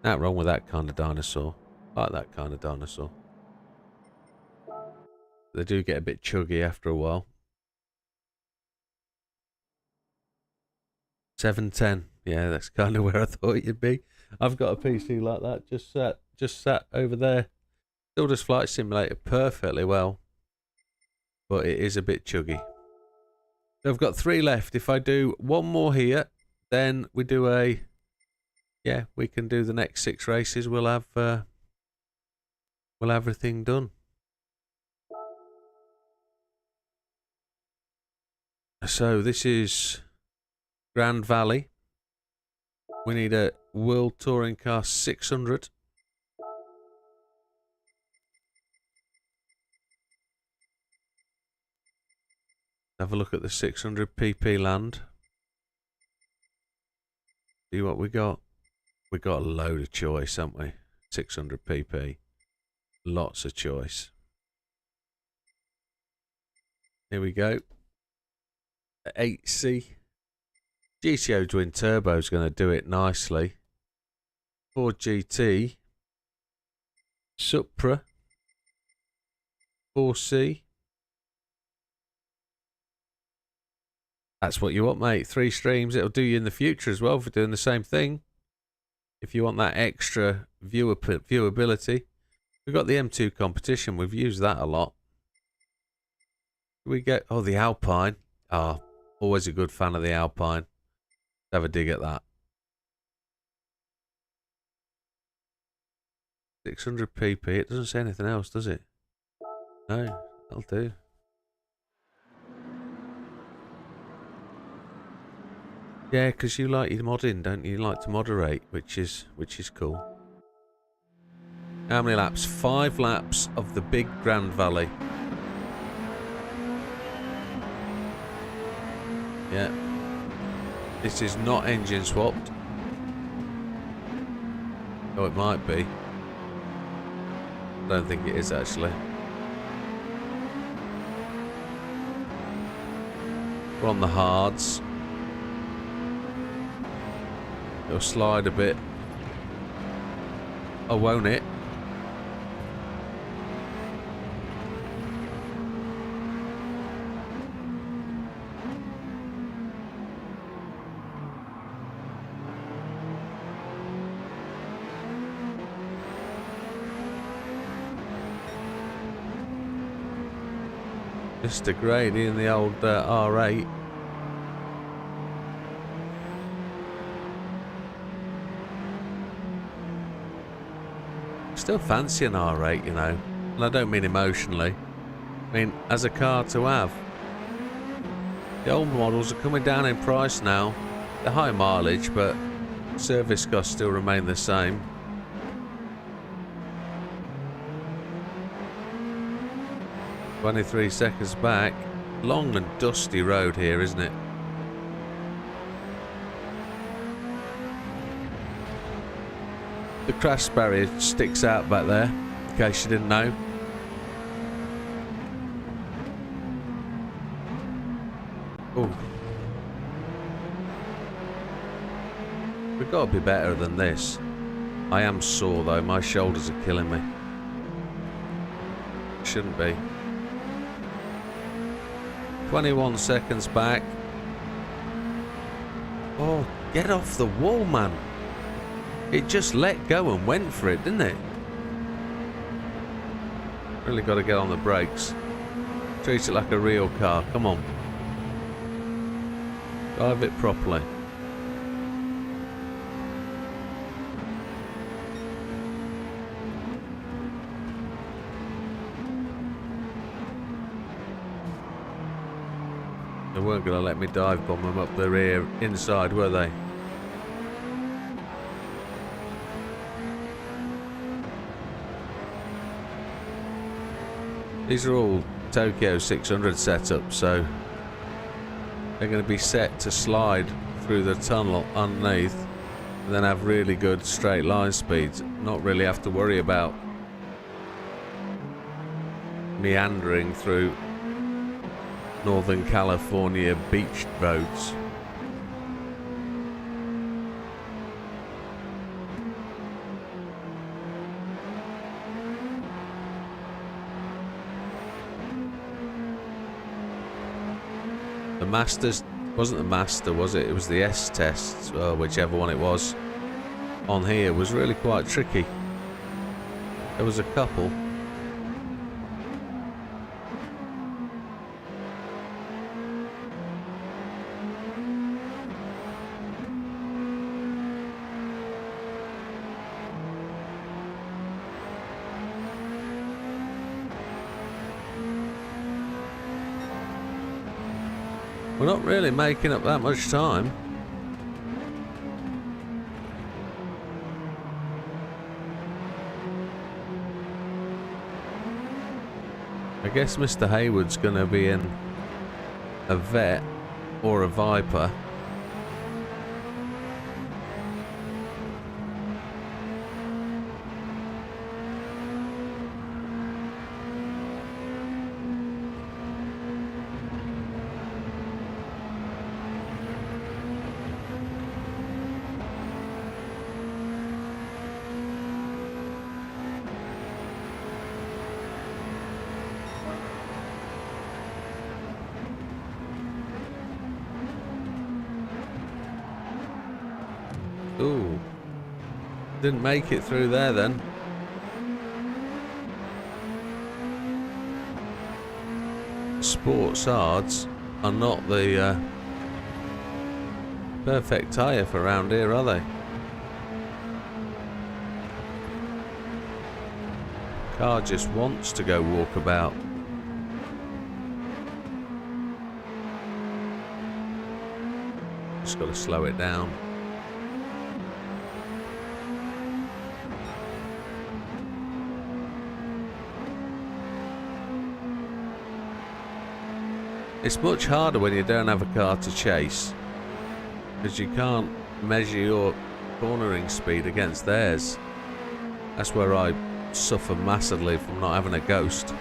Speaker 1: Nothing wrong with that kind of dinosaur. I like that kind of dinosaur. They do get a bit chuggy after a while. 710. Yeah, that's kind of where I thought you'd be. I've got a PC like that, just sat over there. Still does Flight Simulator perfectly well, but it is a bit chuggy. So I've got 3 left. If I do one more here, then we do a... Yeah, we can do the next 6 races. We'll have everything done. So this is Grand Valley. We need a World Touring Car 600. Have a look at the 600 PP land. See what we got. We got a load of choice, haven't we? 600 PP. Lots of choice. Here we go. 8C. GTO Twin Turbo is going to do it nicely. Ford GT. Supra. 4C. That's what you want, mate. 3 streams. It'll do you in the future as well for doing the same thing. If you want that extra viewability. We've got the M2 competition. We've used that a lot. We get... Oh, the Alpine. Ah, always a good fan of the Alpine. Have a dig at that. 600 PP. It doesn't say anything else, does it? No, that'll do. Yeah, because you like your modding, don't you? You like to moderate, which is cool. How many laps? 5 laps of the big Grand Valley. Yeah. This is not engine swapped. Oh, it might be. I don't think it is actually. We're on the hards. It'll slide a bit. Oh, won't it? Mr. Grady in the old R8. Still fancy an R8, you know, and I don't mean emotionally. I mean as a car to have. The old models are coming down in price now. They're high mileage, but service costs still remain the same. "23 seconds back." Long and dusty road here, isn't it? The crash barrier sticks out back there, in case you didn't know. Oh. We've got to be better than this. I am sore though, my shoulders are killing me. Shouldn't be. 21 seconds back. Oh, get off the wall, man. It just let go and went for it, didn't it? Really got to get on the brakes. Treat it like a real car. Come on. Drive it properly. They weren't going to let me dive bomb them up the rear inside, were they? These are all Tokyo 600 setups, so they're going to be set to slide through the tunnel underneath and then have really good straight line speeds. Not really have to worry about meandering through Northern California beach roads. The Masters wasn't the Master, was it? It was the S test, whichever one it was. On here was really quite tricky. There was a couple. We're not really making up that much time. I guess Mr. Hayward's going to be in a Vet or a Viper. Ooh. Didn't make it through there then. Sports hards are not the perfect tyre for around here, are they? Car just wants to go walkabout. Just got to slow it down. It's much harder when you don't have a car to chase, because you can't measure your cornering speed against theirs. That's where I suffer massively from not having a Ghost.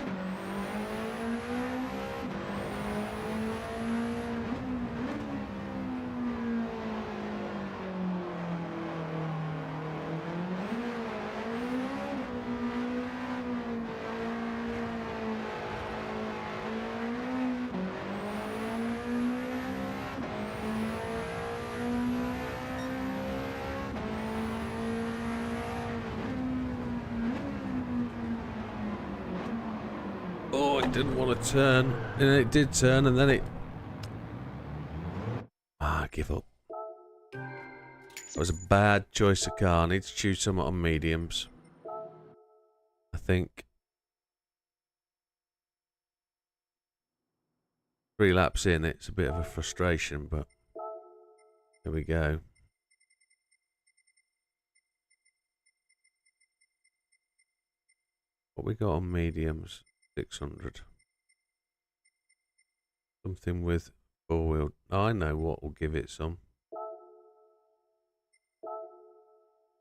Speaker 1: Oh, it didn't want to turn, and it did turn, and then it... I give up. That was a bad choice of car. I need to choose some on mediums. I think 3 laps in, it's a bit of a frustration, but there we go. What we got on mediums? 600. Something with 4-wheel. I know what will give it some.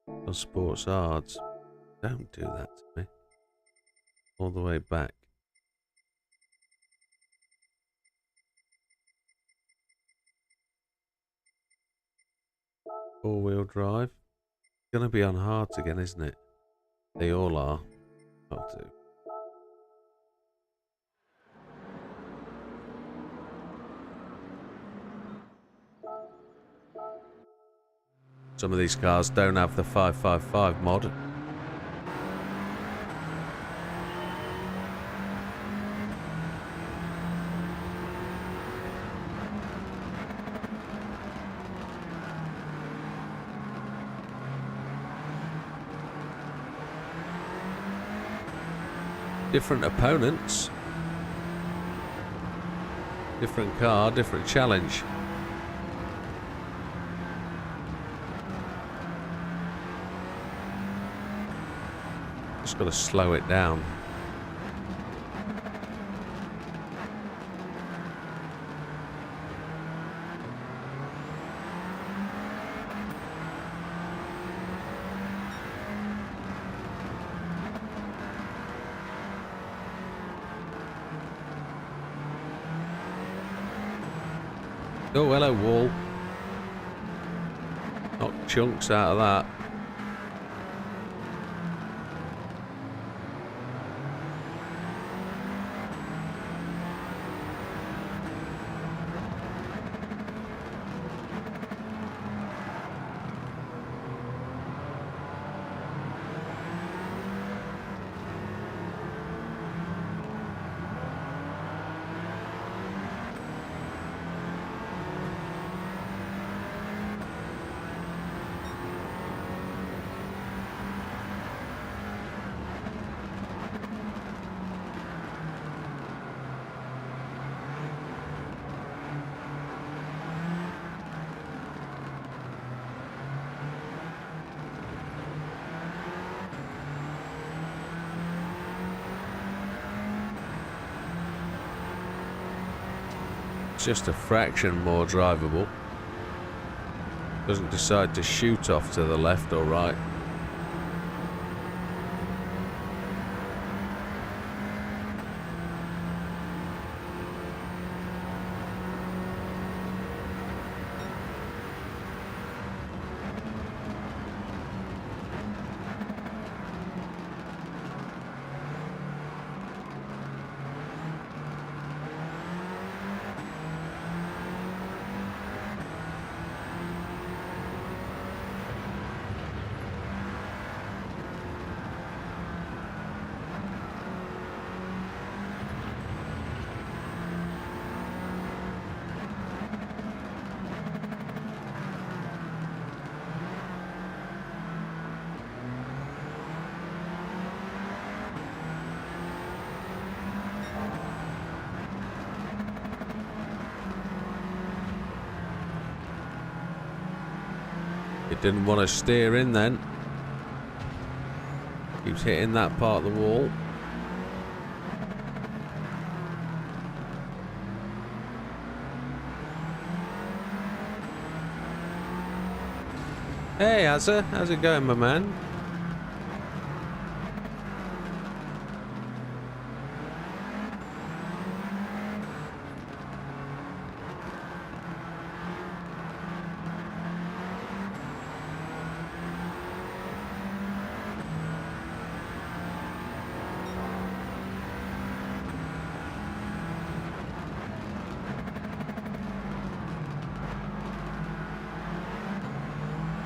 Speaker 1: On sports hards. Don't do that to me. All the way back. 4-wheel drive. Gonna be on hards again, isn't it? They all are. I'll do. Some of these cars don't have the 555 mod. Different opponents. Different car, different challenge. Just got to slow it down. Oh, hello, wall. Knock chunks out of that. Just a fraction more drivable. Doesn't decide to shoot off to the left or right. It didn't want to steer in then. Keeps hitting that part of the wall. Hey, Azza. How's it going, my man?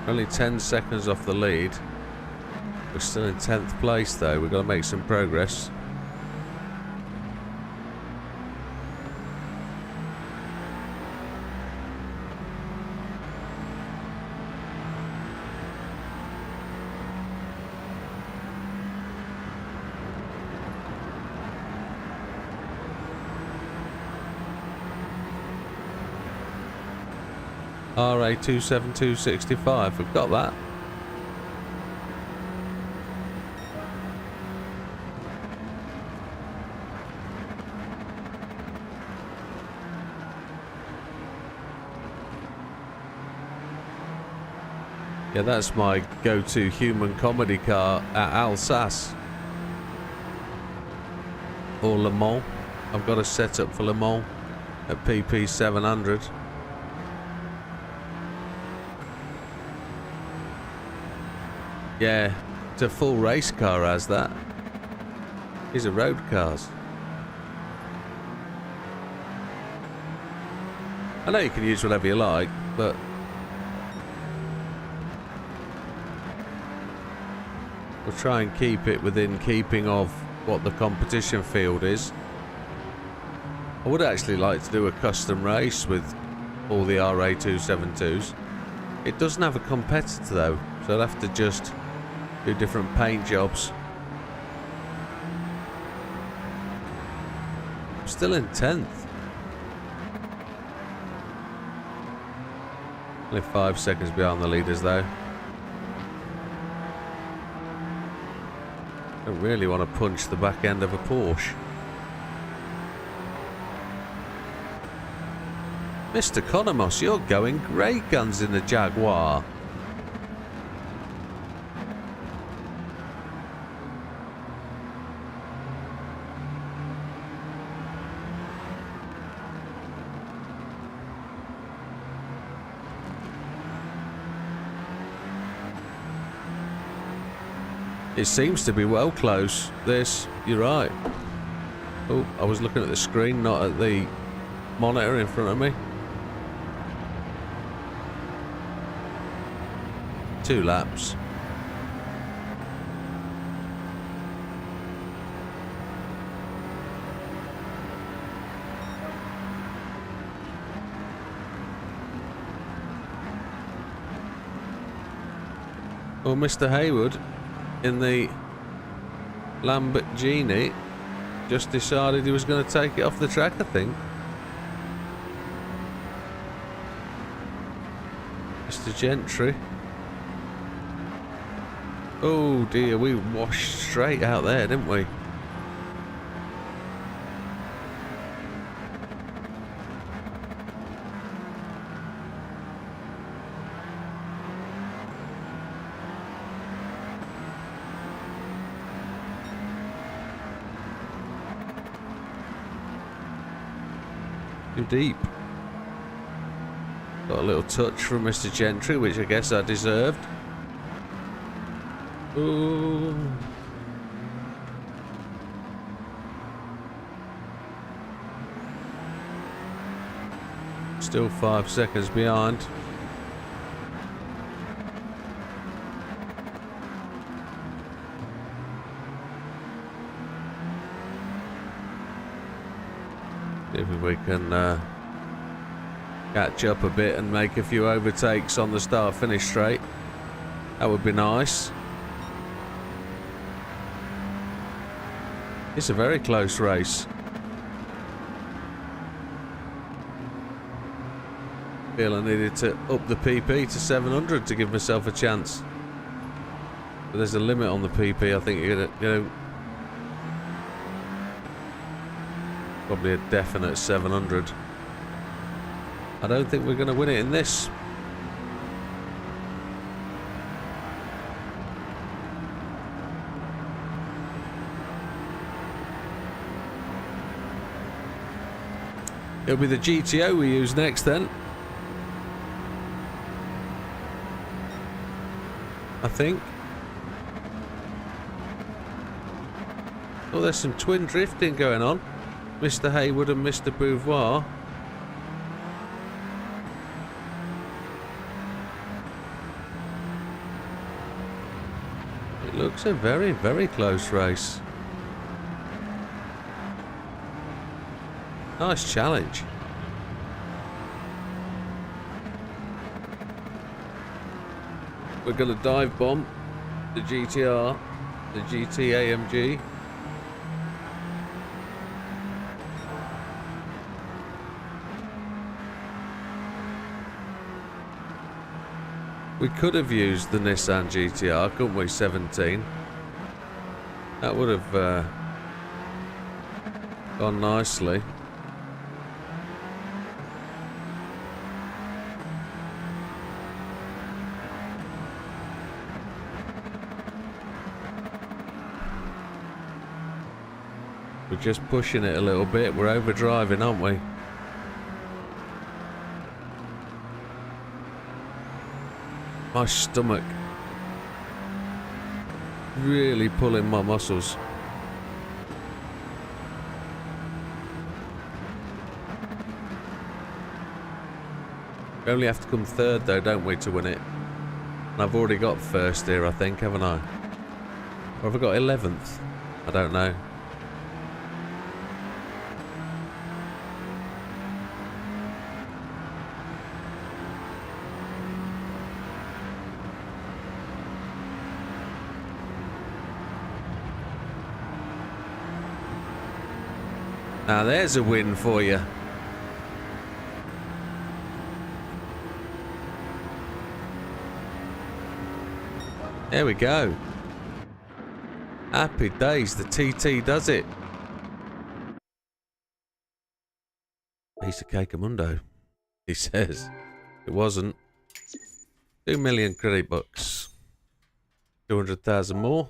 Speaker 1: Only 10 seconds off the lead. We're still in 10th place though. We've got to make some progress. RA27265, we've got that. Yeah, that's my go-to human comedy car at Alsace. Or Le Mans. I've got a setup for Le Mans at PP 700. Yeah, it's a full race car as that. These are road cars. I know you can use whatever you like, but we'll try and keep it within keeping of what the competition field is. I would actually like to do a custom race with all the RA272s. It doesn't have a competitor though, so I'd have to just do different paint jobs. Still in 10th. Only 5 seconds behind the leaders though. Don't really want to punch the back end of a Porsche. Mr. Conomos, you're going great guns in the Jaguar. It seems to be well close. This, you're right. Oh, I was looking at the screen, not at the monitor in front of me. 2 laps. Well, Mr. Hayward in the Lamborghini just decided he was going to take it off the track, I think. Mr. Gentry. Oh dear, we washed straight out there, didn't we? Too deep. Got a little touch from Mr. Gentry, which I guess I deserved. Ooh. Still 5 seconds behind. If we can catch up a bit and make a few overtakes on the start-finish straight, that would be nice. It's a very close race. Feel I needed to up the PP to 700 to give myself a chance. But there's a limit on the PP. I think you're gonna probably a definite 700. I don't think we're going to win it in this. It'll be the GTO we use next then. I think. Oh, there's some twin drifting going on. Mr. Hayward and Mr. Beauvoir. It looks a very, very close race. Nice challenge. We're going to dive bomb the GTR, the GT AMG. We could have used the Nissan GTR, couldn't we? 17. That would have gone nicely. We're just pushing it a little bit. We're overdriving, aren't we? My stomach really pulling my muscles. We only have to come third though, don't we, to win it? And I've already got first here, I think, haven't I? Or have I got 11th? I don't know. Now there's a win for you. There we go. Happy days, the TT does it. Piece of cake amundo, he says. It wasn't. 2 million credit bucks. 200,000 more.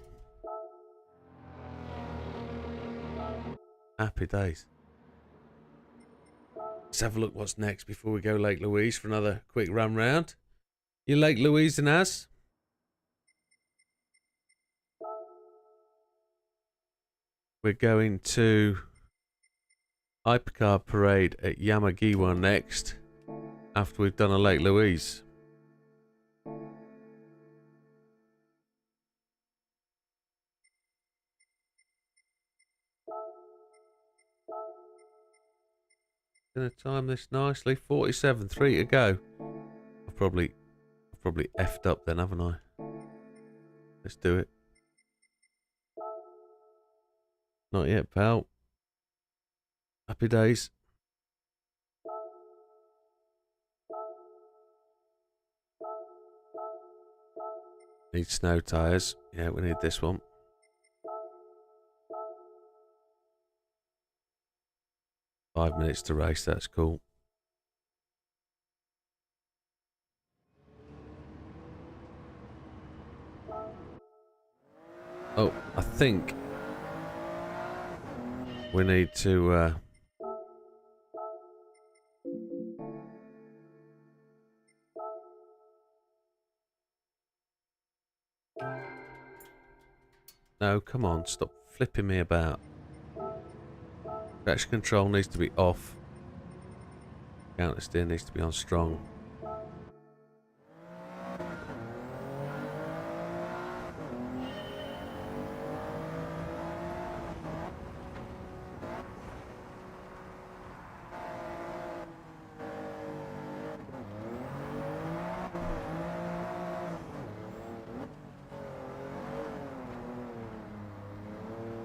Speaker 1: Happy days. Let's have a look what's next before we go Lake Louise for another quick run round. You Lake Louise and Az? We're going to Hypercar Parade at Yamagiwa next, after we've done a Lake Louise. Gonna time this nicely. 47.3 to go. I've probably effed up then, haven't I? Let's do it. Not yet, pal. Happy days. Need snow tyres. Yeah, we need this one. Five minutes to race, that's cool. Oh, I think we need to no, come on, stop flipping me about. Traction control needs to be off. Counter steer needs to be on strong.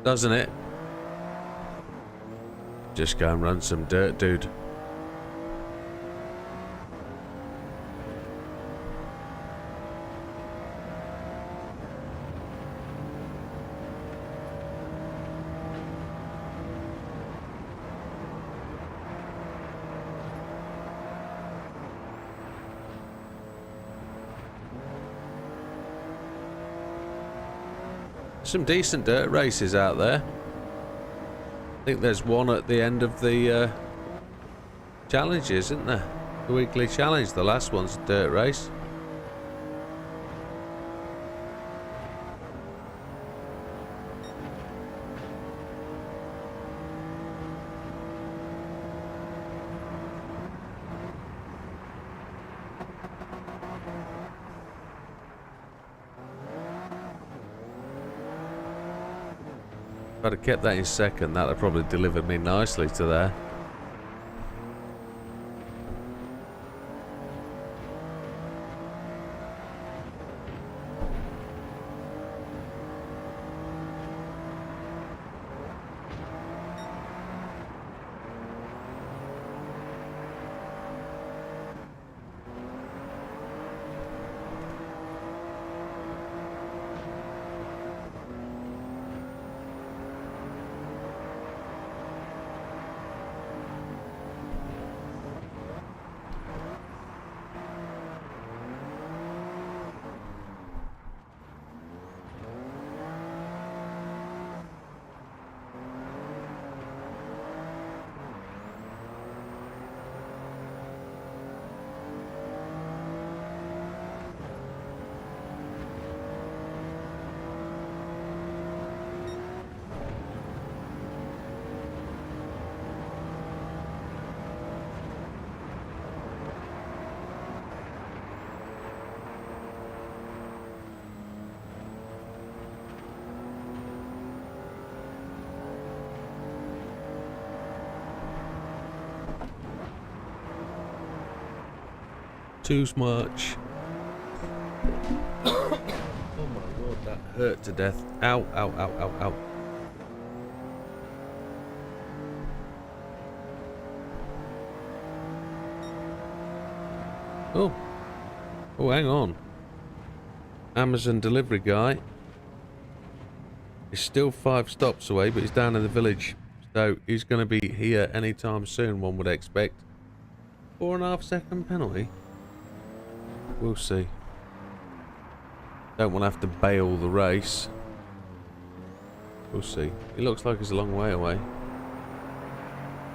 Speaker 1: Doesn't it? Just go and run some dirt, dude. Some decent dirt races out there. I think there's one at the end of the challenges, isn't there? The weekly challenge. The last one's a dirt race. If I'd have kept that in second, that would have probably delivered me nicely to there. Too much. Oh my lord, that hurt to death. Ow, ow, ow, ow, ow. Oh. Oh, hang on. Amazon delivery guy is still 5 stops away, but he's down in the village. So he's going to be here anytime soon, one would expect. 4.5-second penalty. We'll see. Don't want to have to bail the race. We'll see. It looks like he's a long way away.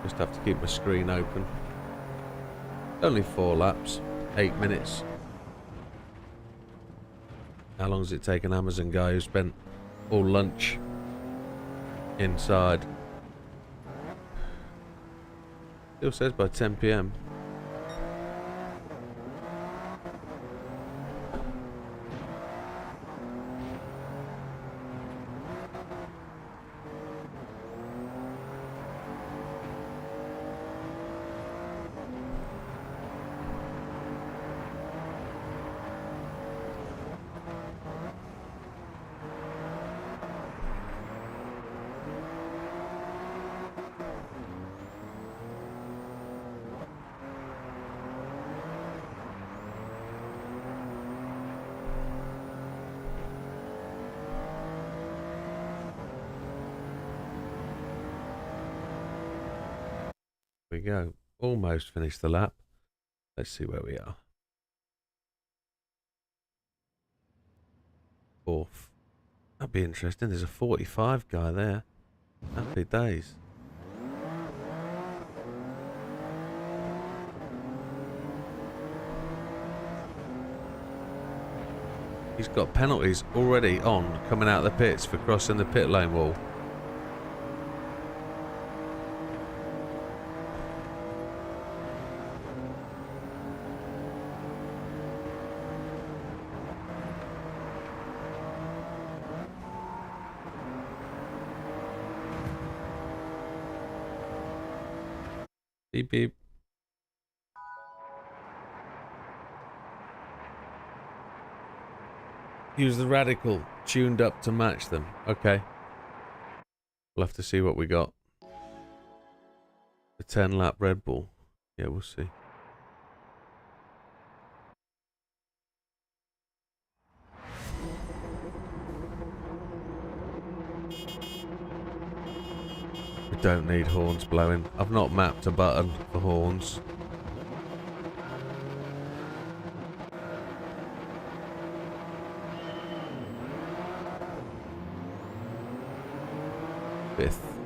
Speaker 1: Just have to keep my screen open. Only 4 laps. 8 minutes. How long does it take an Amazon guy who spent all lunch inside? Still says by 10 PM. We go. Almost finished the lap. Let's see where we are. 4th. That'd be interesting. There's a 45 guy there. Happy days. He's got penalties already on coming out of the pits for crossing the pit lane wall. Beep beep. Use the radical tuned up to match them. Okay. We'll have to see what we got. The 10-lap Red Bull. Yeah, we'll see. We don't need horns blowing. I've not mapped a button for horns. Fifth.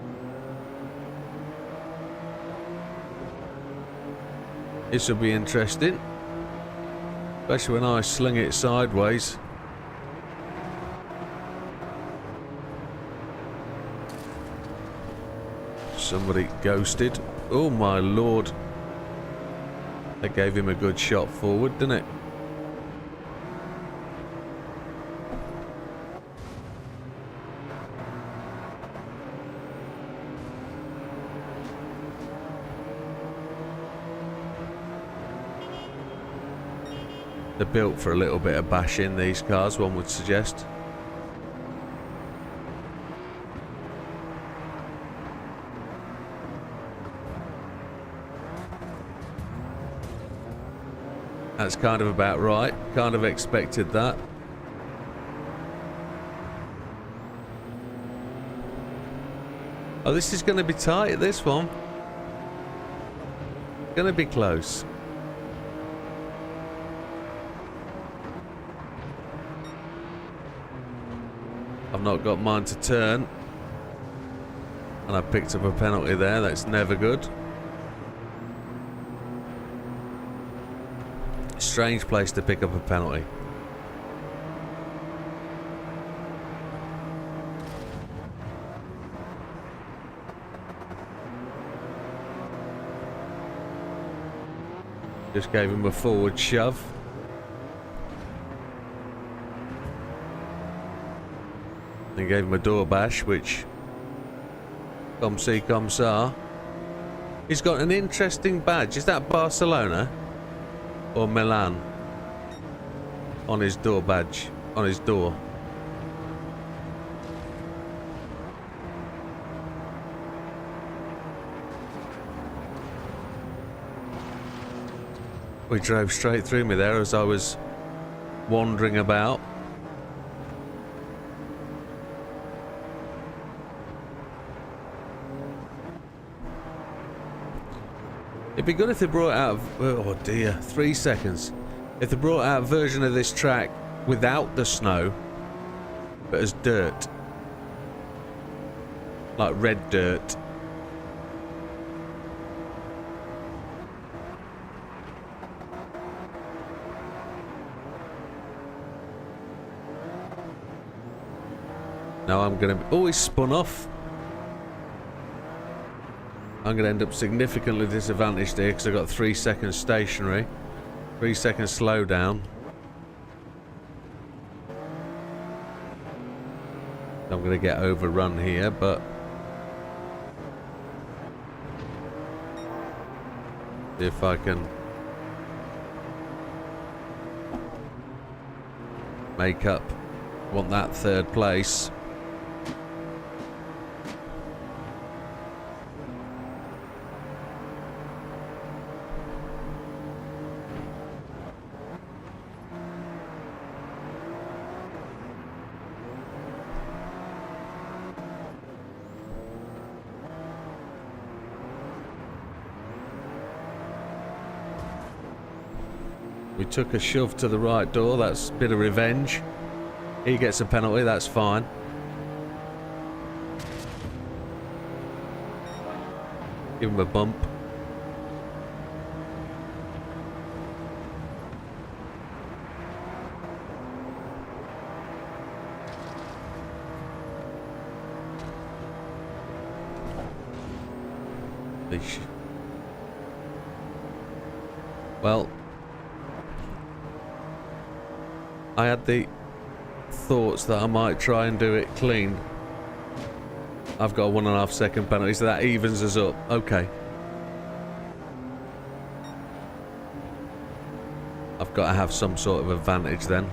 Speaker 1: This will be interesting. Especially when I sling it sideways. Somebody ghosted. Oh my lord. That gave him a good shot forward, didn't it? They're built for a little bit of bashing, these cars, one would suggest. That's kind of about right. Kind of expected that. Oh, this is going to be tight, this one. Going to be close. I've not got mine to turn. And I picked up a penalty there. That's never good. Strange place to pick up a penalty. Just gave him a forward shove. And gave him a door bash, which come see, come sa. He's got an interesting badge. Is that Barcelona or Milan on his door badge, on his door? We drove straight through me there as I was wandering about. It'd be good if they brought out, oh dear, 3 seconds. If they brought out a version of this track without the snow, but as dirt. Like red dirt. Now I'm going to... Oh, he's spun off. I'm going to end up significantly disadvantaged here because I've got 3 seconds stationary. 3 seconds slowdown. I'm going to get overrun here, but... see if I can... make up. Want that third place. We took a shove to the right door, that's a bit of revenge. He gets a penalty, that's fine. Give him a bump. Well, I had the thoughts that I might try and do it clean. I've got a 1.5 second penalty, so that evens us up. Okay. I've got to have some sort of advantage then.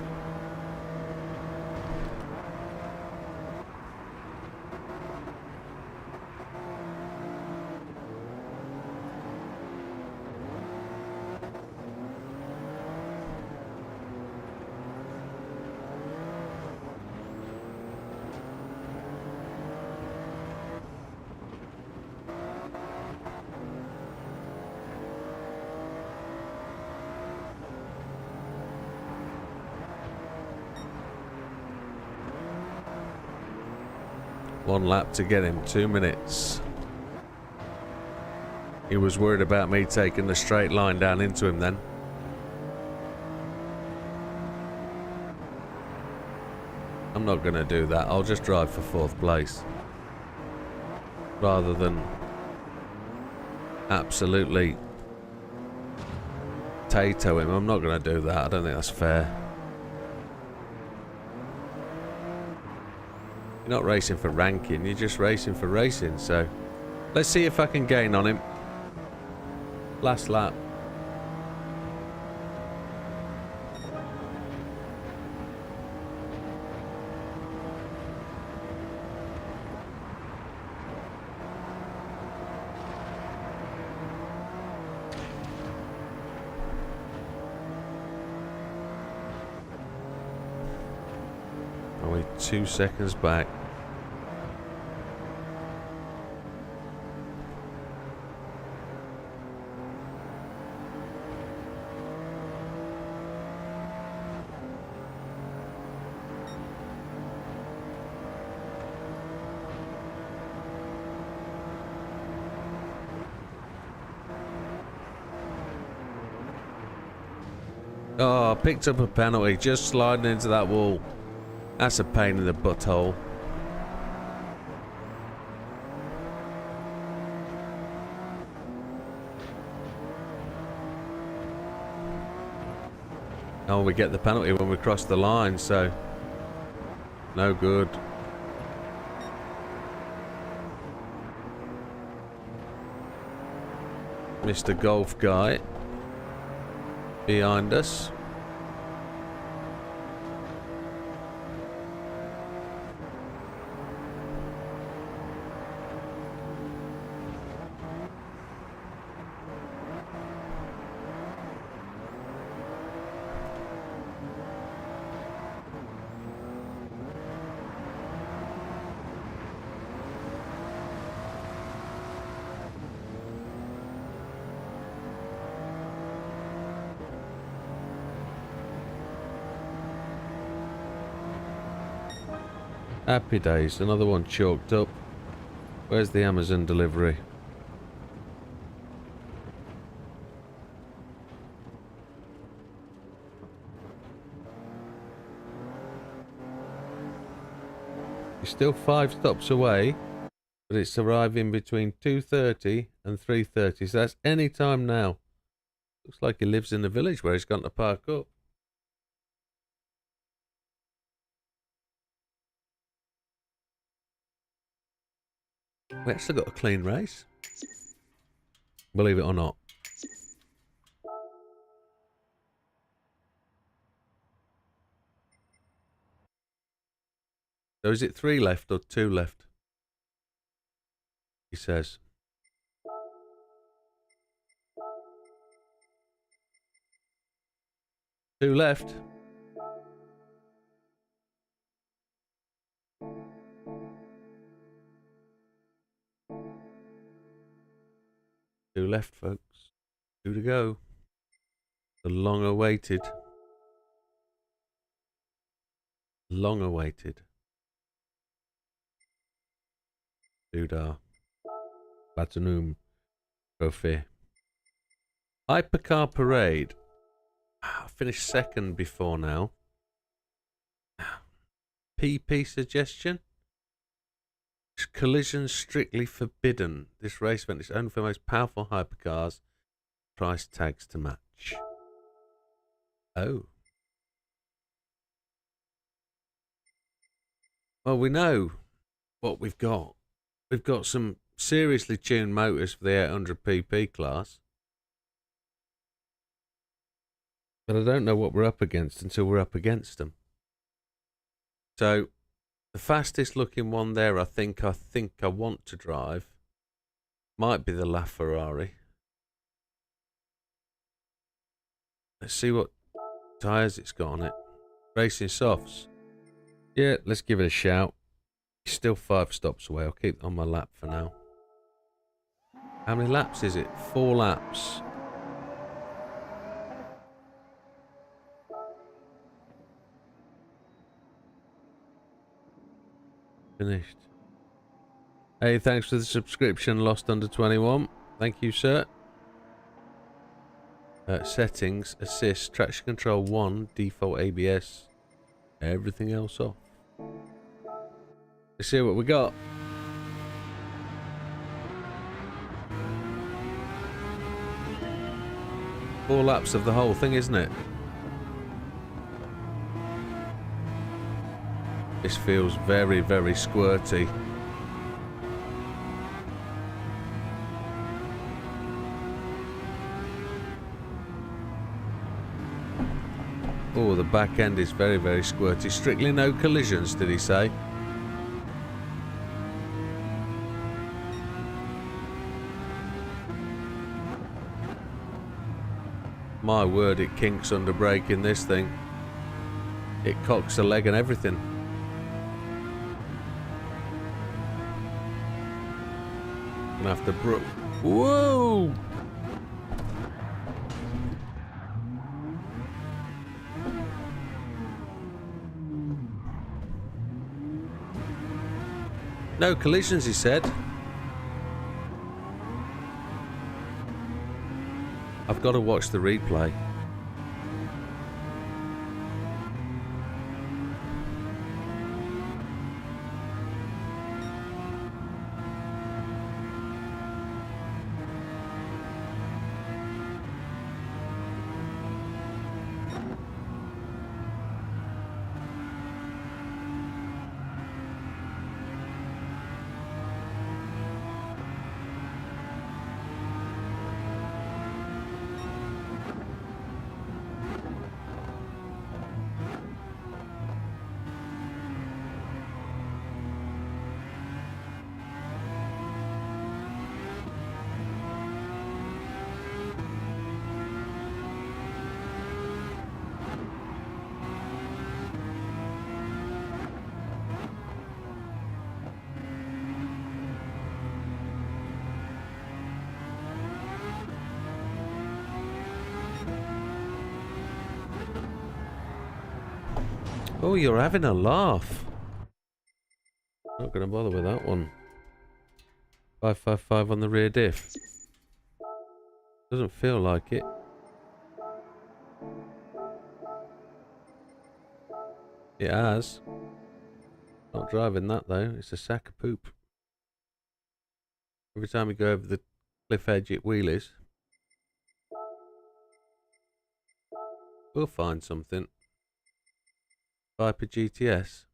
Speaker 1: One lap to get him, 2 minutes. He was worried about me taking the straight line down into him then. I'm not going to do that. I'll just drive for 4th place. Rather than absolutely Tato him. I'm not going to do that. I don't think that's fair. You're not racing for ranking, you're just racing for racing, so let's see if I can gain on him. Last lap. Only 2 seconds back. Oh, picked up a penalty, just sliding into that wall. That's a pain in the butthole. Oh, we get the penalty when we cross the line, so no good. Mr. Golf Guy behind us. Happy days. Another one chalked up. Where's the Amazon delivery? You're still 5 stops away, but it's arriving between 2:30 and 3:30, so that's any time now. Looks like he lives in the village where he's gone to park up. We actually got a clean race, believe it or not. So is it 3 left or 2 left? He says. 2 left. Two left, folks. 2 to go. The long-awaited. Long-awaited. Dudar. Platinum Trophy. Hypercar Parade. I finished second before now. PP suggestion? Collisions strictly forbidden. This race event is only for the most powerful hypercars. Price tags to match. Oh. Well, we know what we've got. We've got some seriously tuned motors for the 800 PP class. But I don't know what we're up against until we're up against them. So, the fastest looking one there, I think I want to drive, might be the LaFerrari. Let's see what tyres it's got on it. Racing softs. Yeah, let's give it a shout. Still 5 stops away. I'll keep it on my lap for now. How many laps is it? 4 laps. Finished. Hey, thanks for the subscription, Lost Under 21. Thank you, sir. Settings, assist, traction control 1, default ABS. Everything else off. Let's see what we got. Four laps of the whole thing, isn't it? This feels very, very squirty. Oh, the back end is very, very squirty. Strictly no collisions, did he say? My word, it kinks under braking this thing. It cocks a leg and everything. Gonna have to whoa! No collisions, he said. I've got to watch the replay. Oh, you're having a laugh. Not going to bother with that one. 555 on the rear diff. Doesn't feel like it. It has. Not driving that though. It's a sack of poop. Every time we go over the cliff edge it wheelies. We'll find something. Viper GTS.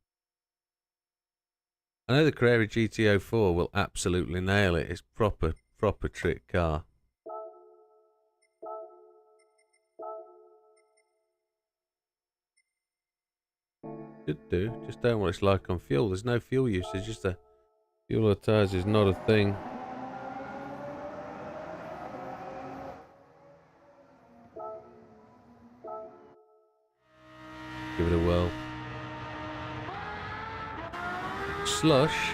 Speaker 1: I know the Carrera GT04 will absolutely nail it. It's proper trick car. Should do. Just don't know what it's like on fuel. There's no fuel usage. Just a fuel or tyres is not a thing. Give it a whirl. Slush.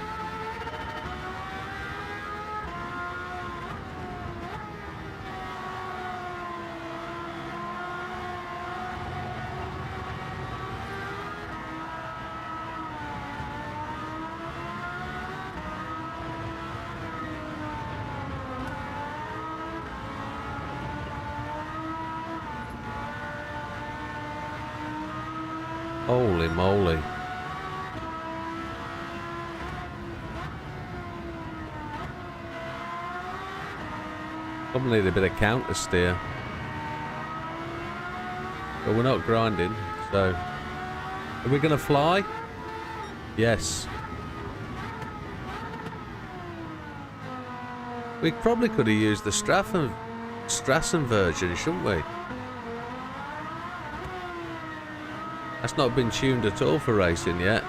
Speaker 1: Holy moly. Probably need a bit of counter steer. But we're not grinding, so... Are we going to fly? Yes. We probably could have used the Strassen version, shouldn't we? That's not been tuned at all for racing yet.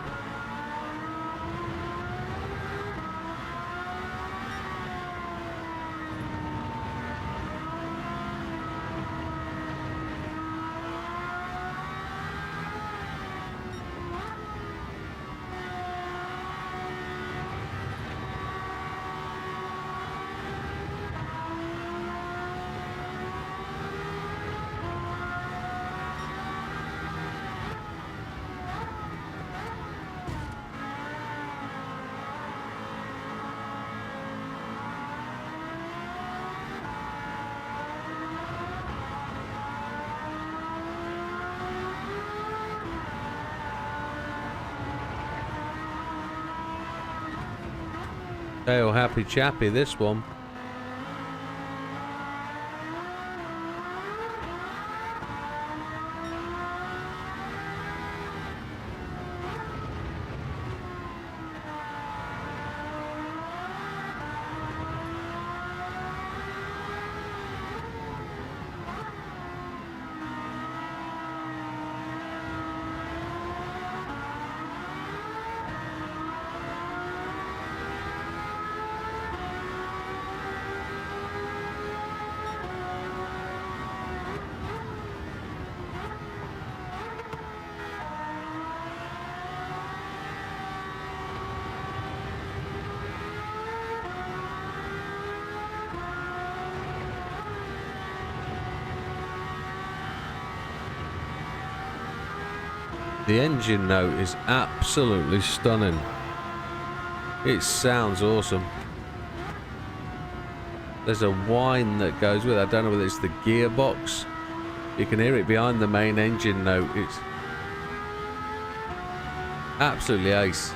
Speaker 1: Oh, happy chappy, this one. The engine note is absolutely stunning. It sounds awesome. There's a whine that goes with it. I don't know whether it's the gearbox. You can hear it behind the main engine note. It's absolutely ace.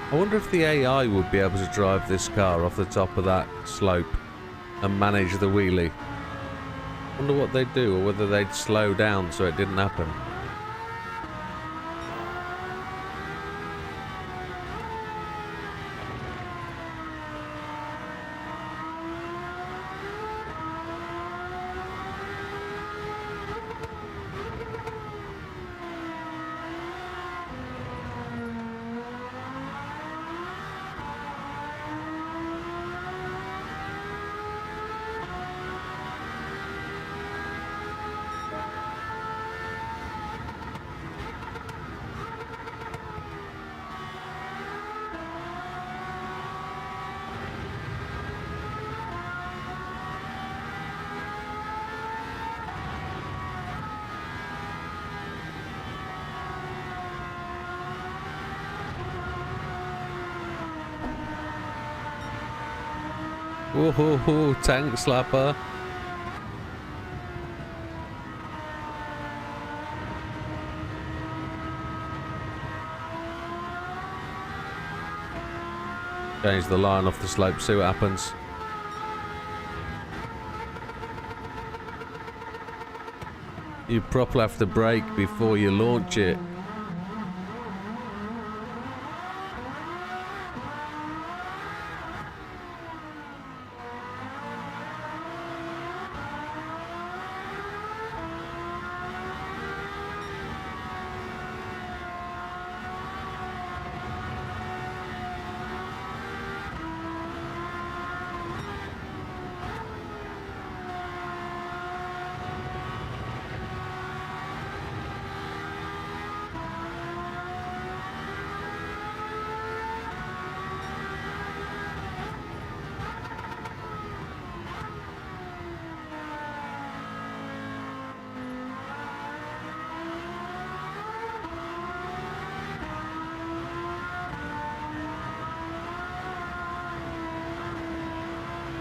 Speaker 1: I wonder if the AI would be able to drive this car off the top of that slope and manage the wheelie. I wonder what they'd do, or whether they'd slow down so it didn't happen. Woohoo, tank slapper. Change the line off the slope, see what happens. You properly have to brake before you launch it.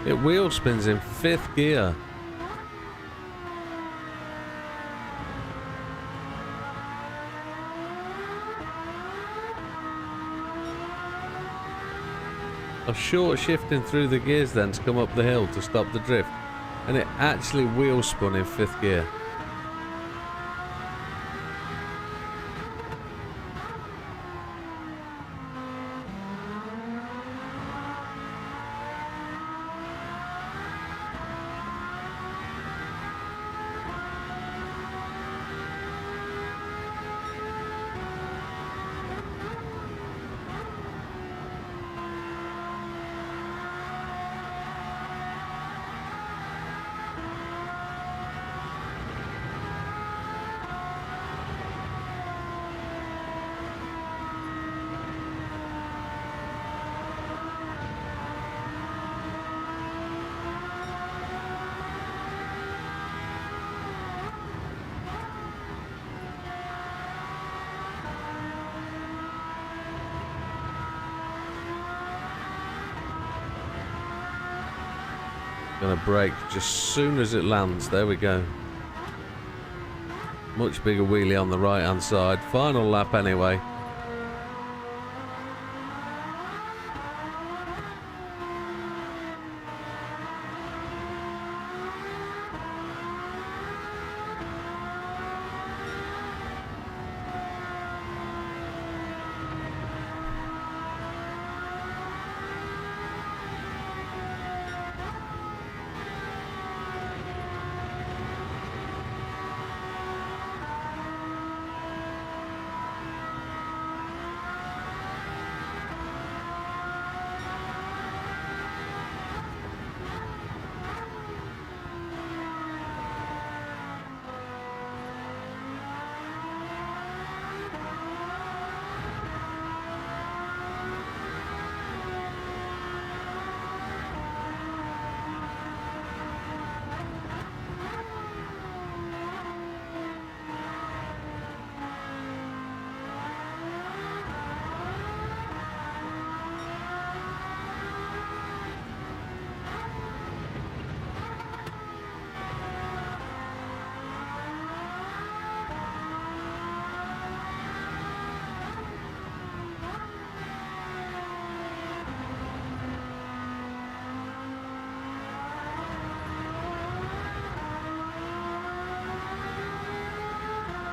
Speaker 1: It wheel spins in 5th gear. I was short shifting through the gears then to come up the hill to stop the drift, and it actually wheel spun in 5th gear. Gonna brake just soon as it lands. There we go. Much bigger wheelie on the right hand side. Final lap anyway.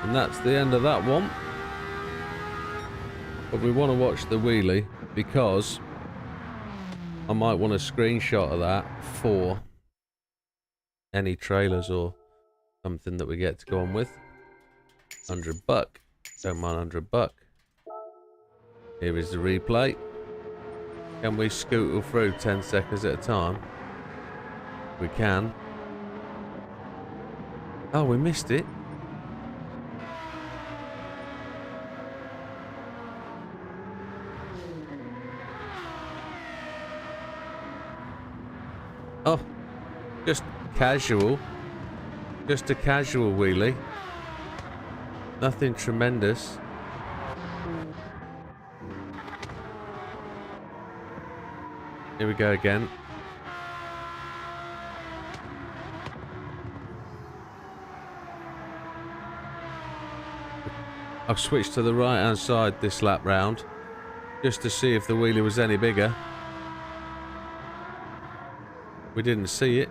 Speaker 1: And that's the end of that one. But we want to watch the wheelie because I might want a screenshot of that for any trailers or something that we get to go on with. $100. Don't mind $100. Here is the replay. Can we scootle through 10 seconds at a time? We can. Oh, we missed it. Oh, just casual. Just a casual wheelie. Nothing tremendous. Here we go again. I've switched to the right hand side this lap round just to see if the wheelie was any bigger. We didn't see it.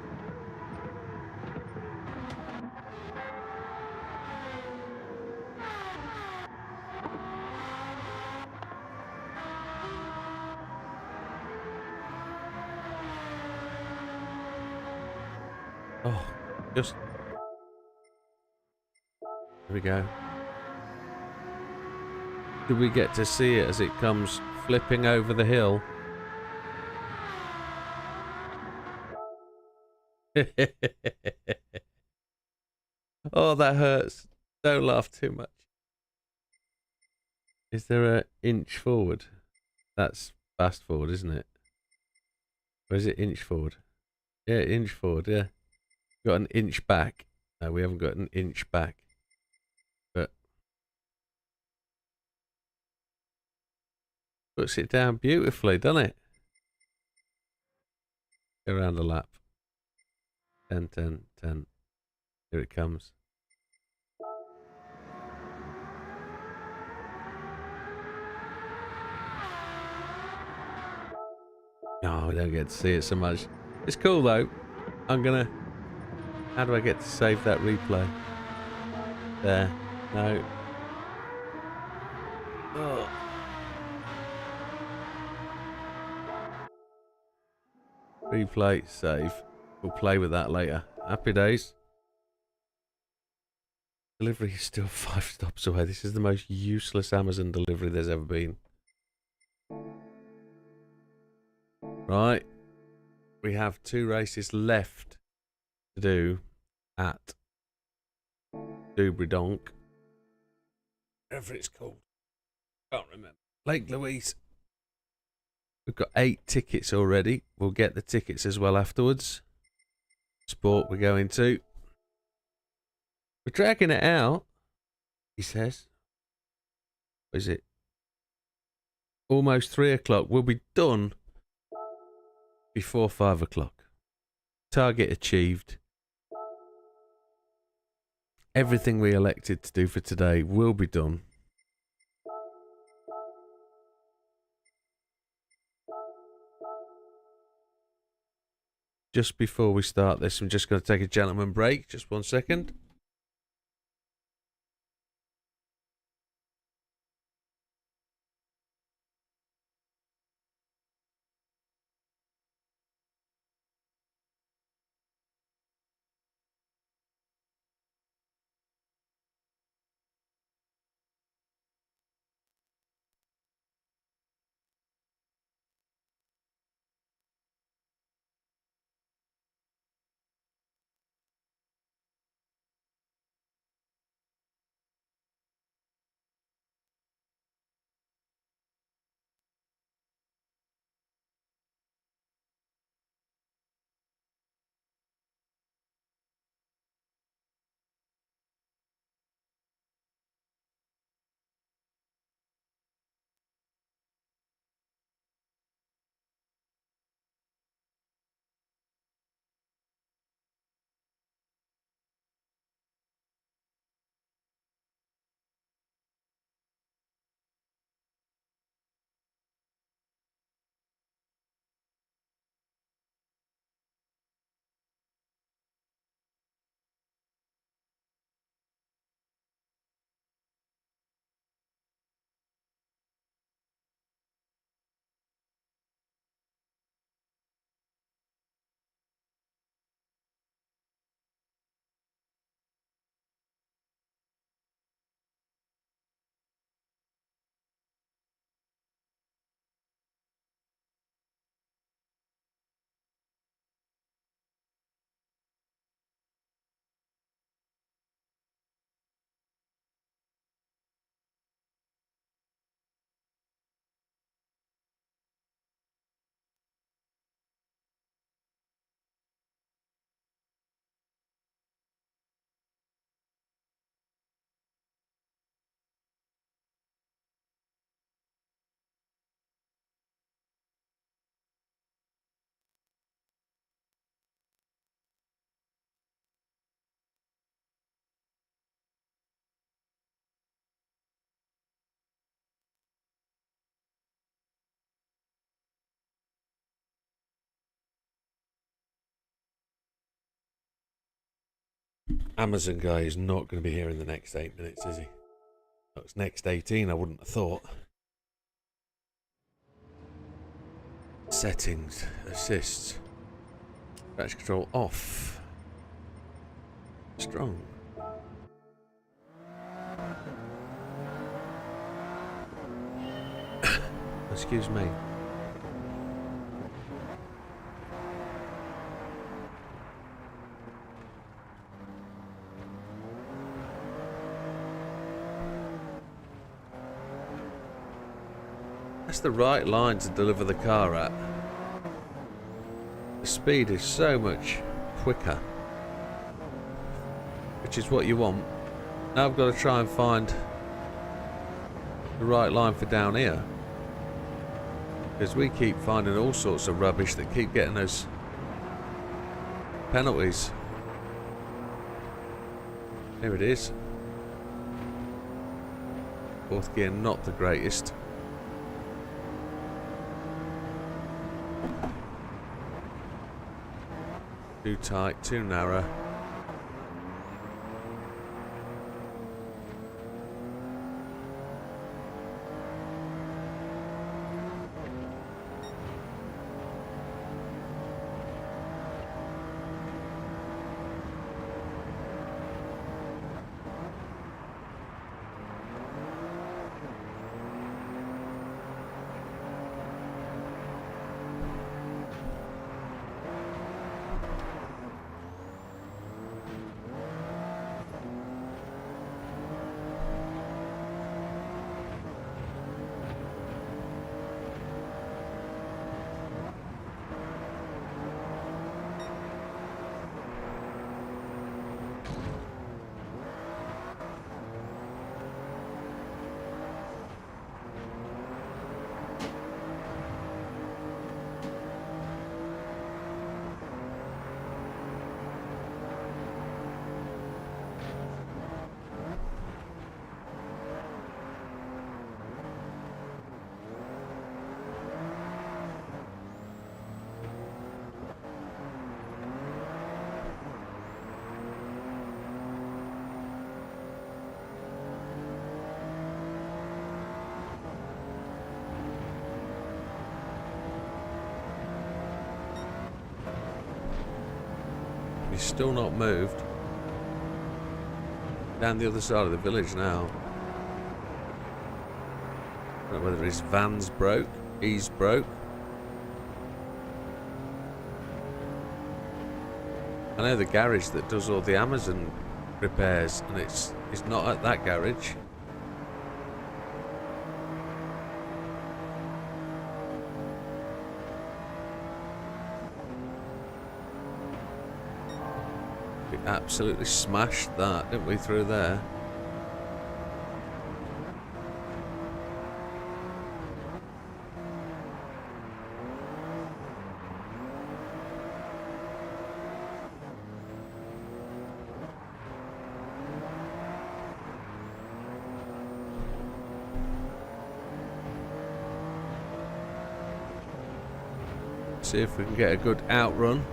Speaker 1: Oh, just... Here we go. Do we get to see it as it comes flipping over the hill? Oh, that hurts. Don't laugh too much. Is there an inch forward? That's fast forward, isn't it? Or is it inch forward? Yeah, inch forward, yeah. Got an inch back. No, we haven't got an inch back. But puts it down beautifully, doesn't it? Go around the lap. 10, 10, 10. Here it comes. No, we don't get to see it so much. It's cool though. I'm gonna... How do I get to save that replay? There. No. Oh. Replay, save. We'll play with that later. Happy days. Delivery is still 5 stops away. This is the most useless Amazon delivery there's ever been. Right. We have 2 races left to do at Dubridonk. Whatever it's called. Can't remember. Lake Louise. We've got 8 tickets already. We'll get the tickets as well afterwards. Sport we're going to. We're dragging it out, he says. What is it? Almost 3 o'clock. We'll be done before 5 o'clock. Target achieved. Everything we elected to do for today will be done. Just before we start this, I'm just going to take a gentleman break. Just 1 second. Amazon guy is not going to be here in the next 8 minutes, is he? Well, it's next 18, I wouldn't have thought. Settings, assists, traction control off. Strong. Excuse me. That's the right line to deliver the car at. The speed is so much quicker, which is what you want. Now I've got to try and find the right line for down here, because we keep finding all sorts of rubbish that keep getting us penalties. Here it is. Fourth gear, not the greatest. Too tight, too narrow. He's still not moved. Down the other side of the village now. I don't know whether his van's broke, he's broke. I know the garage that does all the Amazon repairs, and it's not at that garage. We absolutely smashed that, didn't we, through there? See if we can get a good outrun.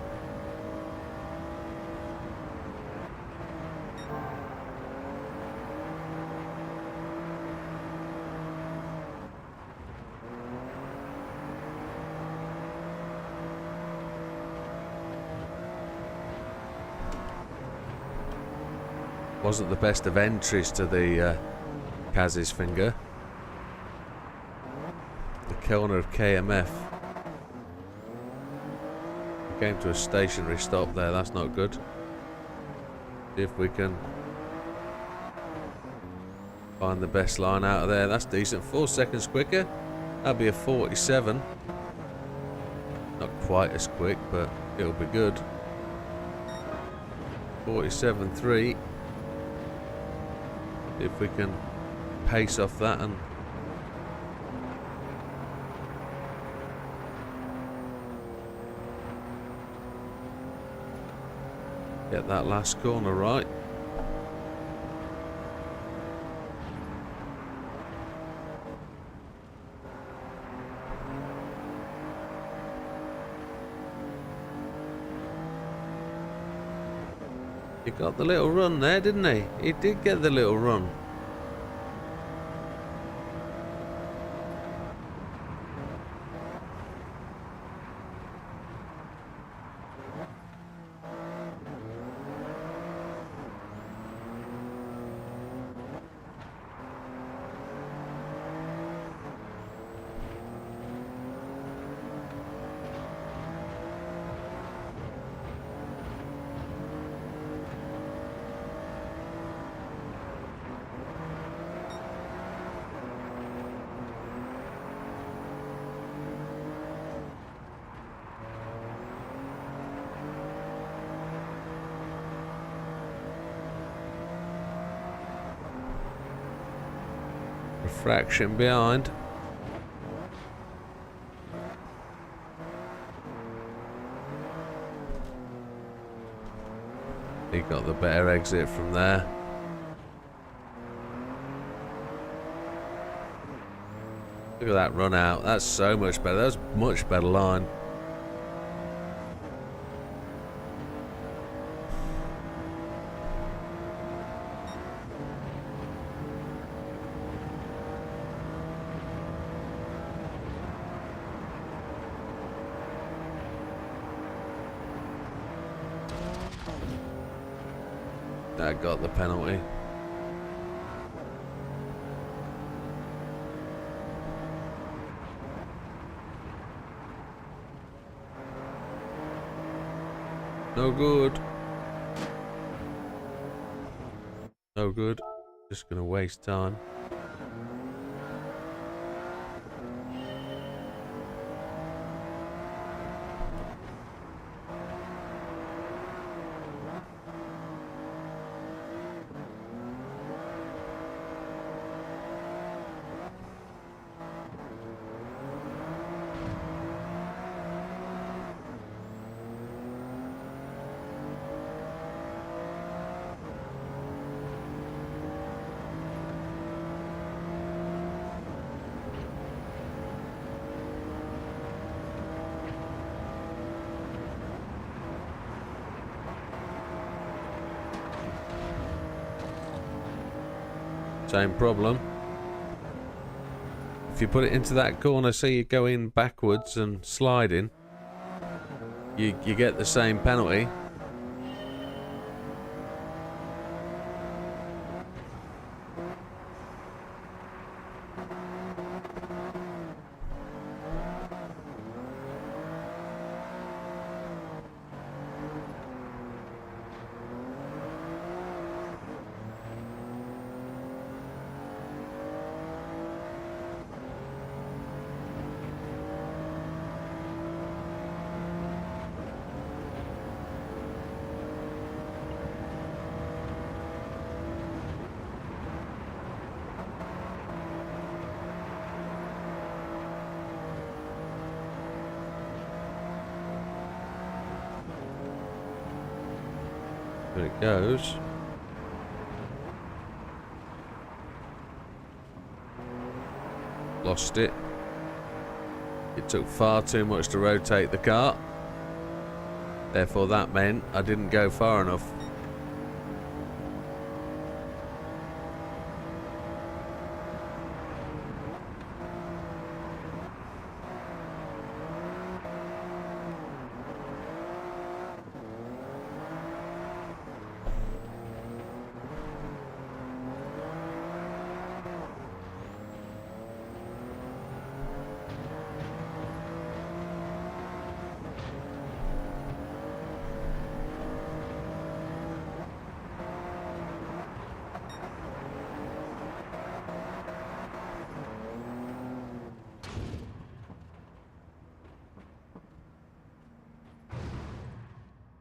Speaker 1: Wasn't the best of entries to the Kaz's finger. The corner of KMF. Came to a stationary stop there, that's not good. See if we can find the best line out of there. That's decent. 4 seconds quicker. That'll be a 47. Not quite as quick, but it'll be good. 47.3. See if we can pace off that and get that last corner right. He got the little run there, didn't he? He did get the little run. Fraction behind. He got the better exit from there. Look at that run out. That's so much better. That's much better line. That got the penalty. No good. No good. Just gonna waste time. Same problem. If you put it into that corner, so you're going backwards and sliding, you get the same penalty. There it goes. Lost it. It took far too much to rotate the car. Therefore that meant I didn't go far enough.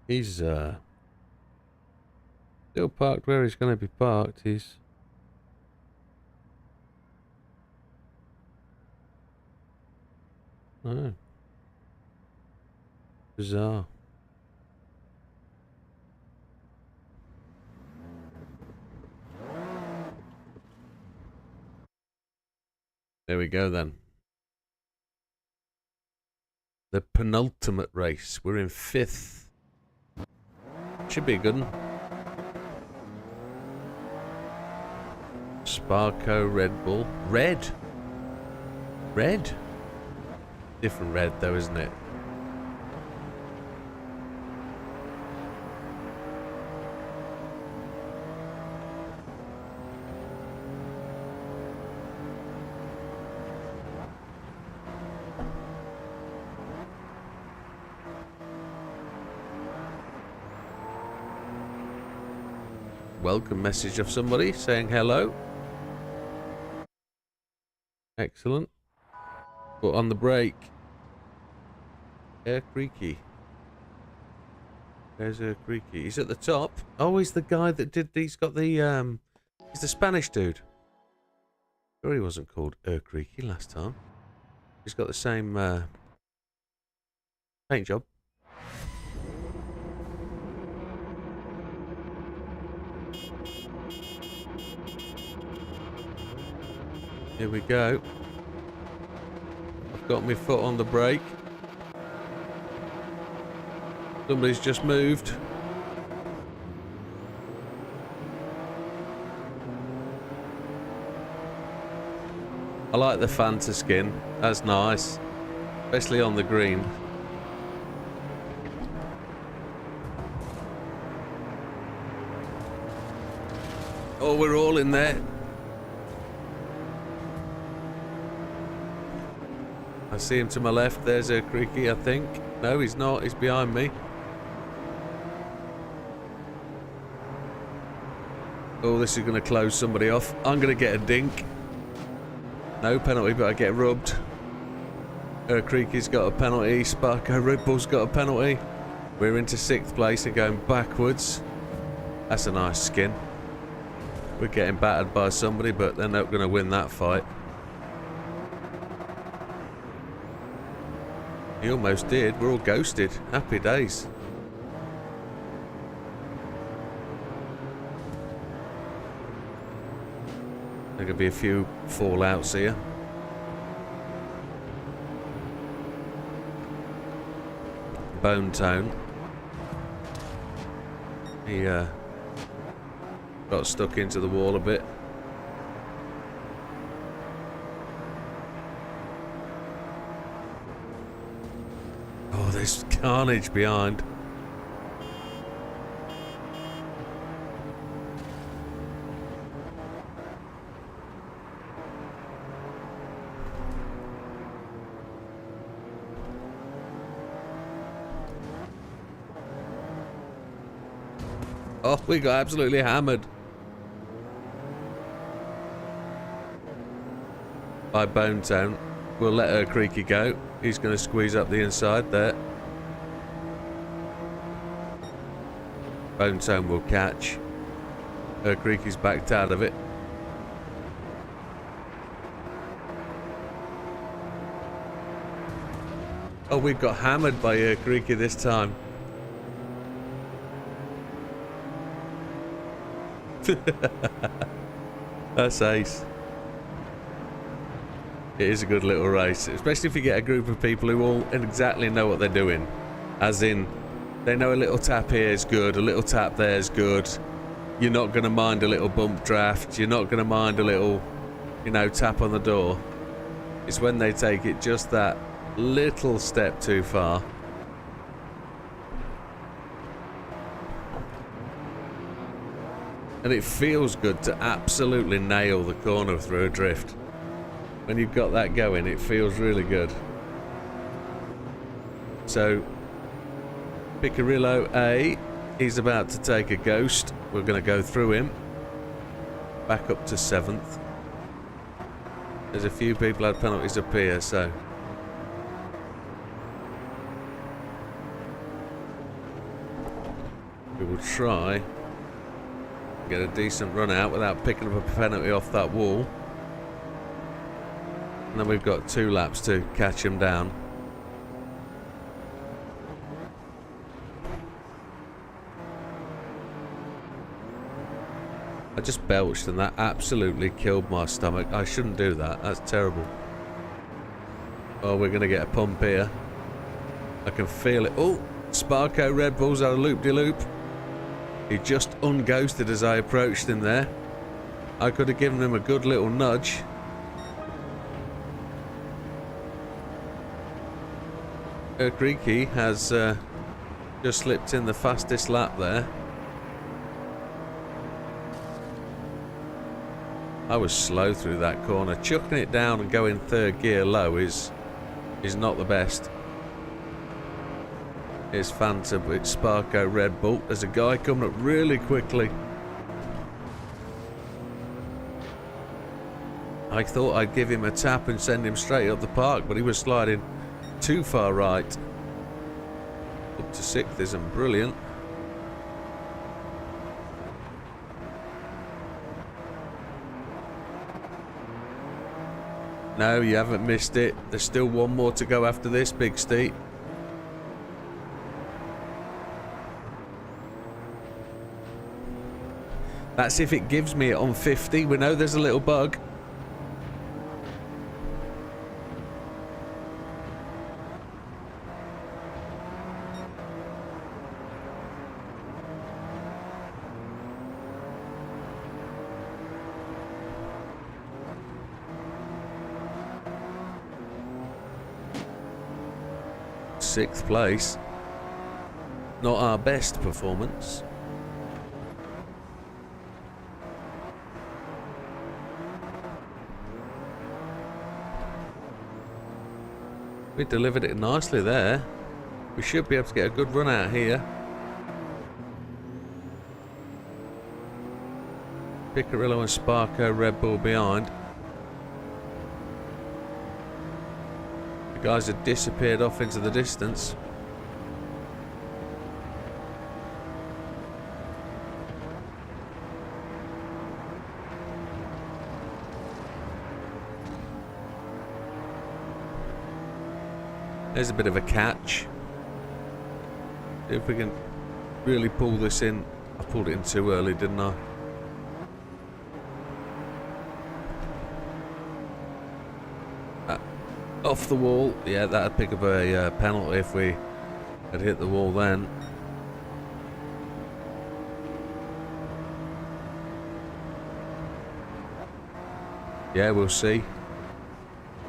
Speaker 1: He's still parked where he's going to be parked. He's oh, bizarre. There we go then. The penultimate race. We're in 5th. Should be a good one. Sparko, Red Bull. Red. Red. Different red though, isn't it? Welcome message of somebody saying hello. Excellent. But on the brake. Air Creaky. There's Air Creaky. He's at the top. Oh, he's the guy that did. He's got the he's the Spanish dude. Sure, he wasn't called Air Creaky last time. He's got the same paint job. Here we go. I've got my foot on the brake. Somebody's just moved. I like the Fanta skin. That's nice. Especially on the green. Oh, we're all in there. I see him to my left. There's a Creaky, I think. No, he's not. He's behind me. Oh, this is going to close somebody off. I'm going to get a dink. No penalty, but I get rubbed. Creaky's got a penalty. Sparko Red Bull's got a penalty. We're into 6th place and going backwards. That's a nice skin. We're getting battered by somebody, but they're not going to win that fight. He almost did. We're all ghosted. Happy days. There could be a few fallouts here. Bone Tone. He got stuck into the wall a bit. Oh, there's carnage behind. Oh, we got absolutely hammered by Bone Town. We'll let her Creaky go. He's going to squeeze up the inside there. Bone Town will catch. Her Creaky's backed out of it. Oh, we got hammered by her Creaky this time. That's ace. It is a good little race, especially if you get a group of people who all exactly know what they're doing. As in, they know a little tap here is good, a little tap there is good. You're not going to mind a little bump draft. You're not going to mind a little, you know, tap on the door. It's when they take it just that little step too far. And it feels good to absolutely nail the corner through a drift. When you've got that going, it feels really good. So, Picarillo A, he's about to take a ghost. We're going to go through him. Back up to 7th. There's a few people had penalties up here, so... we will try... get a decent run out without picking up a penalty off that wall. And then we've got 2 laps to catch him down. I just belched and that absolutely killed my stomach. I shouldn't do that. That's terrible. Oh, we're going to get a pump here. I can feel it. Oh, Sparko Red Bull's had a loop-de-loop. He just unghosted as I approached him there. I could have given him a good little nudge. Greeky has just slipped in the fastest lap there. I was slow through that corner. Chucking it down and going third gear low is not the best. It's Phantom with Sparko Red Bull. There's a guy coming up really quickly. I thought I'd give him a tap and send him straight up the park, but he was sliding too far right. Up to 6th isn't brilliant. No, you haven't missed it. There's still one more to go after this, Big Steve. That's if it gives me it on 50. We know there's a little bug. Sixth place. Not our best performance. We delivered it nicely there. We should be able to get a good run out here. Picarillo and Sparko Red Bull behind. The guys have disappeared off into the distance. There's a bit of a catch. See if we can really pull this in. I pulled it in too early, didn't I? Off the wall. Yeah, that'd pick up a penalty if we had hit the wall then. Yeah, we'll see.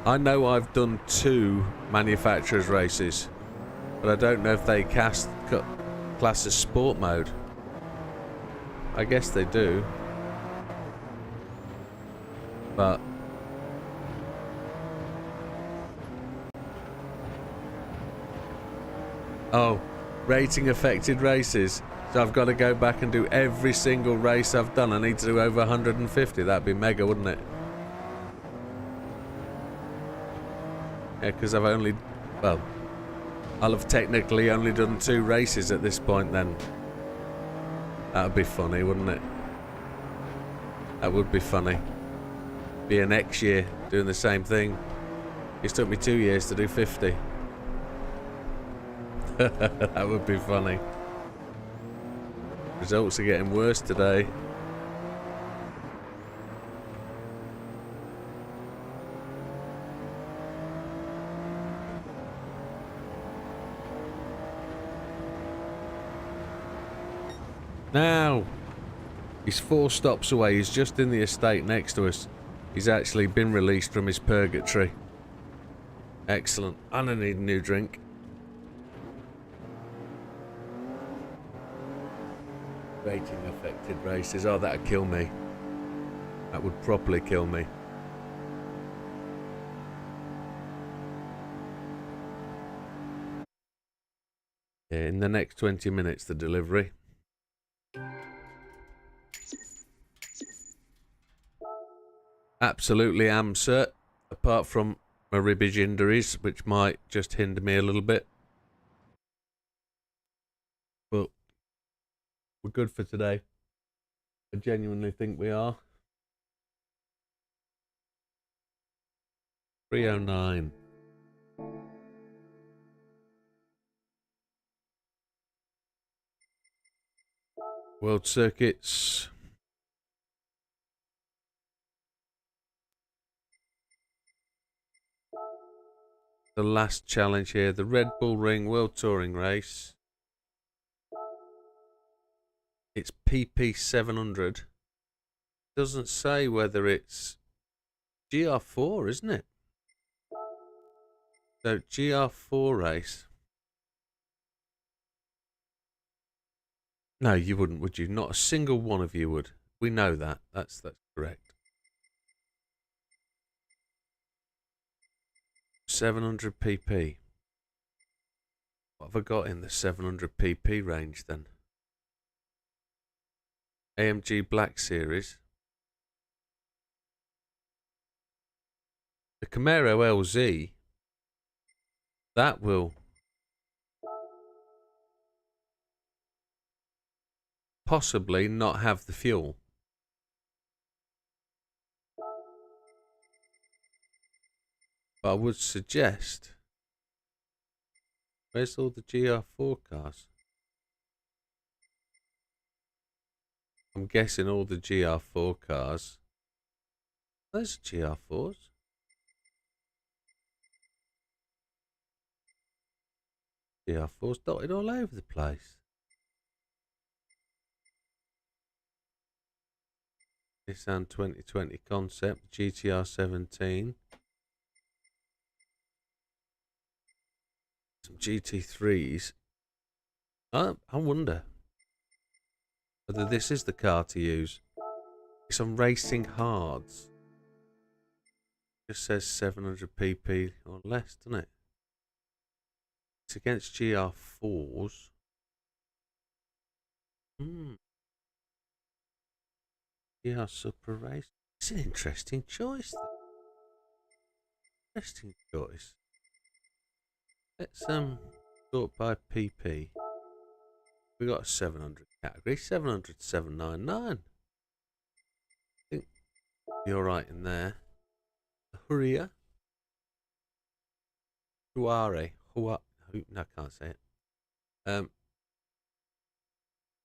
Speaker 1: I know I've done 2 manufacturers races, but I don't know if they class as sport mode. I guess they do. But oh, rating affected races. So I've got to go back and do every single race I've done. I need to do over 150. That'd be mega, wouldn't it? Yeah, because I've only, well, I'll have technically only done 2 races at this point then. That would be funny, wouldn't it? That would be funny. Be a next year doing the same thing. It took me 2 years to do 50. That would be funny. Results are getting worse today. Now, he's 4 stops away. He's just in the estate next to us. He's actually been released from his purgatory. Excellent. And I need a new drink. Rating affected races. Oh, that'd kill me. That would properly kill me. Yeah, in the next 20 minutes, the delivery. Absolutely am, sir. Apart from my ribbage injuries, which might just hinder me a little bit. But we're good for today. I genuinely think we are. 309. World Circuits. The last challenge here, the Red Bull Ring World Touring Race. It's PP 700. Doesn't say whether it's GR4, isn't it? So GR4 race. No, you wouldn't, would you? Not a single one of you would. We know that. That's correct. 700 pp. What have I got in the 700 pp range then? AMG Black Series. The Camaro LZ. That will possibly not have the fuel. But I would suggest... Where's all the GR4 cars? I'm guessing all the GR4 cars. Those are GR4s. GR4s dotted all over the place. Nissan 2020 concept, GTR 17. Some GT3s. I wonder whether this is the car to use. It's on Racing Hards. Just says 700 pp or less, doesn't it? It's against GR4s. GR Super Race. It's an interesting choice. Interesting choice. Let's sort by pp. We got a 700 category. 700 799. I think you're right in there. The Huria. Huare. No, I can't say it.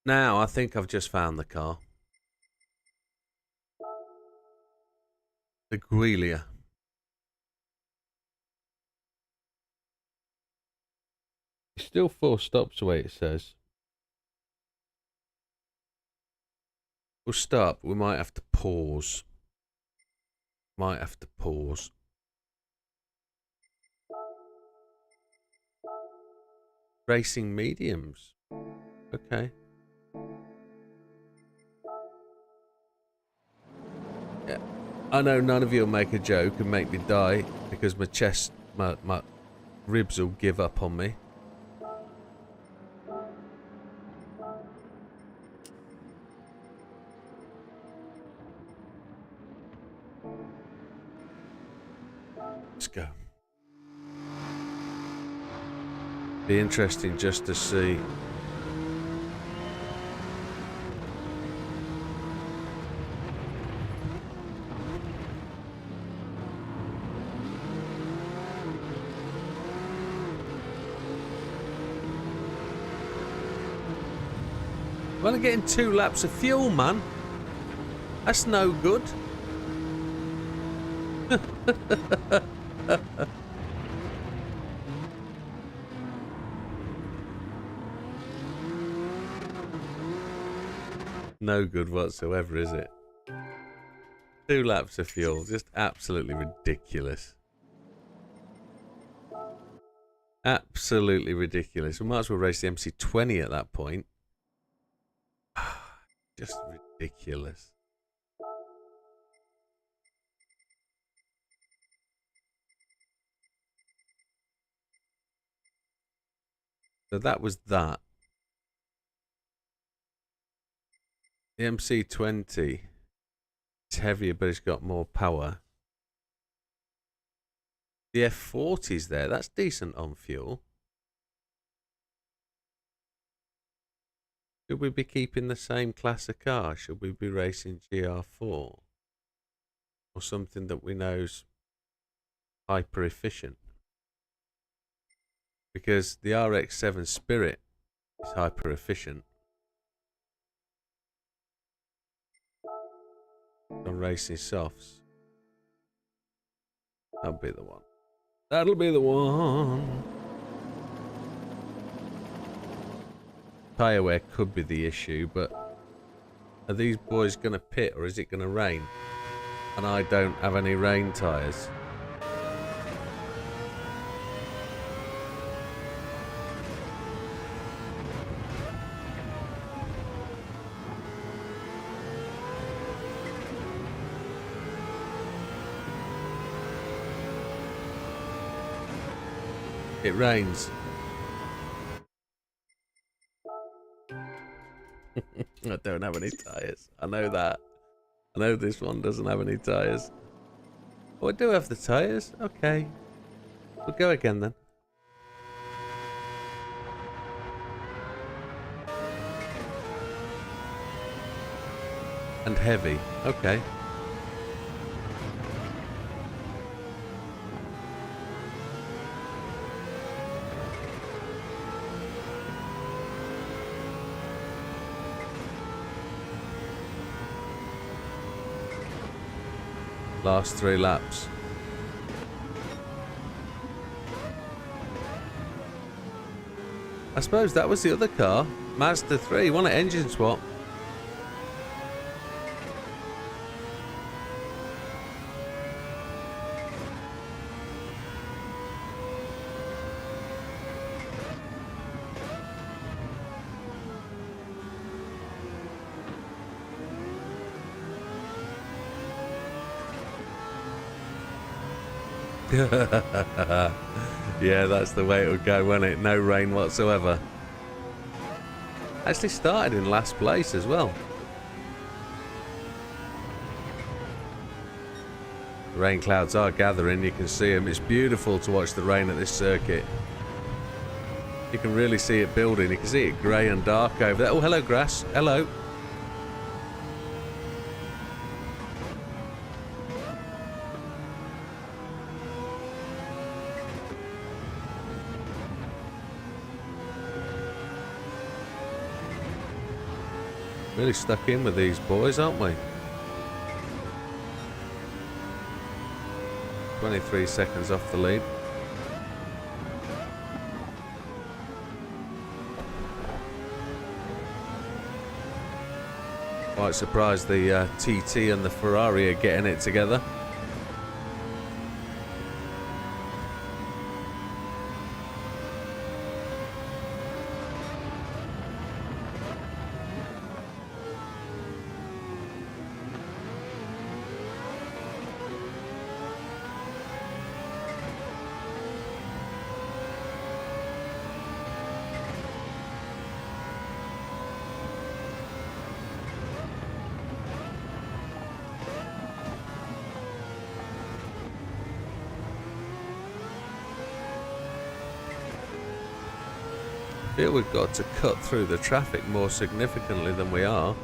Speaker 1: Now I think I've just found the car. The Guilia. It's still 4 stops away, it says. We'll stop. We might have to pause. Racing mediums. Okay. Yeah. I know none of you will make a joke and make me die because my chest, my ribs will give up on me. Let's go. Be interesting just to see. We're only getting 2 laps of fuel, man. That's no good. No good whatsoever, is it? 2 laps of fuel. Just absolutely ridiculous. Absolutely ridiculous. We might as well race the MC20 at that point. Just ridiculous. So that was that. The MC20 is heavier, but it's got more power. The F40's there. That's decent on fuel. Should we be keeping the same class of car? Should we be racing GR4? Or something that we know's hyper efficient? Because the RX-7 Spirit is hyper efficient. On racing softs. That'll be the one. That'll be the one. Tyre wear could be the issue, but Are these boys going to pit or is it going to rain? And I don't have any rain tyres. It rains. I don't have any tyres. I know that. I know this one doesn't have any tyres. Oh, I do have the tyres. Okay. We'll go again then. And heavy. Okay. Last 3 laps. I suppose that was the other car. Mazda 3. Want an engine swap? Yeah, that's the way it would go, won't it? No rain whatsoever. Actually started in last place as well. The rain clouds are gathering, you can see them. It's beautiful to watch the rain at this circuit. You can really see it building. You can see it grey and dark over there. Oh, hello grass. Hello. Really stuck in with these boys, aren't we? 23 seconds off the lead. Quite surprised the TT and the Ferrari are getting it together. I feel we've got to cut through the traffic more significantly than we are.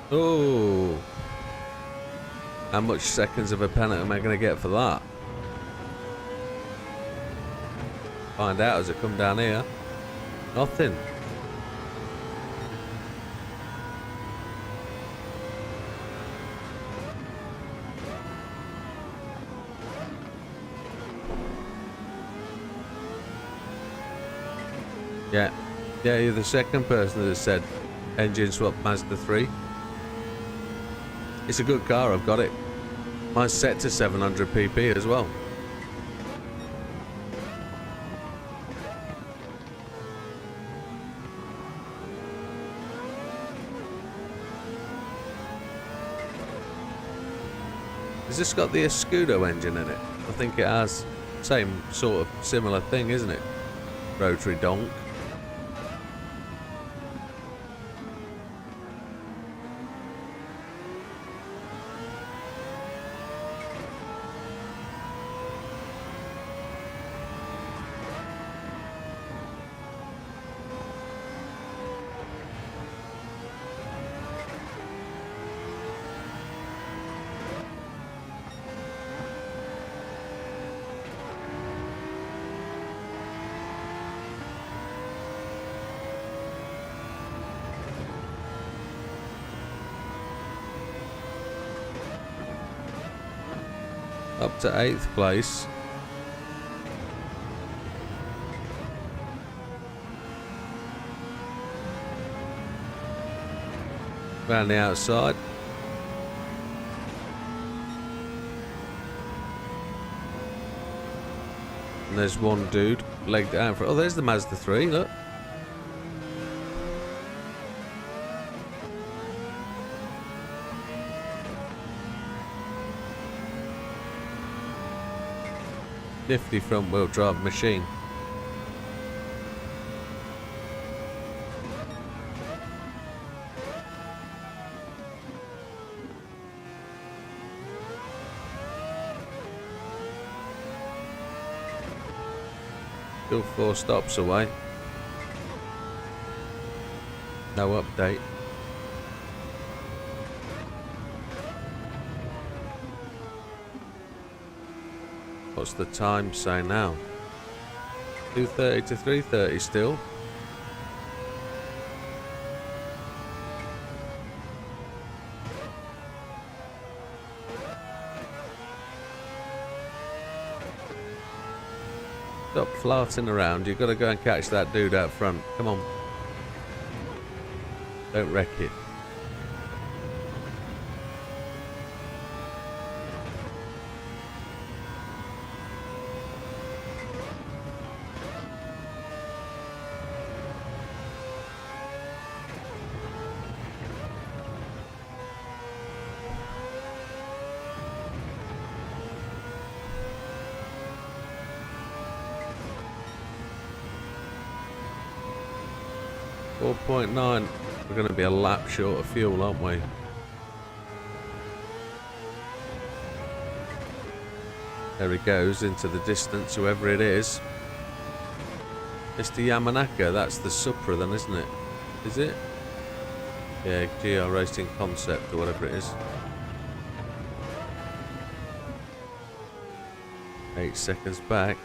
Speaker 1: Oh, how much seconds of a penalty am I going to get for that? Find out as I come down here. Nothing. Yeah, you're the second person that said engine swap Mazda 3. It's a good car, I've got it. Mine's set to 700 pp as well. Has this got the Escudo engine in it? I think it has. Same sort of similar thing, isn't it? Rotary donk. to 8th place. Round the outside. And there's one dude legged out for. Oh, there's the Mazda 3. Look. Nifty front wheel drive machine. Still 4 stops away. No update. What's the time say now? 2:30 to 3:30 still. Stop flarting around. You've got to go and catch that dude out front. Come on. Don't wreck it. .9. We're going to be a lap short of fuel, aren't we? There he goes into the distance, whoever it is. Mr. Yamanaka, that's the Supra then, isn't it? Is it? Yeah, GR Racing Concept or whatever it is. 8 seconds back.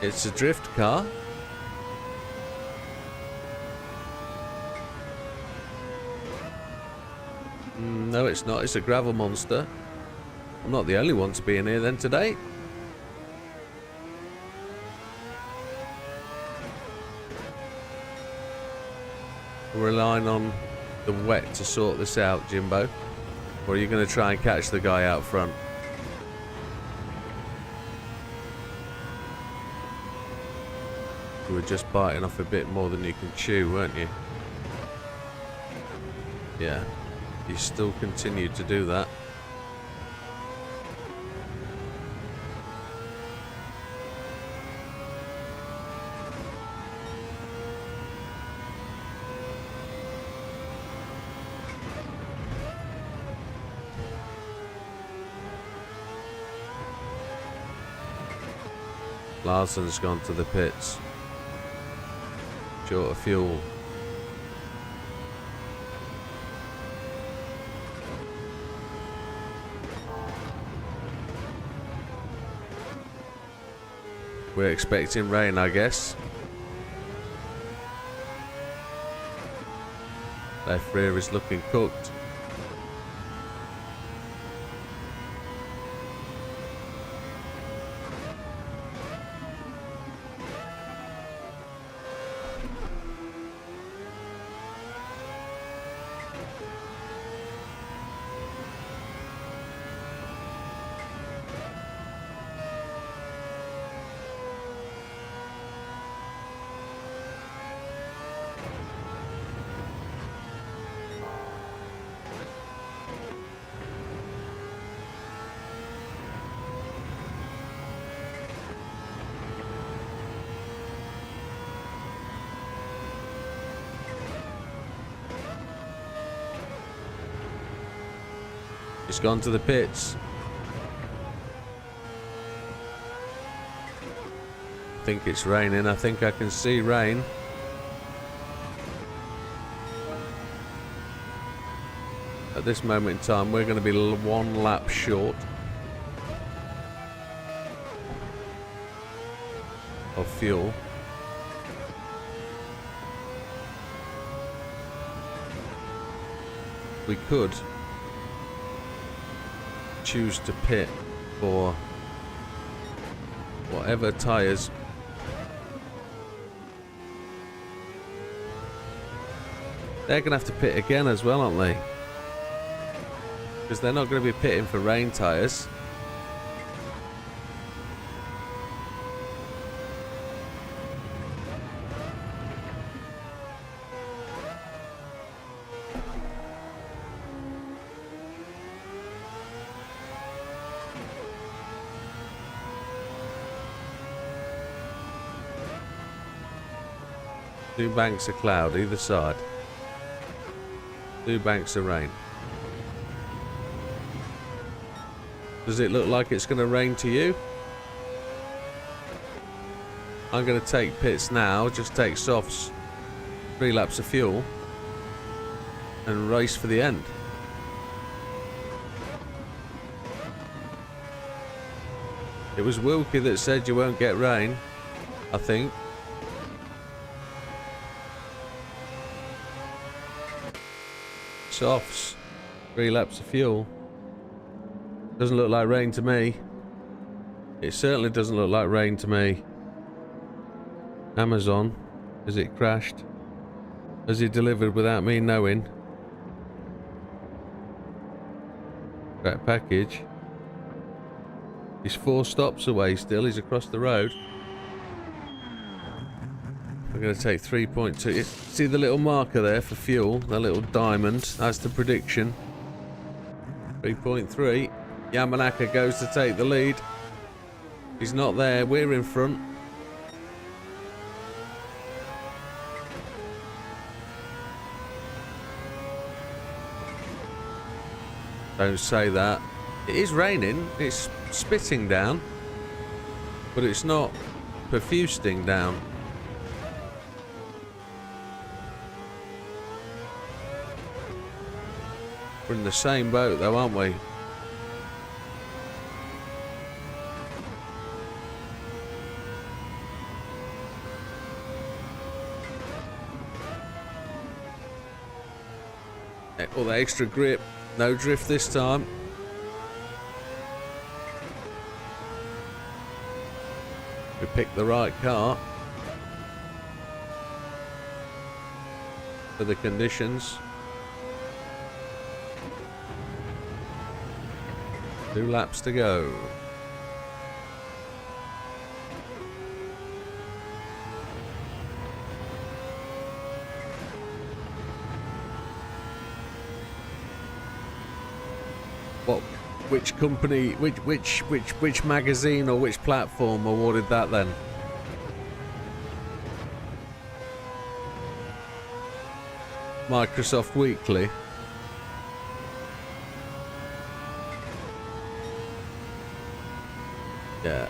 Speaker 1: It's a drift car. No, it's not. It's a gravel monster. I'm not the only one to be in here then today. We're relying on the wet to sort this out, Jimbo. Or are you going to try and catch the guy out front? You were just biting off a bit more than you can chew, weren't you? Yeah. You still continue to do that. Larson's gone to the pits. Short of fuel. We're expecting rain, I guess. Left rear is looking cooked. It's gone to the pits. I think it's raining. I think I can see rain. this moment in time, we're going to be one lap short of fuel. We could choose to pit for whatever tyres they're going to have to pit again as well, aren't they? Because they're not going to be pitting for rain tyres. Two banks of cloud either side. Two banks of rain. Does it look like it's going to rain to you? I'm going to take pits now, just take softs, 3 laps of fuel, and race for the end. It was Wilkie that said you won't get rain, I think. Softs, 3 laps of fuel. Doesn't look like rain to me. It certainly doesn't look like rain to me. Amazon, has it crashed? Has it delivered without me knowing? That package. He's 4 stops away still, he's across the road. We're going to take 3.2. See the little marker there for fuel? That little diamond. That's the prediction. 3.3. Yamanaka goes to take the lead. He's not there. We're in front. Don't say that. It is raining. It's spitting down. But it's not profusing down. We're in the same boat though, aren't we? All the extra grip, no drift this time. We picked the right car for the conditions. 2 laps to go. What? Which company? Which magazine or which platform awarded that then? Microsoft Weekly. Yeah.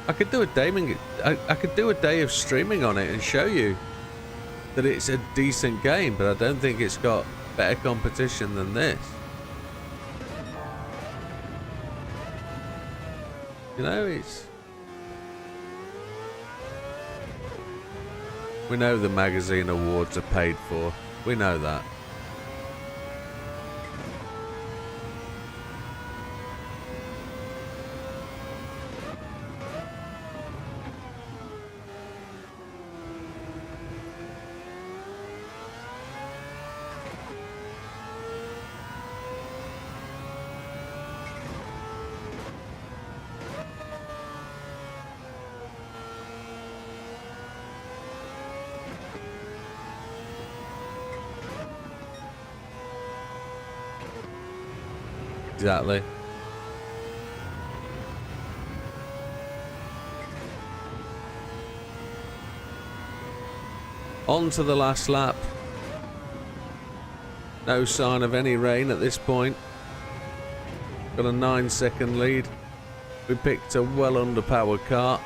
Speaker 1: I could do a I could do a day of streaming on it and show you that it's a decent game, but I don't think it's got better competition than this. You know, it's... We know the magazine awards are paid for. We know that. Exactly. On to the last lap. No sign of any rain at this point. Got a 9-second lead. We picked a well underpowered car.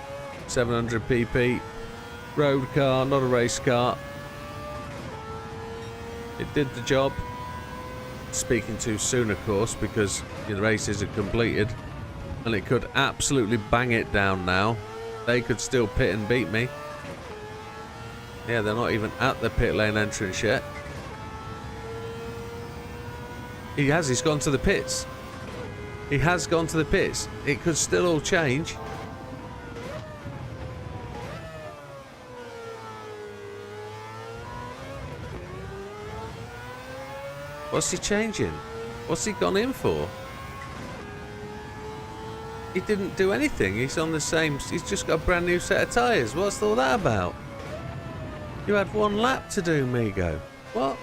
Speaker 1: 700 pp. Road car, not a race car. It did the job. Speaking too soon, of course, because the races are completed. And it could absolutely bang it down now. They could still pit and beat me. Yeah, they're not even at the pit lane entrance yet. He's gone to the pits. He has gone to the pits. It could still all change. What's he changing? What's he gone in for? He didn't do anything. He's on the same... He's just got a brand new set of tyres. What's all that about? You had one lap to do, Migo. What?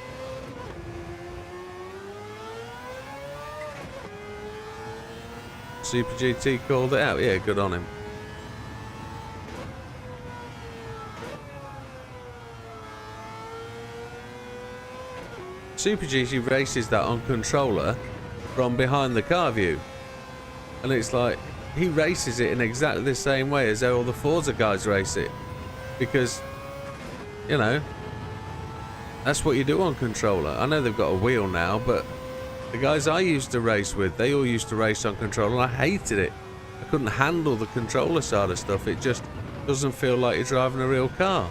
Speaker 1: Super GT called it out. Yeah, good on him. Super GT races that on controller from behind the car view. And it's like, he races it in exactly the same way as how all the Forza guys race it. Because, you know, that's what you do on controller. I know they've got a wheel now, but the guys I used to race with, they all used to race on controller, and I hated it. I couldn't handle the controller side of stuff. It just doesn't feel like you're driving a real car.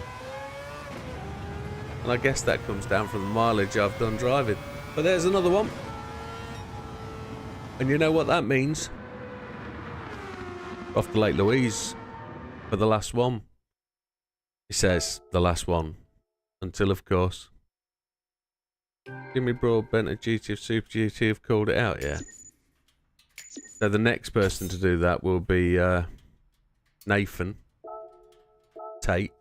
Speaker 1: And I guess that comes down from the mileage I've done driving. But there's another one. And you know what that means? Off to Lake Louise for the last one. He says the last one. Until, of course, Jimmy Broadbent and GT of Super GT have called it out, yeah. So the next person to do that will be Nathan Tate.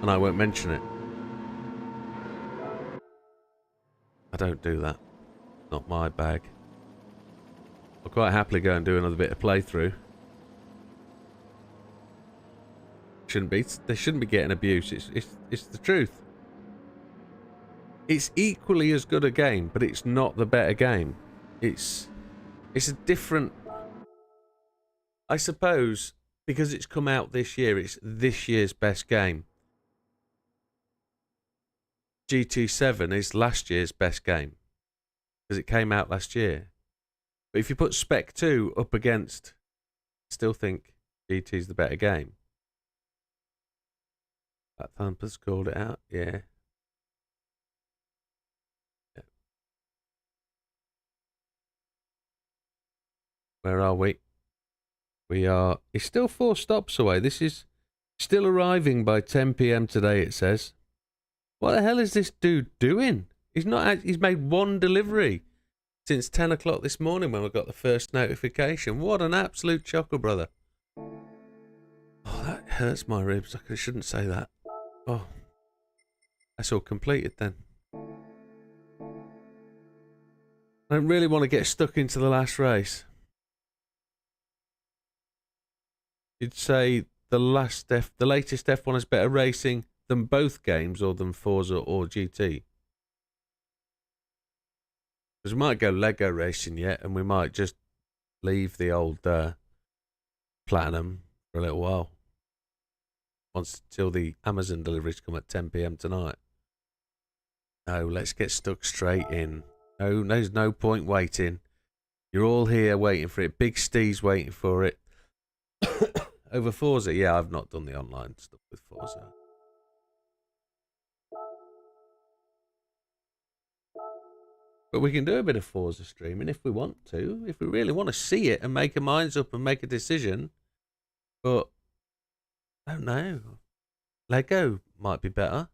Speaker 1: And I won't mention it. I don't do that. Not my bag. I'll quite happily go and do another bit of playthrough. They shouldn't be getting abuse. It's the truth. It's equally as good a game, but it's not the better game. It's a different... I suppose, because it's come out this year, it's this year's best game. GT7 is last year's best game. Because it came out last year. But if you put Spec 2 up against... I still think GT's the better game. That Thumper's called it out, yeah. Where are we? We are... It's still 4 stops away. This is still arriving by 10 PM today, it says. What the hell is this dude doing? He's made one delivery since 10 o'clock this morning when we got the first notification. What an absolute chuckle, brother. Oh, that hurts my ribs. I shouldn't say that. Oh, that's all completed then. I don't really want to get stuck into the last race. You'd say the latest F1 is better racing than both games, or than Forza or GT. Because we might go Lego racing yet, and we might just leave the old Platinum for a little while. Till the Amazon deliveries come at 10 PM tonight. No, let's get stuck straight in. No, there's no point waiting. You're all here waiting for it. Big Steve's waiting for it. Over Forza, yeah, I've not done the online stuff with Forza. But we can do a bit of Forza streaming if we want to. If we really want to see it and make our minds up and make a decision. But, I don't know. Lego might be better.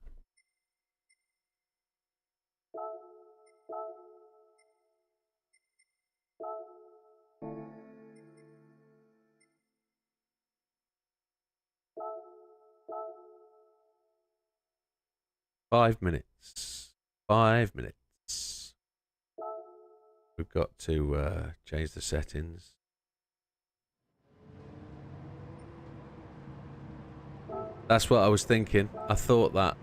Speaker 1: Five minutes. 5 minutes. We've got to change the settings. That's what I was thinking. I thought that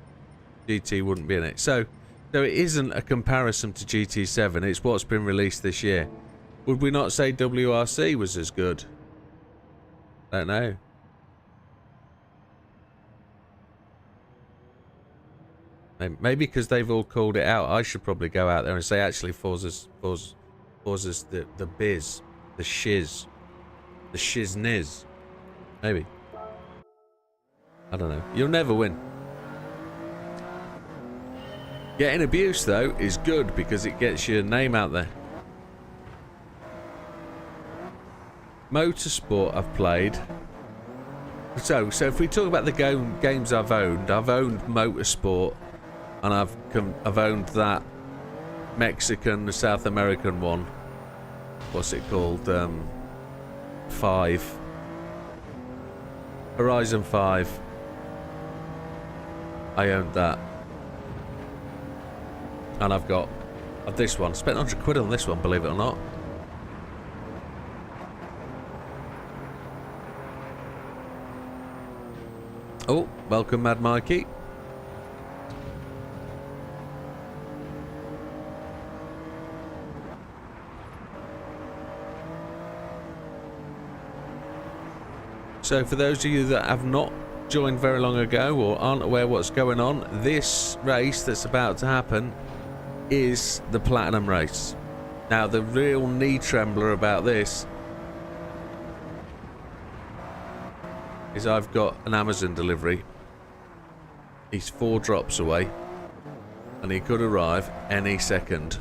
Speaker 1: GT wouldn't be in it. So it isn't a comparison to GT7. It's what's been released this year. Would we not say WRC was as good? I don't know. Maybe because they've all called it out, I should probably go out there and say, actually, Forza's the biz, the shiz, the shizniz. Maybe. I don't know. You'll never win. Getting abuse, though, is good because it gets your name out there. Motorsport I've played. So if we talk about the games I've owned Motorsport, and I've owned that Mexican, the South American one. What's it called? 5. Horizon 5. I owned that. And I've got this one. Spent 100 quid on this one, believe it or not. Oh, welcome, Mad Mikey. So for those of you that have not joined very long ago or aren't aware what's going on, this race that's about to happen is the Platinum race. Now the real knee trembler about this is I've got an Amazon delivery. He's 4 drops away and he could arrive any second,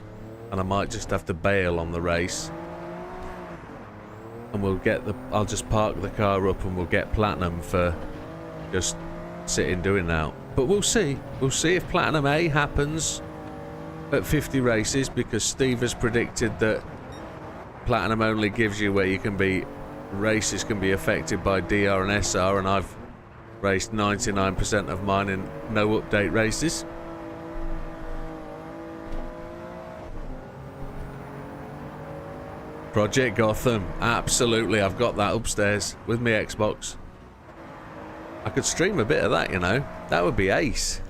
Speaker 1: and I might just have to bail on the race, and I'll just park the car up and we'll get Platinum for just sitting doing that. But we'll see if Platinum A happens at 50 races, because Steve has predicted that Platinum only gives you where you can be races can be affected by DR and SR, and I've raced 99% of mine in no update races. Project Gotham, absolutely, I've got that upstairs with my Xbox. I could stream a bit of that, you know, that would be ace.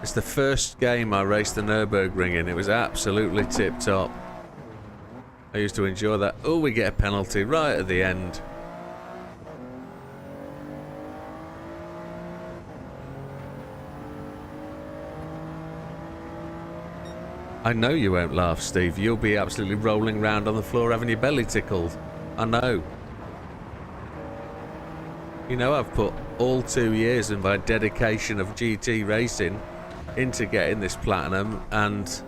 Speaker 1: It's the first game I raced the Nürburgring in, it was absolutely tip top. I used to enjoy that. Oh, we get a penalty right at the end. I know you won't laugh, Steve. You'll be absolutely rolling around on the floor having your belly tickled. I know. You know, I've put all 2 years of my dedication of GT racing into getting this Platinum, and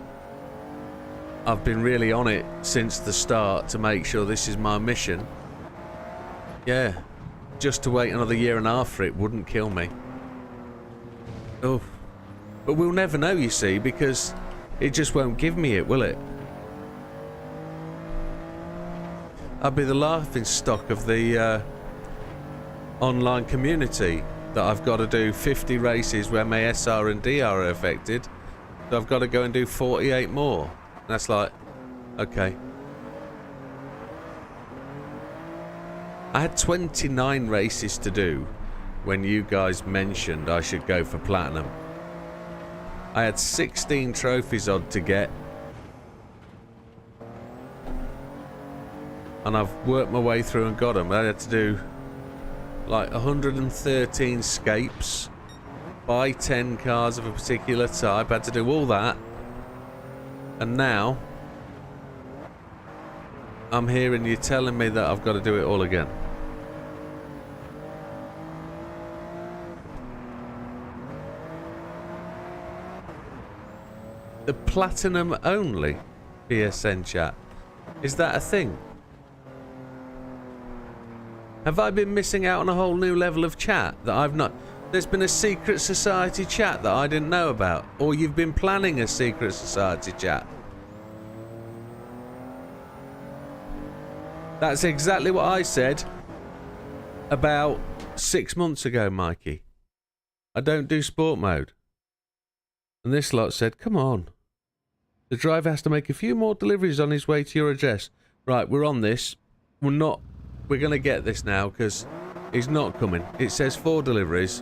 Speaker 1: I've been really on it since the start to make sure this is my mission. Yeah, just to wait another year and a half for it wouldn't kill me. Oh, but we'll never know, you see, because it just won't give me it, will it? I'll be the laughing stock of the online community that I've got to do 50 races where my SR and DR are affected, so I've got to go and do 48 more. That's like, okay. I had 29 races to do when you guys mentioned I should go for Platinum. I had 16 trophies odd to get, and I've worked my way through and got them. I had to do like 113 scapes, buy 10 cars of a particular type. I had to do all that, and now I'm hearing you telling me that I've got to do it all again. The Platinum only PSN chat, is that a thing? Have I been missing out on a whole new level of chat that I've not? There's been a secret society chat that I didn't know about, or you've been planning a secret society chat. That's exactly what I said about 6 months ago, Mikey. I don't do sport mode. And this lot said, come on. The driver has to make a few more deliveries on his way to your address. Right, we're on this. We're going to get this now because he's not coming. It says 4 deliveries.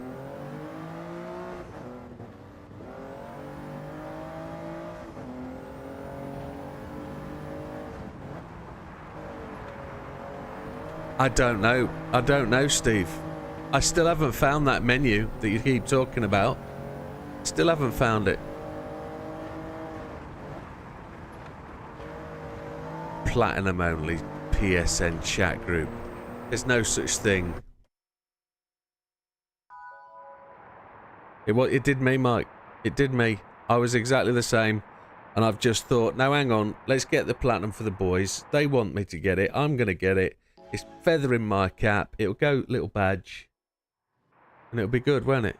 Speaker 1: I don't know. I don't know, Steve. I still haven't found that menu that you keep talking about. Still haven't found it. Platinum only PSN chat group. There's no such thing. It did me, Mike. It did me. I was exactly the same. And I've just thought, no, hang on. Let's get the platinum for the boys. They want me to get it. I'm going to get it. It's feather in my cap. It'll go little badge. And it'll be good, won't it?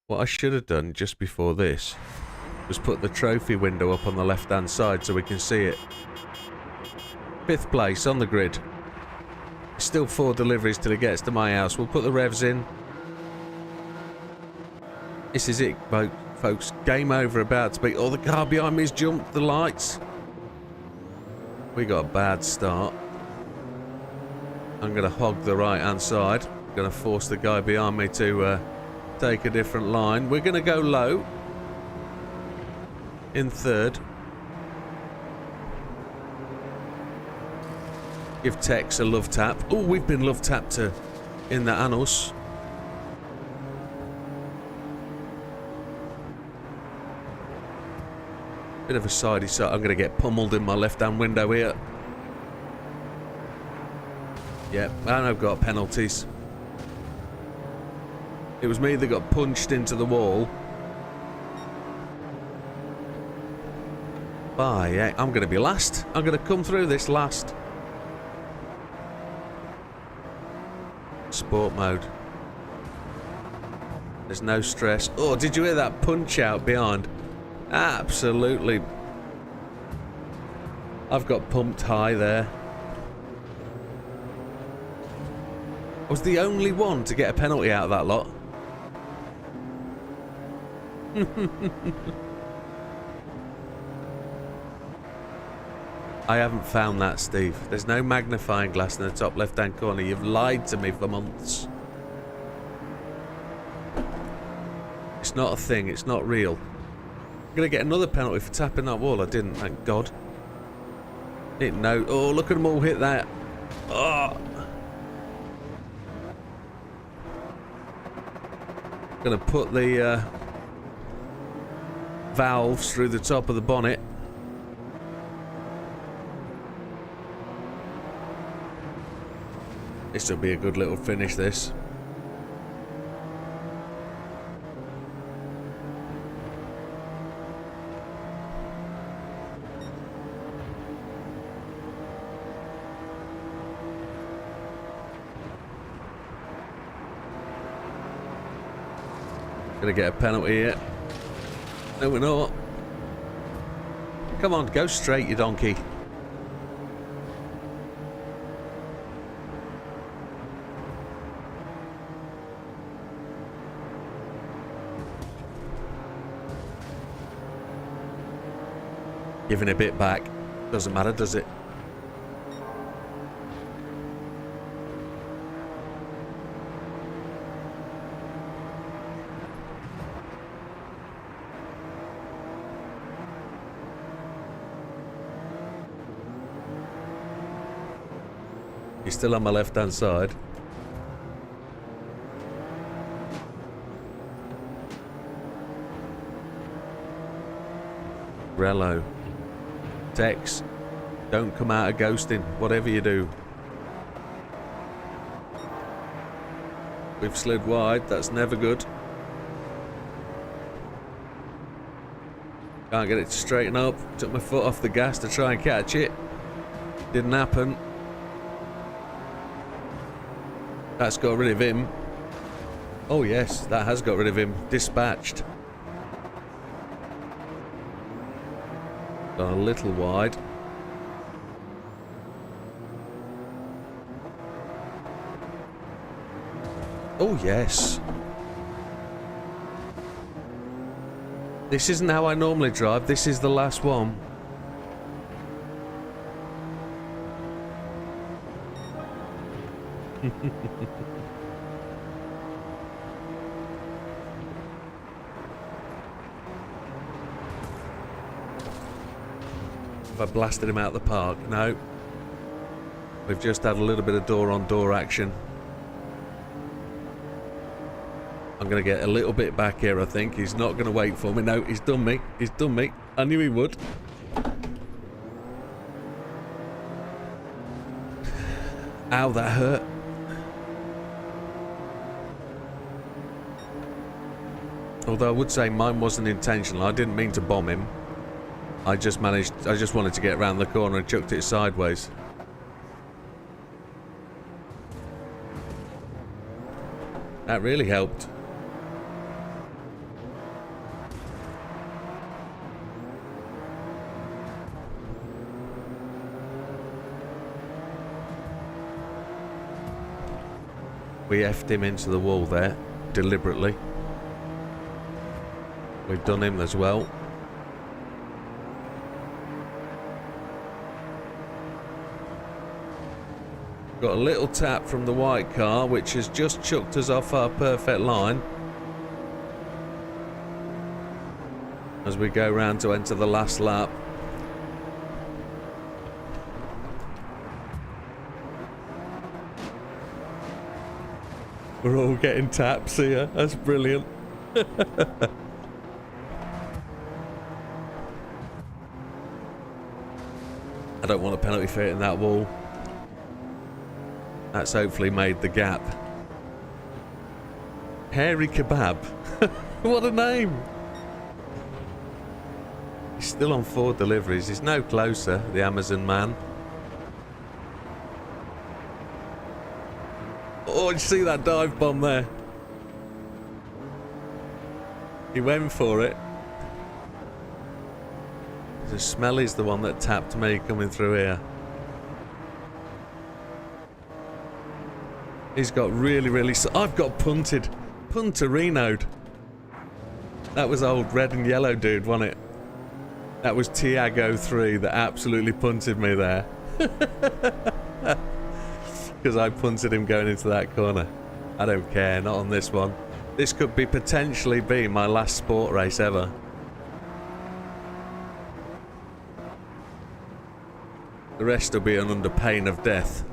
Speaker 1: What I should have done just before this was put the trophy window up on the left-hand side so we can see it. 5th place on the grid. Still 4 deliveries till it gets to my house. We'll put the revs in. This is it, folks. Game over, about to be... Oh, the car behind me's jumped the lights. We got a bad start. I'm going to hog the right-hand side. Going to force the guy behind me to take a different line. We're going to go low. In 3rd. Give Tex a love tap. Oh, we've been love tapped in the annals. Bit of a sidey side. I'm going to get pummeled in my left-hand window here. Yep, and I've got penalties. It was me that got punched into the wall. Bye, yeah, I'm going to be last. I'm going to come through this last. Sport mode. There's no stress. Oh, did you hear that punch out behind? Absolutely. I've got pumped high there. I was the only one to get a penalty out of that lot. I haven't found that, Steve. There's no magnifying glass in the top left-hand corner. You've lied to me for months. It's not a thing. It's not real. I'm going to get another penalty for tapping that wall. I didn't, thank God. Didn't know. Oh, look at them all hit that. Oh. Going to put the valves through the top of the bonnet. This will be a good little finish, this. Gonna get a penalty here. No, we're not. Come on, go straight, you donkey. Giving a bit back. Doesn't matter, does it? He's still on my left-hand side. Rello. Tex. Don't come out of ghosting, whatever you do. We've slid wide, that's never good. Can't get it to straighten up. Took my foot off the gas to try and catch it. Didn't happen. That's got rid of him. Oh yes, that has got rid of him. Dispatched. Gone a little wide. Oh yes. This isn't how I normally drive. This is the last one. Have I blasted him out the park? No. We've just had a little bit of door-on-door action. I'm going to get a little bit back here, I think. He's not going to wait for me. No, he's done me. He's done me. I knew he would. Ow, that hurt. Although I would say mine wasn't intentional. I didn't mean to bomb him. I just wanted to get around the corner and chucked it sideways. That really helped. We effed him into the wall there, deliberately. We've done him as well. Got a little tap from the white car, which has just chucked us off our perfect line. As we go round to enter the last lap. We're all getting taps here. That's brilliant. I don't want a penalty for hitting that wall. That's hopefully made the gap. Hairy Kebab. What a name. He's still on 4 deliveries. He's no closer, the Amazon man. Oh, did you see that dive bomb there? He went for it. The Smelly's the one that tapped me coming through here. He's got really... I've got punted. Punterino'd. That was old red and yellow dude, wasn't it? That was Tiago 3 that absolutely punted me there. Because I punted him going into that corner. I don't care, not on this one. This could potentially be my last sport race ever. The rest will be under pain of death.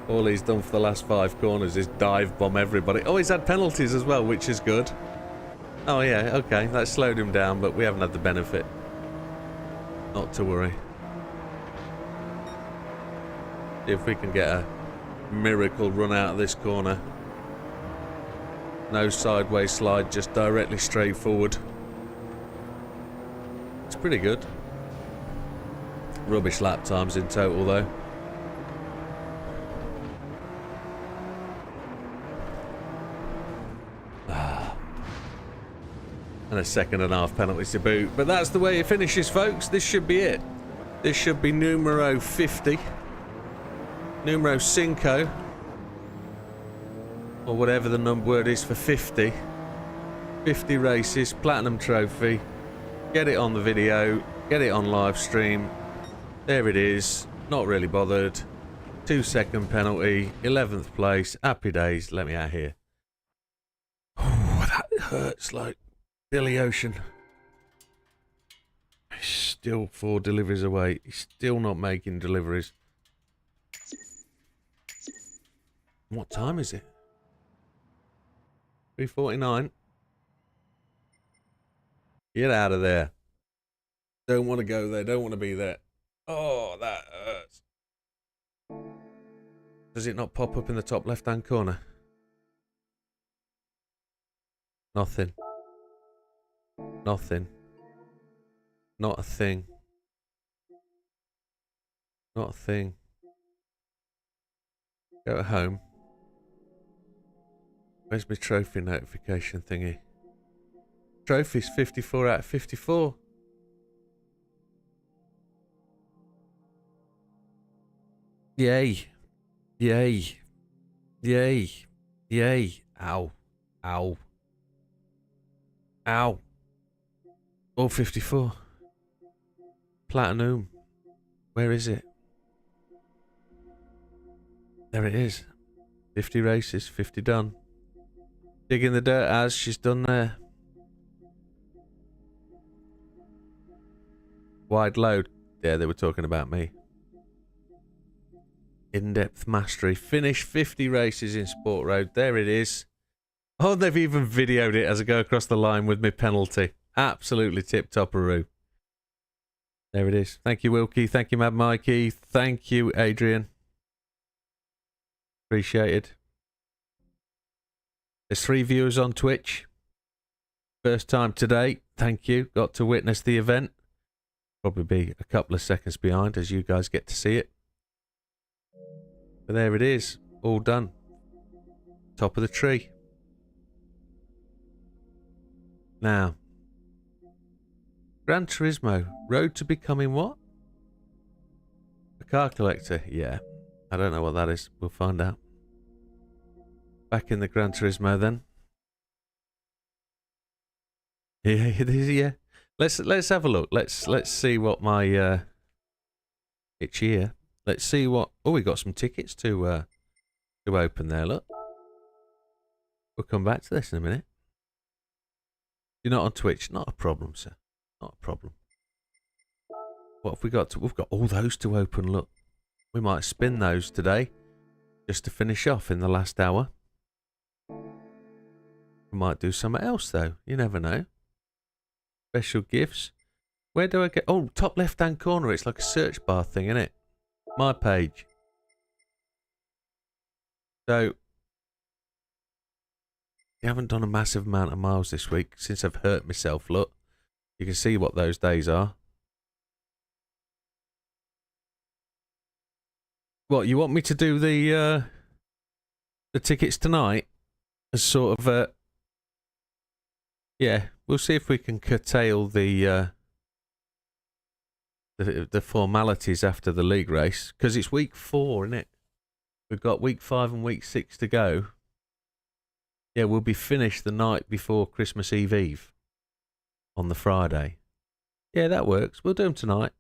Speaker 1: All he's done for the last 5 corners is dive bomb everybody. Oh, he's had penalties as well, which is good. Oh yeah, okay, that slowed him down, but we haven't had the benefit. Not to worry. See if we can get a miracle run out of this corner. No sideways slide, just directly straight forward. It's pretty good. Rubbish lap times in total though. And a 2.5 penalties to boot. But that's the way it finishes, folks. This should be it. This should be numero 50. Numero cinco. Or whatever the number word is for 50. 50 races, platinum trophy. Get it on the video. Get it on live stream. There it is. Not really bothered. 2-second penalty. 11th place. Happy days. Let me out here. Oh, that hurts like Billy Ocean. He's still 4 deliveries away. He's still not making deliveries. What time is it? 3:49. Get out of there. Don't want to go there. Don't want to be there. Oh, that hurts. Does it not pop up in the top left-hand corner? Nothing. Nothing. Not a thing. Not a thing. Go home. Where's my trophy notification thingy? Trophy's 54 out of 54. Yay. Yay. Yay. Yay. Ow. Ow. Ow. All 54. Platinum. Where is it? There it is. 50 races, 50 done. Digging the dirt as she's done there. Wide load. Yeah, they were talking about me. In-depth mastery. Finish 50 races in Sport Road. There it is. Oh, they've even videoed it as I go across the line with my penalty. Absolutely tip-topperoo. There it is. Thank you, Wilkie. Thank you, Mad Mikey. Thank you, Adrian. Appreciated. There's 3 viewers on Twitch. First time today. Thank you. Got to witness the event. Probably be a couple of seconds behind as you guys get to see it. But there it is. All done. Top of the tree. Now, Gran Turismo, road to becoming what? A car collector? Yeah. I don't know what that is. We'll find out. Back in the Gran Turismo then. Yeah, it is, yeah. Let's have a look. Let's see what my it's here. Let's see what we got some tickets to open there, look. We'll come back to this in a minute. You're not on Twitch, not a problem, sir. Not a problem. What have we got we've got all those to open, look. We might spin those today just to finish off in the last hour. We might do something else though. You never know. Special gifts. Where do I get? Oh, top left hand corner. It's like a search bar thing, isn't it? My page. So, I haven't done a massive amount of miles this week since I've hurt myself. Look, you can see what those days are. What, you want me to do the tickets tonight as sort of a... Yeah, we'll see if we can curtail the formalities after the league race, because it's week 4, isn't it? We've got week 5 and week 6 to go. Yeah, we'll be finished the night before Christmas Eve on the Friday. Yeah, that works. We'll do them tonight.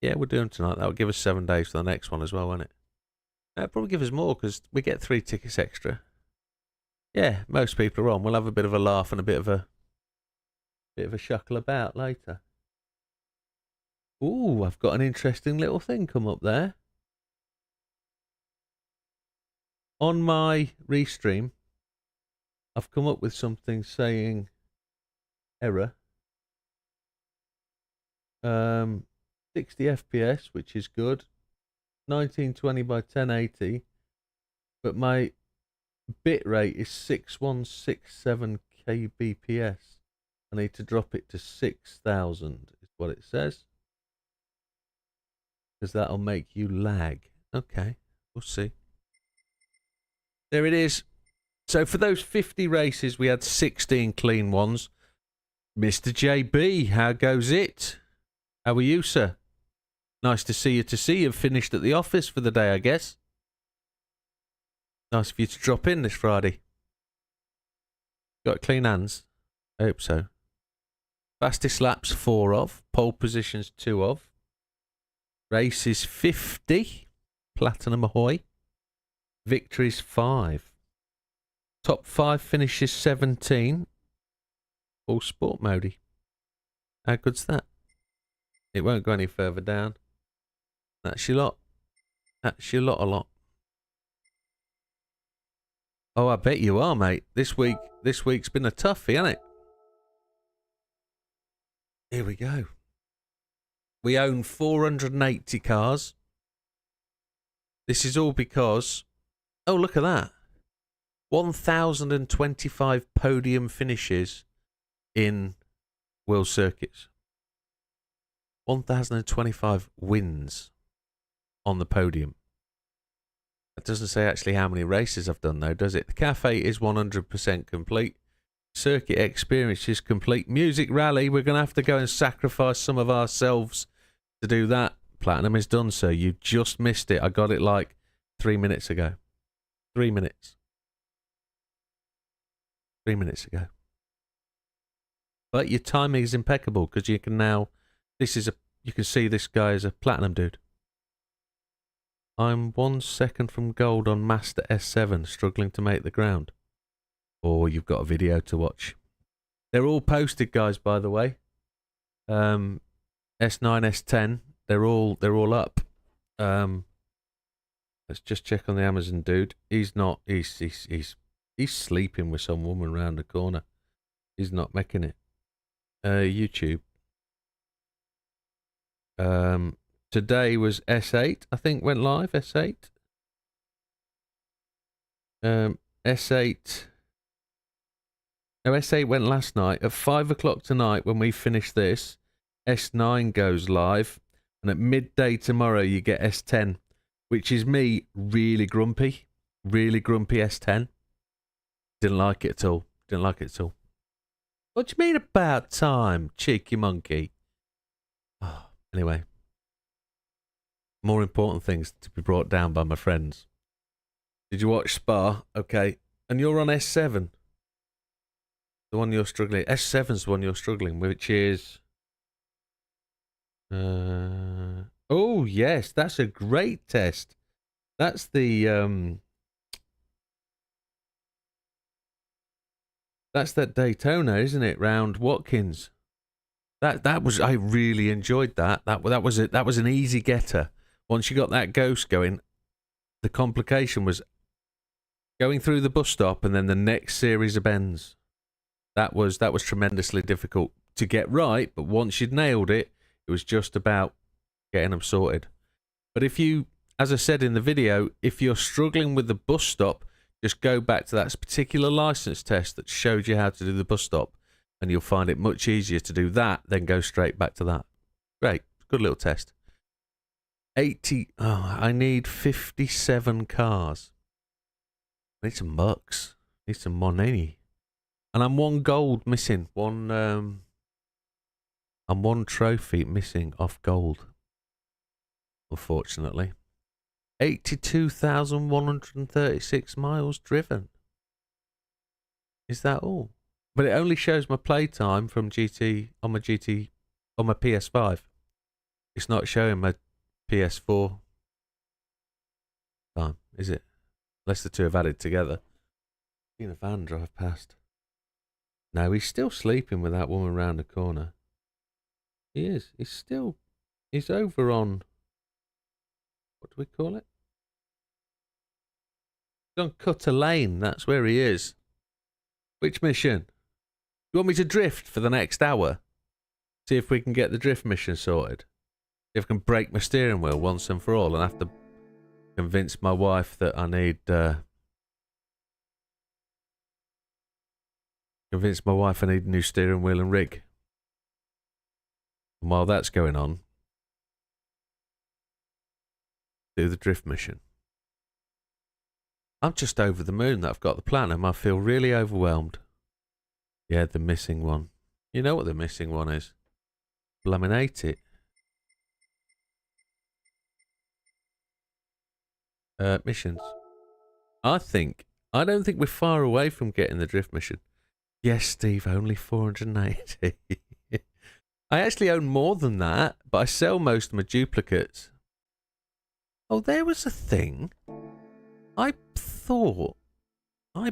Speaker 1: Yeah, we'll do them tonight. That'll give us 7 days for the next one as well, won't it? That'll probably give us more because we get 3 tickets extra. Yeah, most people are on. We'll have a bit of a laugh and a bit of a shuckle about later. Ooh, I've got an interesting little thing come up there. On my Restream, I've come up with something saying error. 60 FPS, which is good. 1920 by 1080. But my bit rate is 6167 kbps. I need to drop it to 6000 is what it says. Because that'll make you lag. Okay, we'll see. There it is. So for those 50 races, we had 16 clean ones. Mr. JB, how goes it? How are you, sir? Nice to see you. You've finished at the office for the day, I guess. Nice of you to drop in this Friday. Got clean hands? I hope so. Fastest laps 4 of. Pole positions 2 of. Races 50. Platinum ahoy. Victories 5. Top 5 finishes 17. All sport mode. How good's that? It won't go any further down. That's your lot. That's your lot a lot. Oh, I bet you are, mate. This week's been a toughie, hasn't it? Here we go. We own 480 cars. This is all because... Oh, look at that. 1,025 podium finishes in World Circuits. 1,025 wins on the podium. That doesn't say actually how many races I've done though, does it? The cafe is 100% complete. Circuit experience is complete. Music rally, we're going to have to go and sacrifice some of ourselves to do that. Platinum is done, sir. You just missed it. I got it like 3 minutes ago. 3 minutes. 3 minutes ago. But your timing is impeccable because you can now... you can see this guy is a platinum dude. I'm 1 second from gold on Master S7, struggling to make the ground. Or you've got a video to watch. They're all posted, guys, by the way. S9, S10, they're all up. Let's just check on the Amazon dude. He's not. He's sleeping with some woman round the corner. He's not making it. YouTube. Today was S8. I think went live. S8. S8. No, S8 went last night at 5 o'clock tonight. When we finish this, S9 goes live, and at midday tomorrow you get S10, which is me really grumpy S10. Didn't like it at all. Didn't like it at all. What do you mean about time, cheeky monkey? Oh, anyway, more important things to be brought down by my friends. Did you watch Spa? Okay, and you're on S7. The one you're struggling. S7's the one you're struggling with, which is. Oh yes, that's a great test. That's the That's that Daytona, isn't it? Round Watkins. That was, I really enjoyed that. That was it. That was an easy getter. Once you got that ghost going, the complication was going through the bus stop and then the next series of bends. That was tremendously difficult to get right, but once you'd nailed it, it was just about getting them sorted. But if you, as I said in the video, if you're struggling with the bus stop, just go back to that particular license test that showed you how to do the bus stop, and you'll find it much easier to do that than go straight back to that. Great, good little test. 80, oh, I need 57 cars. I need some bucks. I need some money. And I'm one gold missing. I'm one trophy missing off gold. Unfortunately. 82,136 miles driven. Is that all? But it only shows my playtime from on my PS5. It's not showing my PS4 time, is it? Unless the two have added together. Seen a van drive past. No, he's still sleeping with that woman round the corner. He is. He's over on, what do we call it? He's on Cutter Lane. That's where he is. Which mission? You want me to drift for the next hour? See if we can get the drift mission sorted. See if I can break my steering wheel once and for all and have to convince my wife that I need... Convince my wife I need a new steering wheel and rig. And while that's going on, do the drift mission. I'm just over the moon that I've got the platinum. I feel really overwhelmed. Yeah, the missing one. You know what the missing one is? Laminate it. Missions. I don't think we're far away from getting the drift mission. Yes, Steve, only 480. I actually own more than that, but I sell most of my duplicates. Oh, there was a thing. I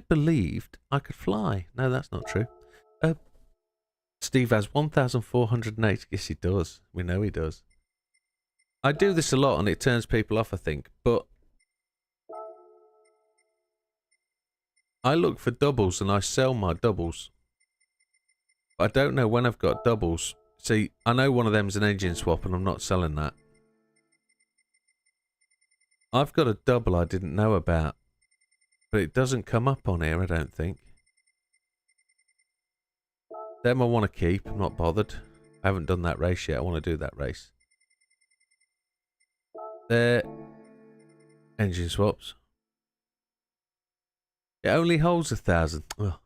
Speaker 1: believed I could fly. No, that's not true. Steve has 1,480. Yes, he does. We know he does. I do this a lot and it turns people off, I think. But I look for doubles and I sell my doubles. But I don't know when I've got doubles. See, I know one of them's an engine swap and I'm not selling that. I've got a double I didn't know about. But it doesn't come up on here, I don't think. Them I want to keep. I'm not bothered. I haven't done that race yet. I want to do that race. There. Engine swaps. It only holds 1,000. Oh.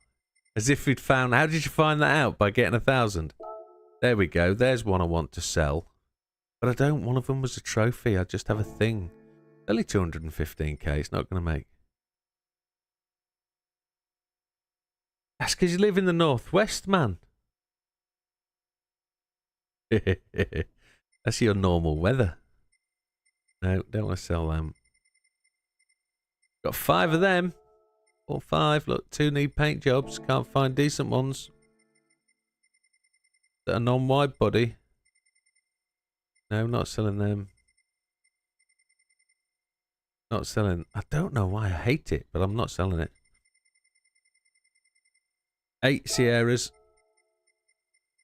Speaker 1: As if we'd found... How did you find that out? By getting 1,000. There we go. There's one I want to sell. But I don't. One of them was a trophy. I just have a thing. Only 215k. It's not going to make... That's because you live in the northwest, man. That's your normal weather. No, don't want to sell them. Got 5 of them. Or 5. Look, 2 need paint jobs. Can't find decent ones that are non-wide body. No, not selling them. Not selling. I don't know why I hate it, but I'm not selling it. 8 Sierras.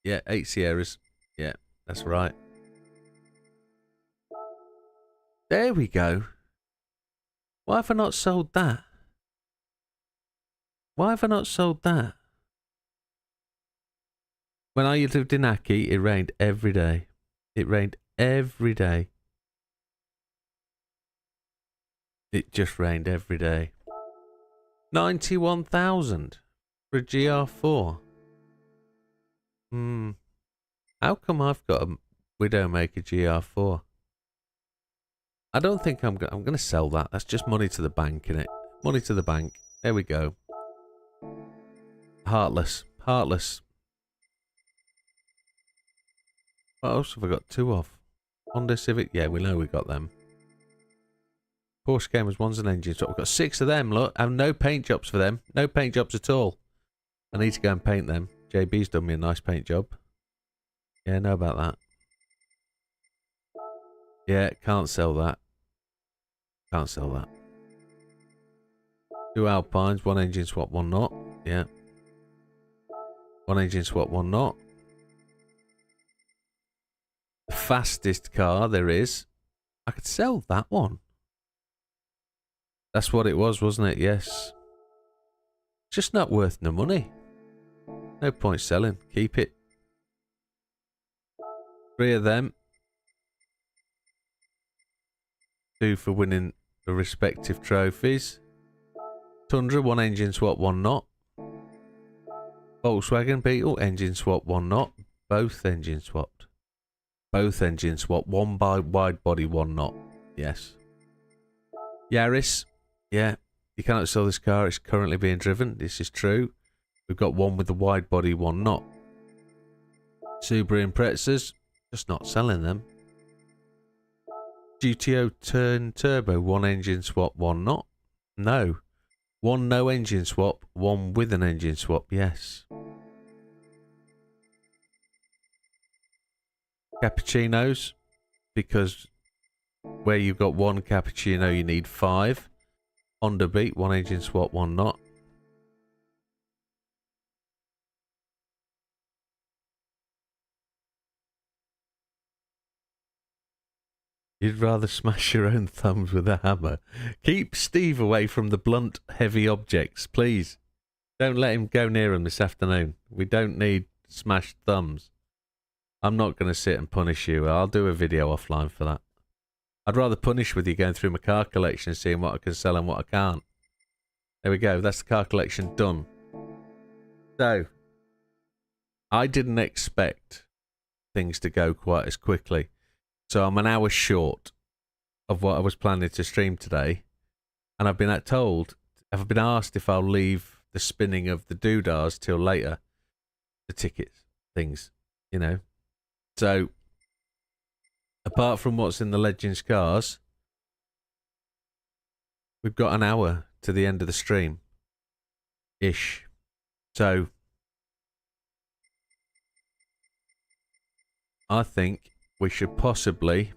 Speaker 1: Yeah, 8 Sierras. Yeah, that's right. There we go. Why have I not sold that? Why have I not sold that? When I lived in Aki, it rained every day. It rained every day. It just rained every day. 91,000 for a GR4. How come I've got a Widdowmaker GR4? I don't think I'm going to sell that. That's just money to the bank, innit? Money to the bank. There we go. Heartless. Heartless. What else have I got 2 of? Honda Civic. Yeah, we know we got them. Porsche Gamers, one's an engine swap. We've got 6 of them, look. I have no paint jobs for them. No paint jobs at all. I need to go and paint them. JB's done me a nice paint job. Yeah, know about that. Yeah, can't sell that. Can't sell that. 2 Alpines, 1 engine swap, 1 not. Yeah. 1 engine swap, 1 not. The fastest car there is. I could sell that one. That's what it was, wasn't it? Yes. Just not worth no money. No point selling. Keep it. 3 of them. 2 for winning the respective trophies. Tundra, 1 engine swap, 1 not. Volkswagen Beetle, engine swap, 1 not. Both engine swapped. Both engine swap, 1 by wide body, 1 not. Yes. Yaris. Yeah. You cannot sell this car. It's currently being driven. This is true. We've got 1 with the wide body, 1 not. Subaru Imprezas. Just not selling them. GTO Turn Turbo, 1 engine swap, 1 not. No. 1 no engine swap, 1 with an engine swap, yes. Cappuccinos, because where you've got 1 cappuccino, you need 5. Honda Beat, 1 engine swap, 1 not. You'd rather smash your own thumbs with a hammer. Keep Steve away from the blunt, heavy objects, please. Don't let him go near them this afternoon. We don't need smashed thumbs. I'm not going to sit and punish you. I'll do a video offline for that. I'd rather punish with you going through my car collection and seeing what I can sell and what I can't. There we go. That's the car collection done. So, I didn't expect things to go quite as quickly. So I'm an hour short of what I was planning to stream today. And I've been asked if I'll leave the spinning of the doodahs till later. The tickets, things, you know. So, apart from what's in the Legends cars, we've got an hour to the end of the stream. Ish. So, I think we should possibly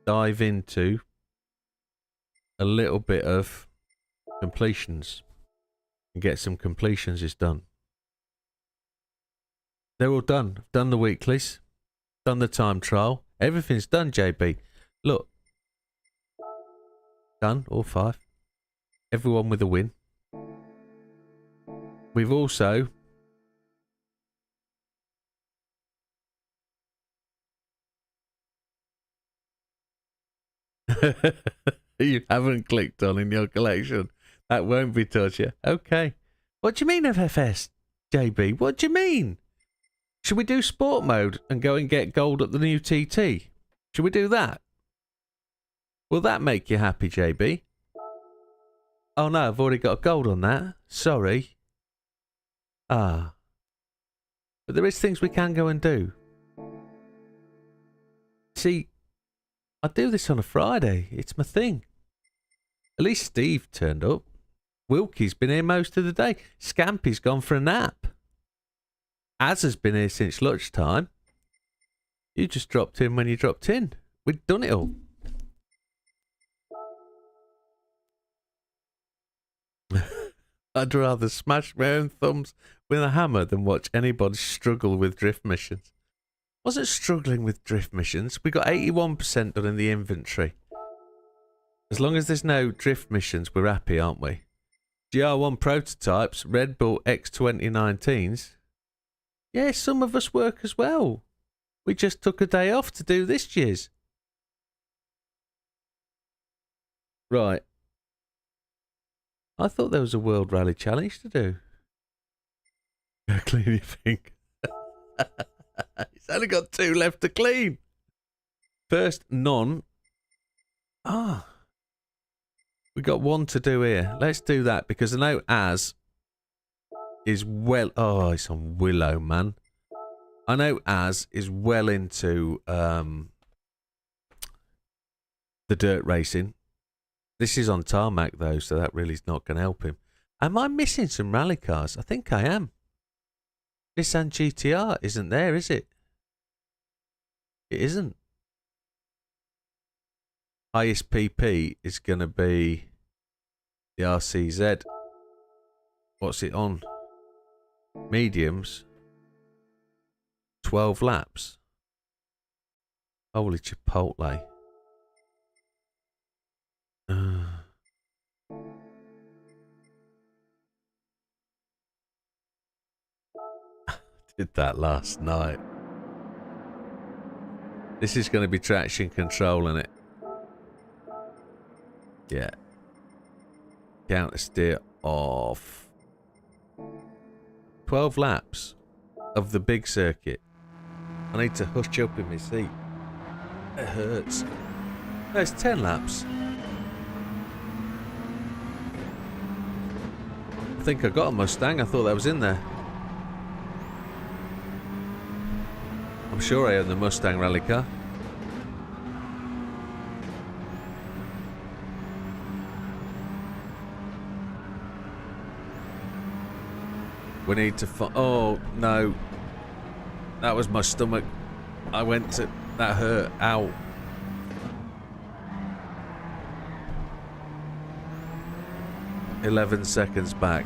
Speaker 1: dive into a little bit of completions and get some completions done. They're all done. I've done the weeklies, done the time trial. Everything's done, JB. Look. Done, all 5. Everyone with a win. We've also you haven't clicked on in your collection. That won't be touched yet. Okay. What do you mean FFS, JB? What do you mean? Should we do sport mode and go and get gold at the new TT? Should we do that? Will that make you happy, JB? Oh no, I've already got a gold on that. Sorry. Ah. But there is things we can go and do. See, I do this on a Friday. It's my thing. At least Steve turned up. Wilkie's been here most of the day. Scampy's gone for a nap. Az has been here since lunchtime. You just dropped in when you dropped in. We'd done it all. I'd rather smash my own thumbs with a hammer than watch anybody struggle with drift missions. Wasn't struggling with drift missions. We got 81% done in the inventory. As long as there's no drift missions, we're happy, aren't we? GR1 prototypes, Red Bull X2019s. Yeah, some of us work as well. We just took a day off to do this jizz. Right. I thought there was a World Rally Challenge to do. Go clean your finger. He's only got 2 left to clean. First, none. Ah. We got 1 to do here. Let's do that because I know Az is well... Oh, it's on Willow, man. I know Az is well into the dirt racing. This is on tarmac, though, so that really is not going to help him. Am I missing some rally cars? I think I am. Nissan GTR isn't there, is it? It isn't. Highest PP is going to be the RCZ. What's it on? Mediums. 12 laps. Holy Chipotle. Did that last night. This is going to be traction control, isn't it? Yeah. Counter steer off. 12 laps of the big circuit. I need to hush up in my seat. It hurts. No, it's 10 laps. I think I got a Mustang. I thought that was in there. I'm sure I own the Mustang rally car. We need to find... Oh, no. That was my stomach. I went to... That hurt. Ow. "11 seconds back.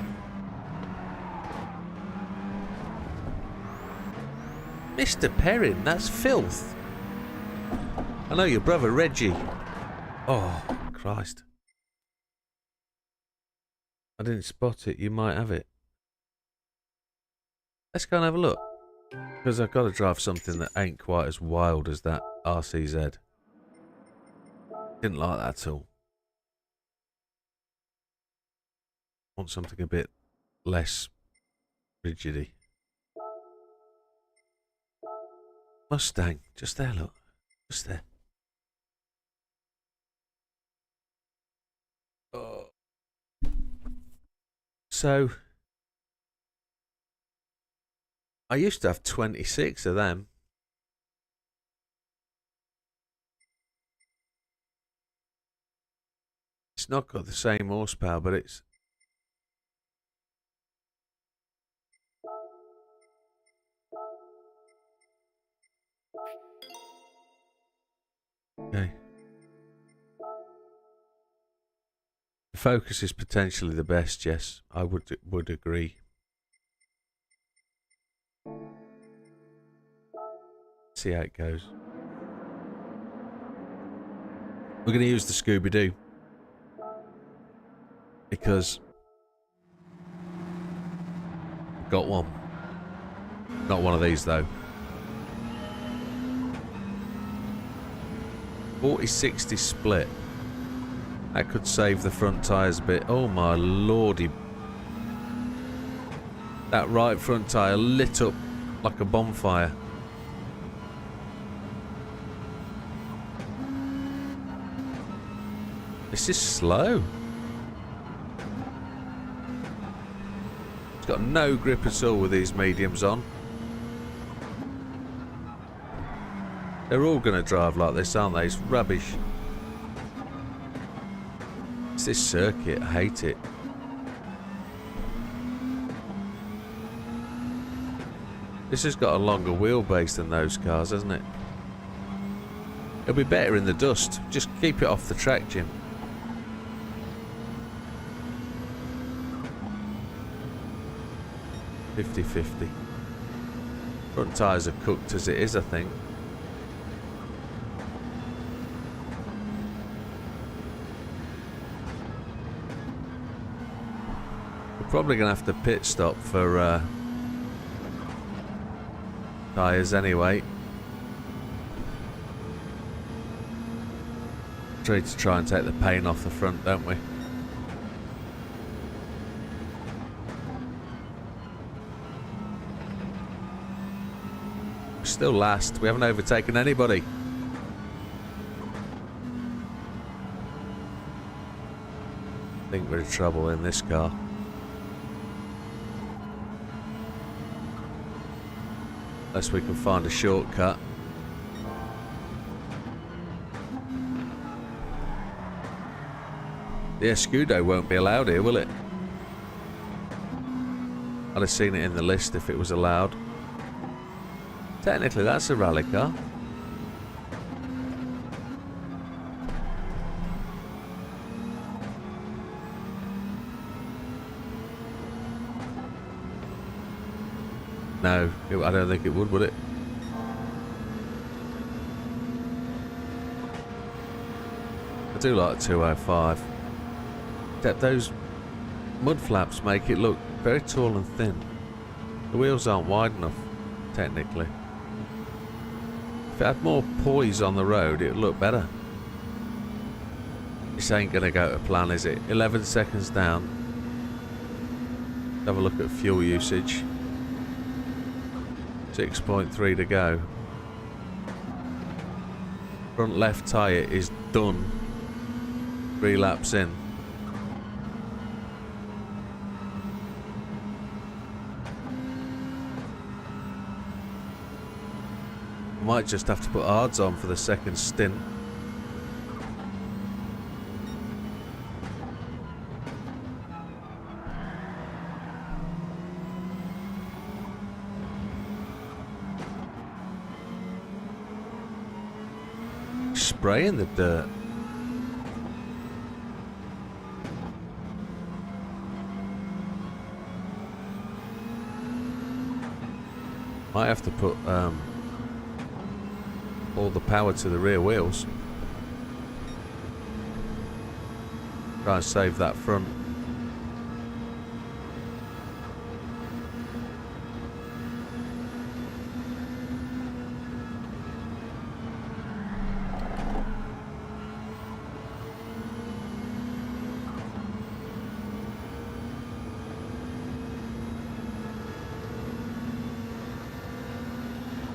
Speaker 1: Mr. Perrin, that's filth. I know your brother Reggie. Oh, Christ. I didn't spot it. You might have it. Let's go and have a look. Because I've got to drive something that ain't quite as wild as that RCZ. Didn't like that at all. Want something a bit less rigidy. Mustang, just there, look. Just there. Oh. So, I used to have 26 of them. It's not got the same horsepower, but it's... Okay. The Focus is potentially the best, yes. I would agree. See how it goes. We're going to use the Scooby-Doo. Because... got one. Not one of these, though. 40-60 split. That could save the front tyres a bit. Oh my lordy. That right front tyre lit up like a bonfire. This is slow. It's got no grip at all with these mediums on. They're all going to drive like this, aren't they? It's rubbish. It's this circuit. I hate it. This has got a longer wheelbase than those cars, hasn't it? It'll be better in the dust. Just keep it off the track, Jim. 50-50. Front tyres are cooked as it is, I think. We're probably going to have to pit stop for tyres anyway. Try to try and take the paint off the front, don't we? We're still last. We haven't overtaken anybody. I think we're in trouble in this car. Unless we can find a shortcut. The Escudo won't be allowed here, will it? I'd have seen it in the list if it was allowed. Technically, that's a rally car. No, I don't think it would it? I do like 205. Except those mud flaps make it look very tall and thin. The wheels aren't wide enough, technically. If it had more poise on the road, it would look better. This ain't going to go to plan, is it? 11 seconds down. Let's have a look at fuel usage. 6.3 to go. Front left tyre is done. 3 laps in. Might just have to put hards on for the second stint. Spraying the dirt. Might have to put all the power to the rear wheels. Try and save that front.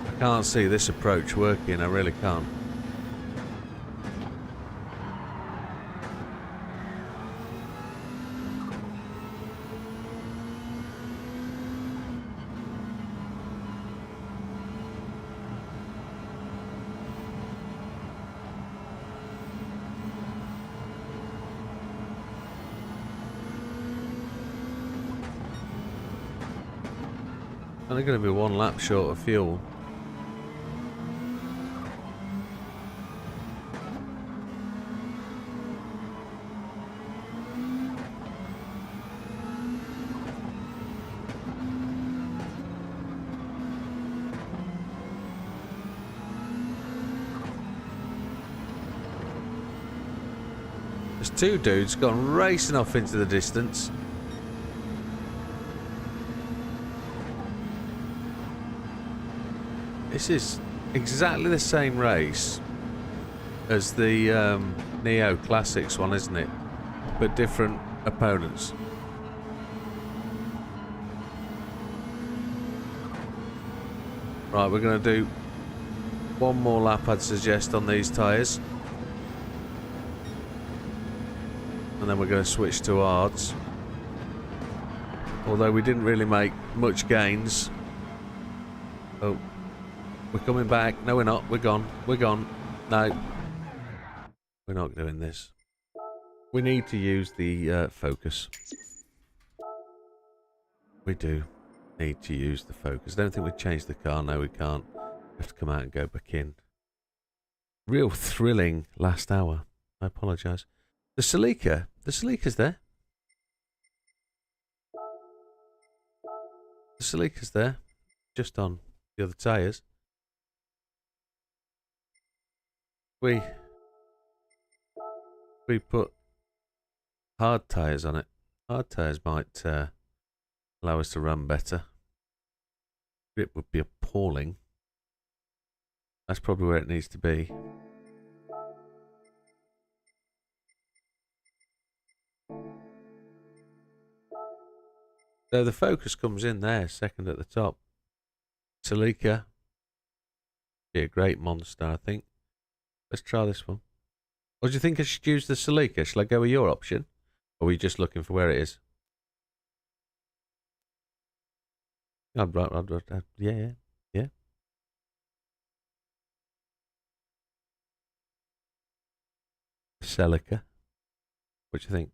Speaker 1: I can't see this approach working, I really can't. Only going to be 1 lap short of fuel. There's 2 dudes gone racing off into the distance. This is exactly the same race as the Neo Classics one, isn't it? But different opponents. Right, we're going to do 1 more lap, I'd suggest, on these tyres. And then we're going to switch to hards. Although we didn't really make much gains. Oh. We're coming back. No, we're not. We're gone. We're gone. No. We're not doing this. We need to use the focus. We do need to use the focus. I don't think we changed the car. No, we can't. We have to come out and go back in. Real thrilling last hour. I apologise. The Celica. The Celica's there. The silica's there, just on the other tyres. We put hard tyres on it. Hard tyres might allow us to run better. Grip would be appalling. That's probably where it needs to be. So the Focus comes in there, second at the top. Celica. Be a great monster, I think. Let's try this one. Or do you think I should use the Celica? Shall I go with your option? Or are we just looking for where it is? Yeah. Celica. What do you think?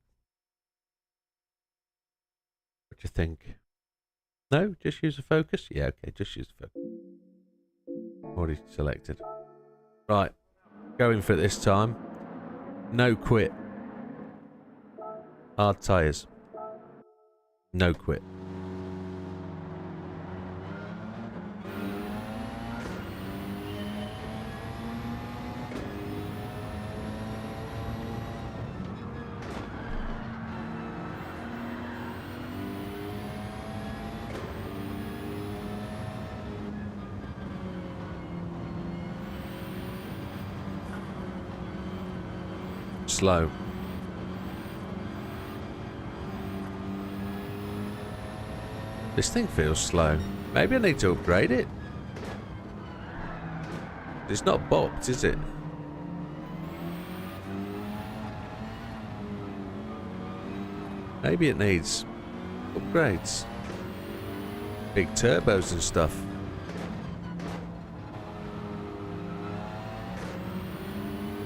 Speaker 1: What do you think? No? Just use the Focus? Yeah, okay, just use the Focus. Already selected. Right. Going for it this time. No quit. Hard tyres. No quit. Slow. This thing feels slow. Maybe I need to upgrade it. It's not bopped, is it? Maybe it needs upgrades. Big turbos and stuff.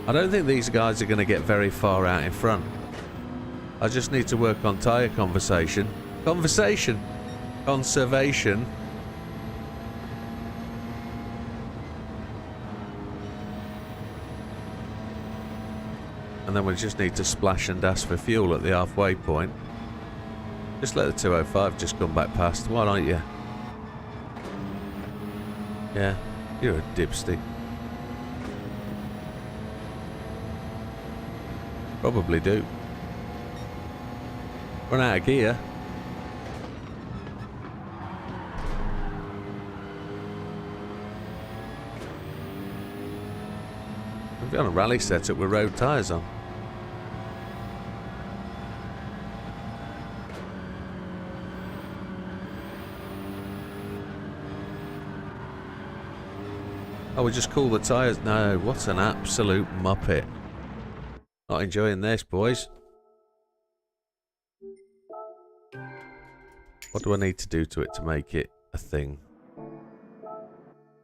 Speaker 1: I don't think these guys are going to get very far out in front. I just need to work on tyre conservation. Conservation. And then we just need to splash and dash for fuel at the halfway point. Just let the 205 just come back past. Why don't you? Yeah, you're a dipstick. Probably do. Run out of gear. We've got a rally setup with road tyres on. Oh, we just cool the tyres. No, what an absolute muppet. Not enjoying this, boys. What do I need to do to it to make it a thing?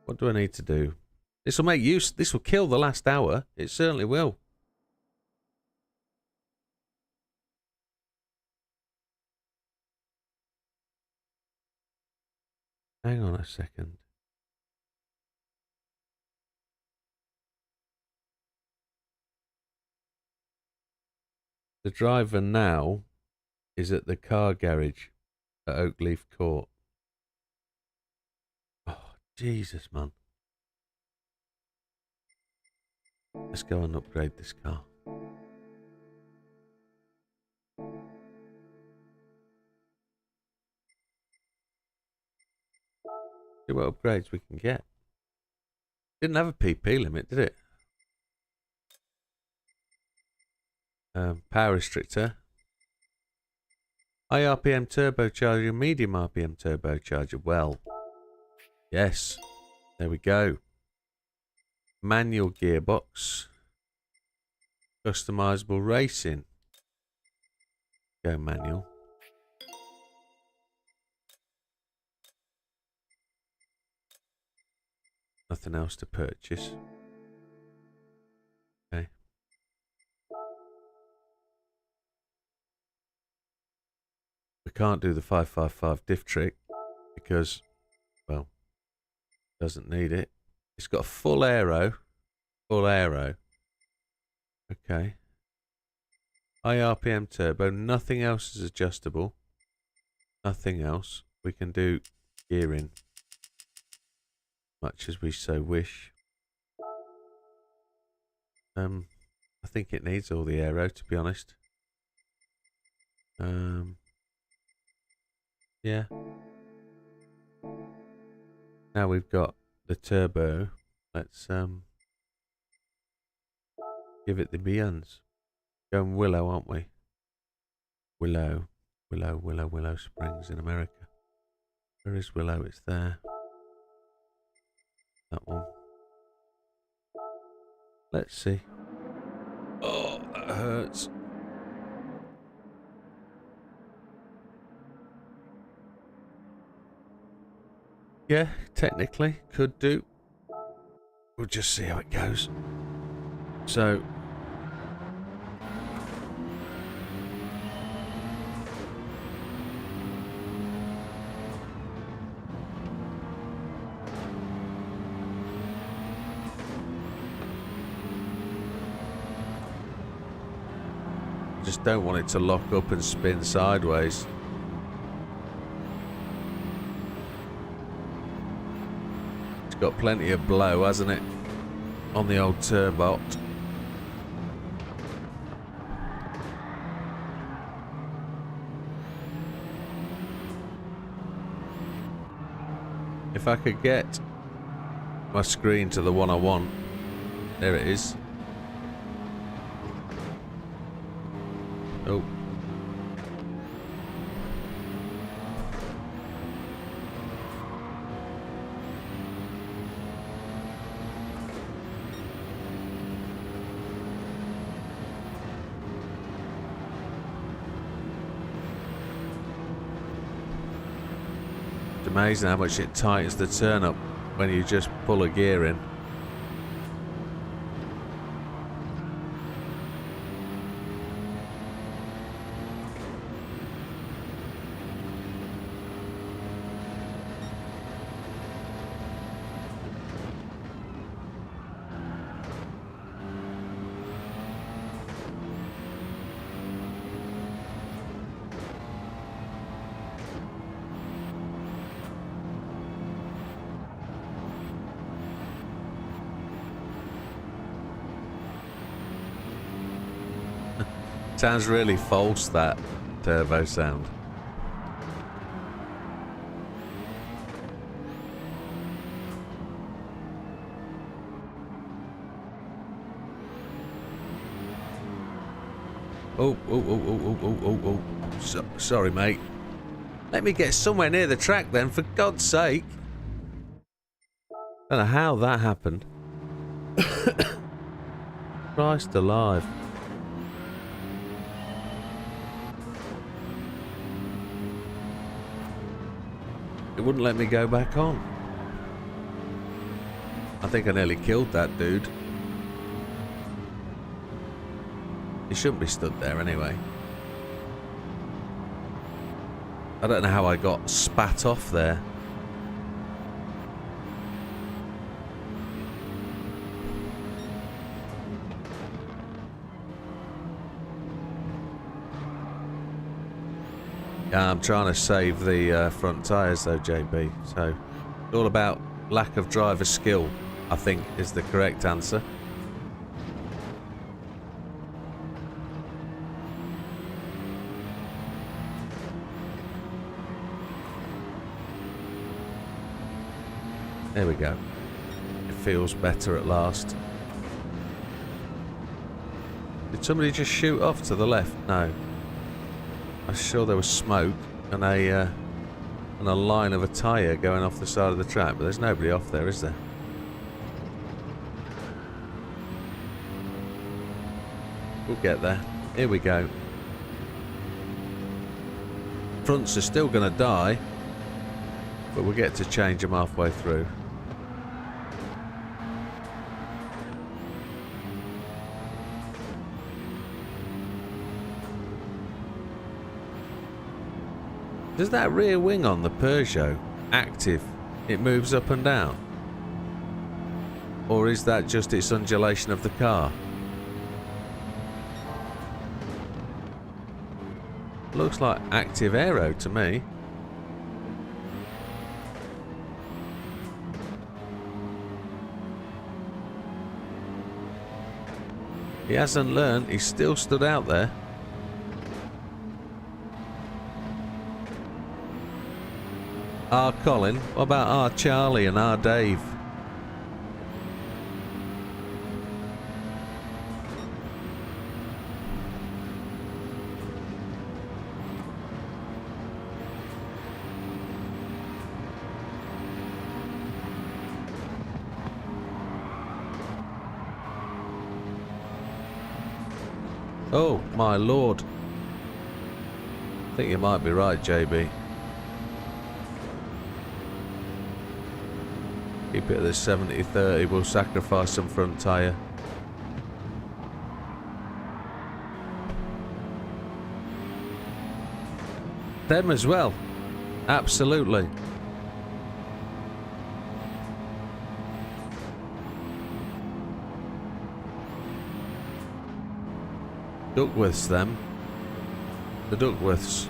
Speaker 1: What do I need to do? This will make use. This will kill the last hour. It certainly will. Hang on a second. The driver now is at the car garage at Oakleaf Court. Oh, Jesus, man. Let's go and upgrade this car. See what upgrades we can get. Didn't have a PP limit, did it? Power restrictor. High RPM turbocharger, medium RPM turbocharger. Well, yes. There we go. Manual gearbox. Customizable racing. Go manual. Nothing else to purchase. Okay. We can't do the 555 diff trick because, well, doesn't need it. It's got a full aero. Full aero. Okay. High RPM turbo. Nothing else is adjustable. Nothing else. We can do gearing much as we so wish. I think it needs all the aero, to be honest. Yeah. Now we've got the turbo. Let's give it the beans. Going Willow, aren't we? Willow Springs in America. Where is Willow? It's there. That one. Let's see. Oh, that hurts. Yeah, technically could do. We'll just see how it goes. So just don't want it to lock up and spin sideways. It's got plenty of blow, hasn't it? On the old turbot. If I could get my screen to the one I want. There it is. Oh. It's amazing how much it tightens the turn up when you just pull a gear in. Sounds really false, that turbo sound. Oh. Sorry, mate. Let me get somewhere near the track then, for God's sake. Don't know how that happened. Christ alive. It wouldn't let me go back on. I think I nearly killed that dude. He shouldn't be stood there anyway. I don't know how I got spat off there. Yeah, I'm trying to save the front tyres though, JB. So, it's all about lack of driver skill, I think, is the correct answer. There we go. It feels better at last. Did somebody just shoot off to the left? No. I'm sure there was smoke and a line of a tyre going off the side of the track, but there's nobody off there, is there? We'll get there. Here we go. Fronts are still going to die, but we'll get to change them halfway through. Does that rear wing on the Peugeot active? It moves up and down? Or is that just its undulation of the car? Looks like active aero to me. He hasn't learned. He's still stood out there. Our Colin. What about our Charlie and our Dave? Oh, my lord. I think you might be right, JB. Keep it at this 70-30. We'll sacrifice some front tyre. Them as well. Absolutely. Duckworths, them. The Duckworths.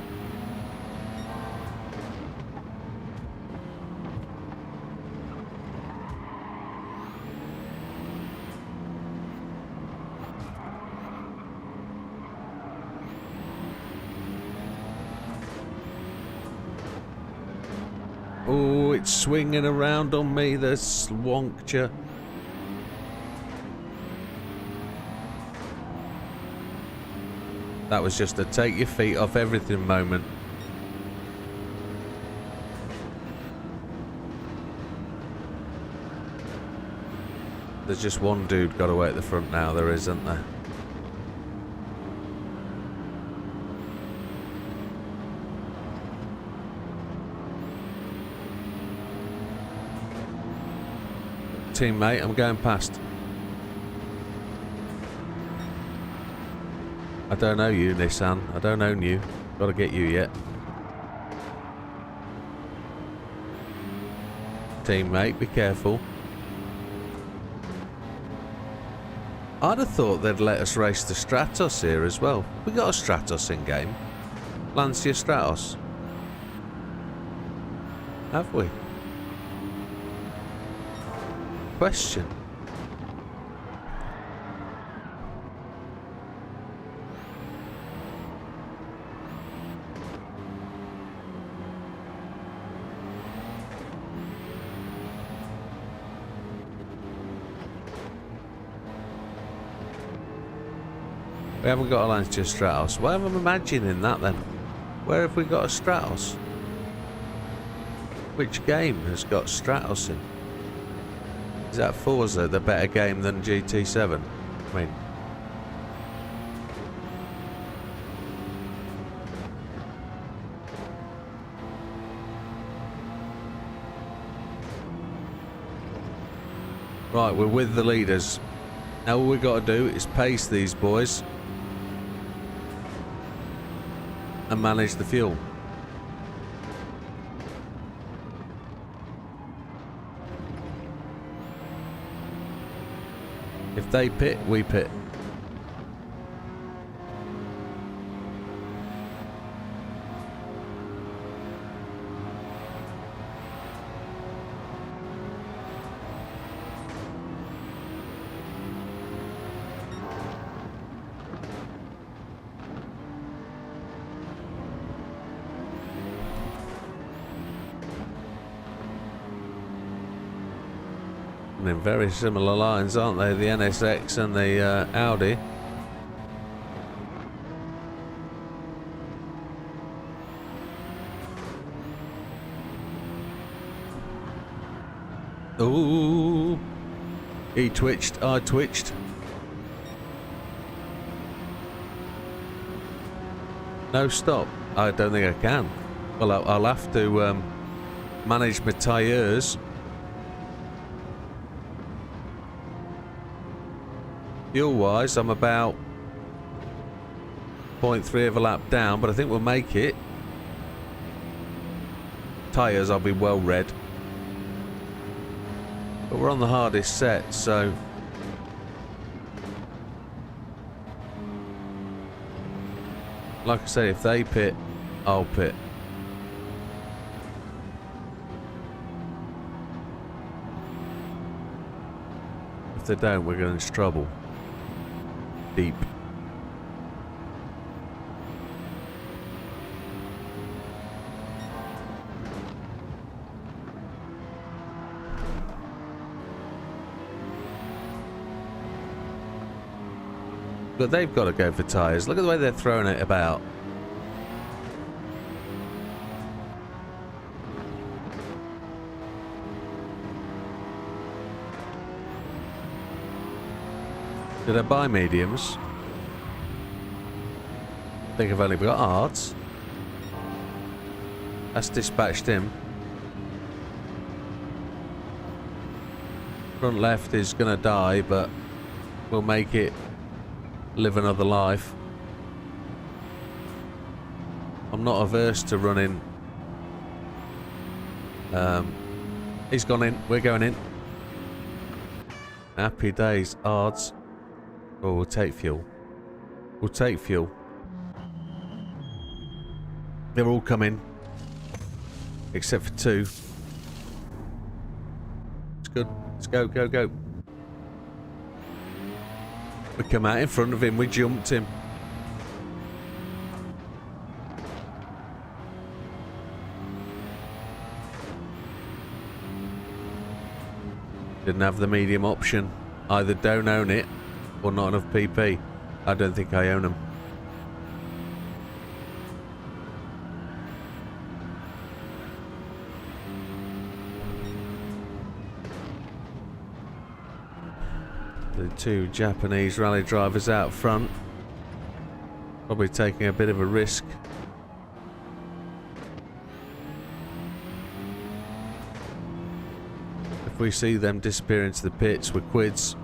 Speaker 1: Oh, it's swinging around on me, the swonkture. That was just a take your feet off everything moment. There's just one dude got away at the front now, there isn't there? Teammate, I'm going past. I don't know you, Nissan. I don't own you. Gotta get you yet. Teammate, be careful. I'd have thought they'd let us race the Stratos here as well. We got a Stratos in game. Lancia Stratos. Have we? Question. We haven't got a Lancia Stratos. Why am I imagining that then? Where have we got a Stratos? Which game has got Stratos in? Is that Forza the better game than GT7? I mean... Right, we're with the leaders. Now all we've got to do is pace these boys. And manage the fuel. If they pit, we pit. In very similar lines, aren't they? The NSX and the Audi. Ooh, he twitched. I twitched. No stop. I don't think I can. Well, I'll have to manage my tyres. Fuel-wise, I'm about 0.3 of a lap down, but I think we'll make it. Tyres, I'll be well read. But we're on the hardest set, so... Like I say, if they pit, I'll pit. If they don't, we're going into trouble. deep. But they've got to go for tyres. Look at the way they're throwing it about. Did I buy mediums? I think I've only got hards. That's dispatched him. Front left is going to die, but we'll make it live another life. I'm not averse to running. He's gone in. We're going in. Happy days. Hards. Oh, we'll take fuel. We'll take fuel. They're all coming. Except for two. It's good. Let's go, go, go. We come out in front of him. We jumped him. Didn't have the medium option. Either don't own it or not enough PP. I don't think I own them. The two Japanese rally drivers out front. Probably taking a bit of a risk. If we see them disappear into the pits, we're quids.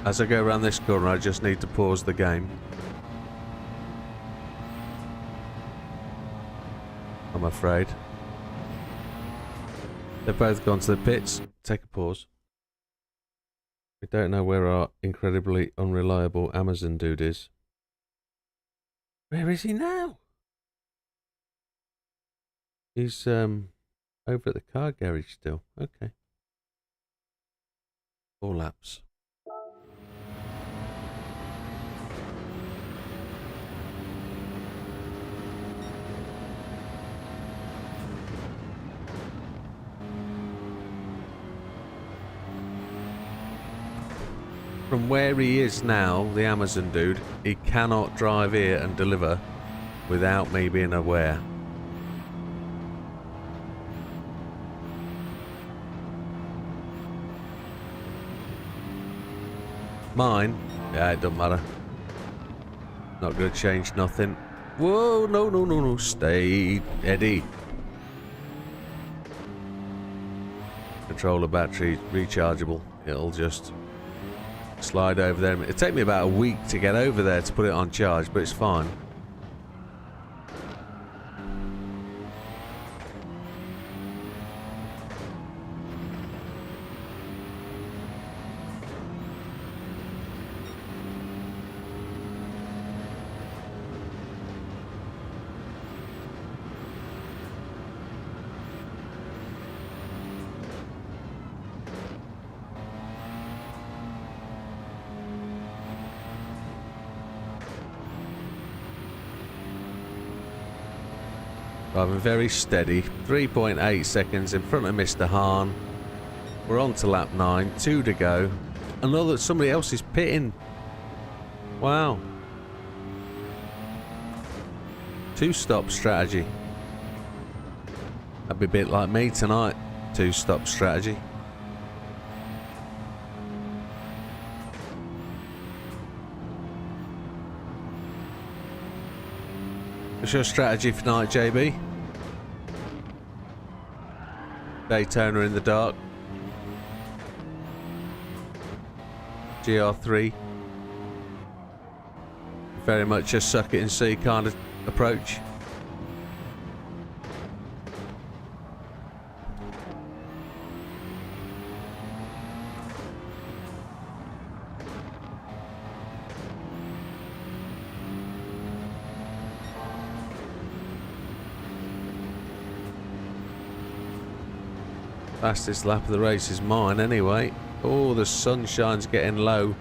Speaker 1: As I go around this corner, I just need to pause the game. I'm afraid. They've both gone to the pits. Take a pause. We don't know where our incredibly unreliable Amazon dude is. Where is he now? He's over at the car garage still. Okay. 4 laps. From where he is now, the Amazon dude, he cannot drive here and deliver without me being aware. Mine? Yeah, it doesn't matter. Not going to change nothing. Whoa, no, no, no, no. Stay, Eddie. Controller battery rechargeable. It'll just slide over there. It'll take me about a week to get over there to put it on charge, but it's fine. Driving very steady, 3.8 seconds in front of Mr. Hahn. We're on to lap 9, 2 to go. Somebody else is pitting. Wow. 2-stop strategy. That'd be a bit like me tonight. 2-stop strategy. What's your strategy for tonight, JB? Daytona in the dark. GR3. Very much a suck it and see kind of approach. Fastest lap of the race is mine anyway. Oh, the sunshine's getting low.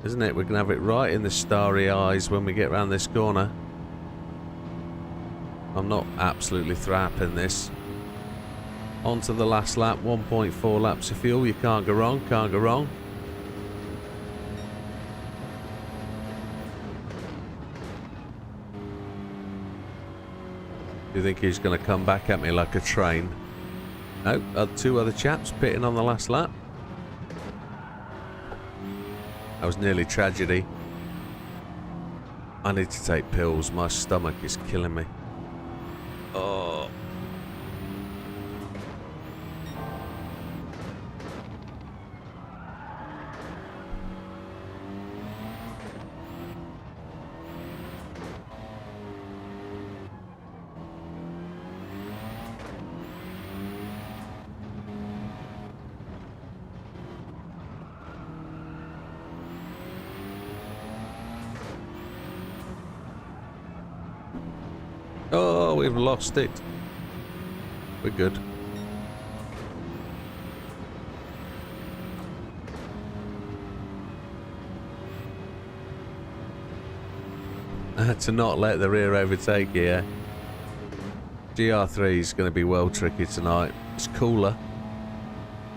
Speaker 1: Isn't it? We're going to have it right in the starry eyes when we get round this corner. I'm not absolutely thrapping this. On to the last lap. 1.4 laps of fuel. You can't go wrong. Can't go wrong. Do you think he's going to come back at me like a train? No, two other chaps pitting on the last lap. That was nearly tragedy. I need to take pills. My stomach is killing me. Oh. Oh, we've lost it. We're good. To not let the rear overtake here. GR3 is going to be well tricky tonight. It's cooler.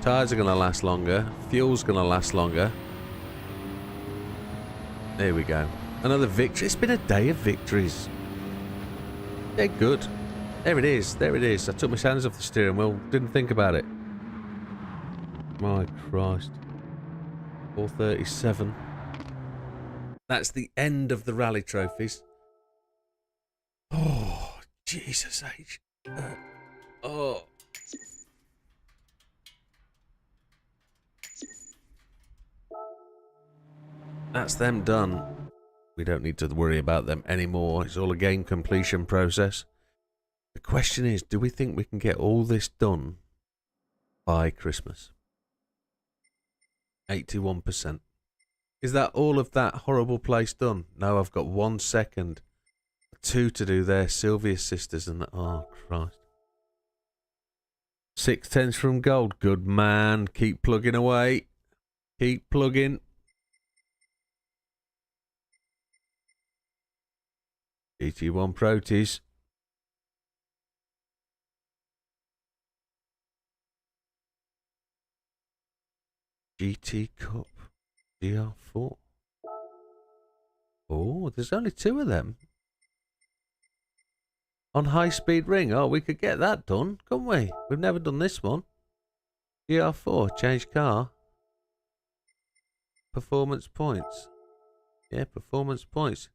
Speaker 1: Tyres are going to last longer. Fuel's going to last longer. There we go. Another victory. It's been a day of victories. They're good. There it is. There it is. I took my hands off the steering wheel. Didn't think about it. My Christ. 437. That's the end of the rally trophies. Oh, Jesus H. Oh. That's them done. We don't need to worry about them anymore. It's all a game completion process. The question is, do we think we can get all this done by Christmas? 81%. Is that all of that horrible place done? No, I've got 1 second. 2 to do there. Sylvia's sisters and... Oh, Christ. 6/10 from gold. Good man. Keep plugging away. Keep plugging. GT1 Proteus. GT Cup. GR4. Oh, there's only 2 of them. On high speed ring. Oh, we could get that done, couldn't we? We've never done this one. GR4, change car. Performance points. Yeah, performance points.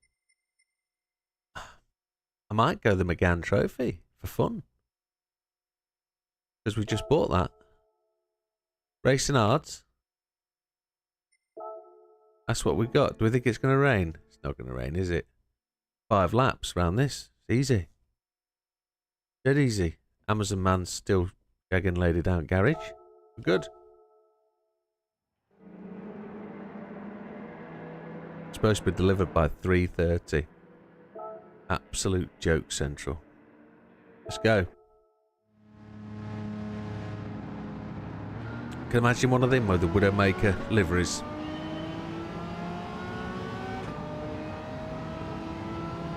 Speaker 1: I might go the McGann Trophy for fun. Because we just bought that. Racing Arts. That's what we got. Do we think it's going to rain? It's not going to rain, is it? 5 laps around this. It's easy. Dead easy. Amazon man's still gagging lady down garage. We're good. Supposed to be delivered by 3:30. Absolute joke central. Let's go. Can imagine one of them with the Widdowmaker liveries.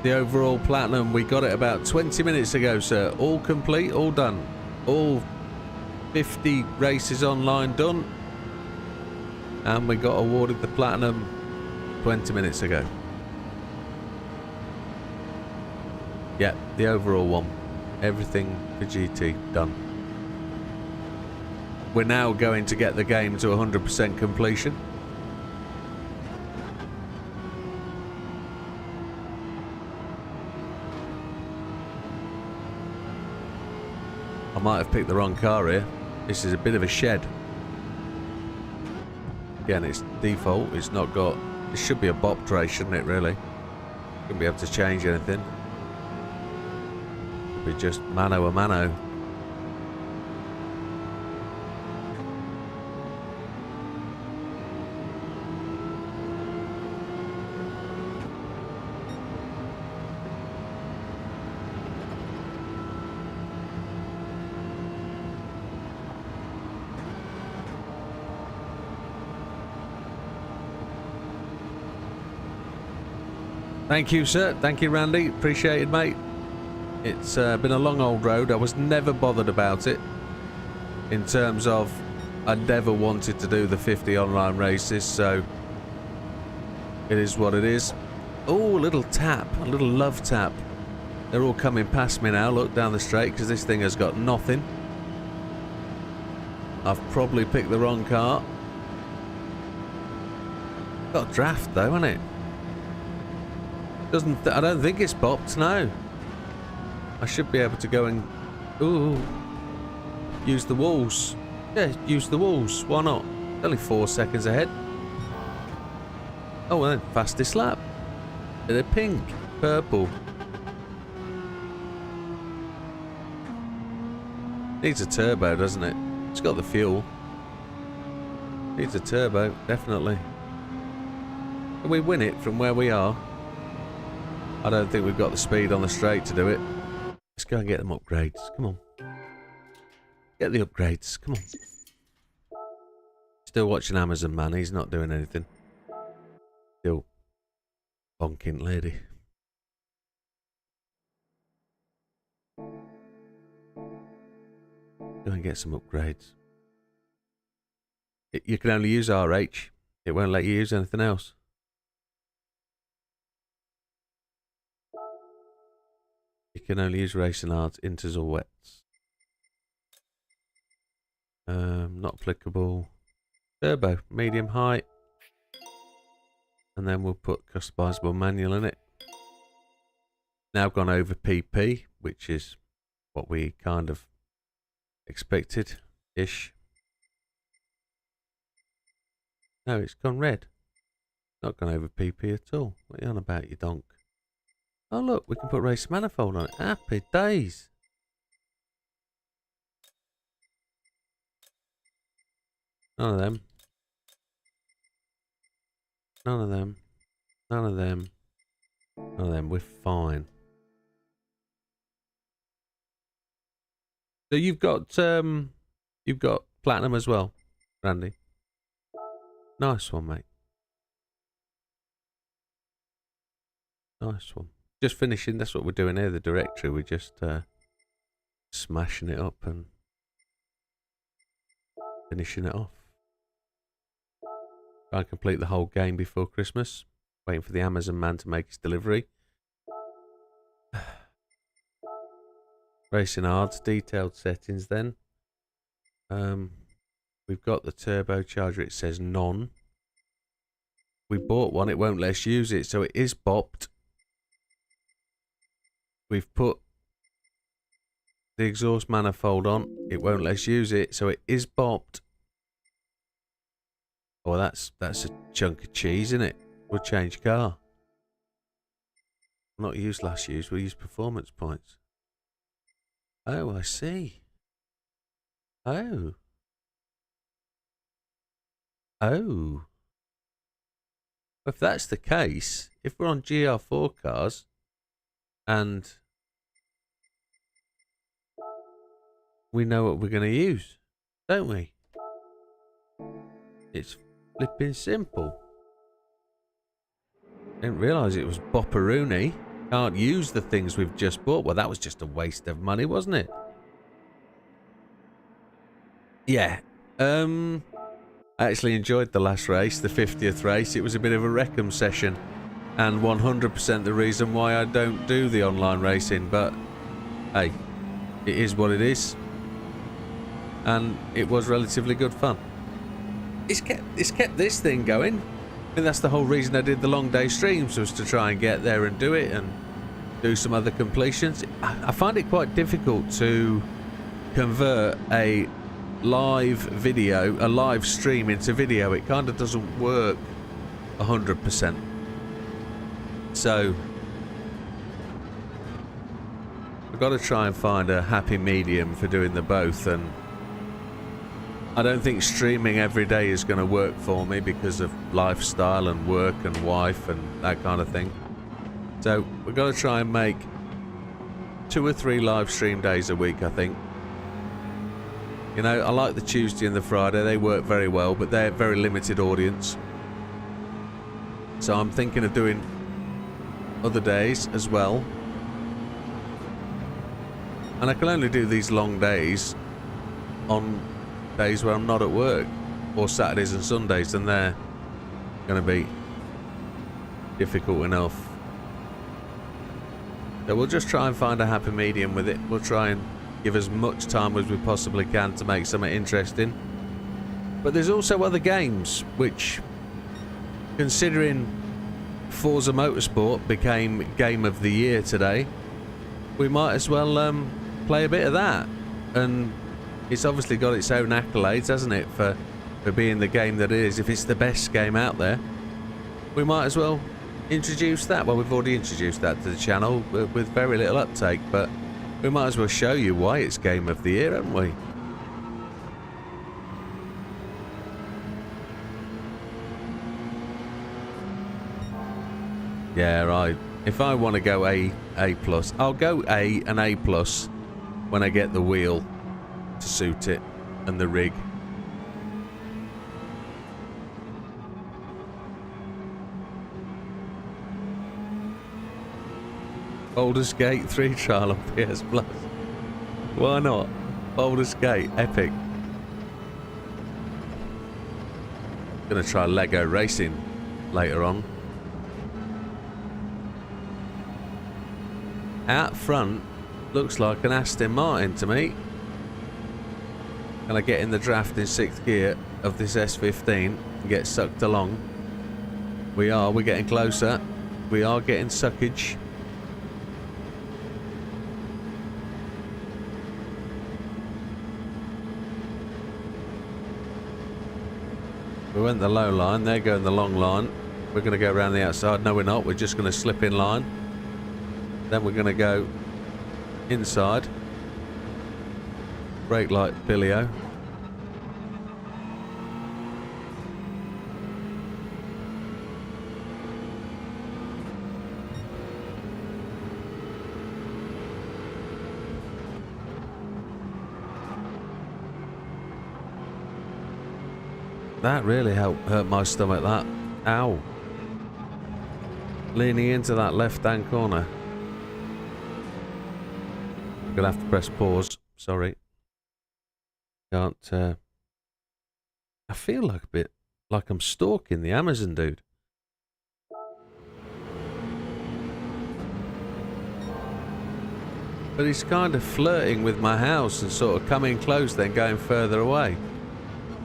Speaker 1: The overall platinum, we got it about 20 minutes ago, sir. All complete, all done. All 50 races online done. And we got awarded the platinum 20 minutes ago. Yeah, the overall one. Everything for GT done. We're now going to get the game to 100% completion. I might have picked the wrong car here. This is a bit of a shed. Again, it's default. It's not got... It should be a bop tray, shouldn't it, really? Shouldn't be able to change anything. Should be just mano a mano. Thank you, sir. Thank you, Randy. Appreciated, mate. It's been a long old road. I was never bothered about it. In terms of, I never wanted to do the 50 online races, so it is what it is. Oh, a little tap, a little love tap. They're all coming past me now, look, down the straight, because this thing has got nothing. I've probably picked the wrong car. Got a draft though, hasn't it? I don't think it's bopped, no. I should be able to go and... Ooh. Use the walls. Yeah, use the walls. Why not? Only 4 seconds ahead. Oh, well then, fastest lap. Bit of pink, purple. Needs a turbo, doesn't it? It's got the fuel. Needs a turbo, definitely. Can we win it from where we are? I don't think we've got the speed on the straight to do it. Let's go and get them upgrades. Come on. Get the upgrades. Come on. Still watching Amazon Man. He's not doing anything. Still bonking lady. Go and get some upgrades. You can only use RH. It won't let you use anything else. You can only use racing arts, inters or wets. Not applicable. Turbo, medium height. And then we'll put customizable manual in it. Now gone over PP, which is what we kind of expected-ish. No, it's gone red. Not gone over PP at all. What are you on about, you donk? Oh look, we can put race manifold on it. Happy days. None of them. None of them. None of them. None of them. We're fine. So you've got platinum as well, Randy. Nice one, mate. Nice one. Just finishing. That's what we're doing here. The directory. We're just smashing it up and finishing it off. Try and complete the whole game before Christmas. Waiting for the Amazon man to make his delivery. Racing hard, detailed settings then. We've got the turbocharger, it says none. We bought one, it won't let us use it, so it is bopped. We've put the exhaust manifold on, it won't let us use it, so it is bopped. Oh, that's a chunk of cheese, isn't it? We'll change car. Not use last use, we'll use performance points. Oh, I see. Oh. Oh. If that's the case, if we're on GR4 cars and we know what we're going to use, don't we? It's flipping simple. Didn't realise it was Bopperoony. Can't use the things we've just bought. Well, that was just a waste of money, wasn't it? Yeah. I actually enjoyed the last race, the 50th race. It was a bit of a Wreckham session. And 100% the reason why I don't do the online racing. But, hey, it is what it is. And it was relatively good fun. It's kept this thing going. I think that's the whole reason I did the long day streams, was to try and get there and do it and do some other completions. I find it quite difficult to convert a live video, a live stream into video. It kind of doesn't work 100%. So I've got to try and find a happy medium for doing the both, and I don't think streaming every day is going to work for me because of lifestyle and work and wife and that kind of thing. So we've got to try and make 2 or 3 live stream days a week, I think. You know, I like the Tuesday and the Friday. They work very well, but they're very limited audience. So I'm thinking of doing... other days as well. And I can only do these long days on days where I'm not at work, or Saturdays and Sundays, and they're going to be difficult enough. So we'll just try and find a happy medium with it. We'll try and give as much time as we possibly can to make something interesting. But there's also other games which, considering Forza Motorsport became Game of the Year today, we might as well play a bit of that. And it's obviously got its own accolades, hasn't it, for being the game that it is. If it's the best game out there, we might as well introduce that. Well, we've already introduced that to the channel with very little uptake, but we might as well show you why it's Game of the Year, haven't we? Yeah, right. If I want to go A+, I'll go A and A+ when I get the wheel to suit it and the rig. Baldur's Gate 3 trial on PS Plus. Why not? Baldur's Gate, epic. Gonna try Lego Racing later on. Out front looks like an Aston Martin to me. Can I get in the draft in 6th gear of this S15 and get sucked along? We are. We're getting closer. We are getting suckage. We went the low line. They're going the long line. We're going to go around the outside. No, we're not. We're just going to slip in line. Then we're going to go inside. Brake like Billy-O. That really hurt my stomach, that. Ow. Leaning into that left-hand corner. I'm gonna have to press pause. Sorry. Can't, I feel like a bit like I'm stalking the Amazon dude. But he's kind of flirting with my house and sort of coming close then going further away.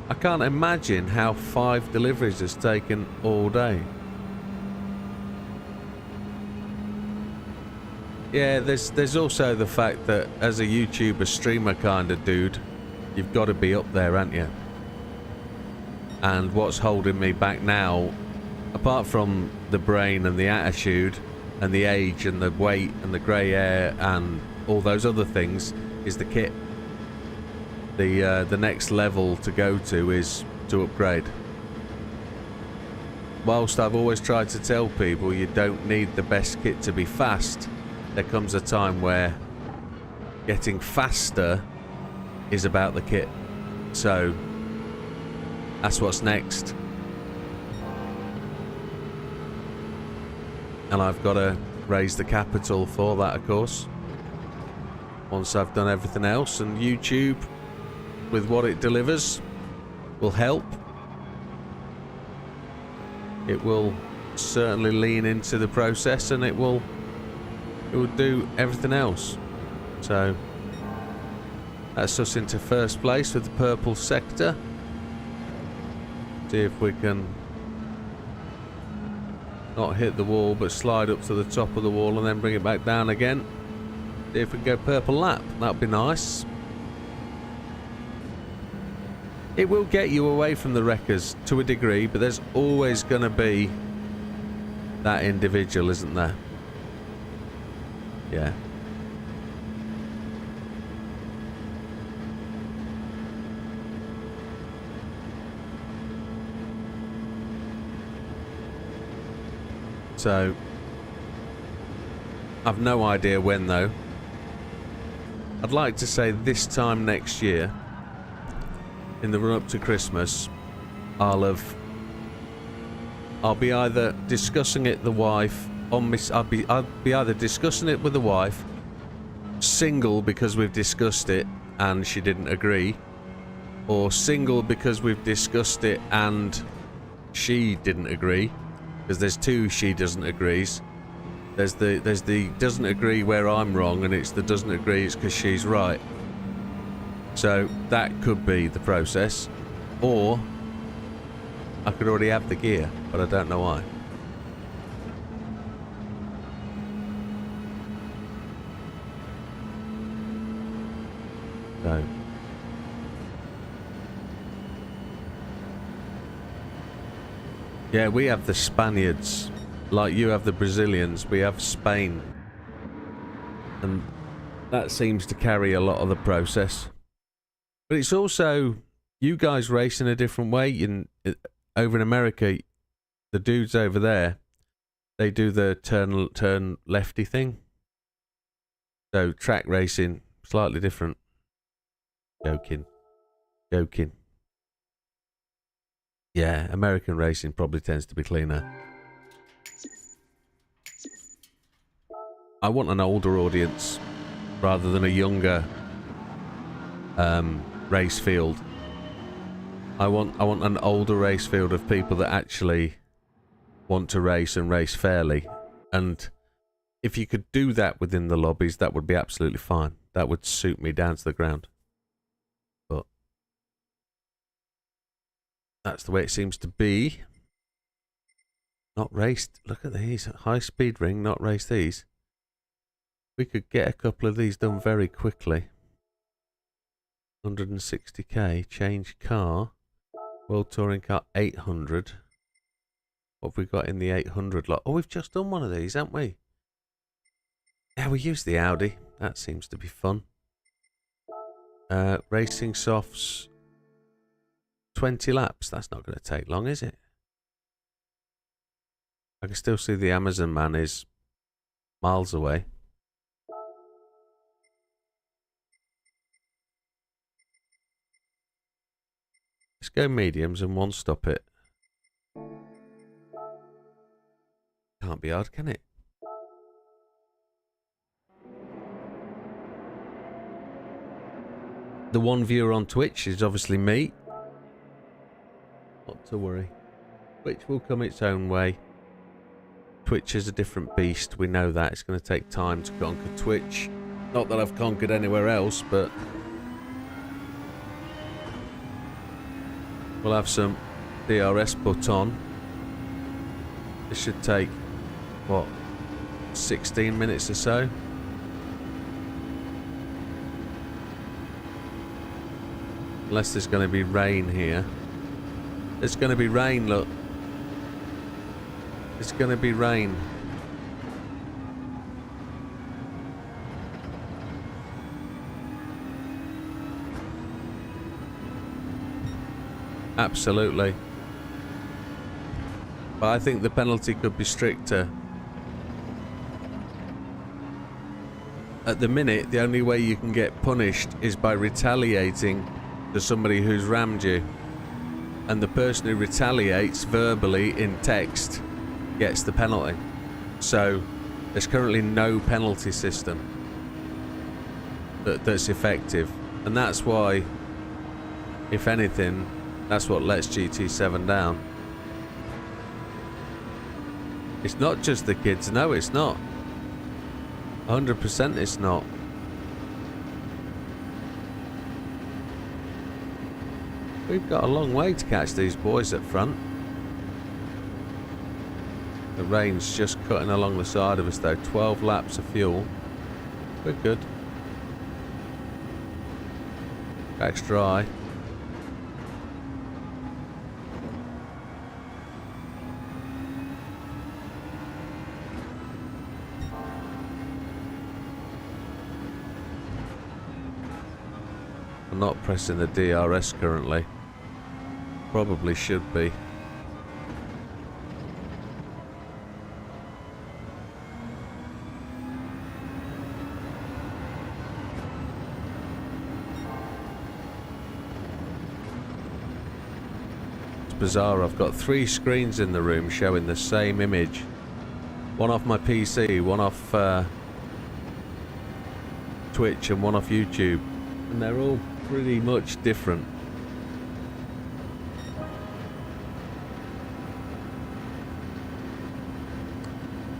Speaker 1: I can't imagine how 5 deliveries has taken all day. Yeah, there's also the fact that as a YouTuber streamer kind of dude, you've got to be up there, haven't you? And what's holding me back now, apart from the brain and the attitude and the age and the weight and the grey hair and all those other things, is the kit. The next level to go to is to upgrade. Whilst I've always tried to tell people you don't need the best kit to be fast, there comes a time where getting faster is about the kit. So that's what's next. And I've got to raise the capital for that, of course, once I've done everything else. And YouTube, with what it delivers, will help. It will certainly lean into the process, and it will do everything else. So that's us into first place with the purple sector. See if we can not hit the wall but slide up to the top of the wall and then bring it back down again. See if we can go purple lap. That'd be nice. It will get you away from the wreckers to a degree, but there's always going to be that individual, isn't there? Yeah. So, I've no idea when though. I'd like to say this time next year, in the run up to Christmas, I'll be either discussing it with the wife on this. I'd be either discussing it with the wife, single because we've discussed it and she didn't agree, or single because we've discussed it and she didn't agree. Because there's two she doesn't agrees. There's the doesn't agree where I'm wrong, and it's the doesn't agree it's because she's right. So that could be the process, or I could already have the gear, but I don't know why. So yeah, we have the Spaniards, like you have the Brazilians. We have Spain, and that seems to carry a lot of the process. But it's also, you guys race in a different way. Over in America, the dudes over there, they do the turn lefty thing. So track racing, slightly different. Joking. Yeah, American racing probably tends to be cleaner. I want an older audience rather than a younger race field. I want an older race field of people that actually want to race and race fairly. And if you could do that within the lobbies, that would be absolutely fine. That would suit me down to the ground. But that's the way it seems to be. Not raced. Look at these. High speed ring, not race these. We could get a couple of these done very quickly. 160k. Change car. World Touring Car 800. What have we got in the 800 lot? Oh, we've just done one of these, haven't we? Yeah, we used the Audi. That seems to be fun. Racing softs. 20 laps. That's not going to take long, is it? I can still see the Amazon man is miles away. Let's go mediums and one stop it. Can't be hard, can it? The one viewer on Twitch is obviously me. Not to worry. Twitch will come its own way. Twitch is a different beast. We know that. It's going to take time to conquer Twitch. Not that I've conquered anywhere else, but we'll have some DRS put on. This should take, what, 16 minutes or so? Unless there's going to be rain here. There's going to be rain, look. It's going to be rain. Absolutely. But I think the penalty could be stricter. At the minute, the only way you can get punished is by retaliating to somebody who's rammed you. And the person who retaliates verbally in text gets the penalty. So there's currently no penalty system that's effective. And that's why, if anything, that's what lets GT7 down. It's not just the kids. No, it's not. 100% it's not. We've got a long way to catch these boys at front. The rain's just cutting along the side of us though. 12 laps of fuel. We're good. Track's dry. I'm not pressing the DRS currently. Probably should be. It's bizarre. I've got 3 screens in the room showing the same image. One off my PC, one off Twitch and one off YouTube. And they're all pretty much different.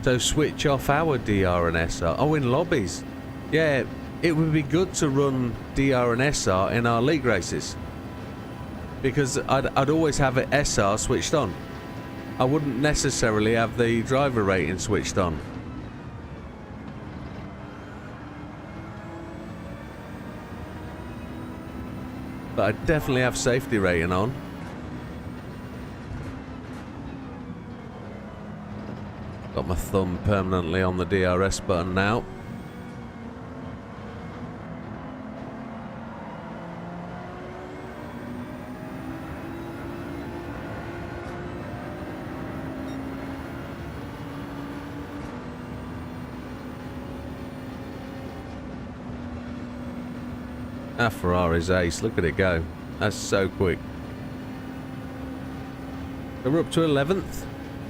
Speaker 1: So switch off our DR and SR. Oh, in lobbies. Yeah, it would be good to run DR and SR in our league races. Because I'd always have it SR switched on. I wouldn't necessarily have the driver rating switched on. But I definitely have safety rating on. Got my thumb permanently on the DRS button now. That Ferrari's ace. Look at it go. That's so quick. So we're up to 11th.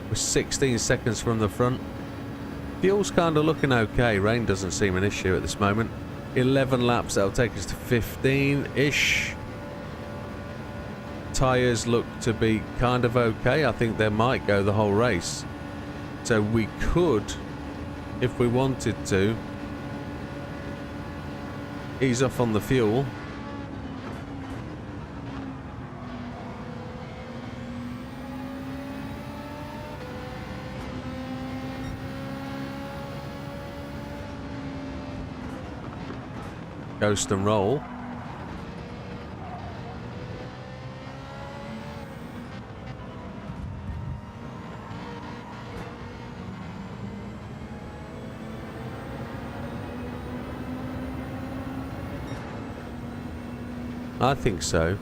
Speaker 1: We're 16 seconds from the front. Fuel's kind of looking okay. Rain doesn't seem an issue at this moment. 11 laps. That'll take us to 15-ish. Tyres look to be kind of okay. I think they might go the whole race. So we could, if we wanted to, ease off on the fuel. Coast and roll. I think so.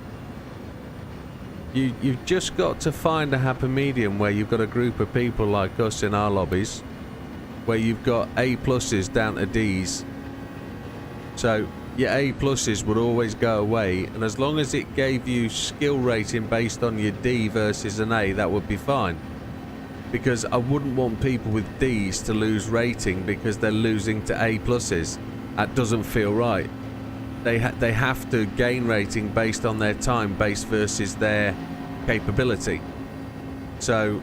Speaker 1: You've just got to find a happy medium where you've got a group of people like us in our lobbies, where you've got A pluses down to Ds. So your A pluses would always go away, and as long as it gave you skill rating based on your D versus an A, that would be fine. Because I wouldn't want people with Ds to lose rating because they're losing to A pluses. That doesn't feel right. They have to gain rating based on their time base versus their capability. So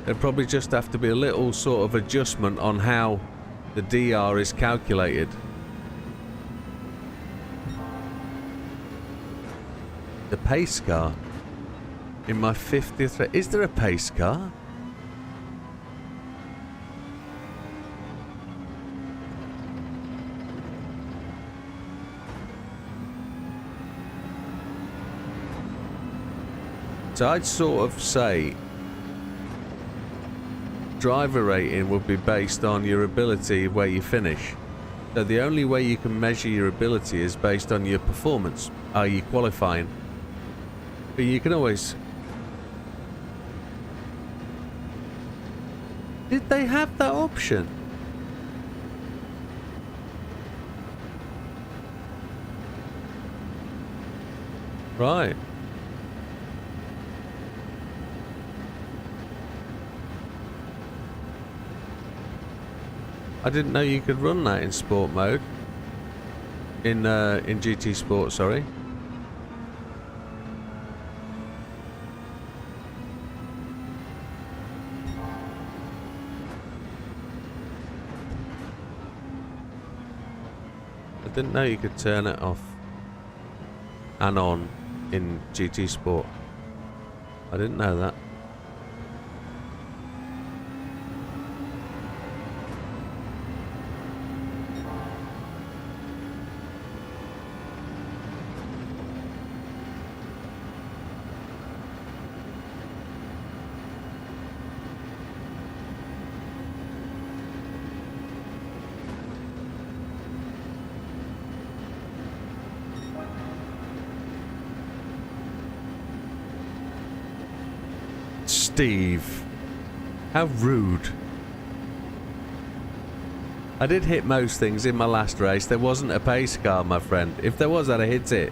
Speaker 1: there'd probably just have to be a little sort of adjustment on how the DR is calculated. The pace car in my 50th. Is there a pace car? So I'd sort of say driver rating would be based on your ability where you finish. So the only way you can measure your ability is based on your performance. Are you qualifying? But you can always... Did they have that option? Right. I didn't know you could run that in sport mode. In GT Sport, sorry. I didn't know you could turn it off and on in GT Sport. I didn't know that. Steve, how rude. I did hit most things in my last race. There wasn't a pace car, my friend. If there was, I'd have hit it.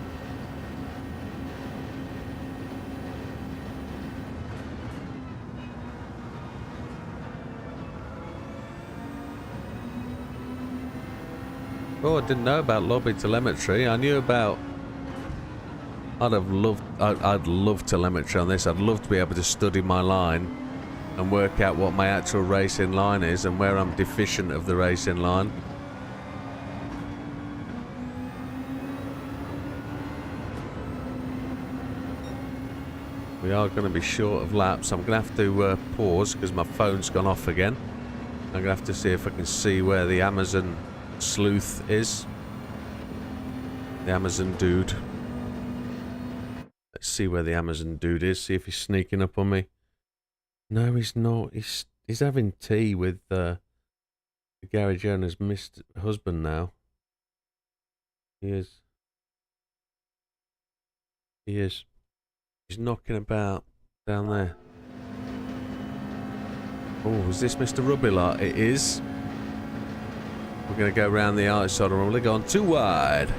Speaker 1: Oh, I didn't know about lobby telemetry. I knew about... I'd love telemetry on this. I'd love to be able to study my line and work out what my actual racing line is and where I'm deficient of the racing line. We are going to be short of laps. I'm going to have to pause because my phone's gone off again. I'm going to have to see if I can see where the Amazon sleuth is. The Amazon dude. Let's see where the Amazon dude is. See if he's sneaking up on me. No, he's not. He's having tea with the garage owner's husband now. He is. He is. He's knocking about down there. Oh, is this Mr. Rubilot? It is. We're going to go round the outside and we're going too wide.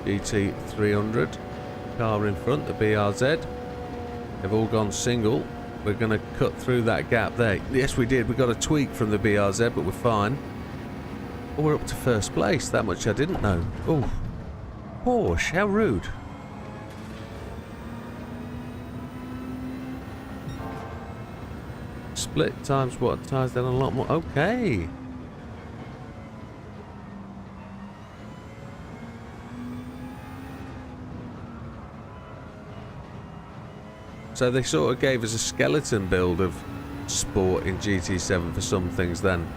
Speaker 1: GT 300. Car in front, the BRZ. They've all gone single. We're going to cut through that gap there. Yes, we did. We got a tweak from the BRZ, but we're fine. Oh, we're up to first place. That much I didn't know. Oh, Porsche, how rude. Split times what? Ties down a lot more. Okay. So they sort of gave us a skeleton build of sport in GT7 for some things then.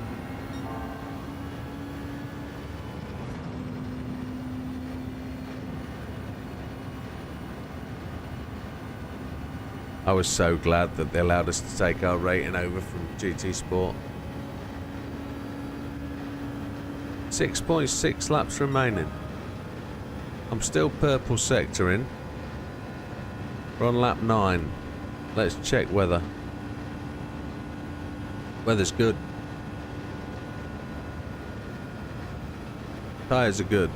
Speaker 1: I was so glad that they allowed us to take our rating over from GT Sport. 6.6 laps remaining. I'm still purple sectoring. We're on lap 9. Let's check weather. Weather's good. Tyres are good.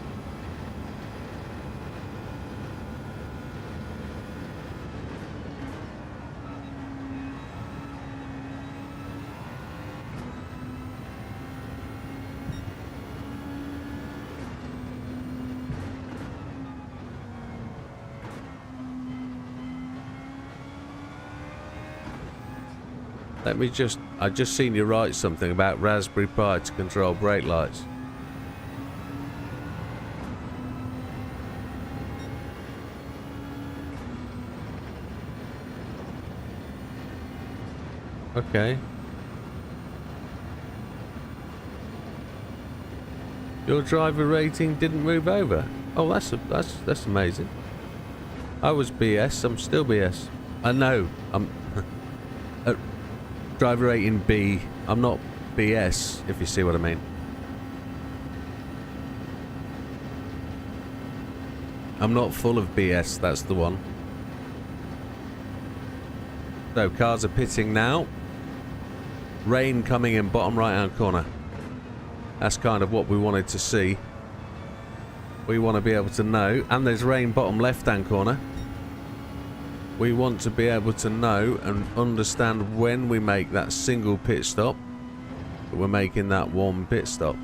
Speaker 1: I just seen you write something about Raspberry Pi to control brake lights. Okay. Your driver rating didn't move over. Oh, that's amazing. I was BS. I'm still BS. I know. I'm driver rating B. I'm not BS, if you see what I mean. I'm not full of BS, that's the one. So, cars are pitting now. Rain coming in bottom right hand corner. That's kind of what we wanted to see. We want to be able to know. And there's rain bottom left hand corner. We want to be able to know and understand when we make that single pit stop. But we're making that one pit stop.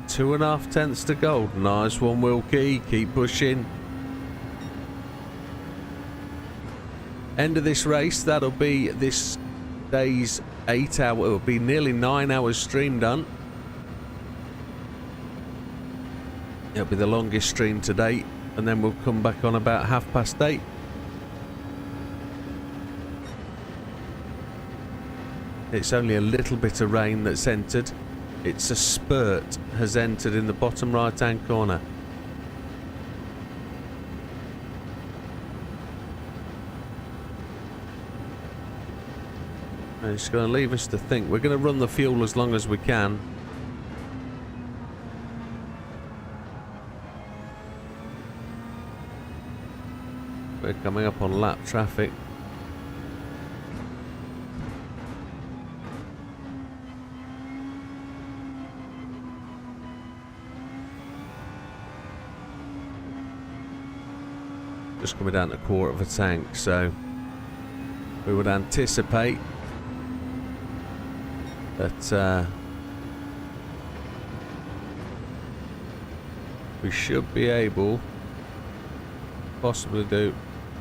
Speaker 1: Two and a half tenths to gold. Nice one, Wilkie. Keep pushing. End of this race. That'll be this day's 8 hour. It'll be nearly 9 hours stream done. It'll be the longest stream to date, and then we'll come back on about 8:30. It's only a little bit of rain that's entered. It's a spurt has entered in the bottom right hand corner. And it's going to leave us to think. We're going to run the fuel as long as we can. We're coming up on lap traffic. Just coming down to a quarter of a tank, so we would anticipate that we should be able possibly do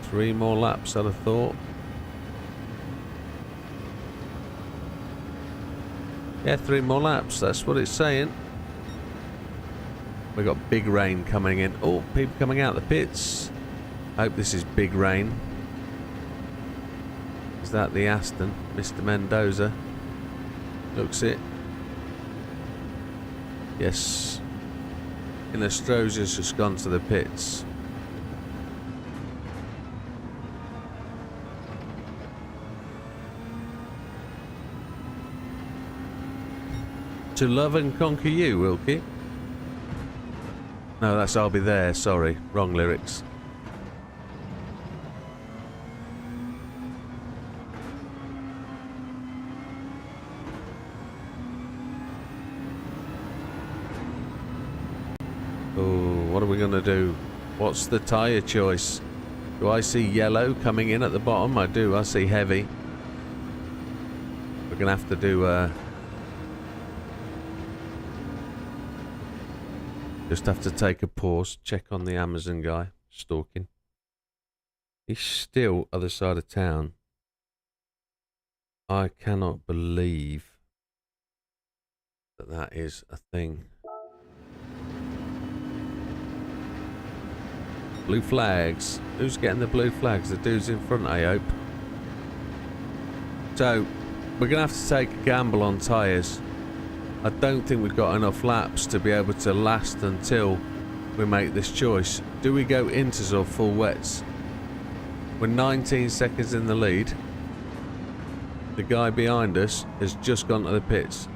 Speaker 1: 3 more laps, I'd have thought. Yeah, 3 more laps, that's what it's saying. We've got big rain coming in. Oh, people coming out of the pits. I hope this is big rain. Is that the Aston? Mr. Mendoza. Looks it. Yes. Inestrosia's just gone to the pits. To love and conquer you, Wilkie. No, that's I'll be there. Sorry, wrong lyrics. Oh, what are we going to do? What's the tyre choice? Do I see yellow coming in at the bottom? I do. I see heavy. We're going to have to do... just have to take a pause. Check on the Amazon guy. Stalking. He's still other side of town. I cannot believe that that is a thing. Blue flags. Who's getting the blue flags? The dudes in front, I hope. So, we're going to have to take a gamble on tyres. I don't think we've got enough laps to be able to last until we make this choice. Do we go inters or full wets? We're 19 seconds in the lead. The guy behind us has just gone to the pits.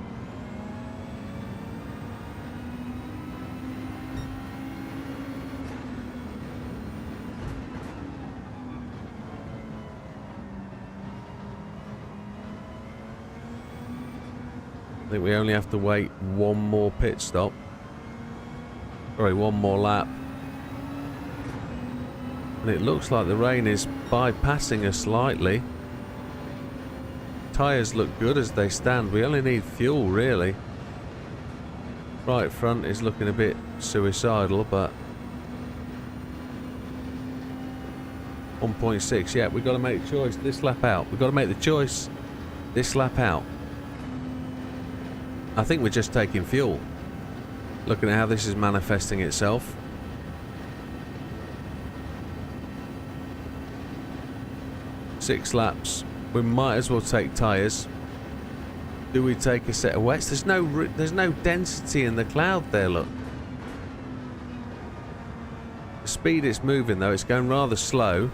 Speaker 1: I think we only have to wait one more pit stop. Sorry, one more lap. And it looks like the rain is bypassing us slightly. Tyres look good as they stand. We only need fuel, really. Right front is looking a bit suicidal, but... 1.6, yeah, we've got to make a choice this lap out. We've got to make the choice this lap out. I think we're just taking fuel. Looking at how this is manifesting itself. Six laps. We might as well take tyres. Do we take a set of wets? There's no density in the cloud there, look. The speed it's moving though, it's going rather slow.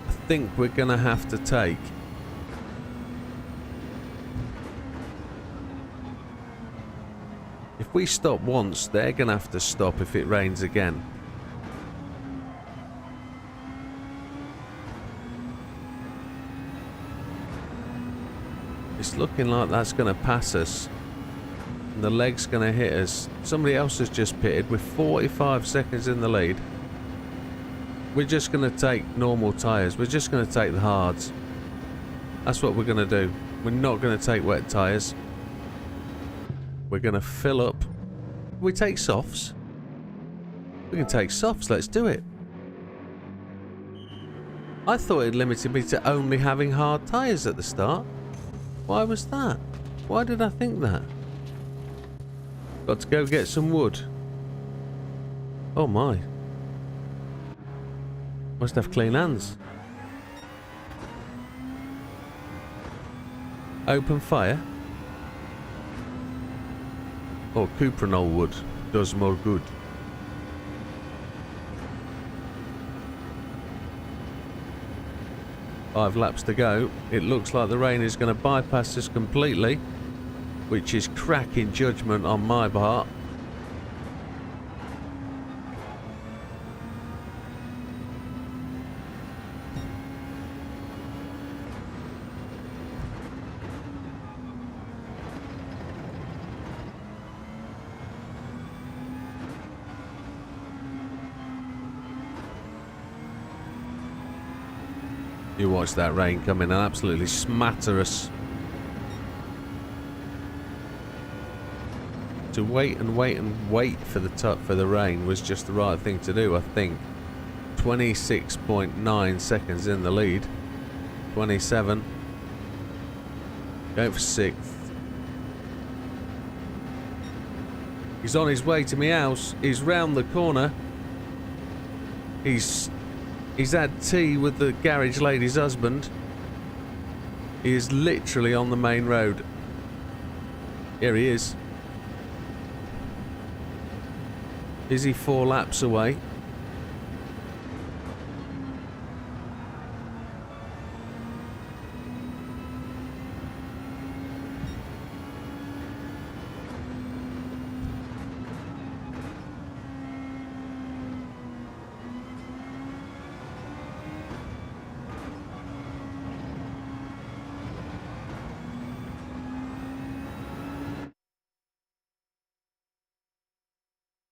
Speaker 1: I think we're going to have to take... If we stop once, they're going to have to stop if it rains again. It's looking like that's going to pass us. And the leg's going to hit us. Somebody else has just pitted. We're 45 seconds in the lead. We're just going to take normal tyres. We're just going to take the hards. That's what we're going to do. We're not going to take wet tyres. We're going to fill up. Can we take softs? We can take softs. Let's do it. I thought it limited me to only having hard tyres at the start. Why was that? Why did I think that? Got to go get some wood. Oh my. Must have clean hands. Open fire. Oh, cuprinol wood does more good. Five laps to go. It looks like the rain is going to bypass us completely, which is cracking judgment on my part. You watch that rain come in and absolutely smatter us. To wait and wait and wait for the rain was just the right thing to do, I think. 26.9 seconds in the lead. 27. Going for 6th. He's on his way to my house. He's round the corner. He's had tea with the garage lady's husband. He is literally on the main road. Here he is. Is he 4 laps away?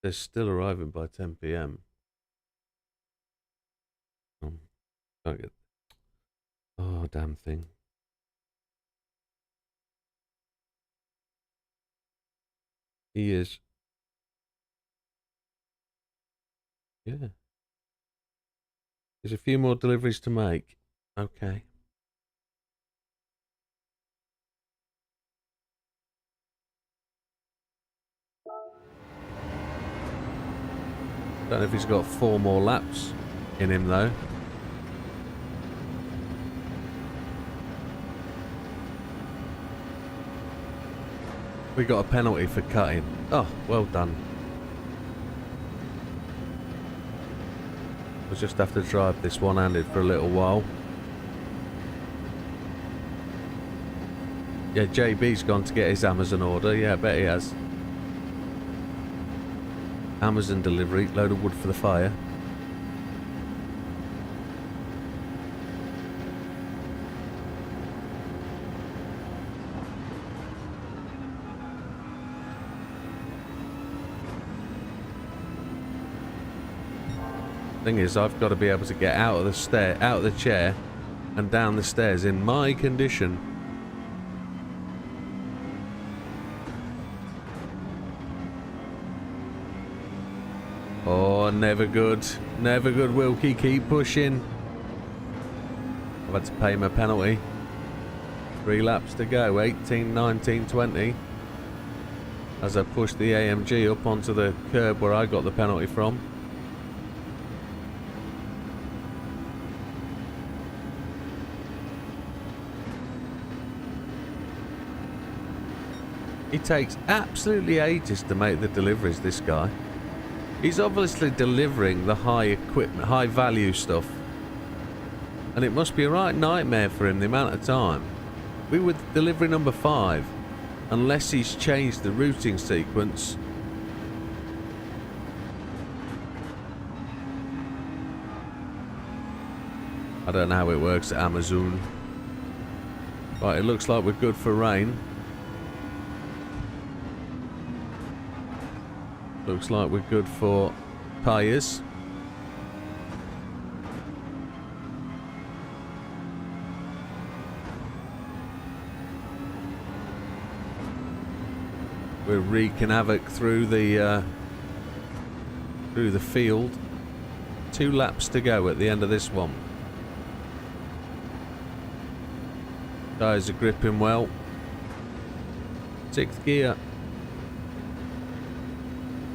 Speaker 1: They're still arriving by 10 p.m. Can't get... Oh, damn thing. He is. Yeah. There's a few more deliveries to make. Okay. Don't know if he's got 4 more laps in him though. We got a penalty for cutting. Oh, well done. We'll just have to drive this one-handed for a little while. Yeah, JB's gone to get his Amazon order. Yeah, I bet he has. Amazon delivery, load of wood for the fire. Thing is, I've got to be able to get out of the chair and down the stairs in my condition. Oh, never good. Never good, Wilkie. Keep pushing. I've had to pay him a penalty. 3 laps to go. 18, 19, 20. As I push the AMG up onto the curb where I got the penalty from. He takes absolutely ages to make the deliveries, this guy. He's obviously delivering the high equipment, high value stuff. And it must be a right nightmare for him, the amount of time. We were delivery number 5. Unless he's changed the routing sequence. I don't know how it works at Amazon. Right, it looks like we're good for rain. Looks like we're good for tyres. We're wreaking havoc through the field. 2 laps to go at the end of this one. Tyres are gripping well. 6th gear.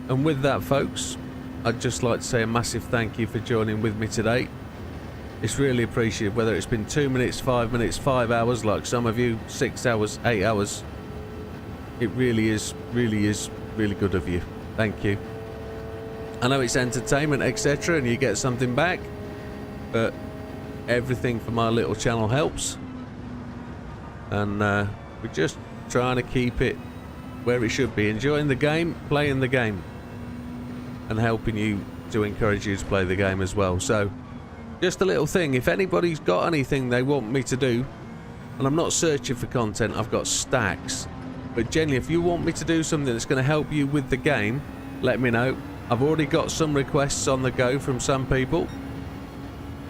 Speaker 1: And with that, folks, I'd just like to say a massive thank you for joining with me today. It's really appreciated, whether it's been 2 minutes, 5 minutes, 5 hours, like some of you, 6 hours, 8 hours. It really is really good of you. Thank you. I know it's entertainment, etc., and you get something back, but everything for my little channel helps. And we're just trying to keep it where it should be. Enjoying the game, playing the game, and helping you to encourage you to play the game as well. So just a little thing, if anybody's got anything they want me to do, and I'm not searching for content, I've got stacks, but generally if you want me to do something that's going to help you with the game, let me know. I've already got some requests on the go from some people,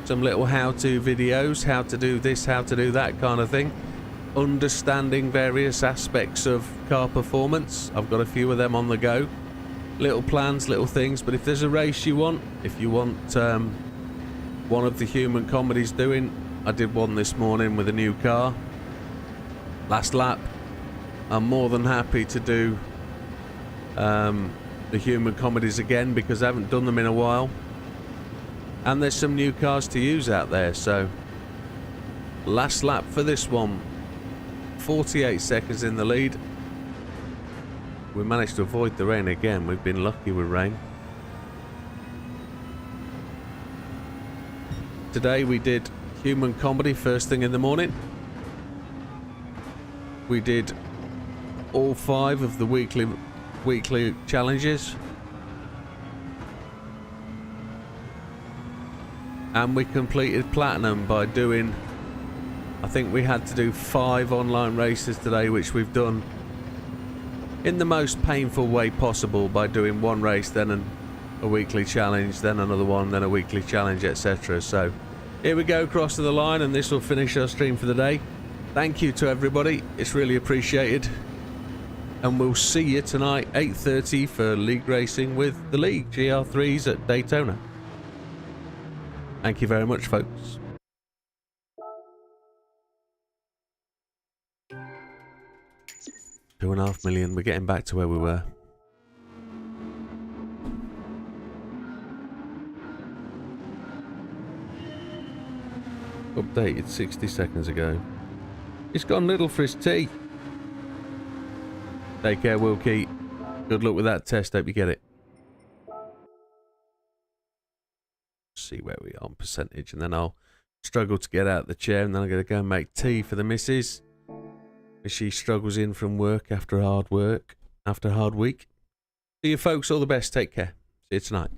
Speaker 1: some little how-to videos, how to do this, how to do that kind of thing. Understanding various aspects of car performance. I've got a few of them on the go. Little plans, little things. But if there's a race you want, if you want one of the human comedies doing, I did one this morning with a new car. Last lap. I'm more than happy to do the human comedies again because I haven't done them in a while. And there's some new cars to use out there, so last lap for this one. 48 seconds in the lead. We managed to avoid the rain again. We've been lucky with rain. Today we did human comedy first thing in the morning. We did all 5 of the weekly challenges. And we completed platinum by doing, I think we had to do 5 online races today, which we've done in the most painful way possible by doing one race, then a weekly challenge, then another one, then a weekly challenge, etc. So here we go, across to the line, and this will finish our stream for the day. Thank you to everybody, it's really appreciated. And we'll see you tonight, 8:30 for league racing with the league, GR3s at Daytona. Thank you very much, folks. $2.5 million. We're getting back to where we were. Updated 60 seconds ago. He's gone little for his tea. Take care, Wilkie. Good luck with that test. Hope you get it. See where we are on percentage, and then I'll struggle to get out of the chair, and then I'm going to go and make tea for the missus as she struggles in from work after a hard week. See you folks, all the best, take care, see you tonight.